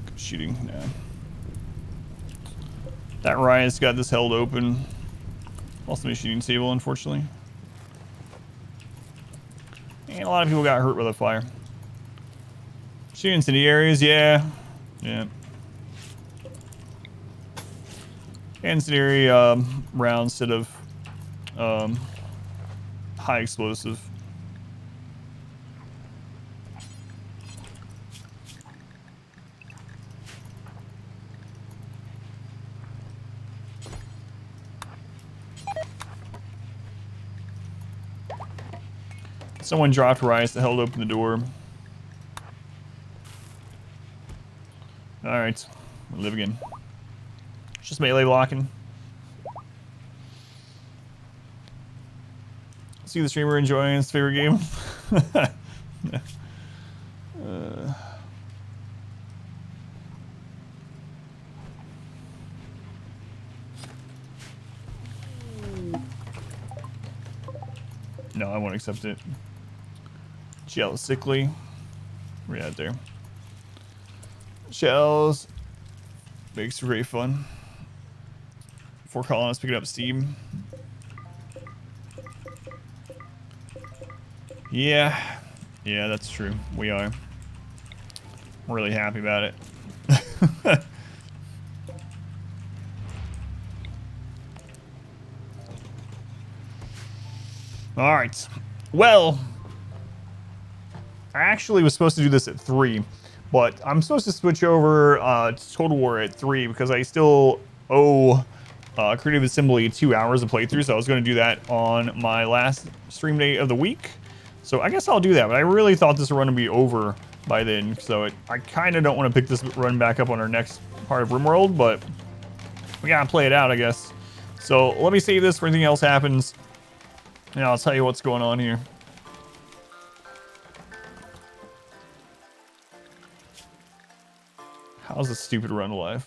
Good shooting, yeah. That riot's got this held open. Lost the shooting table, unfortunately. And a lot of people got hurt by the fire. Shooting incendiaries, yeah. Yeah. Incendiary rounds instead of high explosive. Someone dropped rice that held open the door. Alright, we'll live again. It's just melee blocking. See the streamer enjoying his favorite game. No, I won't accept it. Jealous sickly. Right out there. Shells. Makes for great fun. Before colonists picking up steam. Yeah. Yeah, that's true. We are. I'm really happy about it. All right. Well, I actually was supposed to do this at 3, but I'm supposed to switch over to Total War at 3 because I still owe Creative Assembly 2 hours of playthrough, so I was going to do that on my last stream day of the week. So I guess I'll do that, but I really thought this run would be over by then, so I kind of don't want to pick this run back up on our next part of RimWorld, but we gotta play it out, I guess. So let me save this for anything else happens, and I'll tell you what's going on here. How's this stupid run alive?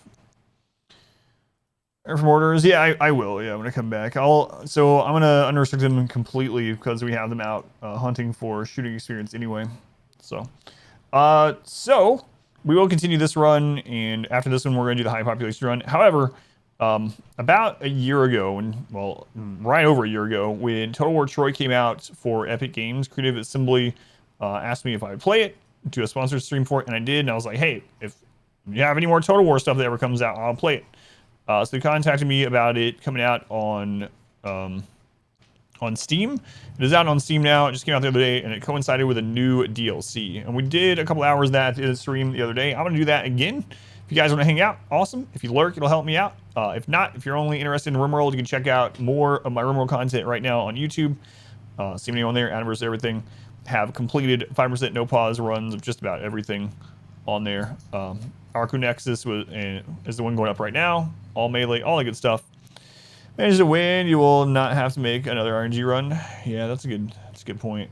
From orders, yeah, I will. Yeah, when I come back, so I'm gonna unrestrict them completely because we have them out hunting for shooting experience anyway. So we will continue this run, and after this one, we're gonna do the high population run. However, about a year ago, right over a year ago, when Total War Troy came out for Epic Games, Creative Assembly asked me if I would play it, do a sponsored stream for it, and I did. And I was like, hey, if you have any more Total War stuff that ever comes out, I'll play it. So they contacted me about it coming out on Steam. It is out on Steam now. It just came out the other day, and it coincided with a new DLC. And we did a couple hours of that in the stream the other day. I'm going to do that again. If you guys want to hang out, awesome. If you lurk, it'll help me out. If not, if you're only interested in RimWorld, you can check out more of my RimWorld content right now on YouTube. See me on there, Anniversary Everything. Have completed 5% no pause runs of just about everything on there. Arcu Nexus is the one going up right now. All melee, all the good stuff. Manage to win, you will not have to make another RNG run. Yeah, that's a good point.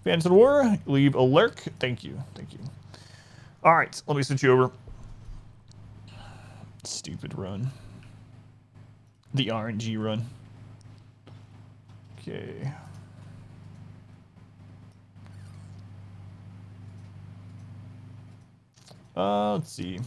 Fans of the War, leave a lurk. Thank you. All right, let me switch you over. Stupid run. The RNG run. Okay. Let's see.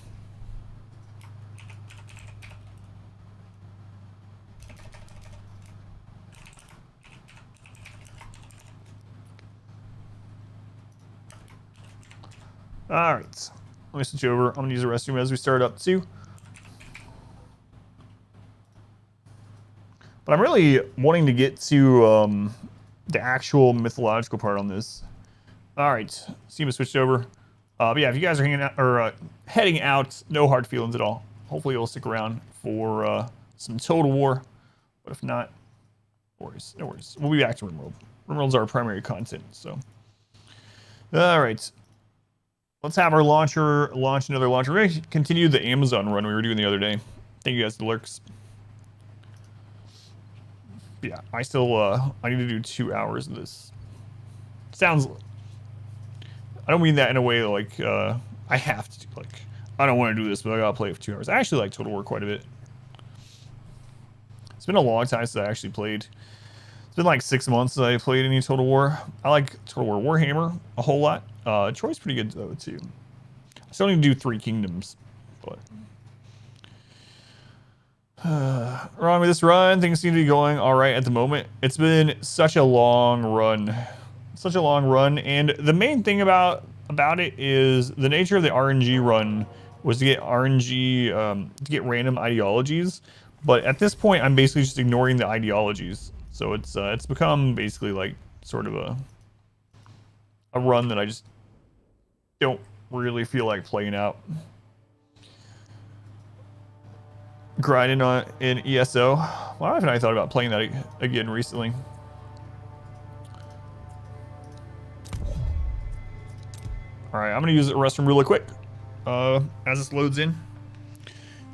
All right, let me switch over. I'm gonna use the restroom as we start up too. But I'm really wanting to get to the actual mythological part on this. All right, see me switched over. But yeah, if you guys are hanging out or heading out, no hard feelings at all. Hopefully you'll stick around for some Total War. But if not, no worries. We'll be back to RimWorld. RimWorld's our primary content, so. All right. Let's have our launcher launch another launcher. We're going to continue the Amazon run we were doing the other day. Thank you guys, the lurks. But yeah, I need to do 2 hours of this. Sounds... I don't mean that in a way like, I have to, like, I don't want to do this, but I gotta play it for 2 hours. I actually like Total War quite a bit. It's been a long time since I actually played. It's been like 6 months since I played any Total War. I like Total War Warhammer a whole lot. Troy's pretty good though too. I still need to do 3 Kingdoms, but wrong with this run. Things seem to be going all right at the moment. It's been such a long run, and the main thing about it is the nature of the RNG run was to get RNG to get random ideologies. But at this point, I'm basically just ignoring the ideologies. So it's become basically like sort of a run that I just don't really feel like playing out. Grinding on in ESO. Why haven't I thought about playing that again recently? All right, I'm gonna use the restroom really quick as this loads in.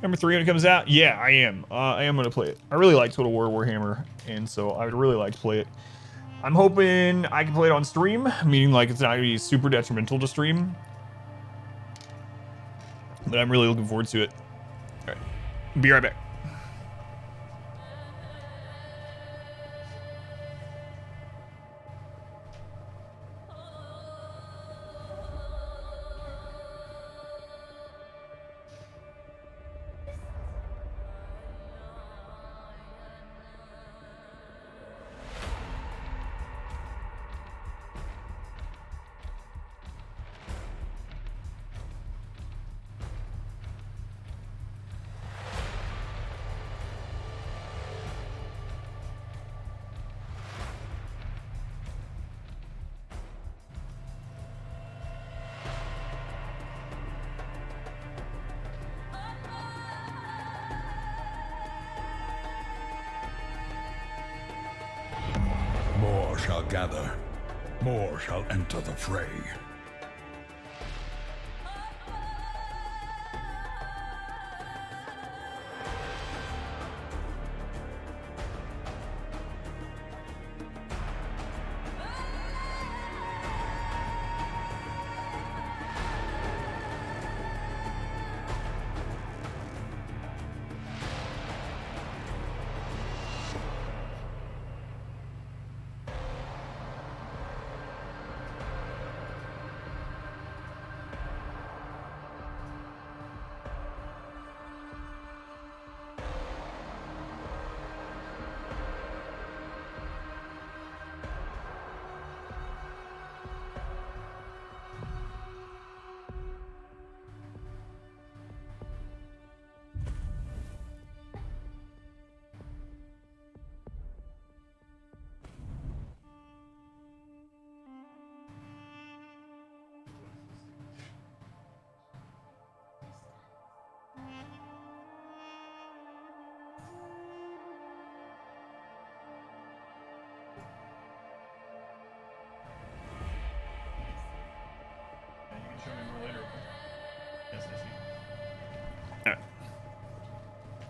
Number 3 when it comes out. Yeah, I am gonna play it. I really like Total War Warhammer, and so I would really like to play it. I'm hoping I can play it on stream, meaning like it's not gonna be super detrimental to stream. But I'm really looking forward to it. All right, be right back. shall gather, more shall enter the fray.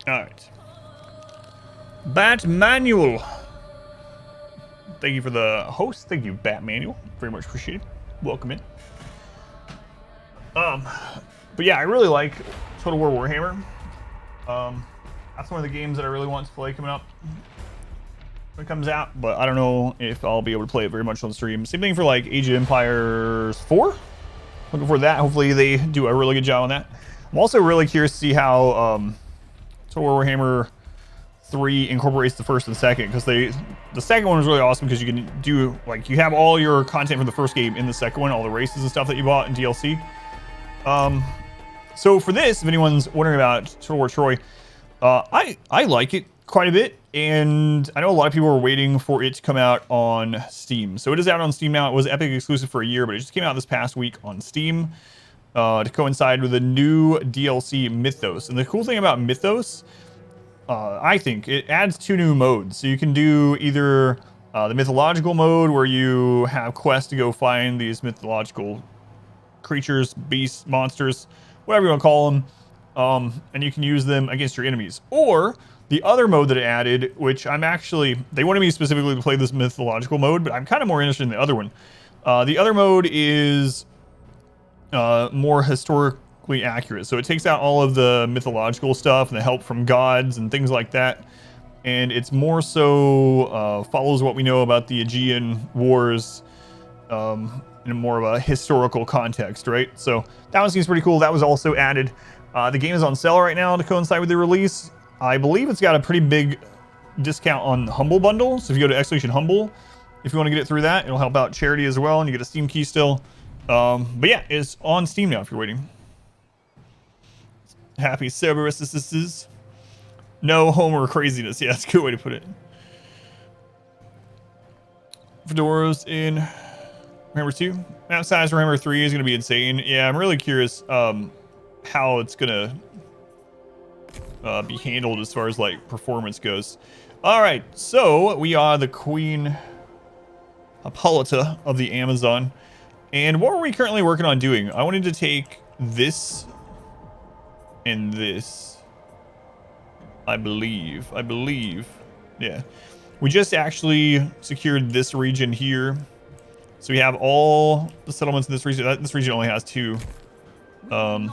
Alright. Bat Manual. Thank you for the host. Thank you, Bat Manual. Very much appreciated. Welcome in. But yeah, I really like Total War Warhammer. That's one of the games that I really want to play coming up when it comes out, but I don't know if I'll be able to play it very much on stream. Same thing for like Age of Empires 4. Looking for that. Hopefully they do a really good job on that. I'm also really curious to see how Total War Warhammer 3 incorporates the first and second, because the second one was really awesome because you can do, like, you have all your content from the first game in the second one, all the races and stuff that you bought in DLC. So for this, if anyone's wondering about Total War Troy, I like it quite a bit, and I know a lot of people are waiting for it to come out on Steam. So it is out on Steam now. It was Epic exclusive for a year, but it just came out this past week on Steam to coincide with a new DLC, Mythos. And the cool thing about Mythos, I think, it adds 2 new modes. So you can do either the mythological mode, where you have quests to go find these mythological creatures, beasts, monsters, whatever you want to call them, and you can use them against your enemies. Or the other mode that it added, which they wanted me specifically to play this mythological mode, but I'm kind of more interested in the other one. The other mode is more historically accurate. So it takes out all of the mythological stuff and the help from gods and things like that. And it's more so follows what we know about the Aegean Wars in more of a historical context, right? So that one seems pretty cool. That was also added. The game is on sale right now to coincide with the release. I believe it's got a pretty big discount on the Humble Bundle. So if you go to Exclamation Humble, if you want to get it through that, it'll help out charity as well, and you get a Steam key still. But yeah, it's on Steam now if you're waiting. Happy Cerberus. No Homer craziness. Yeah, that's a good way to put it. Fedoras in Warhammer 2. Map size for Warhammer 3 is going to be insane. Yeah, I'm really curious how it's going to be handled as far as like performance goes. All right, so we are the Queen Hippolyta of the Amazon. And what were we currently working on doing? I wanted to take this and this. I believe. Yeah. We just actually secured this region here. So we have all the settlements in this region. This region only has 2. We're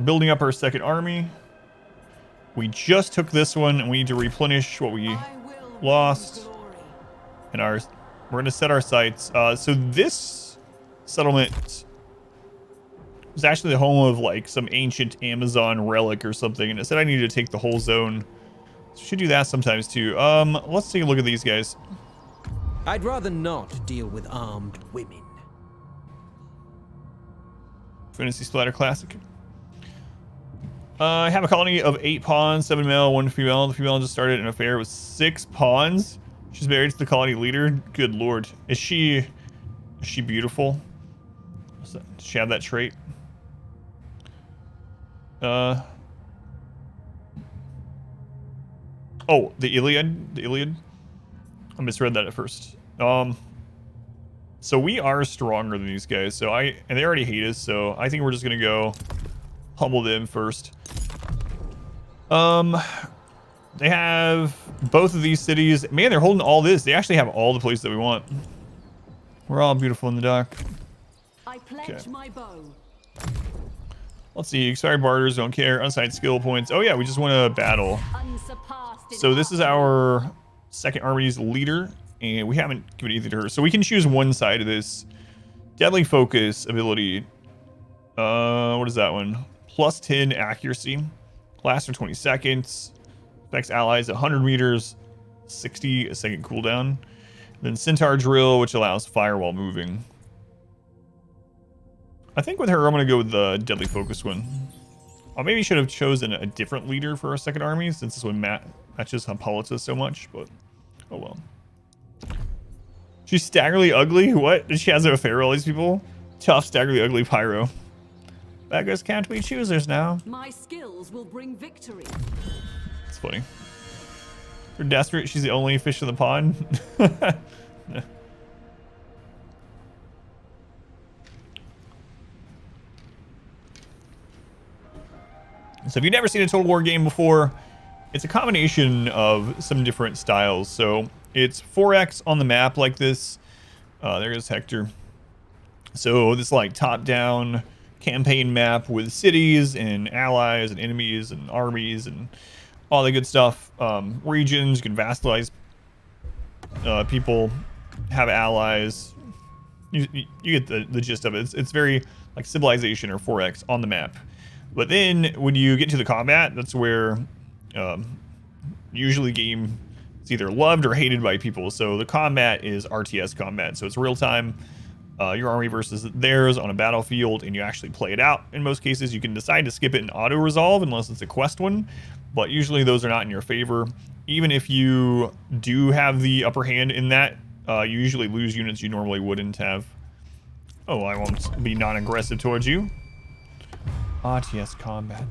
building up our second army. We just took this one, and we need to replenish what we lost. And we're going to set our sights. So this settlement was actually the home of like some ancient Amazon relic or something, and it said I needed to take the whole zone. So we should do that sometimes too. Let's take a look at these guys. I'd rather not deal with armed women. Fantasy Splatter Classic. I have a colony of 8 pawns, 7 male, 1 female. The female just started an affair with 6 pawns. She's married to the colony leader. Good lord. Is she beautiful? Does she have that trait? Oh, the Iliad. I misread that at first. So we are stronger than these guys. So and they already hate us. So I think we're just gonna go humble them first. They have both of these cities. Man, they're holding all this. They actually have all the places that we want. We're all beautiful in the dock. I pledge my bow. Let's see. Expired barters don't care. Unsigned skill points. Oh yeah, we just won a battle. So this is our second army's leader, and we haven't given anything to her. So we can choose one side of this. Deadly focus ability. What is that one? Plus 10 accuracy. Lasts for 20 seconds. Affects allies at 100 meters. 60 a second cooldown. Then Centaur Drill, which allows fire while moving. I think with her, I'm going to go with the Deadly Focus one. I maybe should have chosen a different leader for our second army, since this one matches Hippolyta so much, but oh well. She's staggeringly ugly? What? She has an affair with all these people? Tough, staggeringly ugly pyro. Beggars can't be choosers now. My skills will bring victory. It's funny. They're desperate. She's the only fish in the pond. So if you've never seen a Total War game before, it's a combination of some different styles. So it's 4x on the map like this. There is Hector. So this like top-down campaign map with cities and allies and enemies and armies and all the good stuff. Regions, you can vassalize people, have allies. You get the gist of it. It's very like Civilization or 4x on the map. But then when you get to the combat, that's where usually game is either loved or hated by people. So the combat is RTS combat. So it's real time, your army versus theirs on a battlefield, and you actually play it out. In most cases, you can decide to skip it and auto resolve unless it's a quest one, but usually those are not in your favor. Even if you do have the upper hand in that, you usually lose units you normally wouldn't have. Oh, I won't be non-aggressive towards you. RTS combat.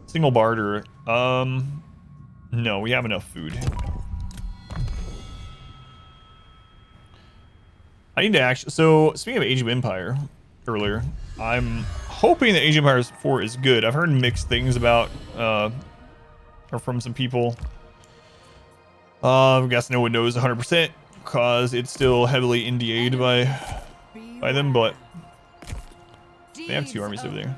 Single barter. No, we have enough food. I need to actually... So, speaking of Age of Empire earlier, I'm hoping that Age of Empires 4 is good. I've heard mixed things about, or from some people. I guess no one knows 100% because it's still heavily NDA'd by them, but they have two armies over there.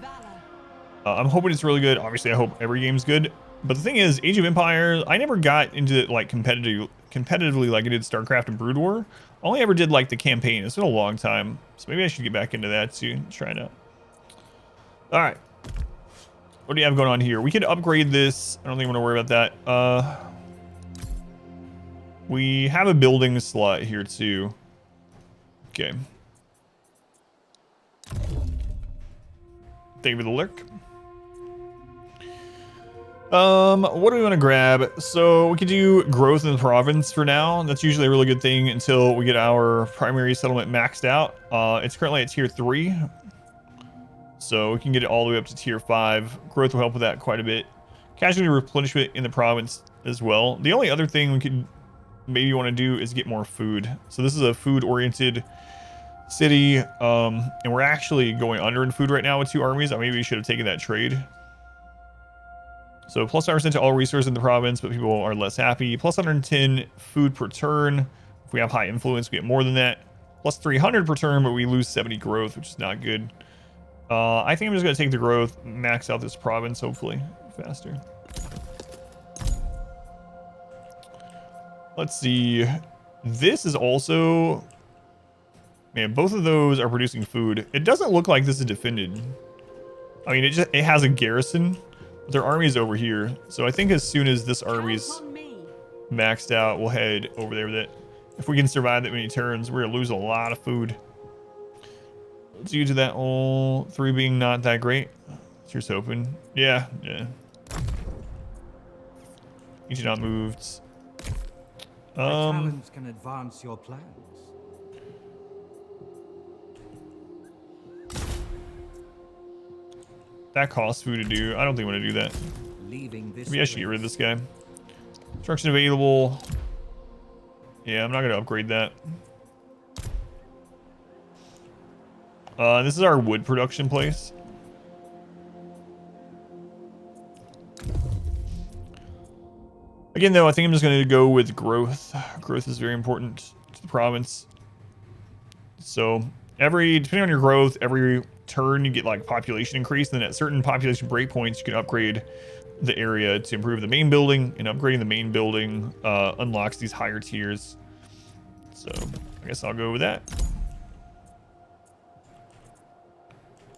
I'm hoping it's really good. Obviously, I hope every game's good. But the thing is, Age of Empires, I never got into it like competitively like I did StarCraft and Brood War. I only ever did like the campaign. It's been a long time, so maybe I should get back into that too. Try it out. All right, what do you have going on here? We could upgrade this. I don't think I'm gonna worry about that. We have a building slot here too. Okay. Thank you for the lurk. What do we want to grab? So we could do growth in the province for now. That's usually a really good thing until we get our primary settlement maxed out. It's currently at tier 3. So we can get it all the way up to tier 5. Growth will help with that quite a bit. Casualty replenishment in the province as well. The only other thing we could maybe want to do is get more food. So this is a food-oriented city, and we're actually going under in food right now with 2 armies. Maybe we should have taken that trade. So plus 5% to all resources in the province, but people are less happy. Plus 110 food per turn. If we have high influence, we get more than that. Plus 300 per turn, but we lose 70 growth, which is not good. I think I'm just going to take the growth, max out this province, hopefully, faster. Let's see. This is also... Man, both of those are producing food. It doesn't look like this is defended. I mean, it has a garrison. Their army is over here, so I think as soon as this army's maxed out, we'll head over there with it. If we can survive that many turns, we're gonna lose a lot of food. Due to that all 3 being not that great. Here's hoping. Yeah. Each not moved. My talents can advance your plans. That costs food to do. I don't think I want to do that. Maybe I should get rid of this guy. Construction available. Yeah, I'm not gonna upgrade that. This is our wood production place. Again, though, I think I'm just gonna go with growth. Growth is very important to the province. So depending on your growth, every turn you get like population increase. Then at certain population breakpoints, you can upgrade the area to improve the main building, and upgrading the main building unlocks these higher tiers. So I guess I'll go with that.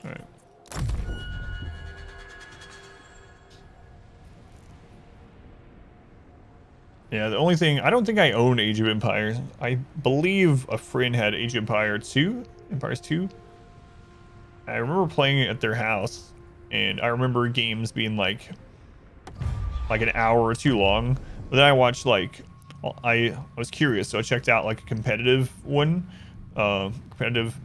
All right. Yeah, the only thing, I don't think I own Age of Empires. I believe a friend had Age of Empires 2. I remember playing it at their house, and I remember games being like an hour or two long. But then I watched I was curious, so I checked out like a competitive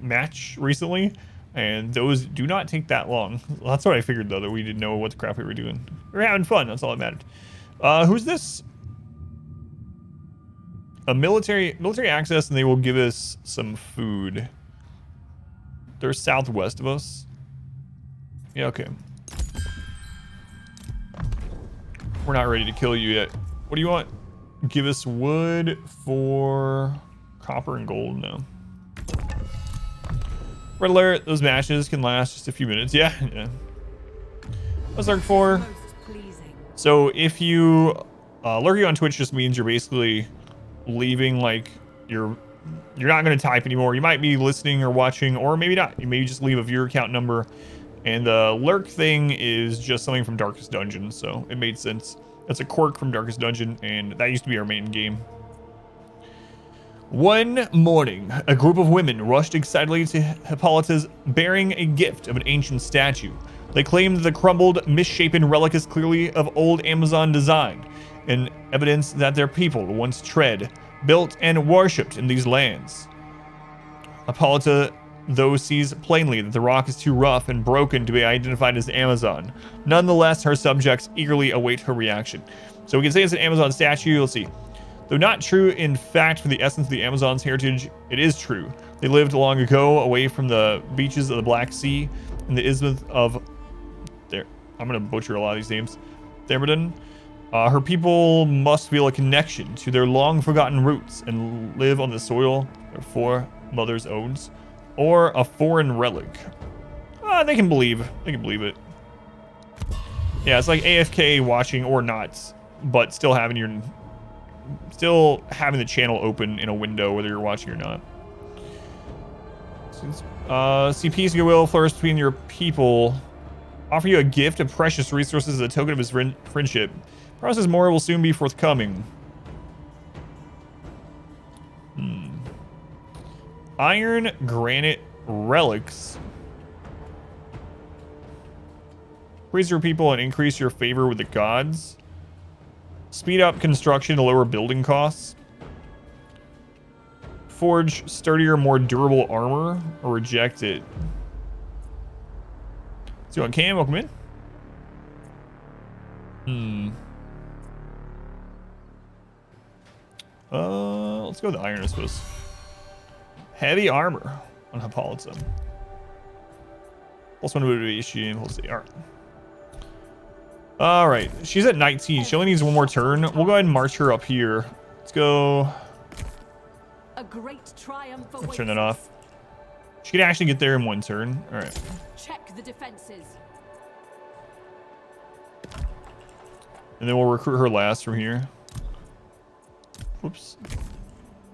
match recently, and those do not take that long. Well, that's what I figured though, that we didn't know what the crap we were doing. We were having fun, that's all that mattered. Who's this? A military access, and they will give us some food. They're southwest of us. Yeah, okay. We're not ready to kill you yet. What do you want? Give us wood for copper and gold. No. Red alert, those matches can last just a few minutes. Yeah. What's lurk for? So if you lurking on Twitch just means you're basically leaving, like you're not going to type anymore. You might be listening or watching, or maybe not. You may just leave a viewer count number. And the lurk thing is just something from Darkest Dungeon, so it made sense. That's a quirk from Darkest Dungeon, and that used to be our main game. One morning, a group of women rushed excitedly to Hippolyta's bearing a gift of an ancient statue. They claimed the crumbled, misshapen relic is clearly of old Amazon design, and evidence that their people once built and worshipped in these lands. Hippolyta, though, sees plainly that the rock is too rough and broken to be identified as Amazon. Nonetheless, her subjects eagerly await her reaction. So we can say it's an Amazon statue. Let's see. Though not true in fact for the essence of the Amazon's heritage, it is true. They lived long ago away from the beaches of the Black Sea in the isthmus of... I'm going to butcher a lot of these names. Thermodon. Her people must feel a connection to their long-forgotten roots and live on the soil their foremothers owns, or a foreign relic. They can believe it. Yeah, it's like AFK watching or not, but still having the channel open in a window whether you're watching or not. See peace and goodwill flourish between your people. Offer you a gift of precious resources as a token of his friendship. Promises more will soon be forthcoming. Iron granite relics. Praise your people and increase your favor with the gods. Speed up construction to lower building costs. Forge sturdier, more durable armor, or reject it. So on Cam, welcome in. Let's go with the iron, I suppose. Heavy armor on Hippolyta. +1 motivation. We'll see. All right. She's at 19. She only needs one more turn. We'll go ahead and march her up here. Let's go. A great triumph I'll turn that off. She can actually get there in one turn. All right. Check the defenses. And then we'll recruit her last from here. Whoops.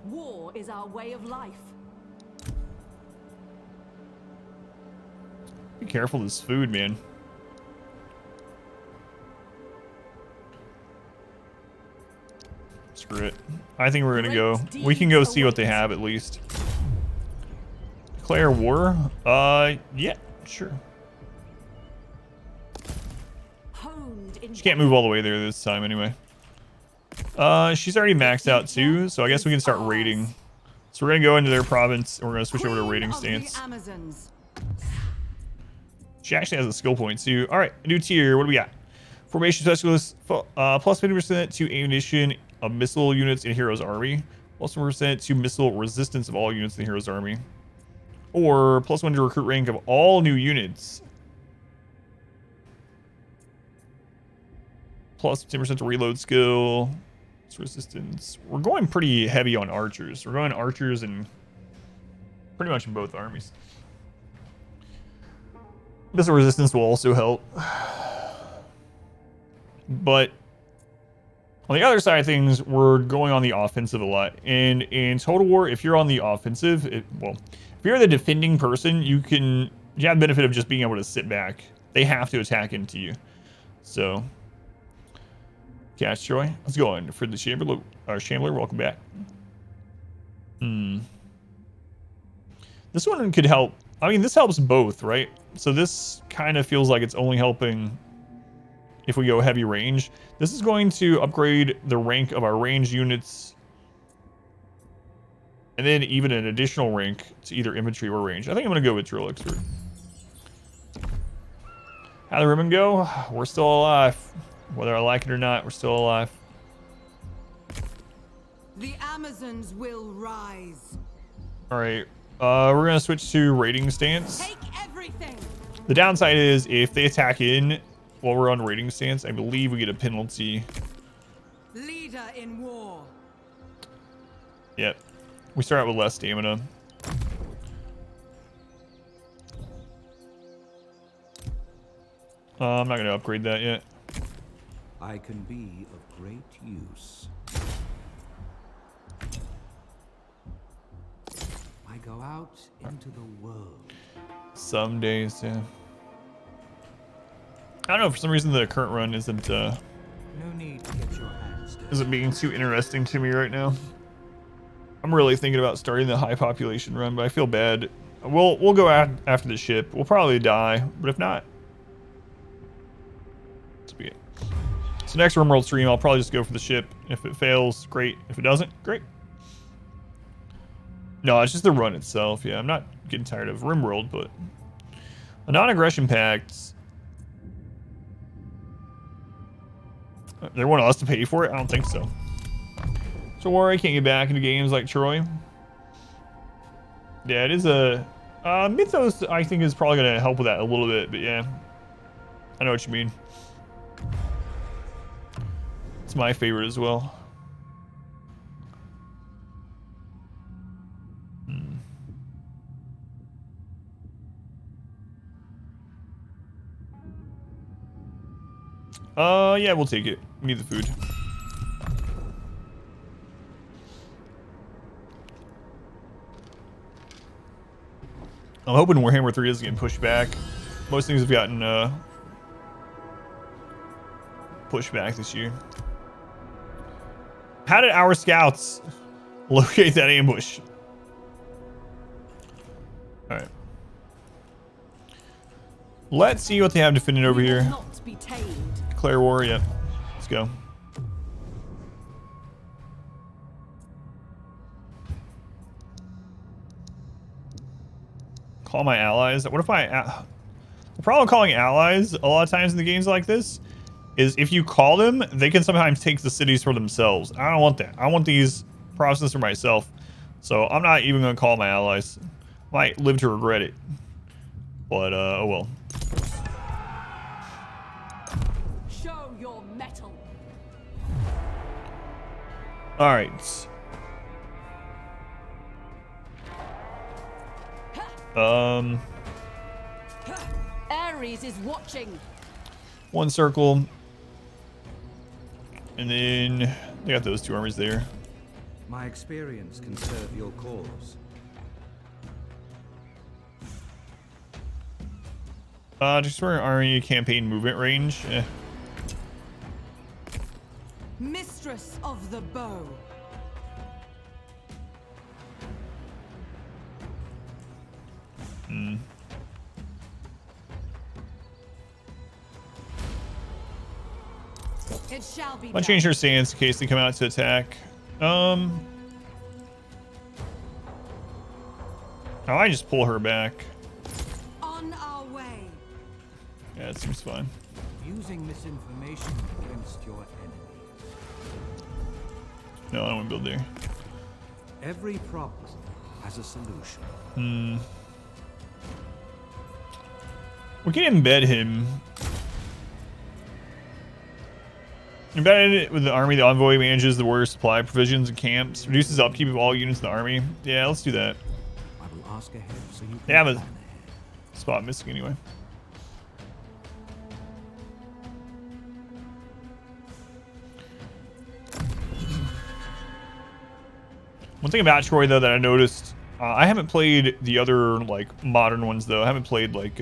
War is our way of life. Be careful of this food, man. Screw it. I think we're gonna go. We can go see what they have at least. Declare war? Yeah, sure. She can't move all the way there this time anyway. She's already maxed out too, so I guess we can start raiding. So we're gonna go into their province and we're gonna switch over to raiding stance. She actually has a skill point too. All right, new tier. What do we got? Formation specialist, plus 50% to ammunition of missile units in hero's army. +1% to missile resistance of all units in the hero's army. Or +1 to recruit rank of all new units. +10% to reload skill. It's resistance. We're going pretty heavy on archers. We're going archers and pretty much in both armies. Missile resistance will also help. But on the other side of things, we're going on the offensive a lot. And in Total War, if you're on the offensive, if you're the defending person, you have the benefit of just being able to sit back. They have to attack into you. So, Catch Troy. Let's go on for the Shambler. Welcome back. This one could help. I mean, this helps both, right? So this kind of feels like it's only helping if we go heavy range. This is going to upgrade the rank of our range units. And then even an additional rank to either infantry or range. I think I'm going to go with Drill Expert. How'd the ribbon go? We're still alive. Whether I like it or not, we're still alive. The Amazons will rise. Alright. We're going to switch to raiding stance. Take everything. The downside is if they attack in while we're on raiding stance, I believe we get a penalty. Leader in war. Yep. We start out with less stamina. I'm not going to upgrade that yet. I can be of great use. I go out into the world. Some days, yeah. I don't know, for some reason the current run isn't No need to get your hands dirty. isn't being too interesting to me right now. I'm really thinking about starting the high population run, but I feel bad. We'll go after the ship. We'll probably die, but if not, let's be it. So next RimWorld stream, I'll probably just go for the ship. If it fails, great. If it doesn't, great. No, it's just the run itself. Yeah, I'm not getting tired of RimWorld, but a non-aggression pact. They want us to pay for it? I don't think so. So worry, can't get back into games like Troy. Yeah, it is a Mythos. I think is probably gonna help with that a little bit, but yeah, I know what you mean. It's my favorite as well. Yeah, we'll take it. We need the food. I'm hoping Warhammer 3 is getting pushed back. Most things have gotten pushed back this year. How did our scouts locate that ambush? Alright. Let's see what they have defended over here. Not be tamed. Declare war, yep. Let's go. Call my allies. What if the problem with calling allies a lot of times in the games like this is if you call them, they can sometimes take the cities for themselves. I don't want that. I want these provinces for myself. So I'm not even going to call my allies. Might live to regret it. But, oh well. Show your mettle. Alright. Ares is watching. One circle. And then they got those two armies there. My experience can serve your cause. Just for army campaign movement range. Mistress of the bow. It shall be. I'll change their stance in case they come out to attack. Oh, I just pull her back. On our way. Yeah, it seems fine. Using misinformation against your enemies. No, I don't want to build there. Every problem has a solution. We can embed him. Embedded it with the army, the envoy manages the warrior supply, provisions, and camps. Reduces upkeep of all units in the army. Yeah, let's do that. I will ask ahead so you can They have plan a ahead. spot missing anyway. One thing about Troy though that I noticed, I haven't played the other like modern ones though. I haven't played like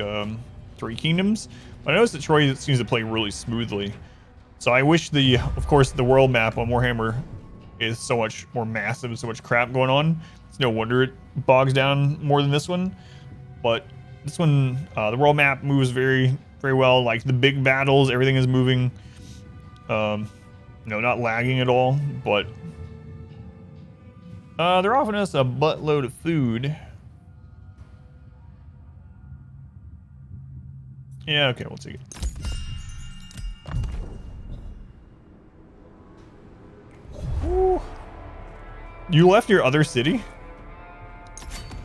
Three Kingdoms, but I noticed that Troy seems to play really smoothly. So I wish of course, the world map on Warhammer is so much more massive and so much crap going on. It's no wonder it bogs down more than this one. But this one, the world map moves very, very well. Like the big battles, everything is moving. Not lagging at all. But they're offering us a buttload of food. Yeah, okay, we'll take it. Ooh. You left your other city?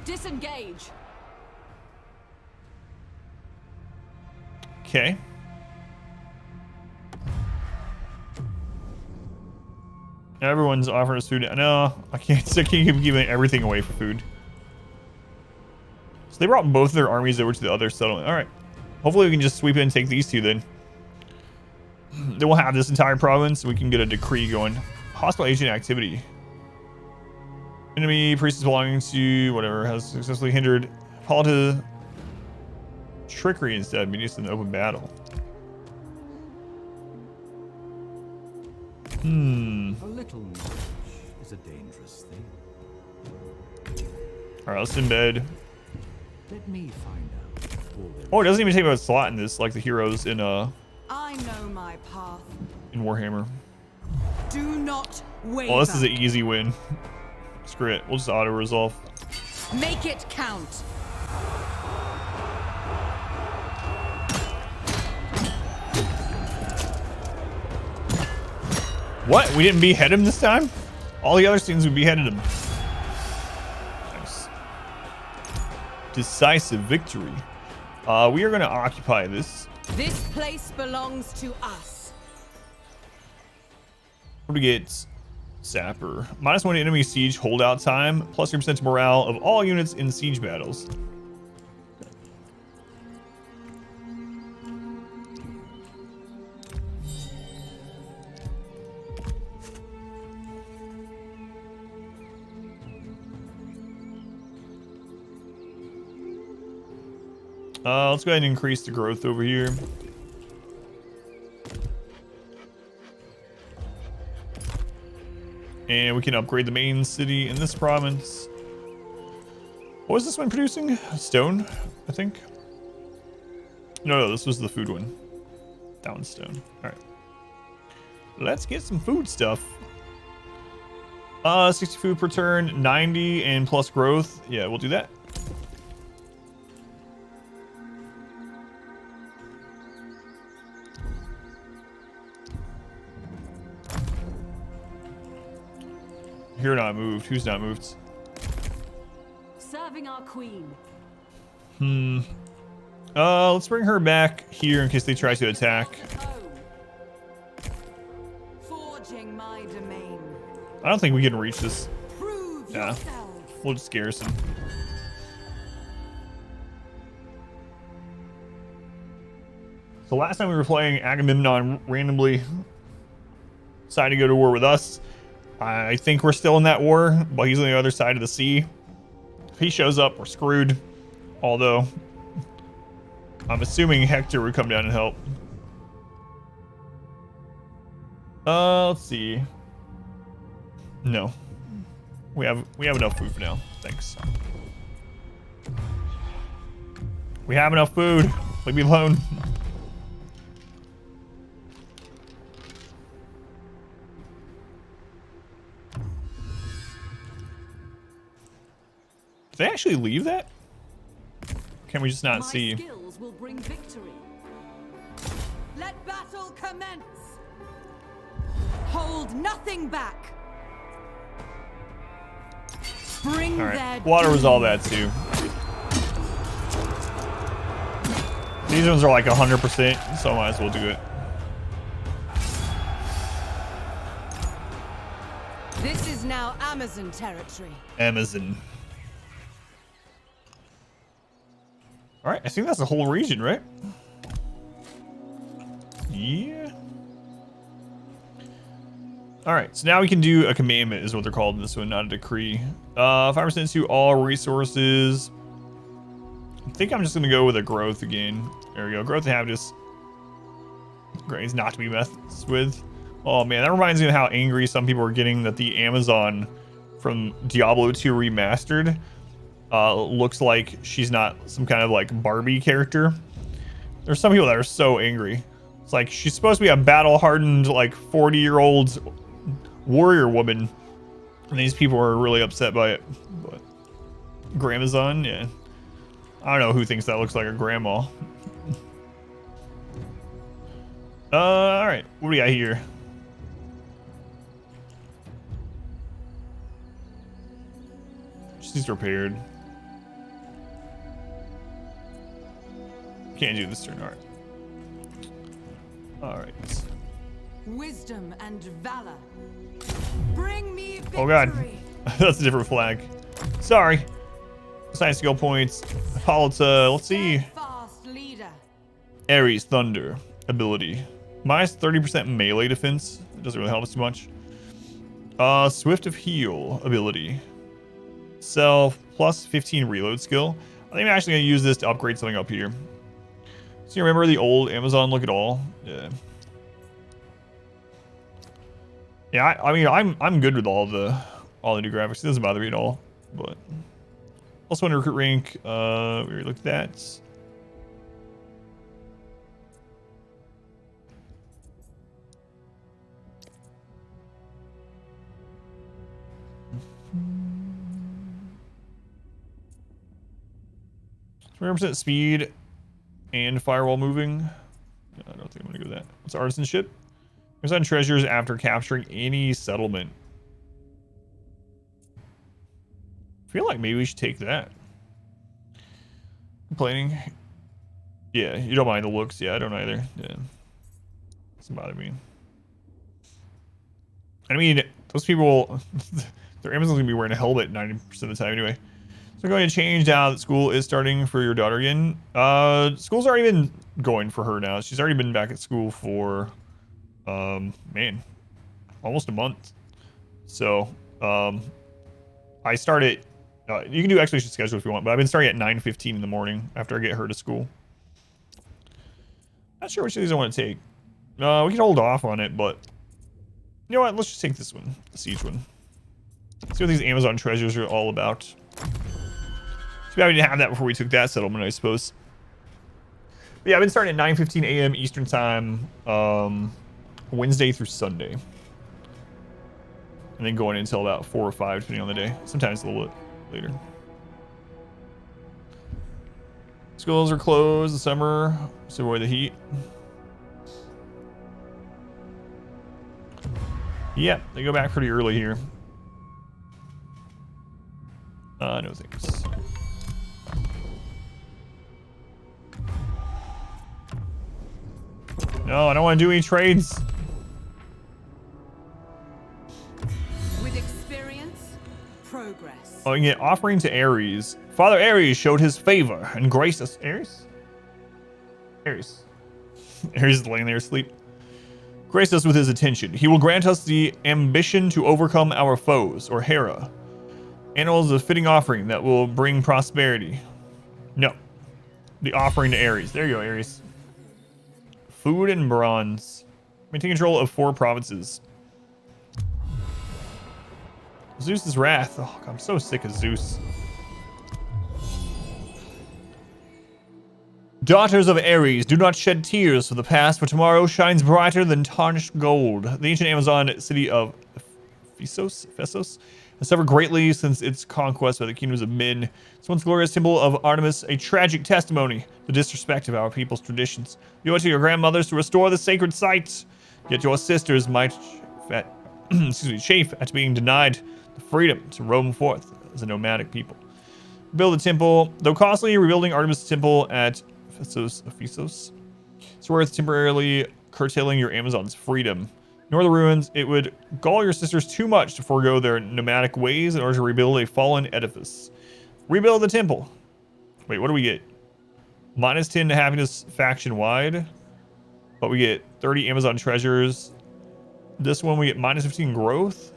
Disengage. Okay. Everyone's offering us food. No, I can't keep giving everything away for food. So they brought both their armies over to the other settlement. All right. Hopefully we can just sweep in and take these two then. Then we'll have this entire province. We can get a decree going. Hostile agent activity. Enemy priests belonging to whatever has successfully hindered Paul to trickery instead, being used in open battle. A little knowledge is a dangerous thing. All right, let's embed. Let me find out all there Oh, it doesn't even take up a slot in this, like the heroes in I know my path. Warhammer. Do not waver. Well, this is an easy win. Screw it. We'll just auto resolve. Make it count. What? We didn't behead him this time? All the other scenes we beheaded him. Nice. Decisive victory. We are going to occupy this. This place belongs to us. What do we get? Sapper. -1 enemy siege holdout time. Plus 3% morale of all units in siege battles. Let's go ahead and increase the growth over here. And we can upgrade the main city in this province. What was this one producing? Stone, I think. No, this was the food one. That one's stone. All right. Let's get some food stuff. 60 food per turn, 90 and plus growth. Yeah, we'll do that. You're not moved. Who's not moved? Serving our queen. Let's bring her back here in case they try to attack. Forging my domain. I don't think we can reach this. Prove Yeah. yourself. We'll just garrison. So last time we were playing, Agamemnon randomly decided to go to war with us. I think we're still in that war, but he's on the other side of the sea. If he shows up, we're screwed. Although, I'm assuming Hector would come down and help. Let's see. No. We have enough food for now. Thanks. We have enough food. Leave me alone. Did they actually leave that? Can we just not My see? skills will bring victory. Let battle commence. Hold nothing back. Bring All their right, water was all that too. These ones are like 100%, so I might as well do it. This is now Amazon territory. Amazon. All right, I think that's the whole region, right? Yeah. All right, so now we can do a commandment is what they're called in this one, not a decree. 5% to all resources. I think I'm just gonna go with a growth again. There we go, growth and habitus. Grains not to be messed with. Oh man, that reminds me of how angry some people are getting that the Amazon from Diablo 2 Remastered looks like she's not some kind of like Barbie character. There's some people that are so angry. It's like she's supposed to be a battle-hardened like 40-year-old warrior woman, and these people are really upset by it. But Gramazon, yeah, I don't know who thinks that looks like a grandma. All right, what do we got here? She's repaired. Can't do this turn. All right. All right. Wisdom and valor. Bring me victory. Oh god, that's a different flag. Sorry. Science skill points. Polita. Let's see. Fast leader. Ares Thunder ability. Minus 30% melee defense. It doesn't really help us too much. Swift of Heal ability. Self plus 15 reload skill. I think I'm actually gonna use this to upgrade something up here. So you remember the old Amazon look at all? Yeah. Yeah, I mean I'm good with all the new graphics. It doesn't bother me at all. But also in recruit rank, we already looked at that. % speed and firewall moving. I don't think I'm gonna go with that. What's artisanship? There's on treasures after capturing any settlement. I feel like maybe we should take that. Complaining. Yeah, you don't mind the looks. Yeah, I don't either. Yeah. Doesn't bother me. I mean, those people, their Amazon's gonna be wearing a helmet 90% of the time anyway. So we're going to change now that school is starting for your daughter again. School's already been going for her now. She's already been back at school for, man, almost a month. So, I started, you can do actually schedule if you want, but I've been starting at 9:15 in the morning after I get her to school. Not sure which of these I want to take. We can hold off on it, but you know what? Let's just take this one, the siege one. See what these Amazon treasures are all about. Too bad we didn't have that before we took that settlement, I suppose. But yeah, I've been starting at 9:15 a.m. Eastern time, Wednesday through Sunday. And then going until about 4 or 5, depending on the day. Sometimes a little bit later. Schools are closed this summer, so avoid the heat. Yeah, they go back pretty early here. No thanks. No, I don't want to do any trades. With experience, progress. Oh, you get offering to Ares. Father Ares showed his favor and graced us. Ares? Ares. Ares is laying there asleep. Graced us with his attention. He will grant us the ambition to overcome our foes, or Hera. Animals is a fitting offering that will bring prosperity. No. The offering to Ares. There you go, Ares. Food and bronze. Maintain control of 4 provinces. Zeus's wrath. Oh, I'm so sick of Zeus. Daughters of Ares, do not shed tears for the past, for tomorrow shines brighter than tarnished gold. The ancient Amazon city of Phesos has suffered greatly since its conquest by the kingdoms of men. This once glorious temple of Artemis, a tragic testimony to disrespect of our people's traditions. You owe it to your grandmothers to restore the sacred sites, yet your sisters might chafe at being denied the freedom to roam forth as a nomadic people. Build a temple. Though costly, rebuilding Artemis Temple at Ephesus it's worth temporarily curtailing your Amazon's freedom. Ignore the ruins. It would gall your sisters too much to forego their nomadic ways in order to rebuild a fallen edifice. Rebuild the temple. Wait, what do we get? Minus 10 to happiness faction-wide. But we get 30 Amazon treasures. This one we get minus 15 growth.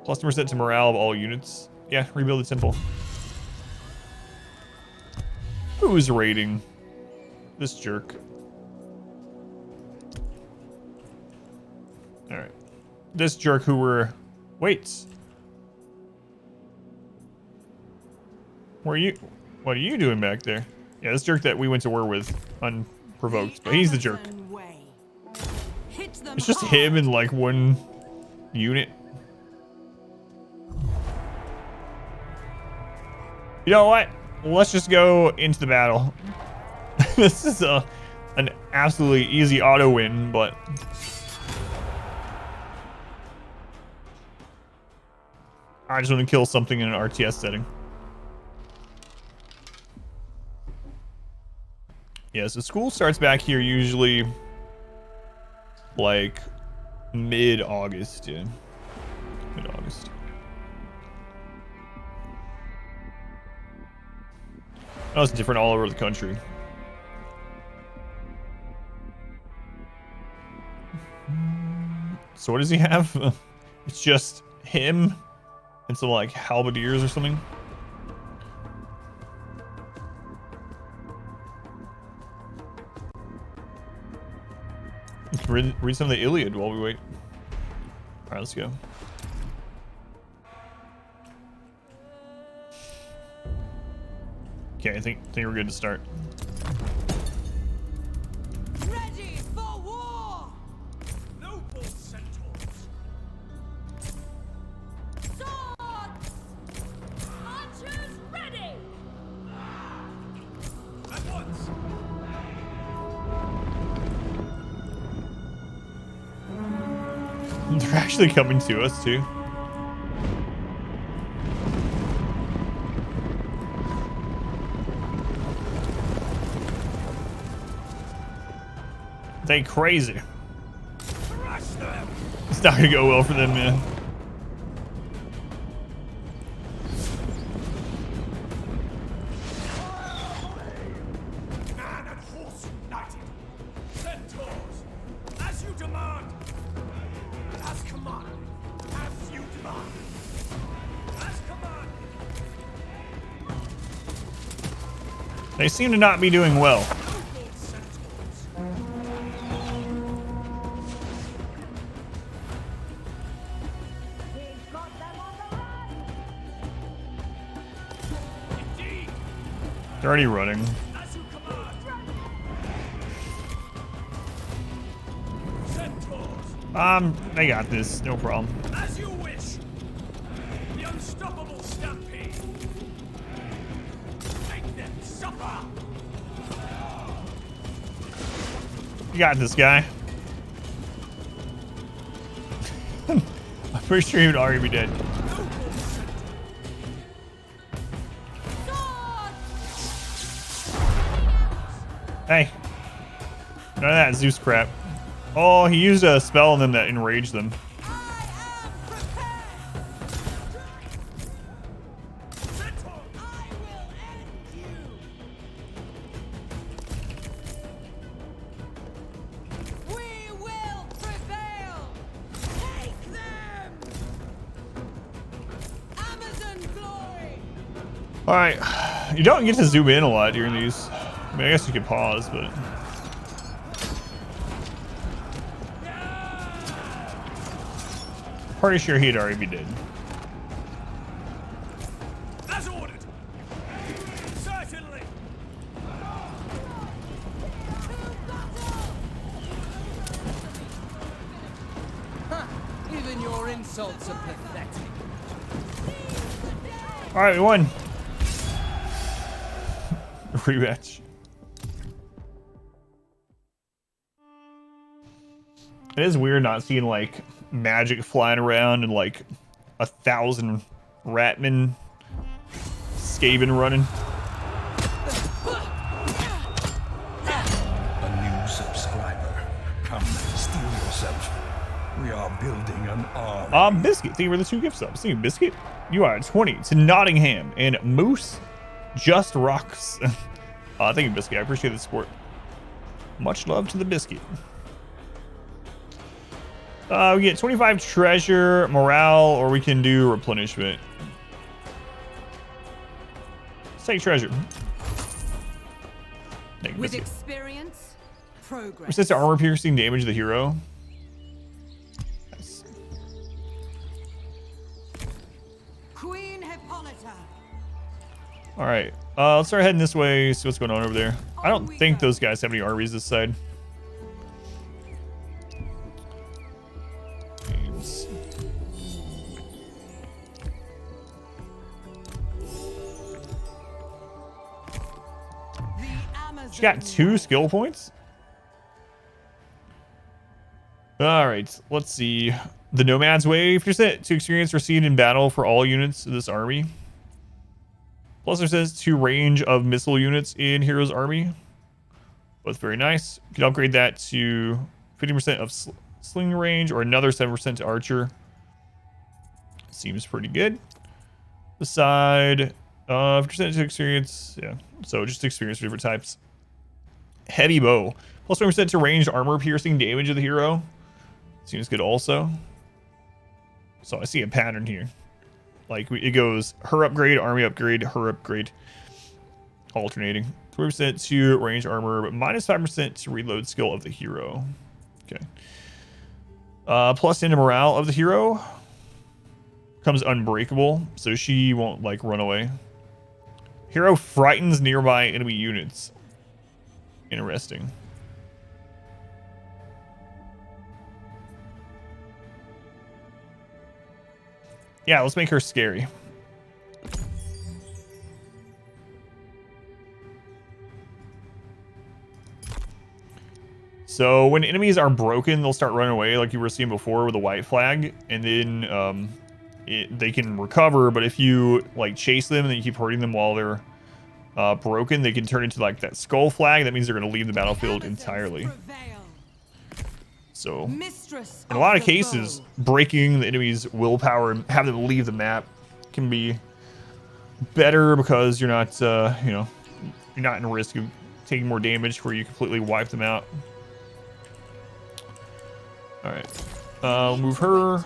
Plus 10% to morale of all units. Yeah, rebuild the temple. Who's raiding? This jerk. Alright. This jerk who we're... Wait. Where are you? What are you doing back there? Yeah, this jerk that we went to war with unprovoked. But he's the jerk. It's just him in like one unit. You know what? Let's just go into the battle. This is an absolutely easy auto win, but I just want to kill something in an RTS setting. Yeah, so school starts back here usually like mid-August, yeah. Mid-August. Oh, it's different all over the country. So what does he have? It's just him and some like halberdiers or something. Read some of the Iliad while we wait. All right, let's go. Okay, I think we're good to start. Ready for war! Noble centaurs! Swords! Archers ready! At once! They're actually coming to us too. They crazy. Crush them! It's not gonna go well for them, man. Man and horse united! Centaurs! As you demand! As commanded! As you demand! As commanded! They seem to not be doing well. Noble centaurs! Indeed! They're already running. As you command! Centaurs! They got this, no problem. As you wish! The unstoppable stampede! Make them suffer! You got this, guy. I'm pretty sure he would already be dead. Hey. None of that Zeus crap. Oh, he used a spell on them that enraged them. I am prepared! Centaur! I will end you! We will prevail! Take them! Amazon glory! Alright. You don't get to zoom in a lot during these. I mean, I guess you could pause, but... Pretty sure he'd already be dead. As ordered! Certainly! Even your insults are pathetic. Alright, we won. Rematch. It is weird not seeing like magic flying around and like 1,000 ratmen Skaven running. A new subscriber. Come, steal yourself. We are building an army. Biscuit, thank you for the 2 gift subs. Thank you, Biscuit. You are 20 to Nottingham. And Moose just rocks. Thank you, Biscuit. I appreciate the support. Much love to the Biscuit. We get 25 treasure, morale, or we can do replenishment. Let's take treasure. Thank you, With Biscuit. experience, progress. Resets to armor piercing damage of the hero. Nice. Queen Hippolyta. All right, let's start heading this way. See what's going on over there. I don't think those guys have any armies this side. Games. She got 2 skill points. All right, let's see. The Nomad's Wave. 50% to experience received in battle for all units of this army. Plus, it says to range of missile units in Hero's army. Both very nice. You can upgrade that to 50% of sling range or another 7% to archer. Seems pretty good. The side, 50% to experience. Yeah, so just experience for different types. Heavy bow. Plus 20% to ranged armor piercing damage of the hero. Seems good also. So I see a pattern here. Like it goes her upgrade, army upgrade, her upgrade, alternating. 20% to range armor, but minus 5% to reload skill of the hero. Okay. Plus into morale of the hero. Becomes unbreakable, so she won't like run away. Hero frightens nearby enemy units. Interesting. Yeah, let's make her scary. So when enemies are broken, they'll start running away like you were seeing before with a white flag, and then they can recover. But if you like chase them and then you keep hurting them while they're broken, they can turn into like that skull flag. That means they're going to leave the battlefield entirely. So in a lot of cases, breaking the enemy's willpower and having them leave the map can be better because you're not, you know, you're not in risk of taking more damage where you completely wipe them out. All right, move her.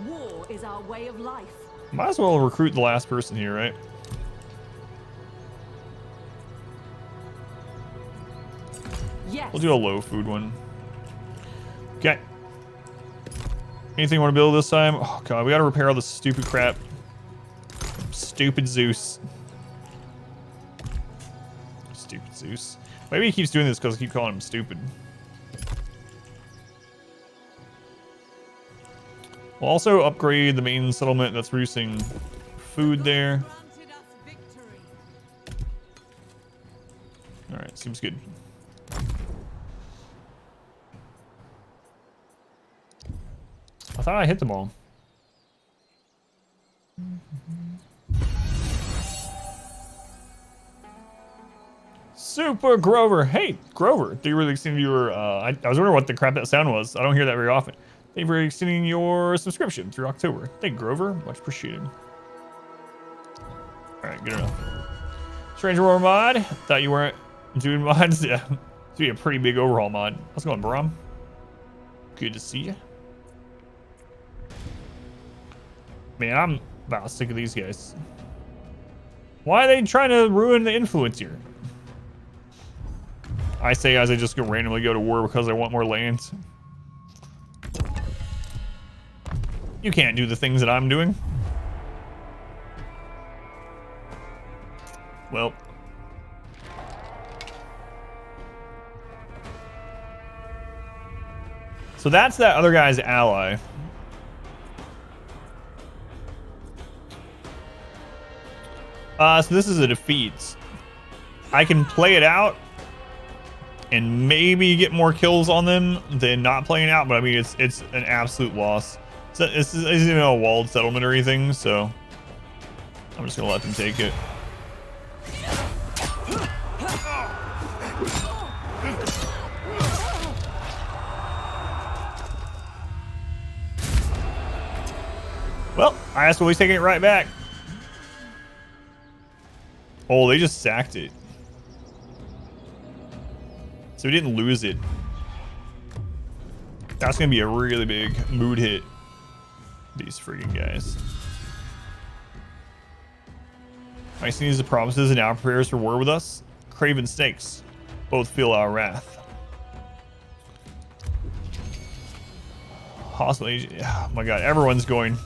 War is our way of life. Might as well recruit the last person here, right? Yes. We'll do a low food one. Okay. Anything you want to build this time? Oh god, we gotta repair all this stupid crap. Stupid Zeus. Stupid Zeus. Maybe he keeps doing this because I keep calling him stupid. We'll also upgrade the main settlement that's producing food there. Alright, seems good. I thought I hit them all. Super Grover. Hey, Grover. Thank you for extending your... I was wondering what the crap that sound was. I don't hear that very often. Thank you for extending your subscription through October. Thank you, Grover. Much appreciated. Alright, good enough. Stranger War mod. Thought you weren't doing mods. Yeah. It's be a pretty big overhaul mod. How's it going, Brom? Good to see you. Man, I'm about sick of these guys. Why are they trying to ruin the influence here? I say as I just randomly go to war because I want more lands. You can't do the things that I'm doing. Well. So that's that other guy's ally. So this is a defeat. I can play it out and maybe get more kills on them than not playing out, but I mean it's an absolute loss. So this isn't even a walled settlement or anything, so I'm just gonna let them take it. Well, I guess we'll be taking it right back. Oh, they just sacked it. So we didn't lose it. That's gonna be a really big mood hit. These freaking guys. I see these promises and now prepares for war with us. Craven snakes both feel our wrath. Hostile agent. Oh my god, everyone's going.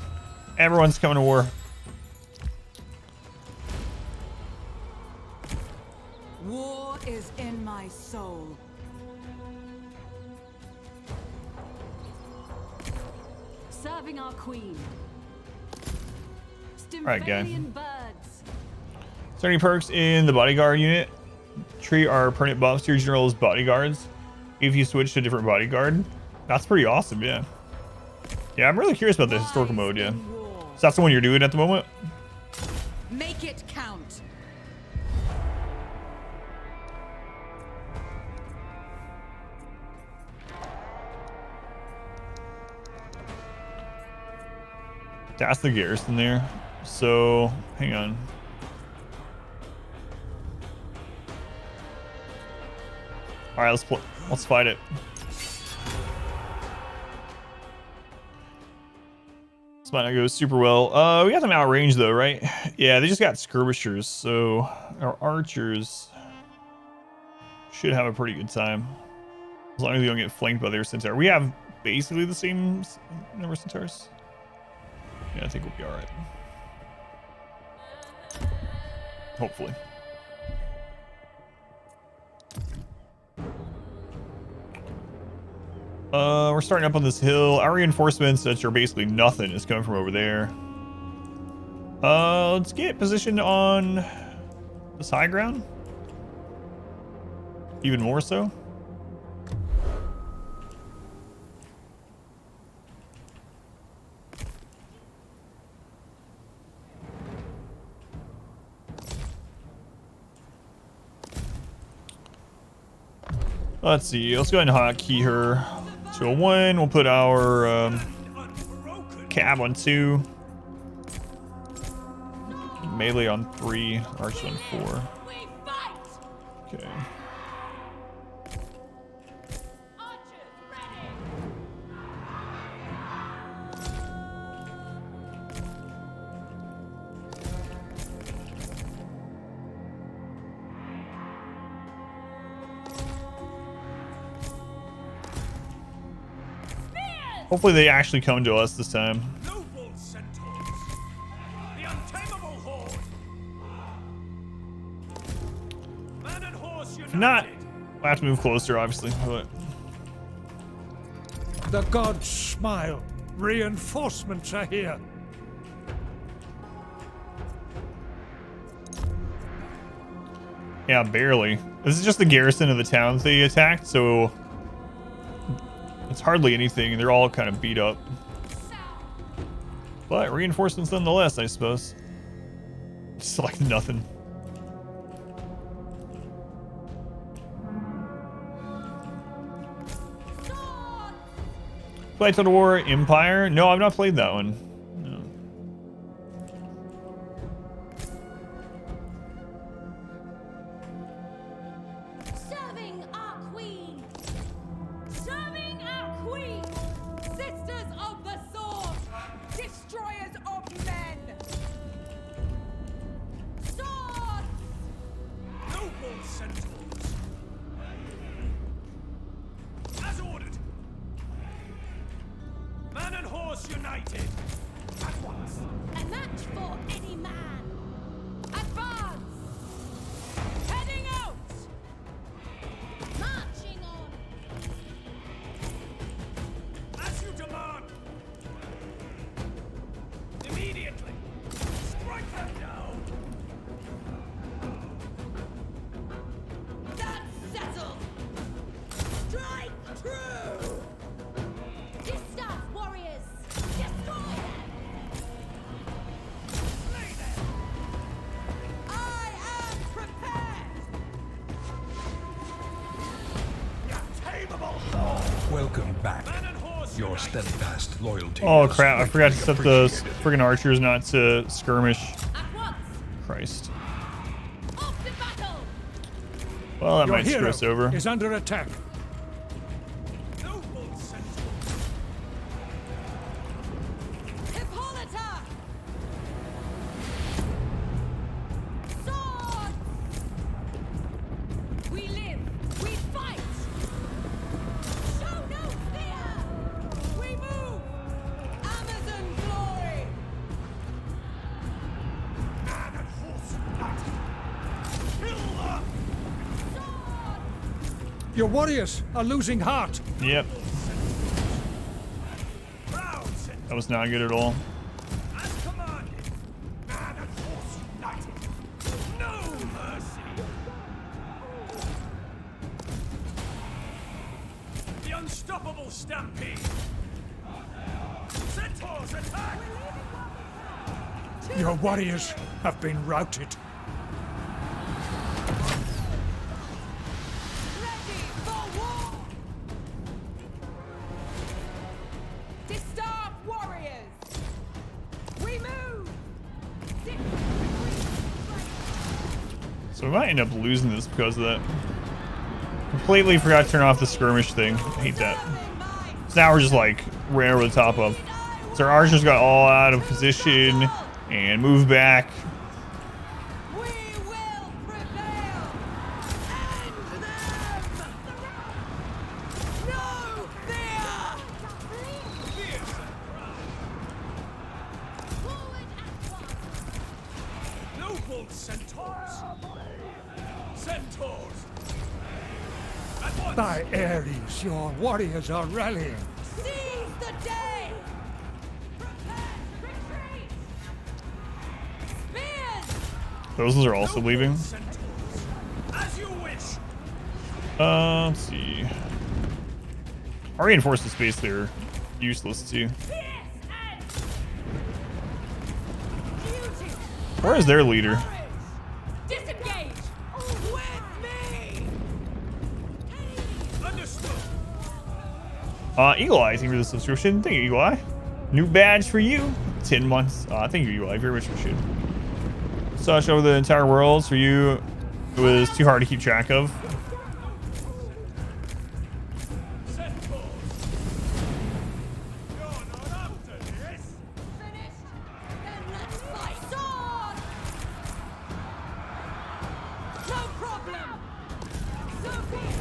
Everyone's coming to war. War is in my soul. Serving our queen. Alright, guy. Stymphalian birds. Is there any perks in the bodyguard unit? Treat our permanent buffs to your general's bodyguards if you switch to a different bodyguard. That's pretty awesome, yeah. Yeah, I'm really curious about the historical mode, yeah. So that's the one you're doing at the moment? Make it count. That's the garrison there. So, hang on. All right, let's fight it. This might not go super well. We got them outrange though, right? Yeah, they just got skirmishers, so our archers should have a pretty good time as long as we don't get flanked by their centaur. We have basically the same number of centaurs. Yeah, I think we'll be all right. Hopefully. We're starting up on this hill. Our reinforcements, that are basically nothing, is coming from over there. Let's get positioned on this high ground. Even more so. Let's see. Let's go ahead and hotkey her to a 1. We'll put our cab on 2. Melee on 3. Archer on 4. Okay. Hopefully they actually come to us this time. Noble centaurs, the untamable horde. Man and horse united. If not, we'll have to move closer, obviously. But The gods smile. Reinforcements are here. yeah, barely. This is just the garrison of the town that they attacked, so it's hardly anything. They're all kind of beat up. But reinforcements nonetheless, I suppose. It's like nothing. Play Total War Empire? No, I've not played that one. No. Serving our queen. Serving our queen. Sisters of the sword. Destroyers of men. Swords. Noble centaurs. As ordered. Man and horse united. At once. A match for any man. Advance. Heading out. Marching on. As you demand. Immediately. Strike them down. That's settled. Strike true. Distaff warriors. Destroy them. Slay them. Welcome back. Your steadfast loyalty. Oh is crap, I forgot to greatly set the appreciated. friggin' archers not to skirmish. At once. Christ. Off to battle. Well, that Your might screw hero us over. is under attack. Noble centaur. Hippolyta. Swords. We live. We fight. Show no fear. We move. Amazon glory. Man and horse united. Kill them. Swords. Your warriors are losing heart. Yep, Proud centaur. that was not good at all. As commanded. Man and horse united. No mercy. The unstoppable stampede. Centaurs attack. Your warriors have been routed. Ready for war. Disarm warriors. We move. So we might end up losing this because of that. Completely forgot to turn off the skirmish thing. I hate that. So now we're just like right over the top of. So our archers got all out of position and moved back. We will prevail. End them. No fear. Fierce and proud. Forward at once. Noble centaurs. Centaurs. At once. By Ares, your warriors are rallying. Seize the day. Prepare to retreat. Spears. Those are also leaving. Centaurs. As you wish. Let's see. Our reinforced space there useless too. Fierce and beauty. Where is their leader? Courage. Disengage. With me. Understood. Eagle Eye, thank you for the subscription. Thank you, Eagle Eye. New badge for you. 10 months. Thank you, Eagle Eye. Very much appreciated. Such over the entire world for you. It was too hard to keep track of. Centaurs. You're not after this. Finished. Then let's fight. Sword. No problem. So be it.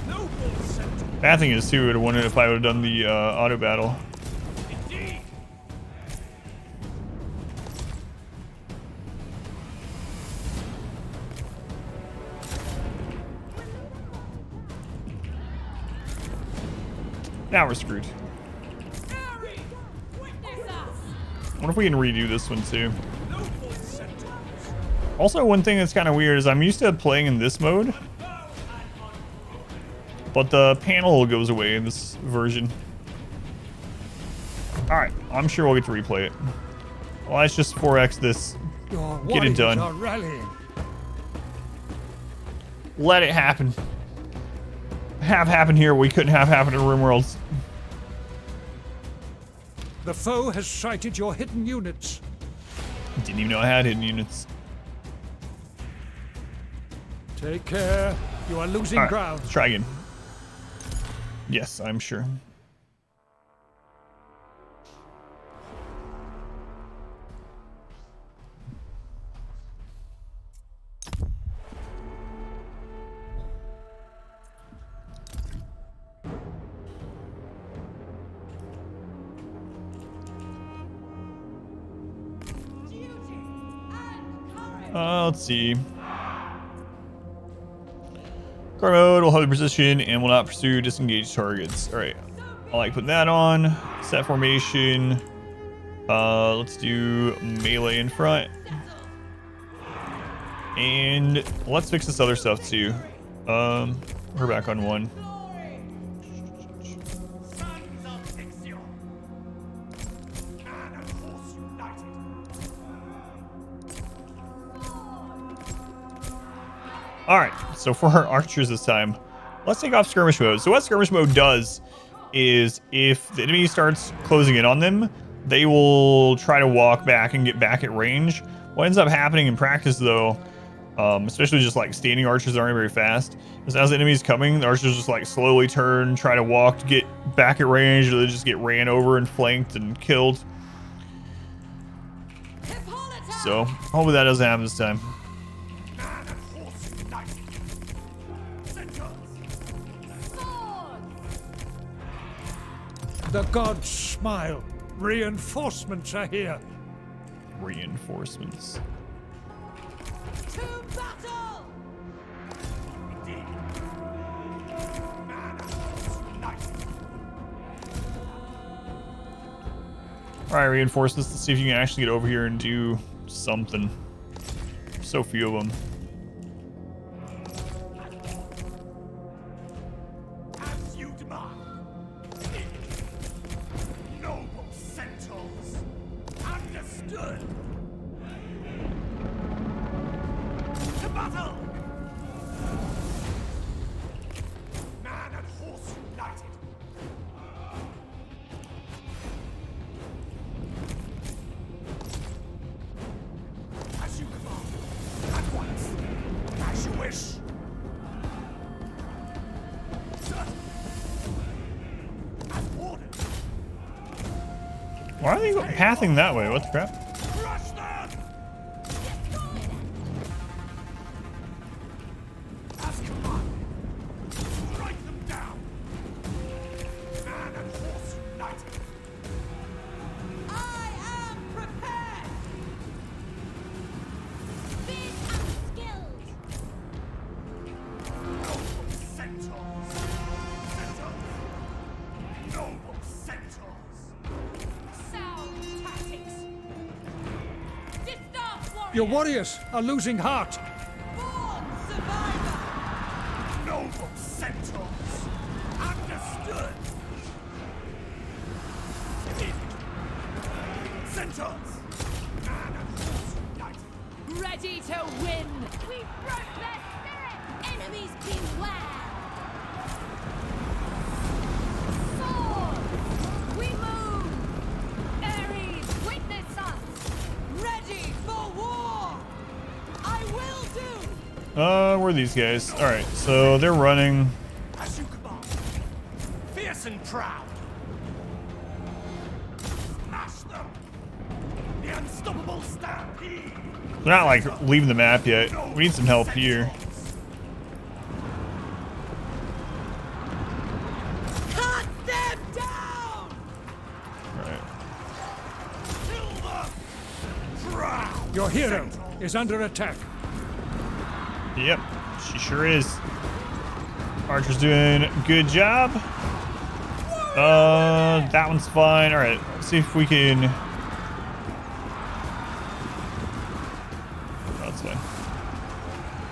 Noble centaur. Bad thing is too, I would have won it if I would have done the auto battle. Indeed. Now we're screwed. Ares, witness us. I wonder if we can redo this one too. Noble centaurs. Also, one thing that's kind of weird is I'm used to playing in this mode, but the panel goes away in this version. Alright, I'm sure we'll get to replay it. Well, let's just 4x this. Your Get it warriors done. are rallying. Let it happen. Have happen here what we couldn't have happen in RimWorlds. The foe has sighted your hidden units. Didn't even know I had hidden units. Take care. You are losing Alright, ground. let's try again. Yes, I'm sure. Duty and courage. Let's see. Guard mode will hold the position and will not pursue disengaged targets. All right, I like putting that on. Set formation. Let's do melee in front. And let's fix this other stuff too. We're back on one. Sons of Ixion. Man and horse united. All right, so for our archers this time, Let's take off skirmish mode. So what skirmish mode does is if the enemy starts closing in on them, they will try to walk back and get back at range. What ends up happening in practice though, especially just like standing archers aren't very fast, is as the enemy's coming, the archers just like slowly turn, try to walk to get back at range, or they just get ran over and flanked and killed. So hopefully that doesn't happen this time. Man and horse united. Centaurs. The gods smile. Reinforcements are here. Reinforcements. To battle! Indeed. Man and horse united. All right, reinforcements. Let's see if you can actually get over here and do something. So few of them. As you demand. Noble centaurs. Understood. To battle. Man and horse united. As you command. At once. As you wish. As ordered. Why are they pathing that way? What the crap? Crush them! As commanded. Strike them down. Man and horse united. I am prepared! Big and skilled. Noble centaurs. Centaurs. Noble centaurs. Sound tactics! Distance warrior! Your warriors are losing heart. Born survivor! Noble centaurs. Understood. Centaurs. Man and horse united. Ready to win! We broke their spirit. Enemies beware. Swords! We move! Ares, witness us! Ready for war! I will do! Where are these guys? All right, so they're running. As you command. Fierce and proud. Smash them. The unstoppable stampede. They're not like leaving the map yet. We need some help here. Cut them down! All right. Kill them. Proud. Your hero is under attack. Yep, she sure is. Archer's doing a good job. That one's fine. All right, let's see if we can. That's fine.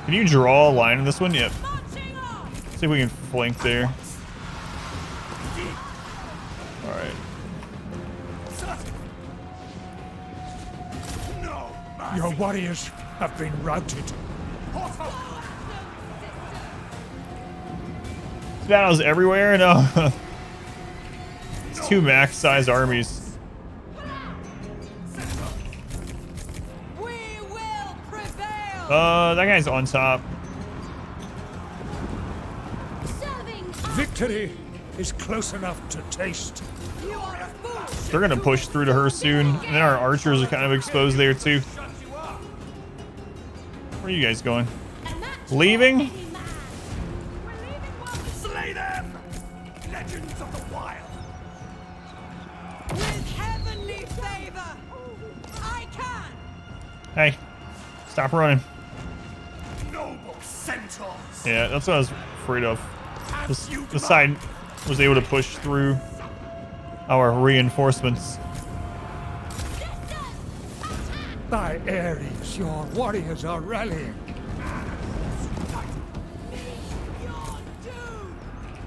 Can you draw a line in this one? Yep. Marching on! See if we can flank there. All right. No. Your warriors have been routed. Battles everywhere. No. It's two max-sized armies. We will prevail! That guy's on top. Serving Victory is close enough to taste. You are a fool! They're gonna push through to her soon, and then our archers are kind of exposed there too. Where are you guys going? Leaving? any man. Slay them. Legends of the wild. With heavenly favor! I can! Hey, stop running. Noble centaurs. Yeah, that's what I was afraid of. As you The command. side was able to push through our reinforcements. By Ares, your warriors are rallying. Your doom!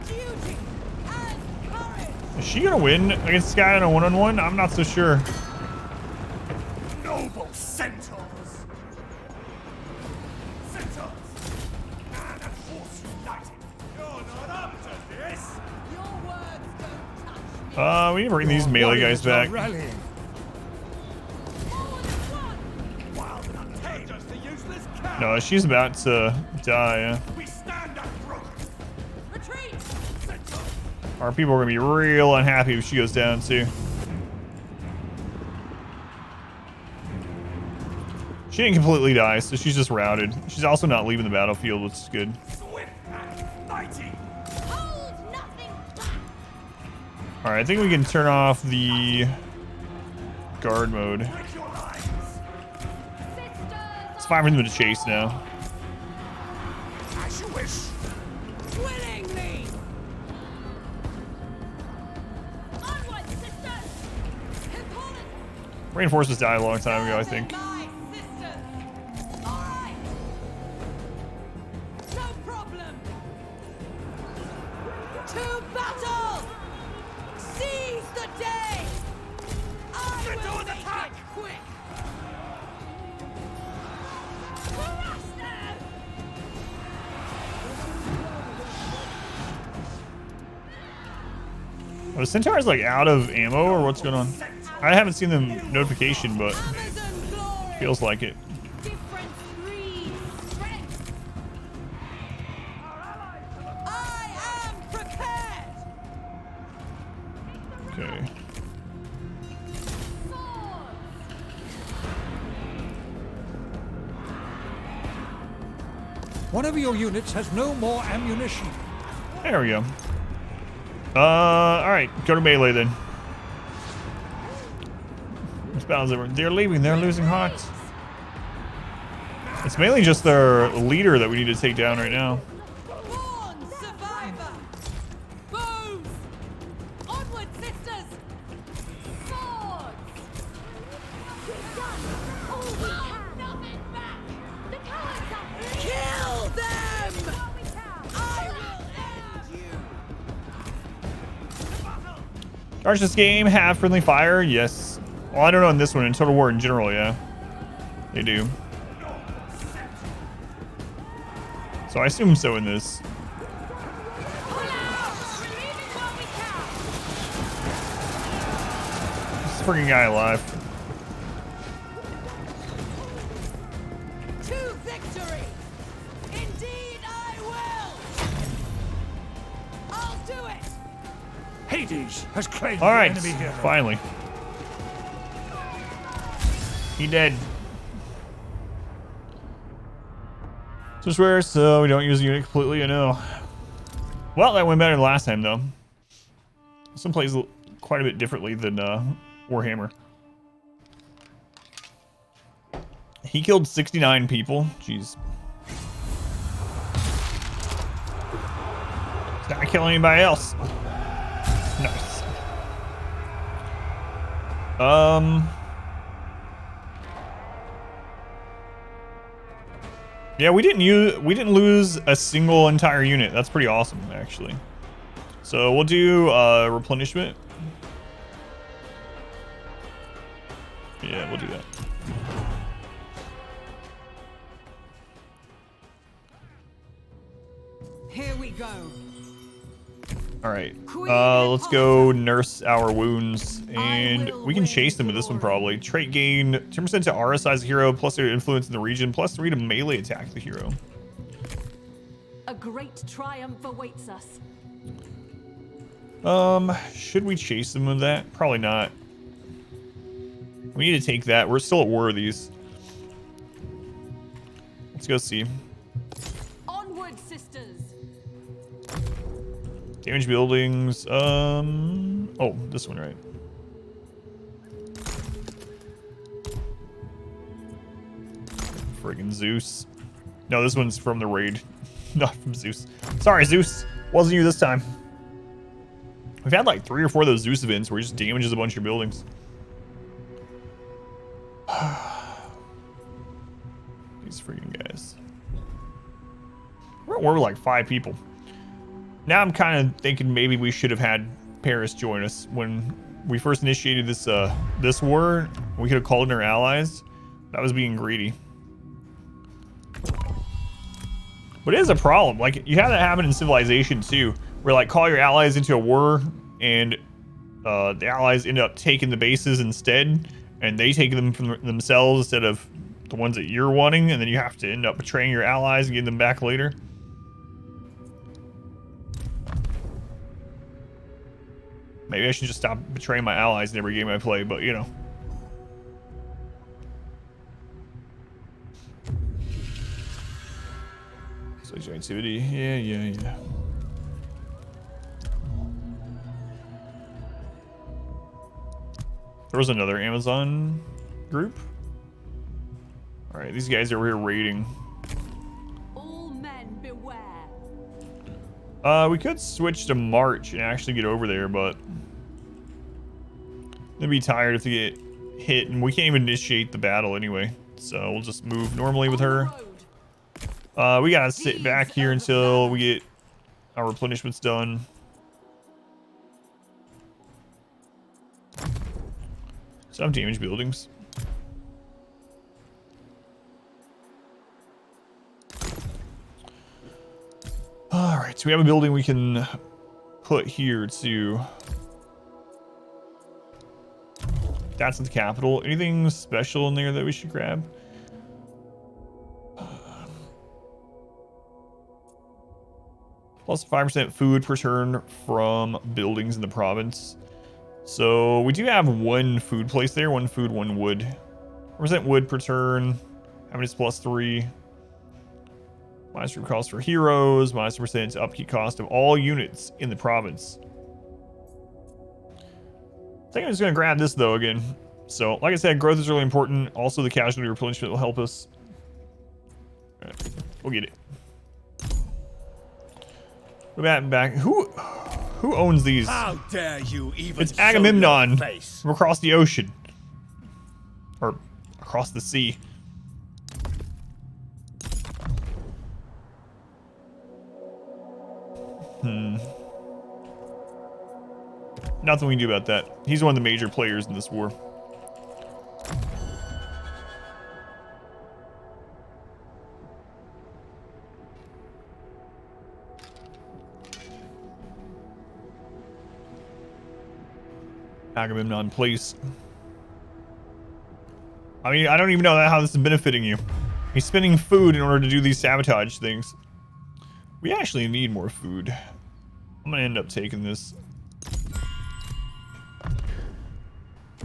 Duty and courage! Is she gonna win against this guy in a one-on-one? I'm not so sure. Noble centaurs. Centaurs. Man and horse united. You're not We need to bring these melee guys back. Rallying. Wild and untamed, just a useless cow. No, she's about to die. Yeah. We stand up, Rook. Retreat! Our people are gonna be real unhappy if she goes down too. She didn't completely die, so she's just routed. She's also not leaving the battlefield, which is good. Swift and mighty. Hold nothing back. All right, I think we can turn off the guard mode. Break your lines. It's fine for them to chase now. As you wish. Willingly! Onward, sisters. Important! Reinforcements died a long time ago, I think. My sisters! Alright! No problem! To battle! Seize the day! I Get will on the make attack! it quick! Crush them. Are the Centaurs like out of ammo or what's going on? I haven't seen the notification, but Amazon glory! feels like it. Different breeds. Strength. I am prepared! Okay. Swords. One of your units has no more ammunition. There we go. All right, go to melee then. This battle's over. They're leaving. They're losing heart. It's mainly just their leader that we need to take down right now. Born survivor! Bows! Onward, sisters! Swords. Hold nothing back. The cowards are Kill them! all we can. I will end you! Charge this game, have friendly fire, yes. Well, I don't know in this one, in Total War in general, yeah. They do. So I assume so in this. Pull out. Relieving what we can. This freaking guy alive. To victory! Indeed I will! I'll do it! Hades has claimed All the right, enemy hero. finally. He dead. So swear, so we don't use the unit completely, I know. Well, that went better than last time, though. Some plays quite a bit differently than Warhammer. He killed 69 people. Jeez. He's not killing anybody else. Nice. Yeah, we didn't lose a single entire unit. That's pretty awesome, actually. So we'll do replenishment. Yeah, we'll do that. Here we go. All right. Let's go nurse our wounds, and we can chase them with this one probably. Trait gain 10% to RSI as a hero, plus their influence in the region, plus 3 to melee attack the hero. A great triumph awaits us. Should we chase them with that? Probably not. We need to take that. We're still at war with these. Let's go see. Onward, sisters. Damage buildings. Oh, this one, right? Friggin' Zeus. No, this one's from the raid, not from Zeus. Sorry, Zeus. Wasn't you this time. We've had like 3 or 4 of those Zeus events where he just damages a bunch of your buildings. These freaking guys. We're at war with like 5 people. Now I'm kind of thinking maybe we should have had Paris join us when we first initiated this this war. We could have called in our allies. That was being greedy. But it is a problem. Like, you have that happen in Civilization too, where like call your allies into a war and the allies end up taking the bases instead, and they take them from themselves instead of the ones that you're wanting, and then you have to end up betraying your allies and getting them back later. Maybe I should just stop betraying my allies in every game I play, but you know. Social activity, yeah. There was another Amazon group. All right, these guys are over here raiding. All men beware. We could switch to March and actually get over there, but they'd be tired if they get hit, and we can't even initiate the battle anyway. So we'll just move normally with her. We gotta sit back here until we get our replenishments done. Some damaged buildings. All right, so we have a building we can put here too. That's the capital. Anything special in there that we should grab? Plus 5% food per turn from buildings in the province. So we do have one food place there, one food, one wood. Percent wood per turn. Happiness +3. Minus root cost for heroes. Minus percent upkeep cost of all units in the province. I think I'm just going to grab this though again. So like I said, growth is really important. Also the casualty replenishment will help us. All right, we'll get it. Go back. Who owns these? How dare you even It's show your Agamemnon face? from across the ocean. Or across the sea. Nothing we can do about that. He's one of the major players in this war. Agamemnon place. I mean, I don't even know how this is benefiting you. He's spending food in order to do these sabotage things. We actually need more food. I'm gonna end up taking this.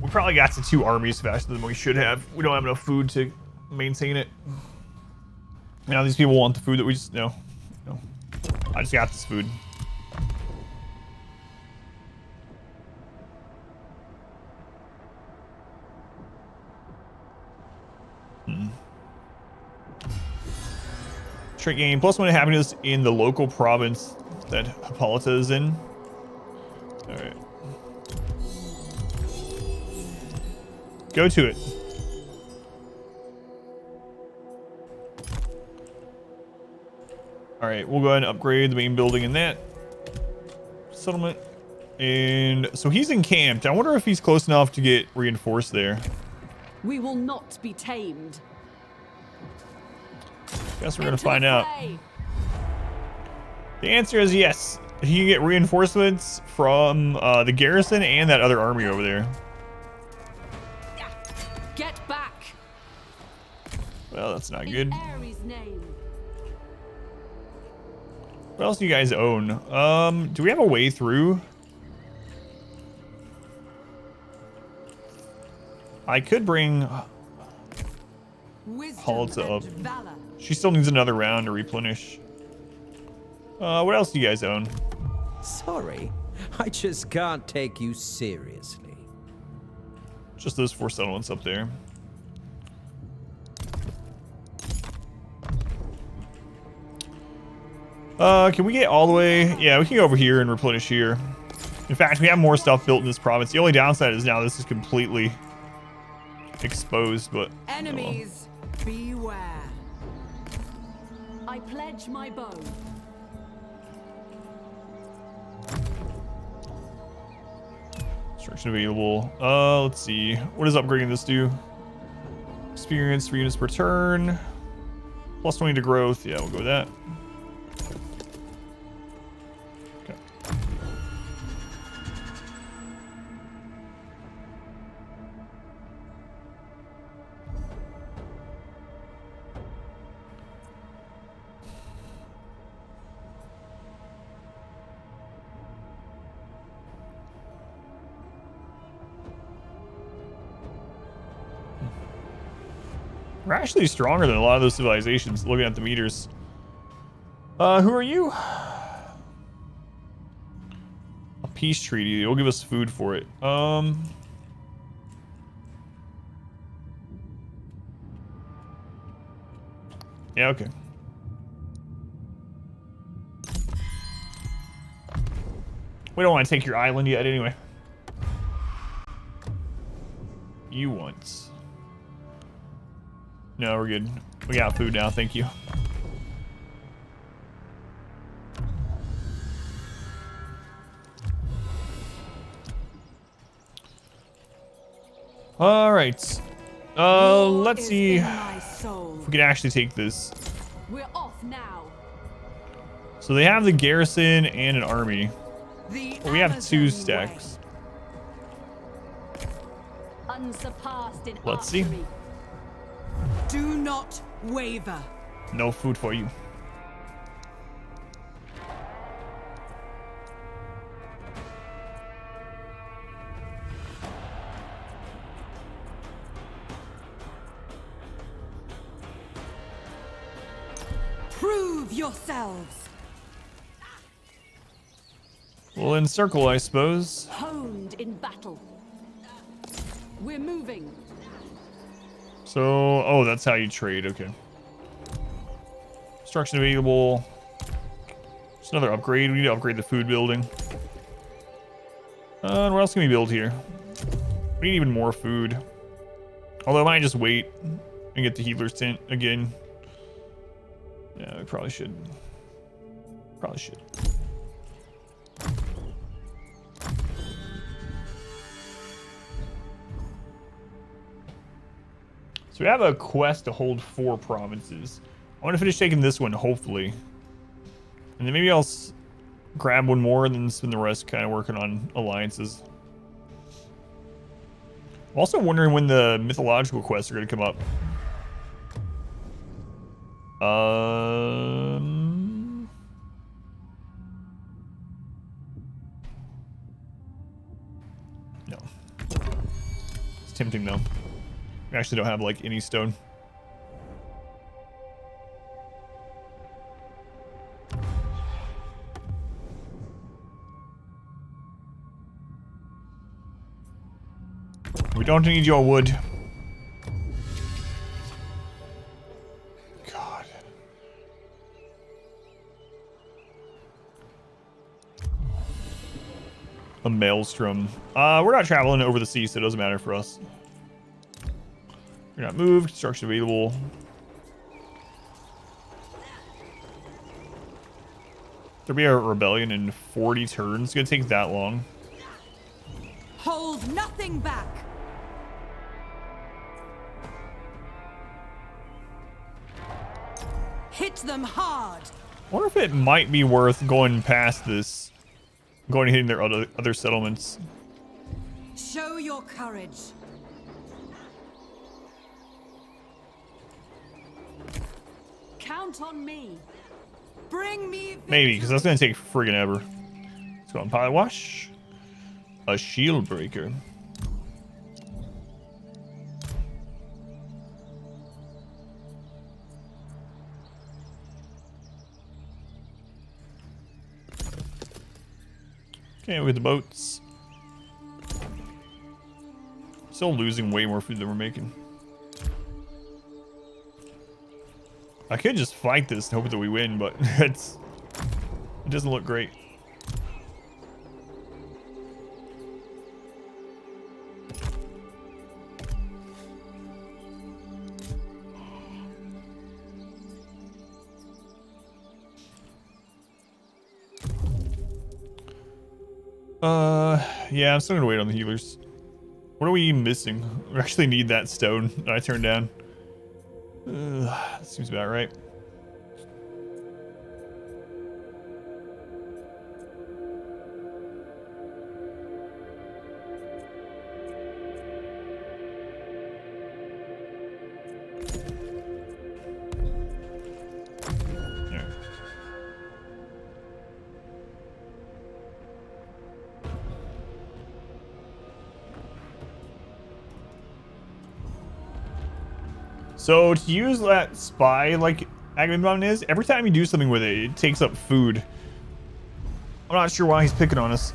We probably got to 2 armies faster than we should have. We don't have enough food to maintain it. Now these people want the food that we just no. I just got this food. Trick game. +1 happiness in the local province that Hippolyta is in. Alright. Go to it. Alright, we'll go ahead and upgrade the main building in that settlement. And so he's encamped. I wonder if he's close enough to get reinforced there. We will not be tamed. Guess we're gonna find out. The answer is yes. He can get reinforcements from the garrison and that other army over there. Get back. Well, that's not good. Ares' name. What else do you guys own? Do we have a way through? I could bring Hippolyta up. Valor. She still needs another round to replenish. What else do you guys own? Sorry, I just can't take you seriously. Just those 4 settlements up there. Can we get all the way? Yeah, we can go over here and replenish here. In fact, we have more stuff built in this province. The only downside is now this is completely exposed, but Enemies, beware. I pledge my bow. Construction available. Let's see. What does upgrading this do? Experience 3 units per turn. +20 to growth. Yeah, we'll go with that. Okay. We're actually stronger than a lot of those civilizations, looking at the meters. Who are you? A peace treaty. It'll give us food for it. Yeah, okay. We don't want to take your island yet anyway. You once. No, we're good. We got food now, thank you. Alright. Let's see if we can actually take this. We're off now. So they have the garrison and an army. The We have 2 Amazon stacks. Unsurpassed in Let's see. archery. Do not waver. No food for you. Prove yourselves. We'll encircle, I suppose. Honed in battle. We're moving. So, oh, that's how you trade. Okay. Construction available. Just another upgrade. We need to upgrade the food building. What else can we build here? We need even more food. Although I might just wait and get the healer's tent again. Yeah, we probably should. Probably should. So we have a quest to hold 4 provinces. I want to finish taking this one, hopefully. And then maybe I'll grab one more and then spend the rest kind of working on alliances. I'm also wondering when the mythological quests are going to come up. No. It's tempting though. We actually don't have like any stone. We don't need your wood. God. A maelstrom. We're not traveling over the sea, so it doesn't matter for us. You're not moved. Construction available. There'll be a rebellion in 40 turns. It's gonna take that long. Hold nothing back. Hit them hard. I wonder if it might be worth going past this, going and hitting their other settlements. Show your courage. Count on me. Bring me. Maybe, because that's gonna take friggin' ever. Let's go on pilot wash. A shield breaker. Okay, with the boats. Still losing way more food than we're making. I could just fight this and hope that we win, but it doesn't look great. Yeah, I'm still gonna wait on the healers. What are we missing? We actually need that stone that I turned down. That seems about right. There. So to use that spy like Agamemnon is, every time you do something with it, it takes up food. I'm not sure why he's picking on us.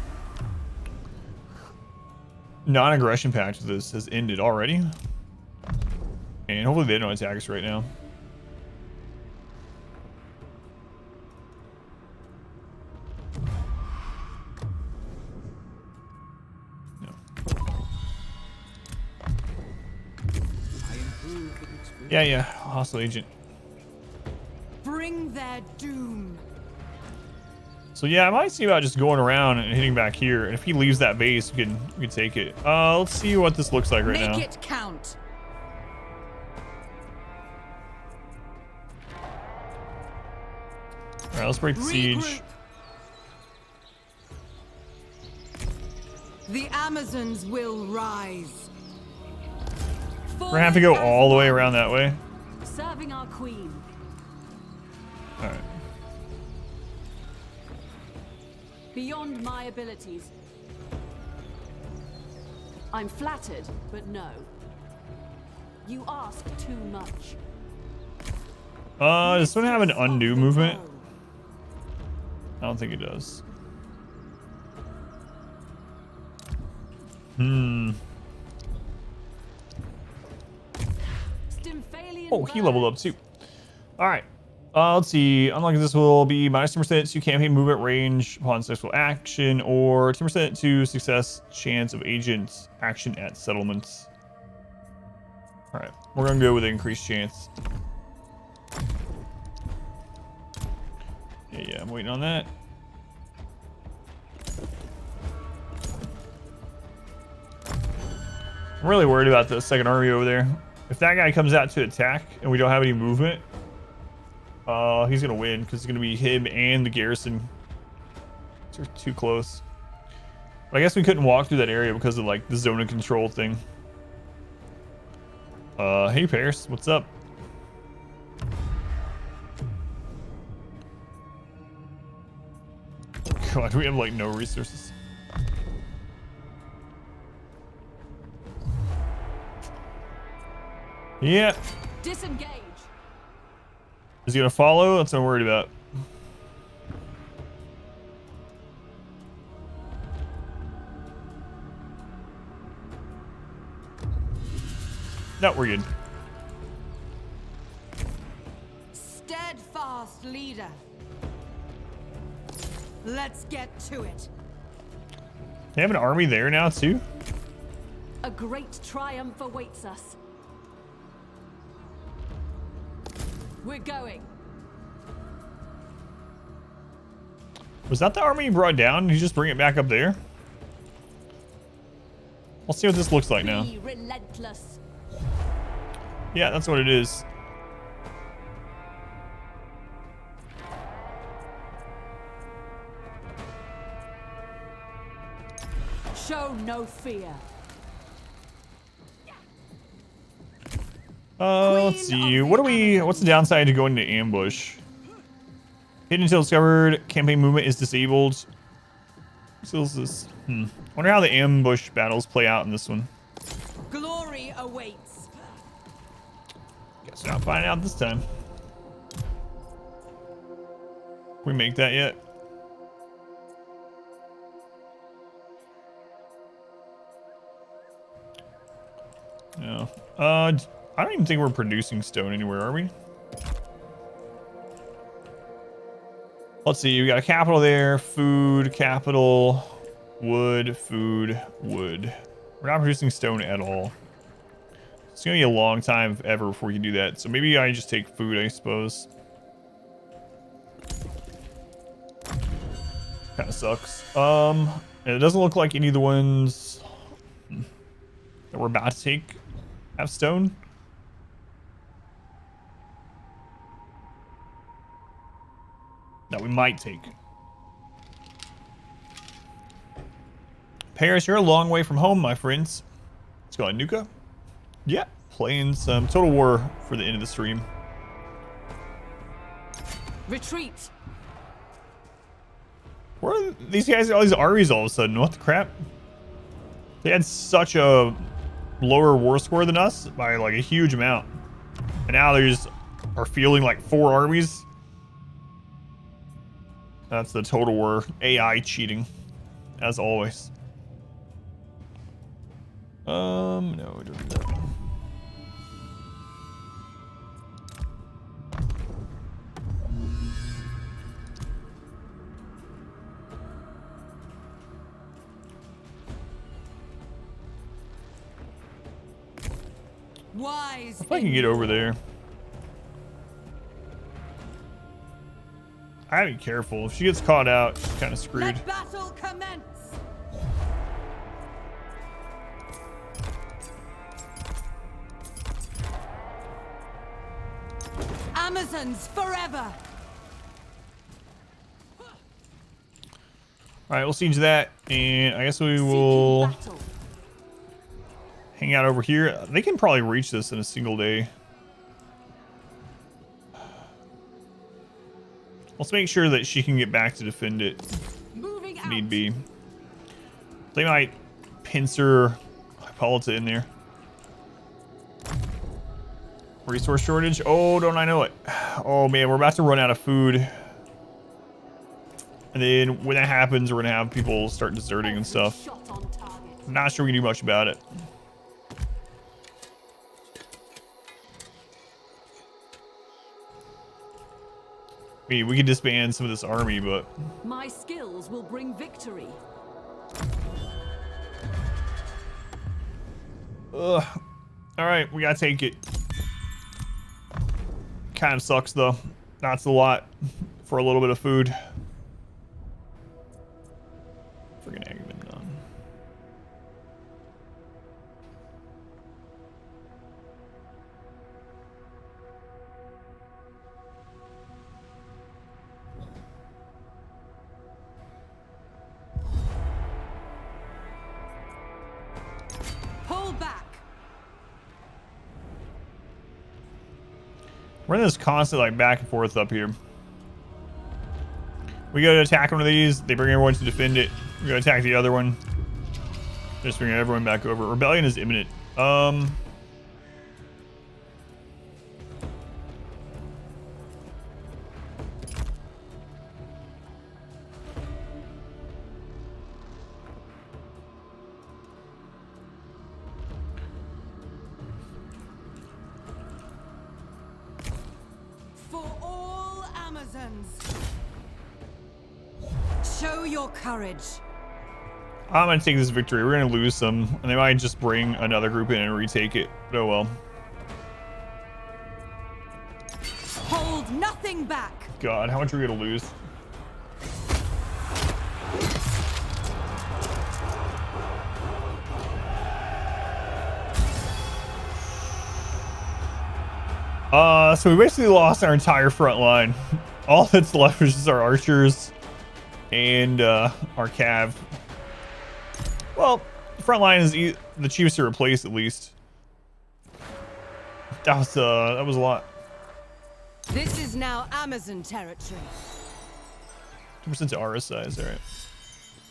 Non-aggression patch of this has ended already. And hopefully they don't attack us right now. Yeah, hostile agent. Bring their doom. So yeah, I might see about just going around and hitting back here. And if he leaves that base, we can take it. Let's see what this looks like right now. Make it count. All right, let's break the siege. Regroup. The Amazons will rise. We're gonna have to go all the way around that way. Serving our queen. All right. Beyond my abilities. I'm flattered, but no. You ask too much. Does this one have an undo movement? I don't think it does. Oh, he leveled up too. All right. Let's see. Unlike this will be minus 10% to campaign movement range upon successful action, or 10% to success chance of agent action at settlements. All right. We're gonna go with increased chance. Yeah, I'm waiting on that. I'm really worried about the second army over there. If that guy comes out to attack and we don't have any movement, he's gonna win because it's gonna be him and the garrison. They're too close. But I guess we couldn't walk through that area because of like the zone of control thing. Hey Paris, what's up? God, we have like no resources. Yeah. Disengage. Is he gonna follow? That's what I'm worried about. No, we're good. Steadfast leader. Let's get to it. They have an army there now too? A great triumph awaits us. We're going. Was that the army you brought down? Did you just bring it back up there? Let's see what this looks like now. Be relentless. Yeah, that's what it is. Show no fear. Let's see. What's the downside to going to ambush? Hidden until discovered. Campaign movement is disabled. So is this? Wonder how the ambush battles play out in this one. Glory awaits. Guess we're not finding out this time. We make that yet? No. I don't even think we're producing stone anywhere, are we? Let's see, we got a capital there, food, capital, wood, food, wood. We're not producing stone at all. It's gonna be a long time, if ever, before we can do that. So maybe I just take food, I suppose. Kind of sucks. And it doesn't look like any of the ones that we're about to take have stone. That we might take. Paris, you're a long way from home, my friends. Let's go on Nuka. Yeah, playing some Total War for the end of the stream. Retreat. Where are these guys? All these armies all of a sudden. What the crap? They had such a lower war score than us by like a huge amount. And now there's are feeling like 4 armies. That's the total war. AI cheating, as always. No, we don't do that. Wise. If I can get over there. I gotta be careful. If she gets caught out, she's kind of screwed. Let battle commence. Amazons forever. All right, we'll siege that, and I guess we will Battle. hang out over here. They can probably reach this in a single day. Let's make sure that she can get back to defend it Moving if out. need be. They might pincer Hippolyta in there. Resource shortage? Oh, don't I know it. Oh man, we're about to run out of food. And then when that happens, we're gonna have people start deserting and stuff. Shot on target. I'm not sure we can do much about it. I mean, we could disband some of this army, but My skills will bring victory. ugh. All right, we gotta take it. Kind of sucks though. That's a lot for a little bit of food. Friggin' Agamemnon. Pull back. We're in this constant like back and forth up here. We go to attack one of these, they bring everyone to defend it. We go attack the other one. Just bring everyone back over. Rebellion is imminent. For all Amazons. Show your courage. I'm gonna take this victory. We're gonna lose some, and they might just bring another group in and retake it. But oh well. Hold nothing back. God, how much are we gonna lose? So we basically lost our entire front line. All that's left is just our archers and our cav. Well, the front line is the cheapest to replace, at least. That was a lot. This is now Amazon territory. 2% to RS size, alright.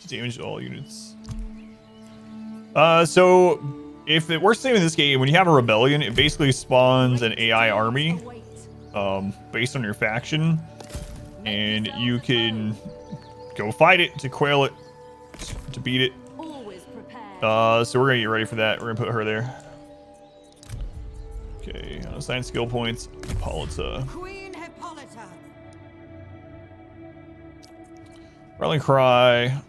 Damage to all units. So if it works the same in this game, when you have a rebellion, it basically spawns an AI army based on your faction, and you can go fight it to quail it, to beat it. Always prepared. So we're gonna get ready for that. We're gonna put her there. Okay, assign skill points. Hippolyta. Queen Hippolyta. Rallying cry.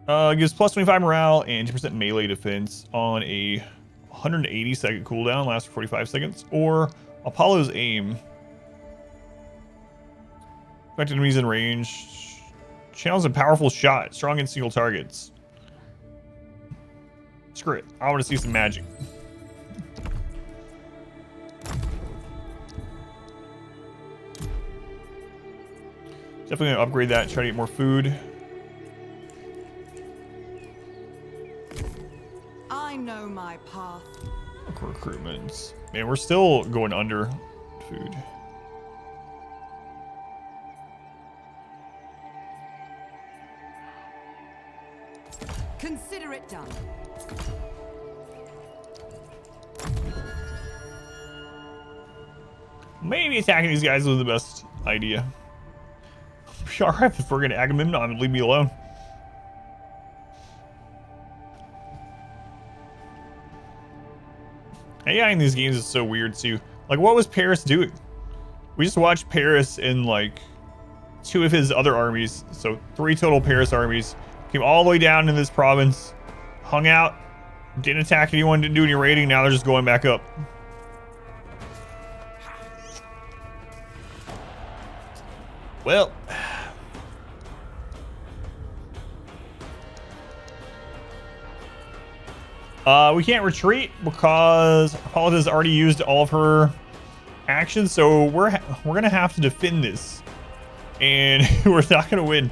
Gives plus 25 morale and 2% melee defense on a 180-second cooldown, lasts for 45 seconds. Or Apollo's aim. Affect enemies in range. Channels a powerful shot, strong in single targets. Screw it. I want to see some magic. Definitely gonna upgrade that, try to get more food. I know my path. Recruitments. Man, we're still going under food. Consider it done. Maybe attacking these guys was the best idea. Alright, if we're gonna Agamemnon, leave me alone. AI in these games is so weird too. Like, what was Paris doing? We just watched Paris in like 2 of his other armies, so 3 total Paris armies. Came all the way down in this province, hung out, didn't attack anyone, didn't do any raiding. Now they're just going back up. Well, we can't retreat because Hippolyta has already used all of her actions, so we're gonna have to defend this, and we're not gonna win.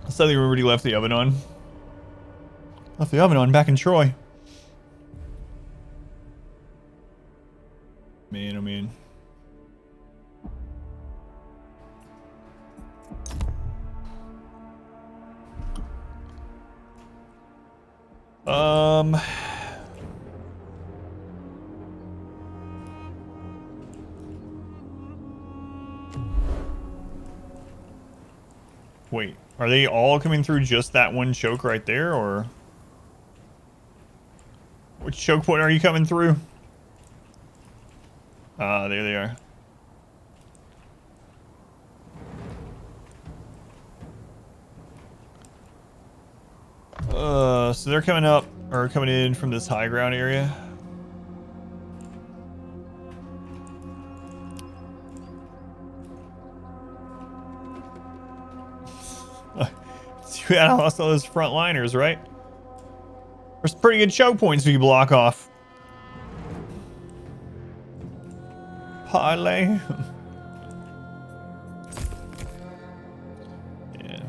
Suddenly everybody left the oven on. Left the oven on back in Troy. Man, oh man. Wait, are they all coming through just that one choke right there, or which choke point are you coming through? Ah, there they are. So they're coming up, or coming in from this high ground area. Too bad I lost all those frontliners, right? There's pretty good choke points we can block off. Parlay. Yeah.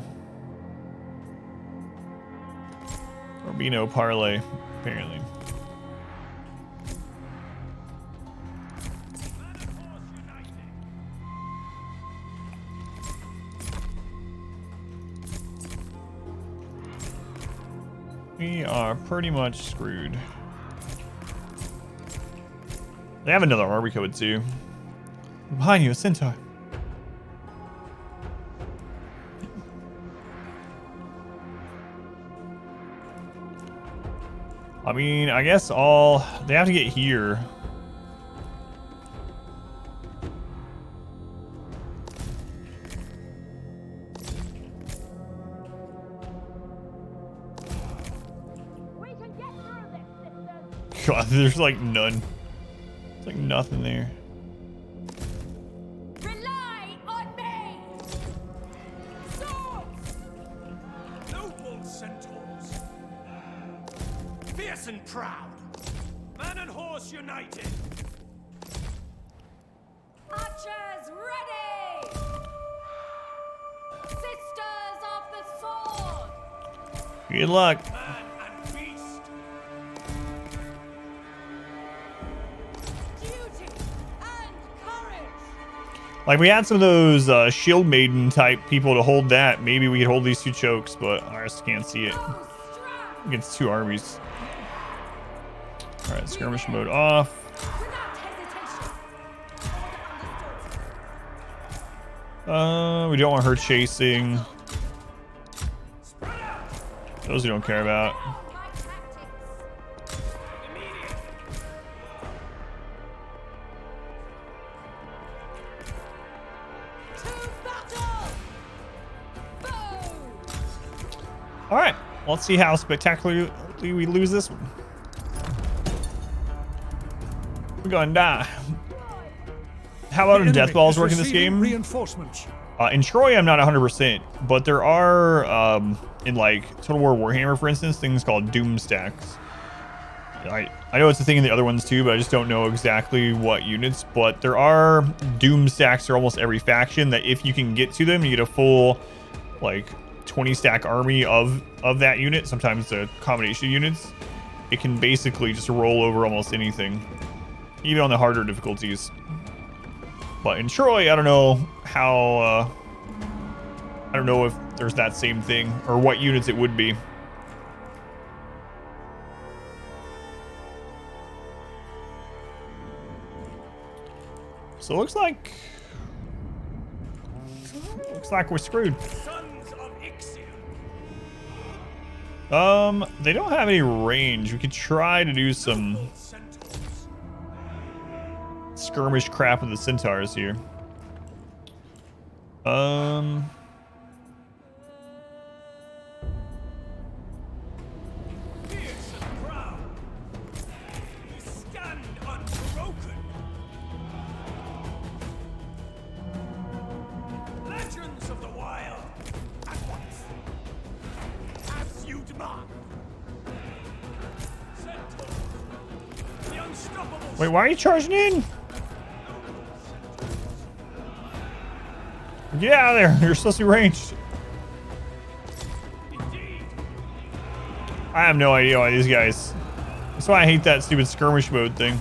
Or be no parlay, apparently. We are pretty much screwed. They have another army code too. Behind you, a centaur. I mean, I guess they have to get here. God, there's like none. There's like nothing there. Rely on me! Swords! Noble centaurs! Fierce and proud! Man and horse united! Archers ready! Sisters of the sword! Good luck. Man and beast! Duty and courage! Like, we had some of those shield maiden type people to hold that. Maybe we could hold these 2 chokes, but I just can't see it Go strong! against 2 armies. All right, skirmish mode off. Without hesitation! We don't want her chasing. Those we don't care about. My tactics! Immediate! To battle! Boom! All right, let's see how spectacularly we lose this one. We're gonna die. How about death balls work in this game? Reinforcements. In Troy, I'm not 100%, but there are, in like Total War Warhammer, for instance, things called doom stacks. I know it's a thing in the other ones too, but I just don't know exactly what units. But there are doom stacks for almost every faction that if you can get to them, you get a full, like, 20 stack army of that unit. Sometimes the combination of units. It can basically just roll over almost anything, even on the harder difficulties. But in Troy, I don't know how, I don't know if there's that same thing, or what units it would be. So it looks like we're screwed. They don't have any range. We could try to do some skirmish crap with the centaurs here. Legends of the Wild. At once. As you demand. The unstoppable. Wait, why are you charging in? Get out of there. You're supposed to be ranged. I have no idea why these guys. That's why I hate that stupid skirmish mode thing.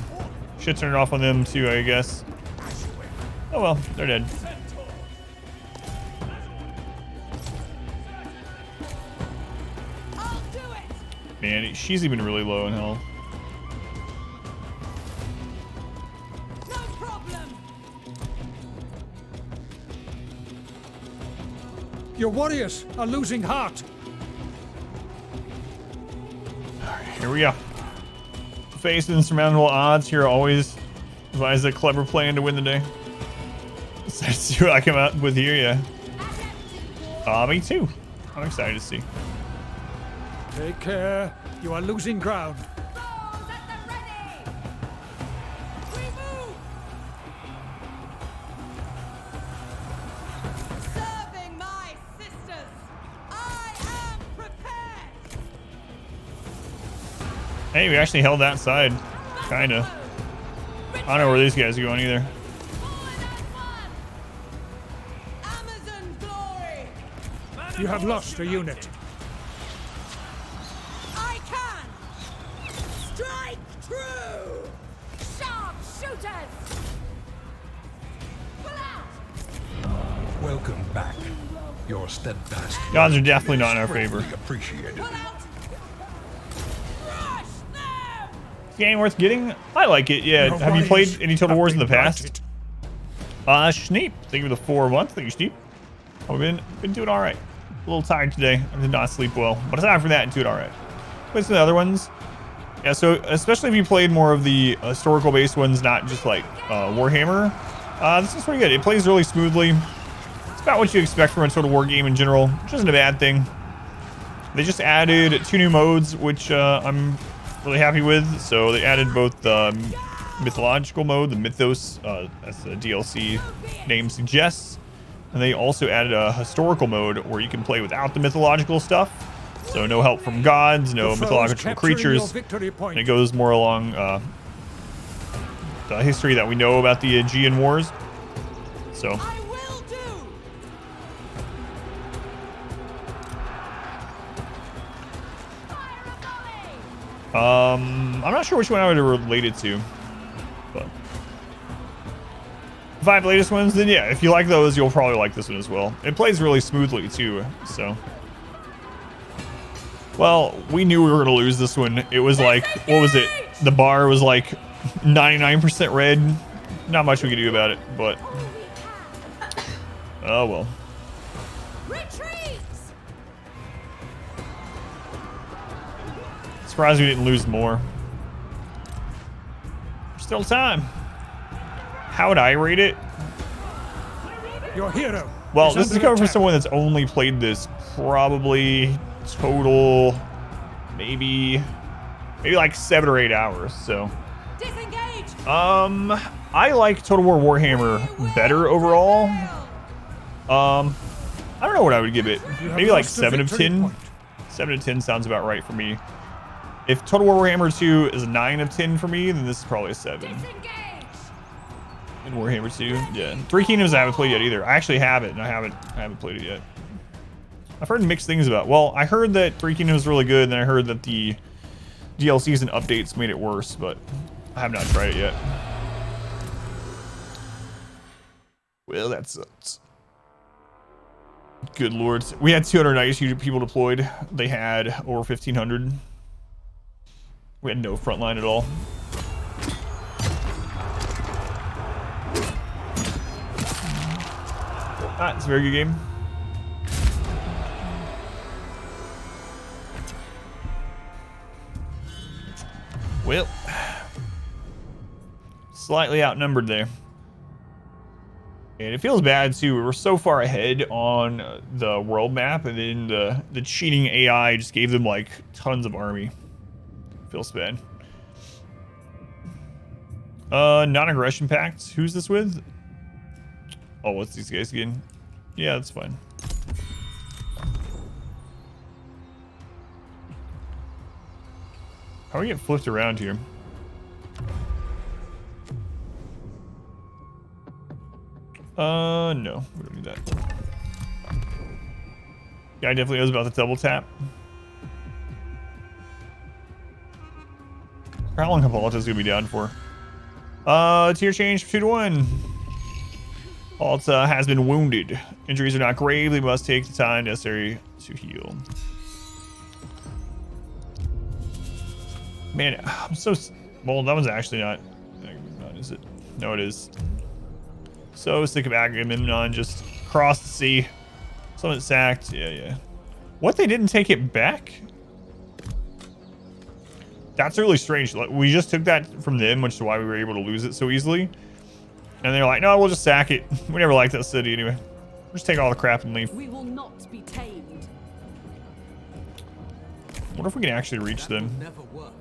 Should turn it off on them too, I guess. Oh well, they're dead. I'll do it. Man, she's even really low in health. No problem. Your warriors are losing heart. Here we go. Face insurmountable odds here always devise a clever plan to win the day. Let's see what I come out with here, yeah. Me too. I'm excited to see. Take care. You are losing ground. Bows at the ready. We move. Serving my sisters. I am prepared. Hey, we actually held that side. Kinda. I don't know where these guys are going either. Amazon glory. You have lost a unit. I can. Strike true. Sharp shooters! Pull out. Welcome back. Your steadfast Gods are definitely not in our favor. greatly appreciated. Pull out. Crush them. Game worth getting? I like it, yeah. Your Have you played warriors any Total have Wars in the been past? Schneep. Thank you for the 4 months. Thank you, Schneep. I've been doing all right. A little tired today. I did not sleep well. But aside from that, doing all right. Played some of the other ones. Yeah, so especially if you played more of the historical-based ones, not just like Warhammer, this is pretty good. It plays really smoothly. It's about what you expect from a Total War game in general, which isn't a bad thing. They just added 2 new modes, which I'm really happy with. So they added both the mythological mode, the Mythos, as the DLC name suggests. And they also added a historical mode where you can play without the mythological stuff. So no help from gods, no mythological creatures. And it goes more along the history that we know about the Aegean Wars. So I will do. I'm not sure which one I would relate it to, but 5 latest ones, then yeah, if you like those, you'll probably like this one as well. It plays really smoothly too, so. Well, we knew we were gonna lose this one. It was like, what was it? The bar was like 99% red. Not much we could do about it, but oh well. Retreat. Surprised we didn't lose more. Still time. How would I rate it? Your hero. Well, this is under coming from attack. someone that's only played this probably total maybe like 7 or 8 hours. So Disengage. I like Total War Warhammer better overall. I don't know what I would give it. You have Maybe like lost a 7 of victory 10. point. 7 of 10 sounds about right for me. If Total War Warhammer 2 is a 9 of 10 for me, then this is probably a 7. Disengage. In Warhammer 2, yeah. 3 Kingdoms I haven't played yet either. I actually have it, and I haven't played it yet. I've heard mixed things about it. Well, I heard that 3 Kingdoms is really good, and then I heard that the DLCs and updates made it worse, but I have not tried it yet. Well, that sucks. Good lord. We had 290 people deployed. They had over 1,500. We had no front line at all. Ah, it's a very good game. Well, slightly outnumbered there. And it feels bad too. We were so far ahead on the world map, and then the cheating AI just gave them like tons of army. Feels bad. Non-aggression pact. Who's this with? Oh, what's these guys again? Yeah, that's fine. How do we get flipped around here? No, we don't need that. Guy definitely knows about the double tap. How long Hippolyta's gonna be down for? Tier change from 2 to 1. Alta has been wounded. Injuries are not grave. They must take the time necessary to heal. Man, I'm so... Well, that one's actually not... Is it? No, it is. So sick of Agamemnon just crossed the sea. Someone sacked. Yeah. What? They didn't take it back? That's really strange. We just took that from them, which is why we were able to lose it so easily. And they're like, no, we'll just sack it. We never liked that city anyway. We'll just take all the crap and leave. We will not be tamed. What if we can actually reach them? Never work.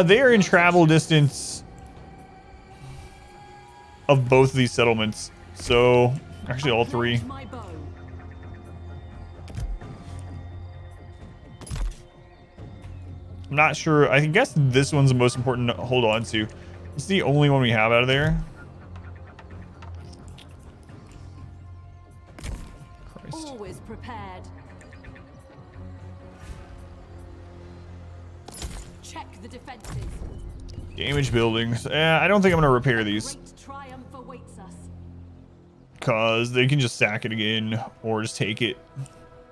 They are in travel distance of both of these settlements. So, actually all 3. My bow. I'm not sure. I guess this one's the most important to hold on to. It's the only one we have out of there. Christ. Always prepared. Check the defenses. Damaged buildings. I don't think I'm going to repair these. Great triumph awaits us. Because they can just sack it again or just take it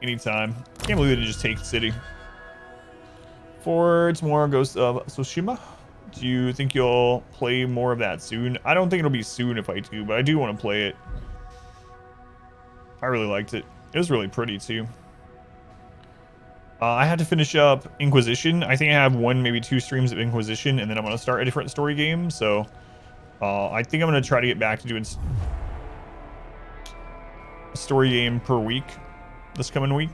anytime. Can't believe they just take the city. For tomorrow, Ghost of Tsushima. Do you think you'll play more of that soon? I don't think it'll be soon if I do, but I do want to play it. I really liked it. It was really pretty too. I had to finish up Inquisition. I think I have 1, maybe 2 streams of Inquisition, and then I'm going to start a different story game. So I think I'm going to try to get back to doing a story game per week this coming week.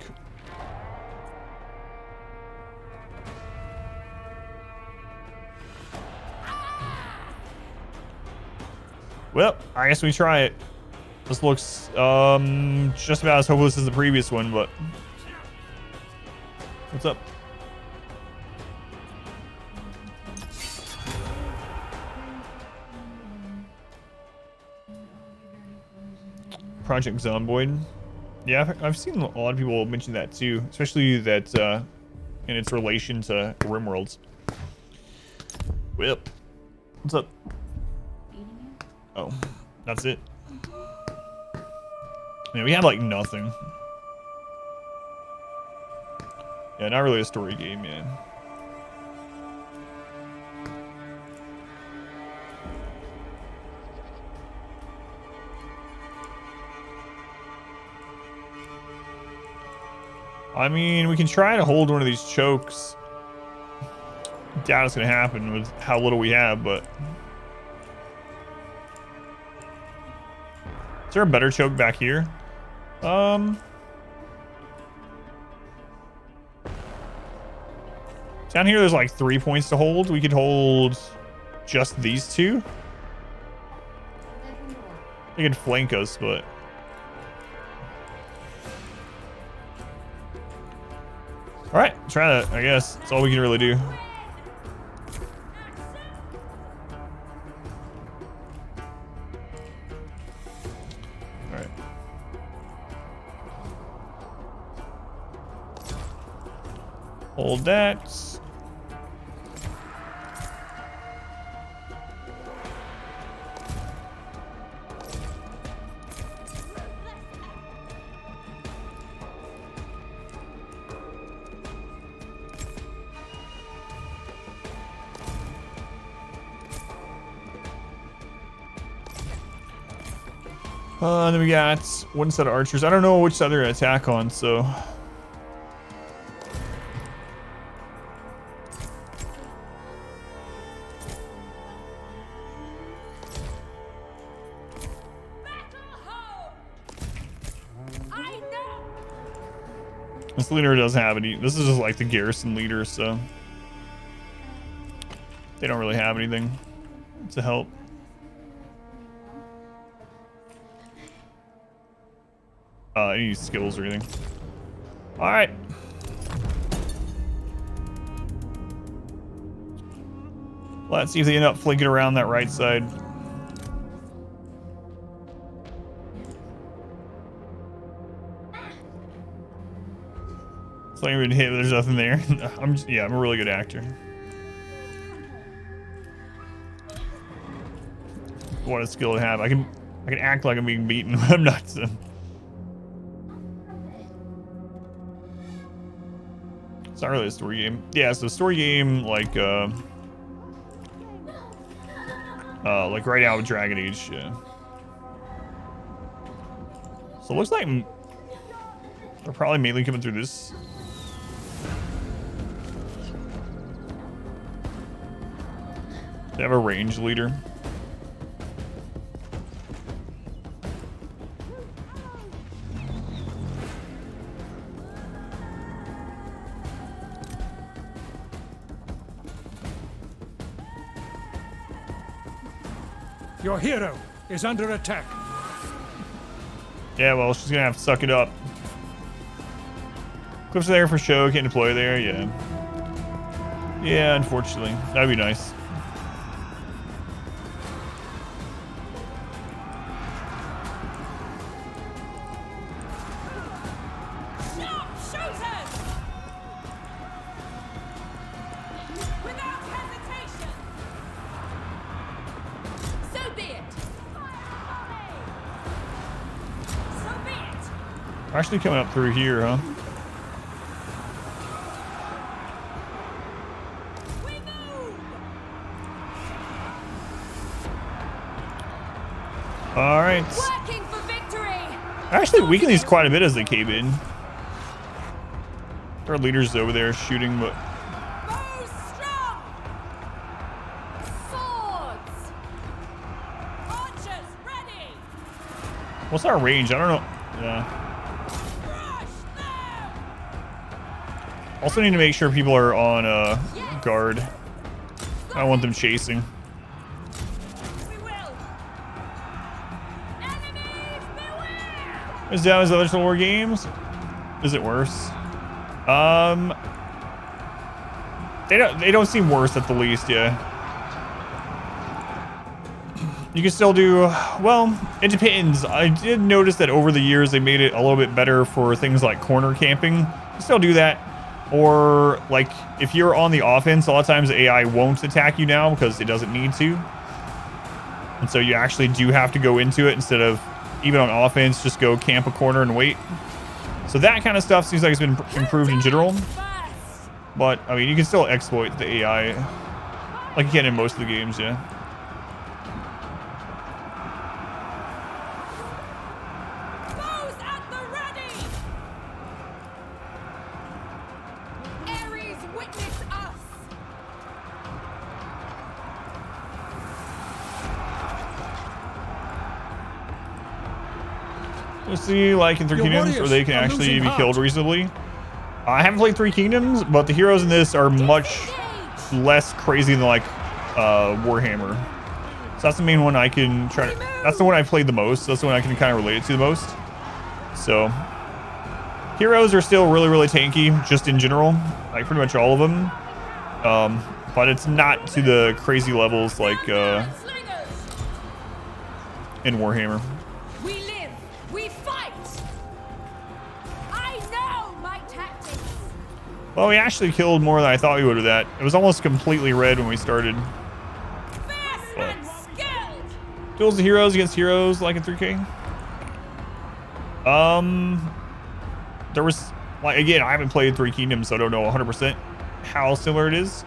Well, I guess we try it. This looks just about as hopeless as the previous one, but what's up? Project Zomboid. Yeah, I've seen a lot of people mention that too, especially that in its relation to RimWorlds. Well, what's up? Oh, that's it. Yeah, we have like nothing. Yeah, not really a story game, yeah. I mean, we can try to hold one of these chokes. Doubt it's gonna happen with how little we have, but... Is there a better choke back here? Down here there's like 3 points to hold. We could hold just these 2. They could flank us, but... Alright, try that, I guess. That's all we can really do. Alright. Hold that. Then we got one set of archers. I don't know which side they're gonna attack on, so. This leader doesn't have any. This is just like the garrison leader, so they don't really have anything to help. Any skills or anything. All right. Let's see if they end up flanking around that right side. It's not even hit, but there's nothing there. I'm a really good actor. What a skill to have. I can act like I'm being beaten when I'm not. So. It's not really a story game. Yeah, it's a story game like right out of Dragon Age. Yeah. So it looks like they're probably mainly coming through this. They have a range leader. Your hero is under attack. Yeah, well, she's gonna have to suck it up. Cliff's there for show, can't deploy there, yeah. Yeah, unfortunately. That'd be nice. Actually coming up through here, huh? All right. Working for victory. I actually weakened these quite a bit as they came in. Our leaders over there shooting, but Bows strong. Swords. Archers ready. what's our range? I don't know. Yeah. Also need to make sure people are on guard. I don't want them chasing. We will. Enemies beware. As down as other Total War games? Is it worse? They don't seem worse at the least, yeah. You can still do well, it depends. I did notice that over the years they made it a little bit better for things like corner camping. You can still do that. Or like if you're on the offense, a lot of times AI won't attack you now because it doesn't need to. And so you actually do have to go into it instead of even on offense, just go camp a corner and wait. So that kind of stuff seems like it's been improved in general. But I mean, you can still exploit the AI like you can in most of the games, yeah. Bows at the ready. Ares, witness us. We'll see, like in Three Your Kingdoms, where warriors they can are actually losing be heart. killed reasonably. I haven't played Three Kingdoms, but the heroes in this are much less crazy than like Warhammer. So that's the main one I can try to. That's the one I played the most. So that's the one I can kind of relate it to the most. So heroes are still really, really tanky, just in general, like pretty much all of them. But it's not to the crazy levels like in Warhammer. We live, we fight. I know my tactics. Well, we actually killed more than I thought we would with that. It was almost completely red when we started. Fierce and skilled. Duels of heroes against heroes like in 3K. There was, like, again, I haven't played Three Kingdoms, so I don't know 100% how similar it is.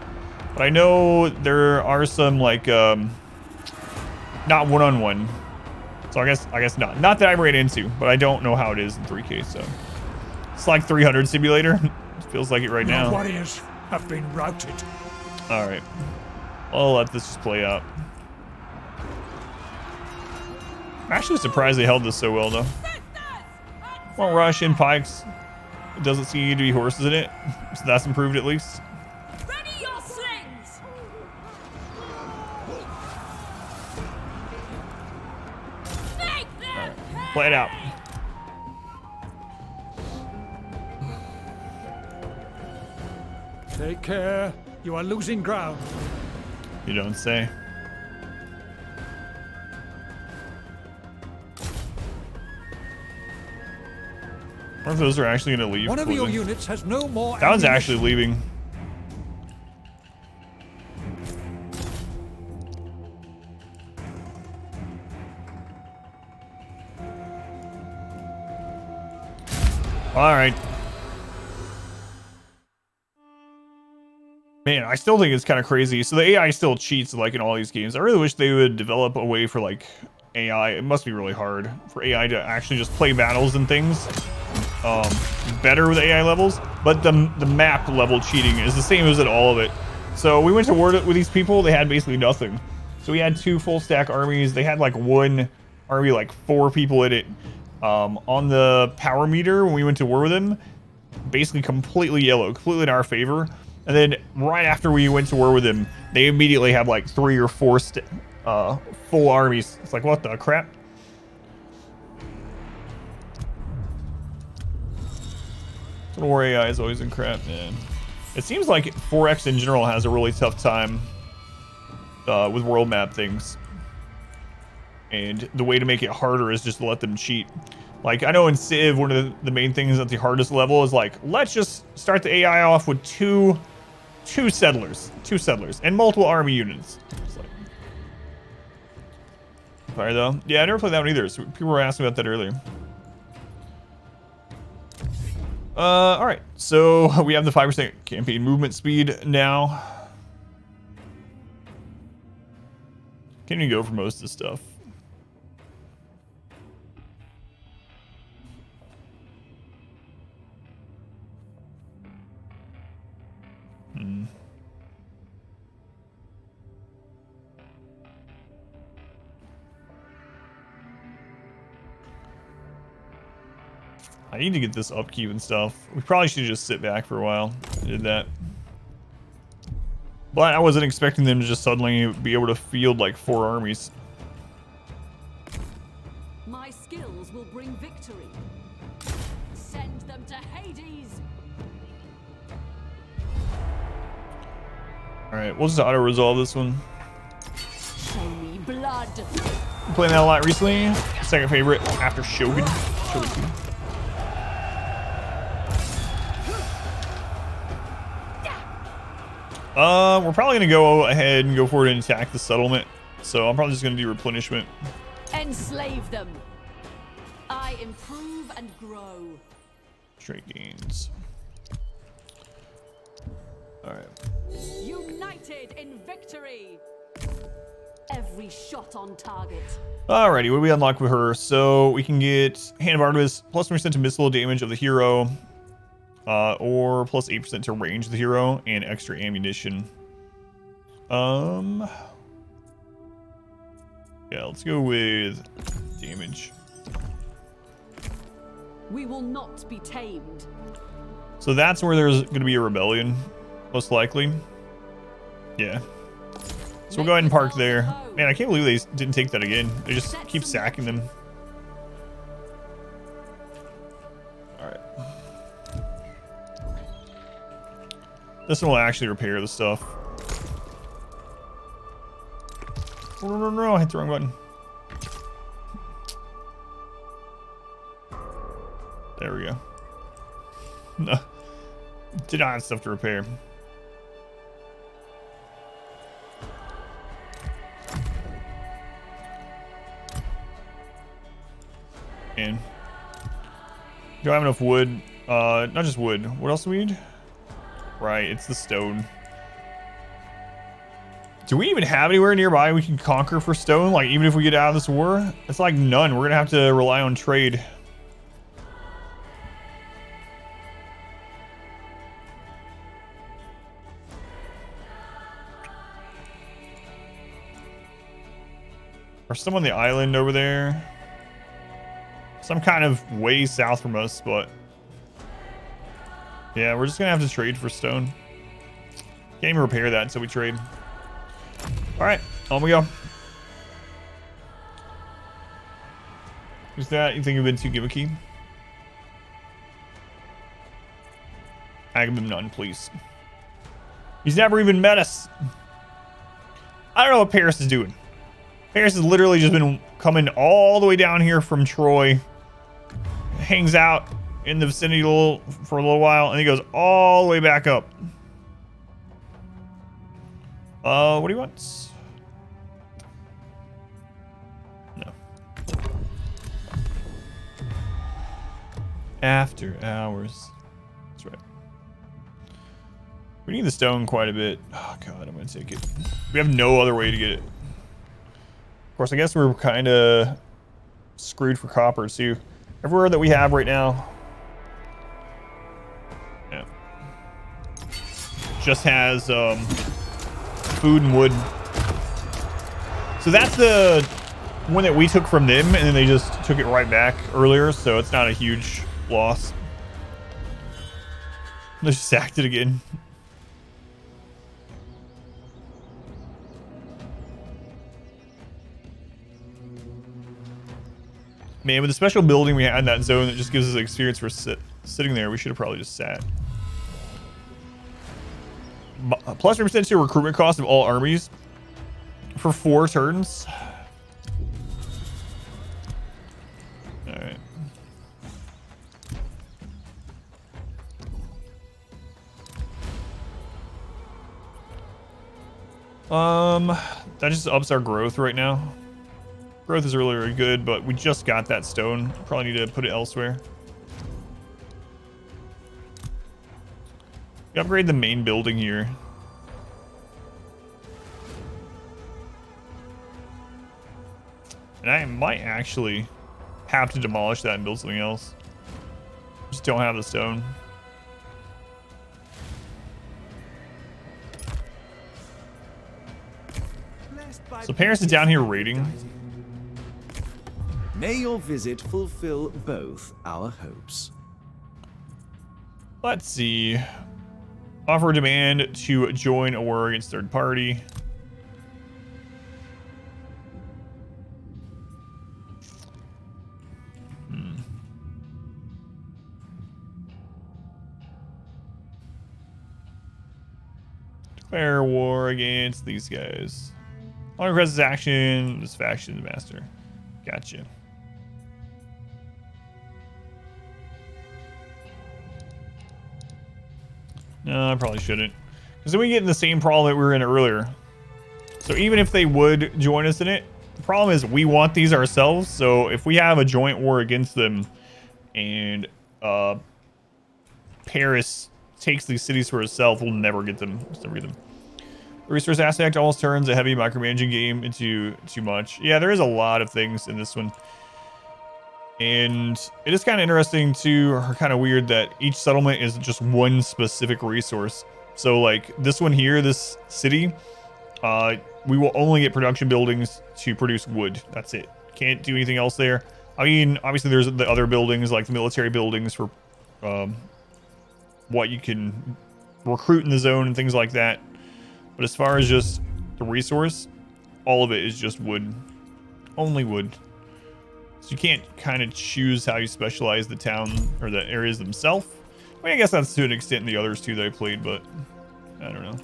But I know there are some, like, not one-on-one. So I guess not. Not that I ran into, but I don't know how it is in 3K. So it's like 300 simulator. It feels like it right Your now. warriors have been routed. All right, I'll let this just play out. I'm actually surprised they held this so well, though. Won't rush in pikes. It doesn't seem to be horses in it, so that's improved at least. Ready your slings! Play it out. Take care. You are losing ground. You don't say. I wonder if those are actually going to leave. One of your closing. units has no more. That one's ammunition. actually leaving. All right. Man, I still think it's kind of crazy. So the AI still cheats like in all these games. I really wish they would develop a way for like AI. It must be really hard for AI to actually just play battles and things better with AI levels. But the map level cheating is the same as in all of it. So we went to war with these people. They had basically nothing. So we had 2 full stack armies. They had like 1 army, like 4 people in it. On the power meter, when we went to war with them, basically completely yellow, completely in our favor. And then right after we went to war with them, they immediately have like 3 or 4 full armies. It's like, what the crap? War AI is always in crap, man. It seems like 4X in general has a really tough time with world map things. And the way to make it harder is just to let them cheat. Like, I know in Civ, one of the main things at the hardest level is like, let's just start the AI off with two settlers, and multiple army units. It's like, fire though. Yeah, I never played that one either. So people were asking about that earlier. All right. So we have the 5% campaign movement speed now. Can't even go for most of this stuff. I need to get this upkeep and stuff. We probably should just sit back for a while. I did that. But I wasn't expecting them to just suddenly be able to field like 4 armies. My skills will bring victory. Send them to Hades. Alright, we'll just auto-resolve this one. Show me blood. Been playing that a lot recently. Second favorite after Shogun. Shogun 2. We're probably gonna go ahead and go forward and attack the settlement. So I'm probably just gonna do replenishment. Enslave them. I improve and grow. Straight gains. Alright. United in victory. Every shot on target. Alrighty, what do we unlock with her? So we can get Hand of Artemis, plus 1% to missile damage of the hero. Or plus 8% to range of the hero and extra ammunition. Yeah, let's go with damage. We will not be tamed. So that's where there's going to be a rebellion, most likely. Yeah. So we'll go ahead and park there. Man, I can't believe they didn't take that again. They just keep sacking them. Alright. This one will actually repair the stuff. Oh, no, I hit the wrong button. There we go. No. Did not have stuff to repair. And do I have enough wood? Not just wood. What else do we need? Right, it's the stone. Do we even have anywhere nearby we can conquer for stone? Like, even if we get out of this war? It's like none. We're gonna have to rely on trade. Or some on the island over there. Some kind of way south from us, but... yeah, we're just gonna have to trade for stone. Can't even repair that until we trade. Alright, on we go. Who's that? You think you've been too gimmicky? Agamemnon, please. He's never even met us. I don't know what Paris is doing. Paris has literally just been coming all the way down here from Troy. Hangs out in the vicinity for a little while, and he goes all the way back up. What do you want? No. After hours. That's right. We need the stone quite a bit. Oh god, I'm gonna take it. We have no other way to get it. Of course, I guess we're kind of screwed for copper too. Everywhere that we have right now, yeah, just has food and wood. So that's the one that we took from them, and then they just took it right back earlier, so it's not a huge loss. They just sacked it again. Man, with the special building we had in that zone that just gives us the experience for sitting there, we should have probably just sat. Plus 3% to recruitment cost of all armies for 4 turns. Alright. That just ups our growth right now. Growth is really, really good, but we just got that stone. Probably need to put it elsewhere. We upgrade the main building here. And I might actually have to demolish that and build something else. Just don't have the stone. So Paris is down here raiding. May your visit fulfill both our hopes. Let's see. Offer a demand to join a war against third party. Declare war against these guys. Only requests action. This faction master. Gotcha. No, I probably shouldn't. Because then we get in the same problem that we were in earlier. So even if they would join us in it, the problem is we want these ourselves. So if we have a joint war against them and Paris takes these cities for itself, we'll never get them. The resource aspect almost turns a heavy micromanaging game into too much. Yeah, there is a lot of things in this one. And it is kind of interesting too, or kind of weird that each settlement is just one specific resource. So like this one here, this city, we will only get production buildings to produce wood. That's it. Can't do anything else there. I mean, obviously there's the other buildings like the military buildings for what you can recruit in the zone and things like that. But as far as just the resource, all of it is just wood. Only wood. So you can't kind of choose how you specialize the town or the areas themselves. I mean, I guess that's to an extent in the others too that I played, but I don't know.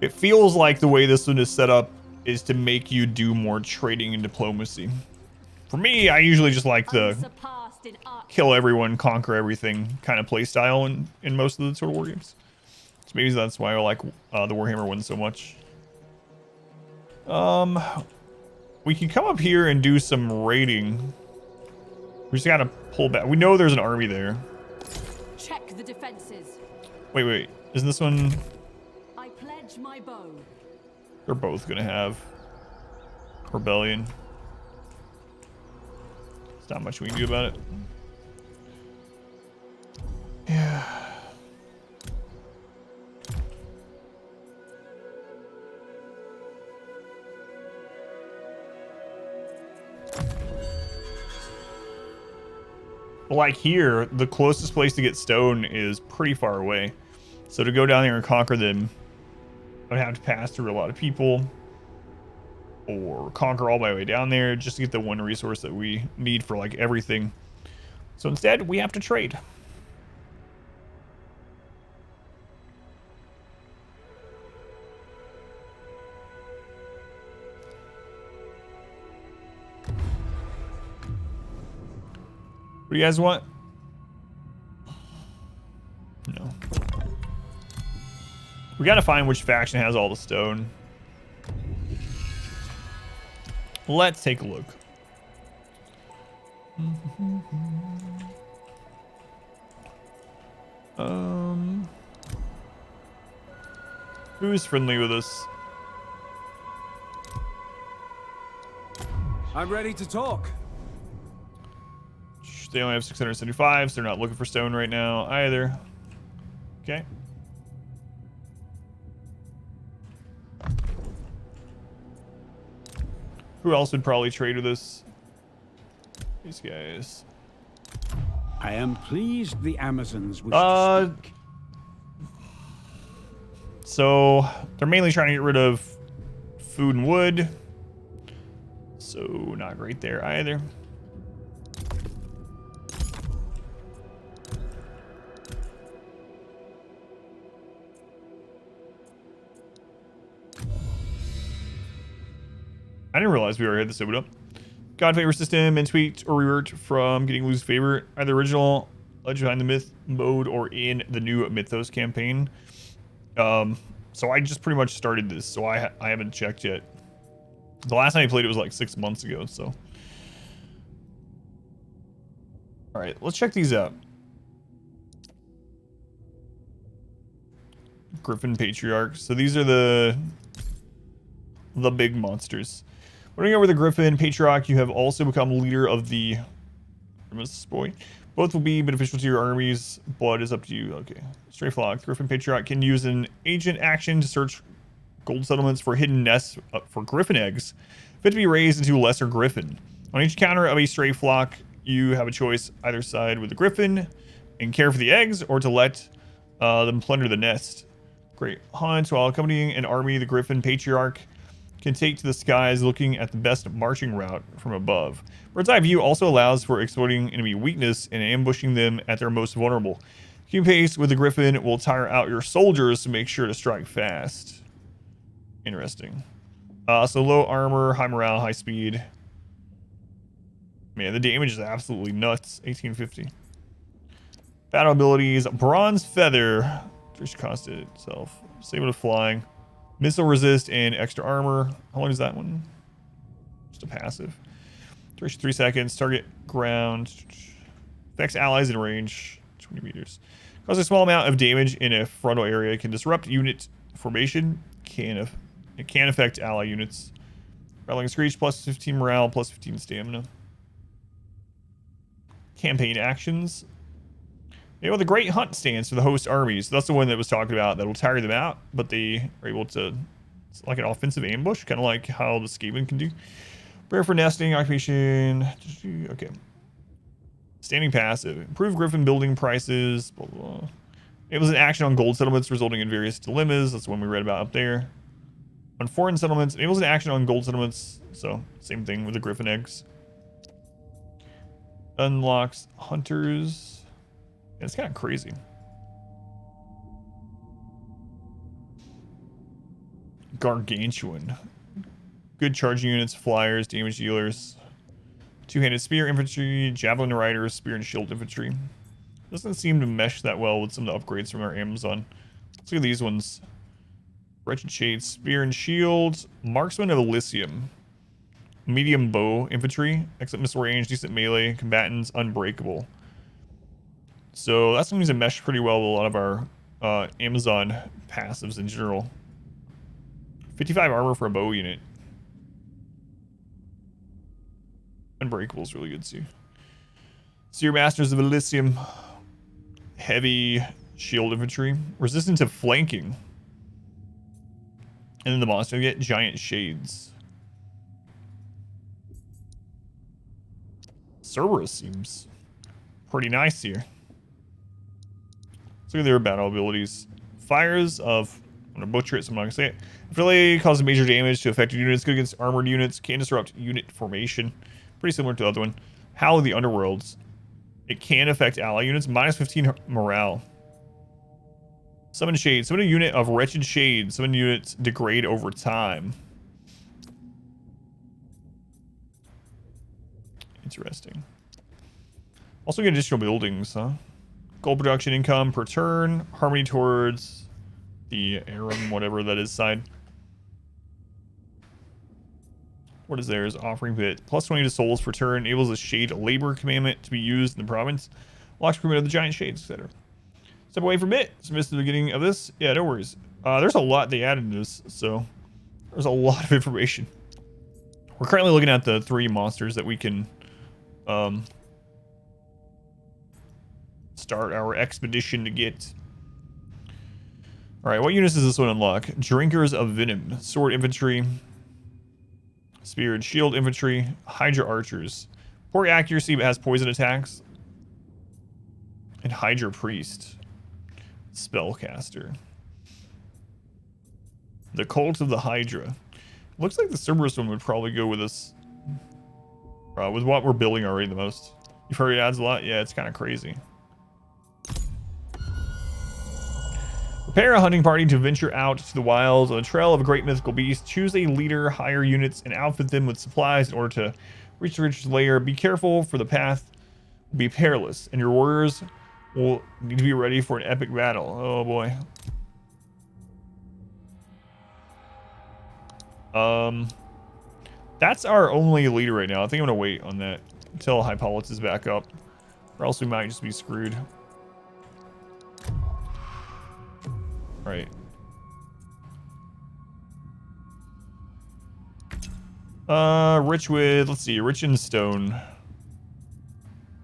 It feels like the way this one is set up is to make you do more trading and diplomacy. For me, I usually just like the kill everyone, conquer everything kind of play style in most of the sort of war games. So maybe that's why I like the Warhammer one so much. We can come up here and do some raiding. We just gotta pull back. We know there's an army there. Check the defenses. Wait. Isn't this one? pledge my bow. They're both gonna have rebellion. There's not much we can do about it. Yeah. Like here, the closest place to get stone is pretty far away. So to go down there and conquer them, I would have to pass through a lot of people or conquer all my way down there just to get the one resource that we need for like everything. So instead, we have to trade. What do you guys want? No. We gotta find which faction has all the stone. Let's take a look. Who's friendly with us? I'm ready to talk. They only have 675, so they're not looking for stone right now either. Okay. Who else would probably trade with us? These guys. I am pleased the Amazons wish to speak. So they're mainly trying to get rid of food and wood. So not great there either. I didn't realize we already had this open up. God favor system and tweaked or revert from getting lose favor, either original Legend Behind the Myth mode or in the new Mythos campaign. So I just pretty much started this, so I haven't checked yet. The last time I played it was like 6 months ago, so. All right, let's check these out. Griffin Patriarch. So these are the big monsters. Running over the Griffin Patriarch, you have also become leader of the boy. Both will be beneficial to your armies. Blood is up to you. Okay. Stray flock. The Griffin Patriarch can use an agent action to search gold settlements for hidden nests for griffin eggs, fit to be raised into a lesser griffin. On each counter of a stray flock, you have a choice either side with the griffin and care for the eggs, or to let them plunder the nest. Great hunt. While accompanying an army, the Griffin Patriarch can take to the skies looking at the best marching route from above. Bird's eye view also allows for exploiting enemy weakness and ambushing them at their most vulnerable. Keep pace with the Griffin will tire out your soldiers to make sure to strike fast. Interesting. So low armor, high morale, high speed. Man, the damage is absolutely nuts. 1850. Battle abilities, Bronze Feather. Which cost it itself. Same with flying. Missile resist and extra armor. How long is that one? Just a passive. Duration 3 seconds. Target ground. Affects allies in range 20 meters. Causes a small amount of damage in a frontal area. Can disrupt unit formation. It can affect ally units. Rattling Screech plus 15 morale, plus 15 stamina. Campaign actions. You know, the Great Hunt stands for the host armies. That's the one that was talking about that will tire them out, but they are able to, it's like an offensive ambush, kind of like how the Skaven can do. Prepare for nesting, occupation. Okay. Standing passive. Improve Griffin building prices. Blah, blah, blah. It was an action on gold settlements resulting in various dilemmas. That's the one we read about up there. On foreign settlements, it was an action on gold settlements. So same thing with the Griffin eggs. Unlocks hunters. It's kind of crazy. Gargantuan. Good charging units, flyers, damage dealers. Two-handed spear infantry, javelin riders, spear and shield infantry. Doesn't seem to mesh that well with some of the upgrades from our Amazon. Let's look at these ones. Wretched Shades, spear and shield. Marksman of Elysium. Medium bow infantry. Excellent missile range, decent melee. Combatants, unbreakable. So that's going to mesh pretty well with a lot of our Amazon passives in general. 55 armor for a bow unit. Unbreakable is really good too. Seer Masters of Elysium. Heavy shield infantry. Resistant to flanking. And then the monster get giant shades. Cerberus seems pretty nice here. Let's look at their battle abilities. Fires of... I'm going to butcher it, so I'm not going to say it. After they cause major damage to affected units, good against armored units, can disrupt unit formation. Pretty similar to the other one. Howl of the Underworlds. It can affect ally units. Minus 15 morale. Summon Shade. Summon a unit of Wretched Shade. Summon units degrade over time. Interesting. Also get additional buildings, huh? Gold production income per turn. Harmony towards the Aram, whatever that is, side. What is theirs? Offering bit. Plus 20 to souls per turn. Enables a Shade labor commandment to be used in the province. Locks command of the giant shades, etc. Step away from it. So missed the beginning of this. Yeah, no worries. There's a lot they added to this, so there's a lot of information. We're currently looking at the 3 monsters that we can start our expedition to get. Alright, what units does this one unlock? Drinkers of Venom. Sword Infantry. Spear and Shield Infantry. Hydra Archers. Poor accuracy but has poison attacks. And Hydra Priest. Spellcaster. The Cult of the Hydra. Looks like the Cerberus one would probably go with us. With what we're building already the most. You've heard it adds a lot? Yeah, it's kind of crazy. Prepare a hunting party to venture out to the wilds on the trail of a great mythical beast. Choose a leader, hire units, and outfit them with supplies in order to reach the rich lair. Be careful, for the path will be perilous, and your warriors will need to be ready for an epic battle. Oh boy. That's our only leader right now. I think I'm gonna wait on that until Hippolytus is back up, or else we might just be screwed. Right. Rich with, let's see, rich in stone.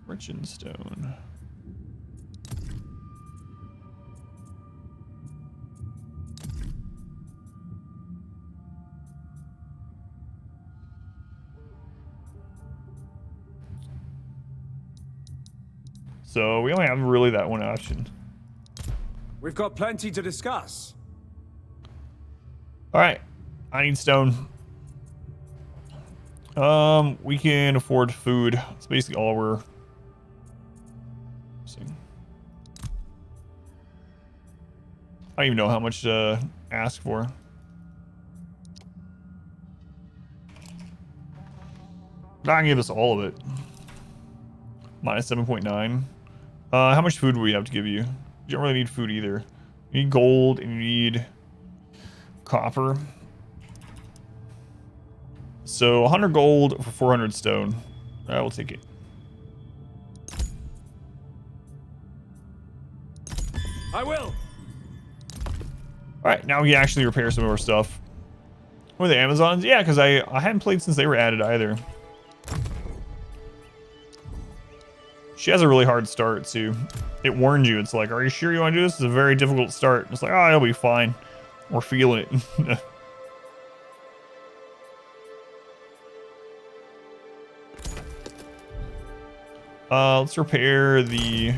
Rich in stone. So we only have really that one option. We've got plenty to discuss. All right, I need stone. We can afford food. It's basically all we're seeing. I don't even know how much to ask for. Not gonna give us all of it. Minus 7.9. How much food do we have to give you? You don't really need food either. You need gold and you need copper. So 100 gold for 400 stone. I will take it. I will. All right, now we can actually repair some of our stuff. With the Amazons? Yeah, because I hadn't played since they were added either. She has a really hard start too. It warned you. It's like, are you sure you want to do this? It's a very difficult start. It's like, oh, it'll be fine. We're feeling it. Let's repair the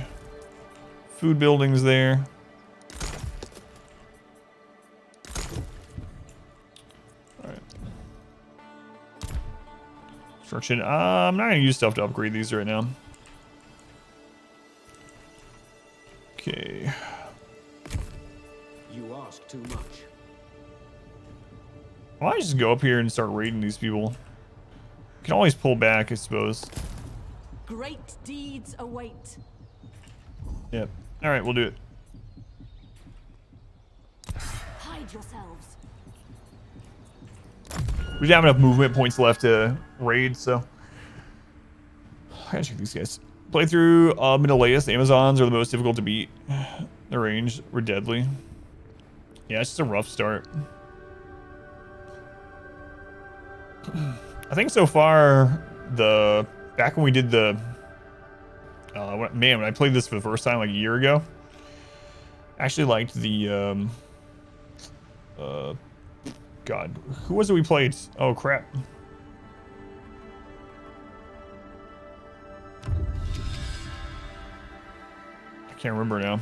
food buildings there. All right. Construction. I'm not gonna use stuff to upgrade these right now. Okay. You ask too much. Why don't I just go up here and start raiding these people? You can always pull back, I suppose. Great deeds await. Yep. All right, we'll do it. Hide yourselves. We don't have enough movement points left to raid, so I gotta check these guys. Playthrough Menelaus. The Amazons are the most difficult to beat. The range were deadly. Yeah, it's just a rough start. I think so far, back when we did the, when I played this for the first time like a year ago, I actually liked the, God, who was it we played? Oh, crap. I can't remember now.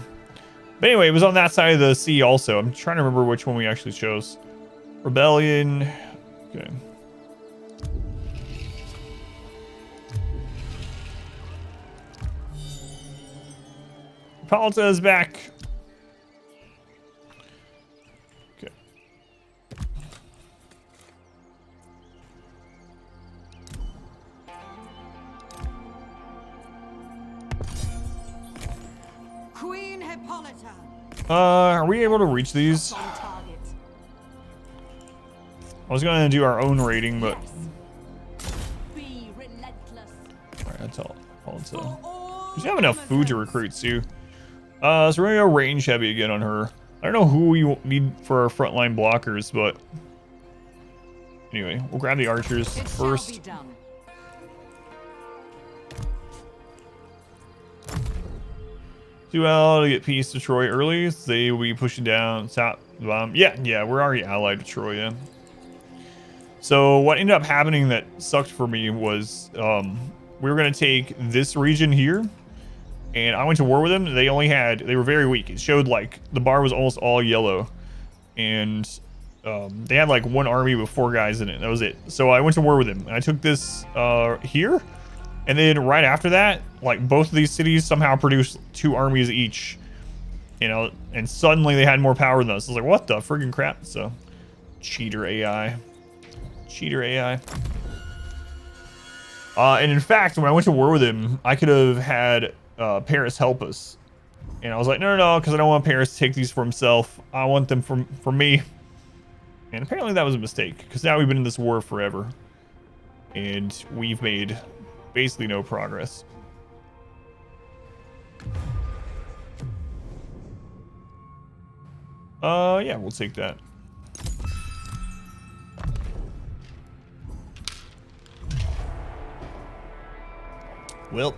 But anyway, it was on that side of the sea also. I'm trying to remember which one we actually chose. Rebellion. Okay. Palta is back. Okay. Queen Hippolyta. Are we able to reach these? On target. I was going to do our own rating, but... Yes. Be relentless. Alright, that's all. Palta. We should have enough food to recruit, too. So we're gonna go range heavy again on her. I don't know who we need for our frontline blockers, but anyway, we'll grab the archers first. Do well to get peace to Troy early. So they will be pushing down south. Yeah, we're already allied to Troy. Yeah. So what ended up happening that sucked for me was we were gonna take this region here. And I went to war with them. They were very weak. It showed like the bar was almost all yellow. And they had like one army with 4 guys in it. That was it. So I went to war with them. And I took this here. And then right after that, like both of these cities somehow produced 2 armies each. You know, and suddenly they had more power than us. I was like, what the friggin' crap? So, cheater AI. Cheater AI. And in fact, when I went to war with him, I could have had... Paris help us, and I was like, no, because I don't want Paris to take these for himself. I want them for me. And apparently that was a mistake, because now we've been in this war forever, and we've made basically no progress. Yeah, we'll take that. Well.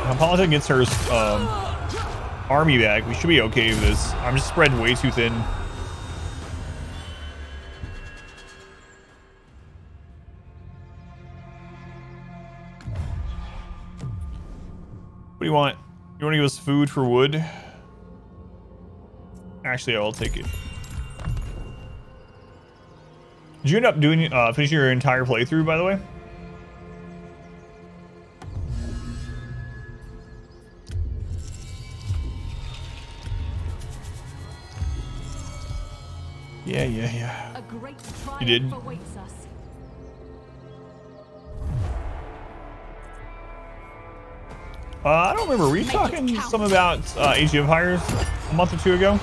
Hippolyta gets her army back. We should be okay with this. I'm just spreading way too thin. What do you want? You want to give us food for wood? Actually, I'll take it. Did you end up doing finishing your entire playthrough, by the way? Yeah. A great You did? triumph awaits us. I don't remember. Were you talking some about Age of Empires a month or 2 ago?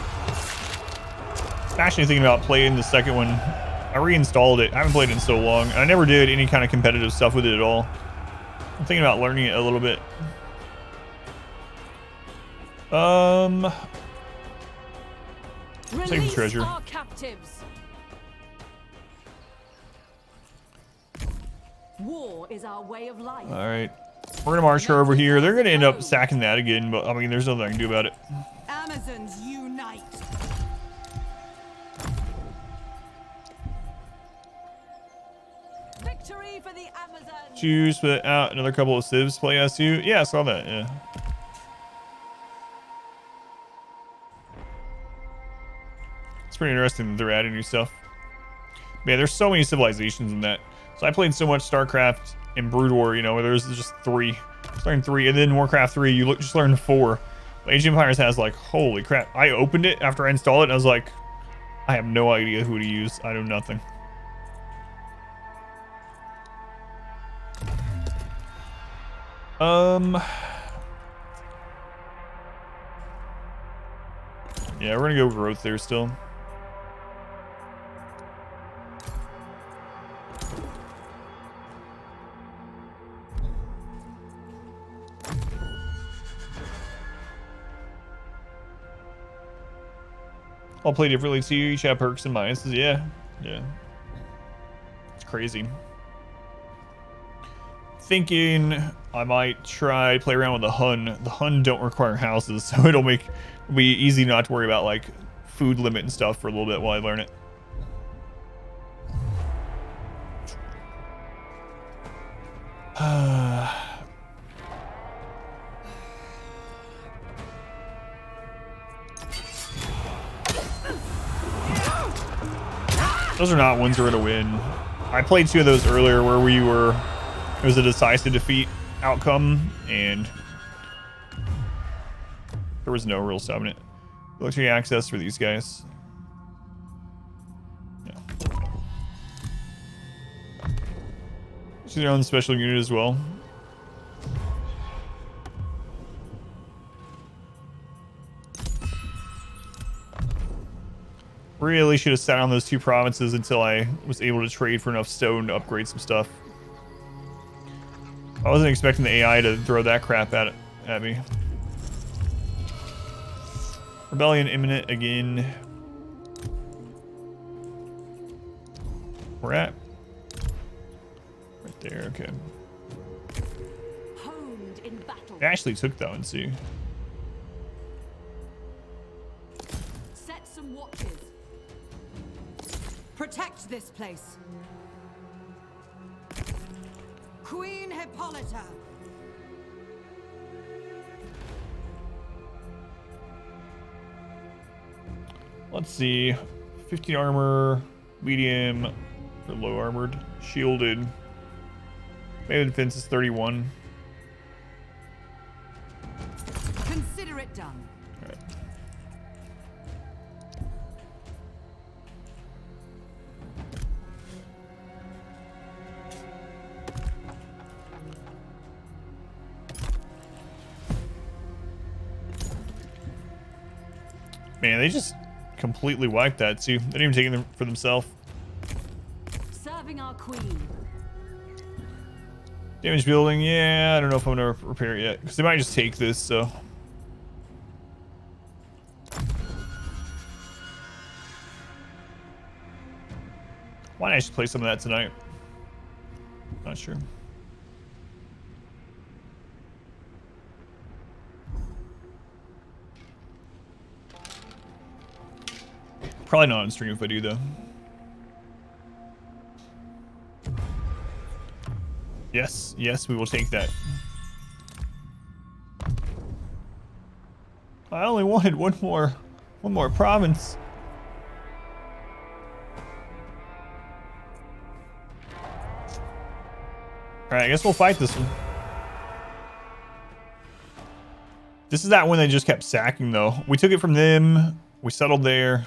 I'm actually thinking about playing the second one. I reinstalled it. I haven't played it in so long. I never did any kind of competitive stuff with it at all. I'm thinking about learning it a little bit. Take the treasure. Our captives. War is our way of life. All right. We're gonna march her over here. They're gonna end up sacking that again, but I mean, there's nothing I can do about it. Amazons unite. Victory for the Amazons. Choose, put out another couple of civs play SU. Yeah, I saw that. Yeah. It's pretty interesting that they're adding new stuff. Man, there's so many civilizations in that. So I played so much StarCraft and Brood War, you know, where there's just 3. Just learned 3, and then Warcraft 3, you just learned 4. But Age of Empires has like, holy crap. I opened it after I installed it, and I was like, I have no idea who to use. I know nothing. Yeah, we're gonna go growth there still. I'll play differently too. Each have perks and minuses. Yeah. Yeah. It's crazy. Thinking I might try play around with the Hun. The Hun don't require houses, so it'll be easy not to worry about like food limit and stuff for a little bit while I learn it. Those are not ones we're gonna win. I played 2 of those earlier where it was a decisive defeat outcome, and there was no real stopping it. Military access for these guys. Yeah. She's their own special unit as well. Really should have sat on those 2 provinces until I was able to trade for enough stone to upgrade some stuff. I wasn't expecting the AI to throw that crap at me. Rebellion imminent again. We're at right there. Okay. Honed in battle. I actually took that one. See. Set some watches. Protect this place. Queen Hippolyta. Let's see. 50 armor, medium, or low armored, shielded. Melee defense is 31. Consider it done. All right. Man, they just completely wiped that too. They didn't even take it for themselves. Serving our queen. Damage building, yeah, I don't know if I'm gonna repair it yet because they might just take this. So why not I should play some of that tonight? Not sure. Probably not on stream if I do, though. Yes, yes, we will take that. I only wanted one more province. Alright, I guess we'll fight this one. This is that one they just kept sacking, though. We took it from them, we settled there,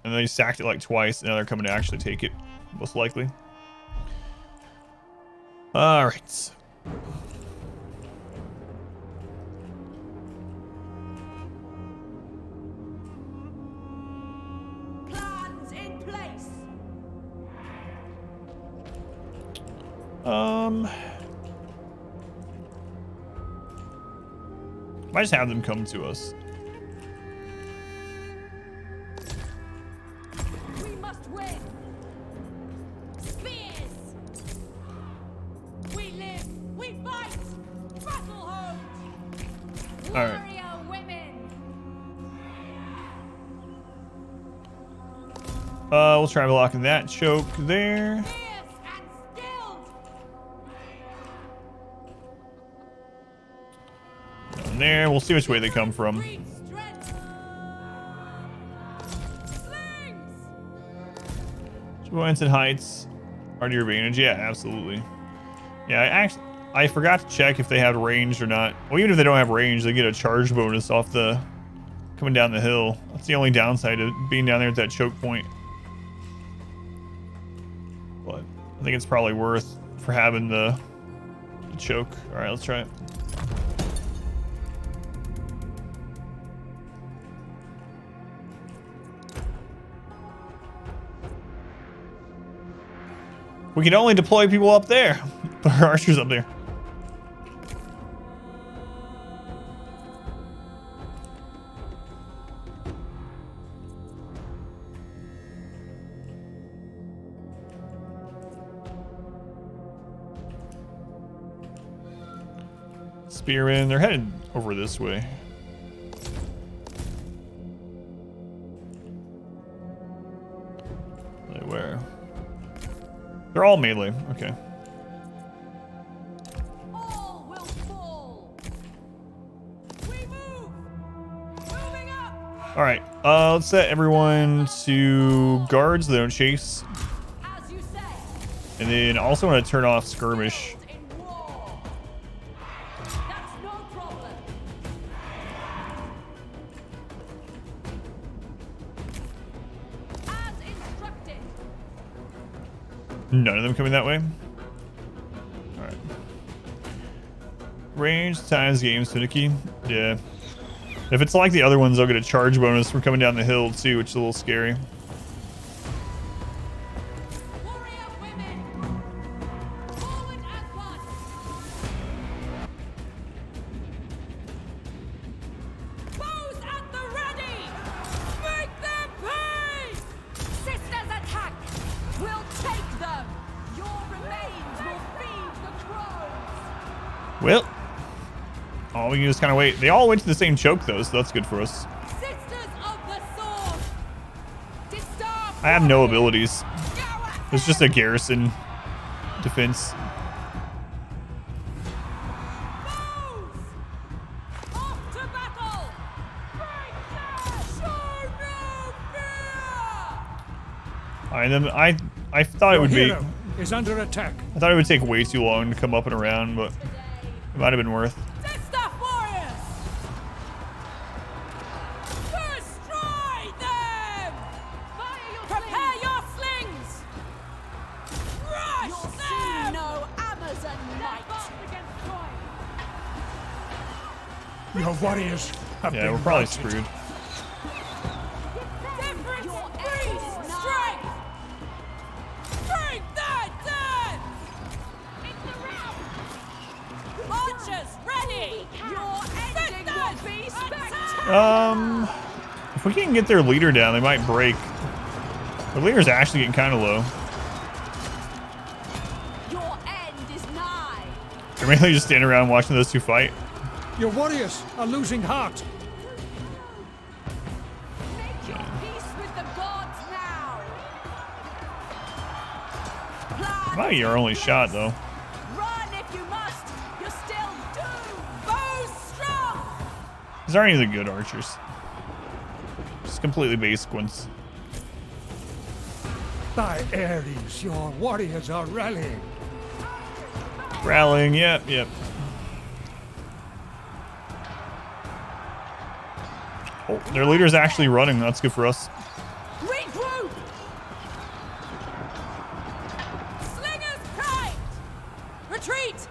and they sacked it like twice, and now they're coming to actually take it, most likely. Alright. Plans in place. Might just have them come to us. We must win. Spears. We live. We fight. Battle home. All right. Warrior women. We'll try blocking that choke there. Fierce and skilled. And there, we'll see which way they come from. Breed strength. Slings. Joints and heights are to your advantage. Yeah, absolutely. Yeah, I forgot to check if they had range or not. Well, even if they don't have range, they get a charge bonus off the coming down the hill. That's the only downside of being down there at that choke point. But I think it's probably worth for having the choke. All right, let's try it. We can only deploy people up there. Put our archers up there. Spearmen, they're headed over this way. Where? They're all melee. Okay. All will fall. We move. Moving up. All right. Let's set everyone to guards so they don't chase. As you say. And then also want to turn off skirmish. In war. That's no problem. As instructed. None of them coming that way. All right. Range times games finicky. Yeah. If it's like the other ones, I'll get a charge bonus for coming down the hill too, which is a little scary. Warrior women. Forward at once. Bows at the ready. Make them pay. Sisters attack. We'll take them. Your remains will feed the crows. Well, all we can do is kind of wait. They all went to the same choke though, so that's good for us. Sisters of the sword. Disturb. I have no abilities. It's just a garrison defense. Bows. Off to battle. Break them. Show no fear. I thought it would be. Hero is under attack. I thought it would take way too long to come up and around, but it might have been worth. Distaff warriors. Destroy them. Prepare your slings. Rush You'll them. see no Amazon might. Your warriors have Yeah, been we're probably routed. screwed. Different Your breed end is nigh. strength. Bring that death. It's the round. Archers ready. Your ending will be spectacular. If we can get their leader down, they might break. Their leader's actually getting kind of low. Your end is nigh. They're mainly just standing around watching those two fight. Your warriors are losing heart. Make your peace with the gods now. Plan Might be our only shot though. Run if you must. You're still doomed. Bow strong. These aren't even the good archers. Just completely basic ones. By Ares, your warriors are rallying. Rallying, yep. Oh, their leader's actually running. That's good for us. Regroup. Slingers primed. Retreat.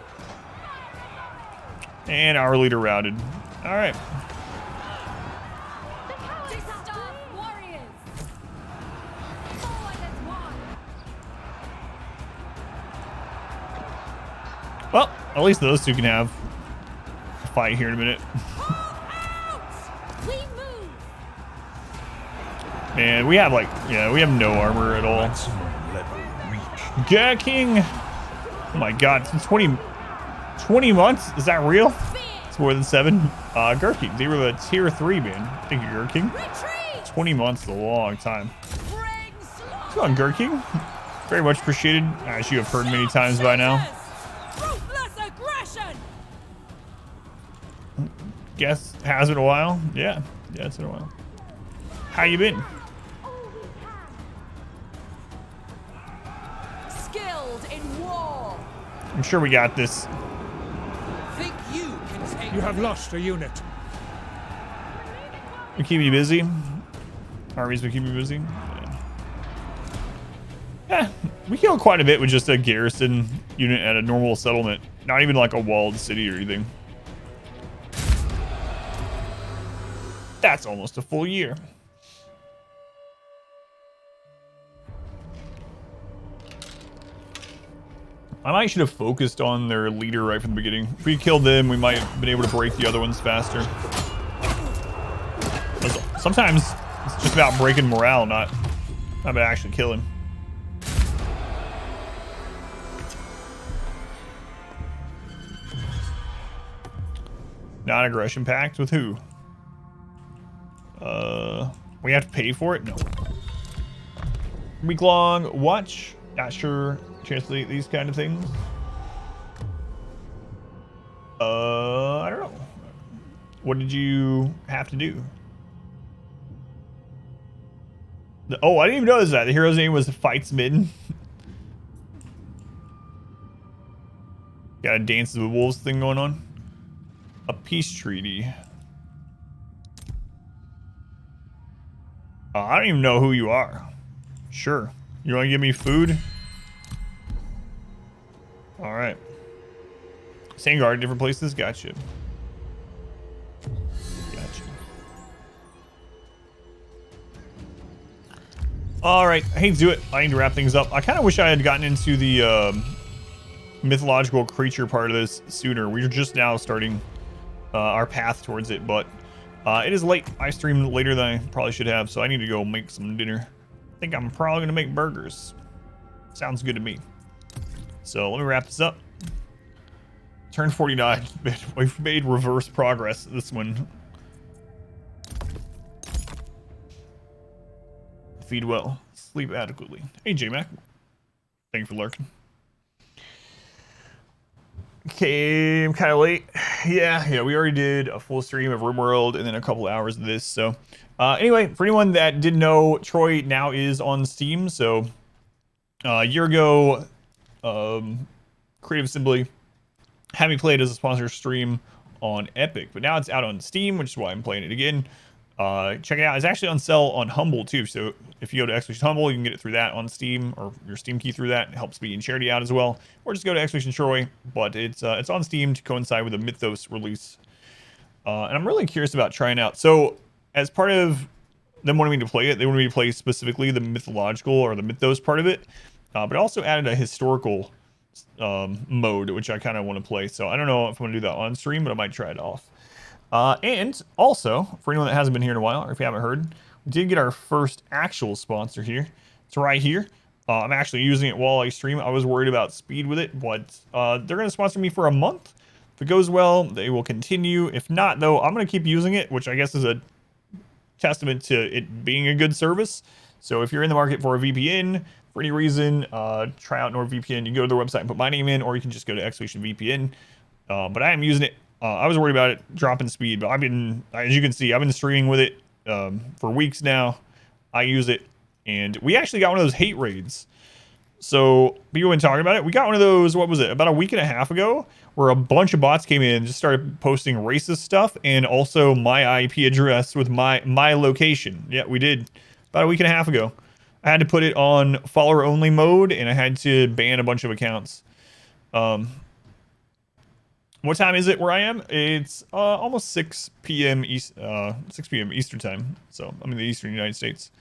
And our leader routed. All right. Distaff warriors. Forward as one. Well, at least those two can have a fight here in a minute. We move. Man, we have we have no armor at all. Maximum level reached. Gurking! Oh my god, it's been 20 months? Is that real? It's more than 7. Gurking, they were a tier 3, man. Thank you, Gurking. Retreat. 20 months is a long time. Bring What's going on, Gurking? Very much appreciated, as you have heard many times by now. Ruthless aggression. Guess, has been a while? Yeah, it's been a while. How you been? Skilled in war. I'm sure we got this. Think you can take You have lost a unit. We keep you busy. Armies will keep you busy. Yeah, we killed quite a bit with just a garrison unit at a normal settlement. Not even like a walled city or anything. That's almost a full year. I might should have focused on their leader right from the beginning. If we killed them, we might have been able to break the other ones faster. Sometimes it's just about breaking morale, not about actually killing. Non-aggression pact with who? We have to pay for it? No. Week-long watch. Not sure. Translate these kind of things. I don't know. What did you have to do? Oh, I didn't even notice that. The hero's name was Fightsmitten. Got a Dances with Wolves thing going on. A peace treaty. I don't even know who you are. Sure. You want to give me food? All right. Same guard, different places? Gotcha. Gotcha. All right. I hate to do it. I need to wrap things up. I kind of wish I had gotten into the mythological creature part of this sooner. We're just now starting our path towards it, but it is late. I streamed later than I probably should have, so I need to go make some dinner. I think I'm probably going to make burgers. Sounds good to me. So let me wrap this up. Turn 49. We've made reverse progress this one. Feed well. Sleep adequately. Hey, J-Mac. Thank you for lurking. Okay, I'm kind of late. Yeah, we already did a full stream of RimWorld and then a couple hours of this. So anyway, for anyone that didn't know, Troy now is on Steam. So a year ago, Creative Assembly had me play it as a sponsor stream on Epic, but now it's out on Steam, which is why I'm playing it again. Check it out. It's actually on sale on Humble too. So if you go to Expedition Humble, you can get it through that on Steam, or your Steam key through that. It helps me and charity out as well. Or just go to Expedition Troy, but it's on Steam to coincide with the Mythos release. And I'm really curious about trying out. So as part of them wanting me to play it, they wanted me to play specifically the mythological or the Mythos part of it, but also added a historical mode, which I kind of want to play. So I don't know if I'm gonna do that on stream, but I might try it off. And also, for anyone that hasn't been here in a while, or if you haven't heard, we did get our first actual sponsor here. It's right here. I'm actually using it while I stream. I was worried about speed with it, but they're going to sponsor me for a month. If it goes well, they will continue. If not, though, I'm going to keep using it, which I guess is a testament to it being a good service. So if you're in the market for a VPN, for any reason, try out NordVPN. You can go to their website and put my name in, or you can just go to Expedition VPN. But I am using it. I was worried about it dropping speed, but I've been, as you can see, I've been streaming with it for weeks now. I use it, and we actually got one of those hate raids. So people have been talking about it. We got one of those, what was it, about a week and a half ago, where a bunch of bots came in and just started posting racist stuff, and also my IP address with my location. Yeah, we did about a week and a half ago. I had to put it on follower only mode, and I had to ban a bunch of accounts. What time is it where I am? It's almost 6 p.m. 6 p.m. Eastern time. So I'm in the Eastern United States.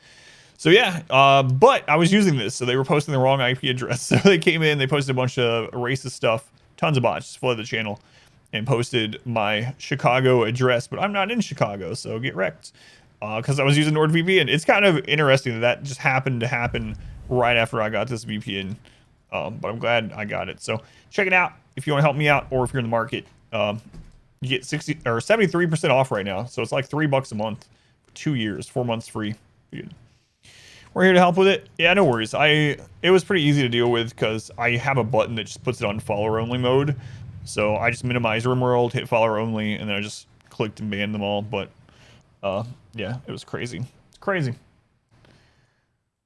So yeah, but I was using this, so they were posting the wrong IP address. So they came in, they posted a bunch of racist stuff, tons of bots, just flooded the channel, and posted my Chicago address. But I'm not in Chicago, so get wrecked. Because I was using NordVPN. It's kind of interesting that just happened to happen right after I got this VPN. But I'm glad I got it. So check it out if you want to help me out, or if you're in the market. You get 60 or 73% off right now. So it's like $3 a month for 2 years, 4 months free. Good. We're here to help with it. Yeah, no worries. It was pretty easy to deal with because I have a button that just puts it on follower only mode. So I just minimize RimWorld, hit follower only, and then I just clicked and banned them all. But yeah, it was crazy. It's crazy.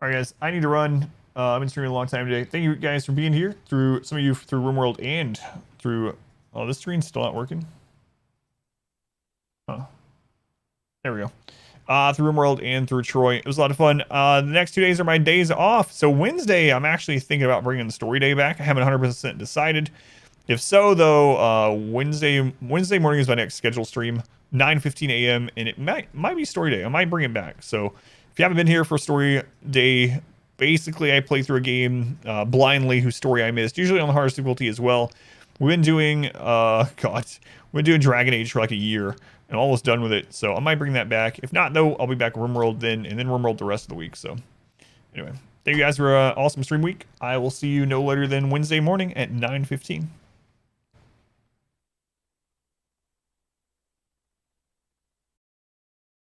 All right, guys, I need to run. I've been streaming a long time today. Thank you guys for being here. Through some of you through RimWorld and through. Oh, this screen's still not working. Oh, there we go. Through RimWorld and through Troy. It was a lot of fun. The next 2 days are my days off. So Wednesday, I'm actually thinking about bringing the story day back. I haven't 100% decided. If so, though, Wednesday morning is my next scheduled stream, 9:15 a.m. and it might be story day. I might bring it back. So if you haven't been here for story day, basically I play through a game blindly whose story I missed, usually on the hardest difficulty as well. We've been doing we've been doing Dragon Age for like a year and almost done with it. So I might bring that back. If not, though, I'll be back RimWorld then, and then RimWorld the rest of the week. So anyway, thank you guys for an awesome stream week. I will see you no later than Wednesday morning at 9:15.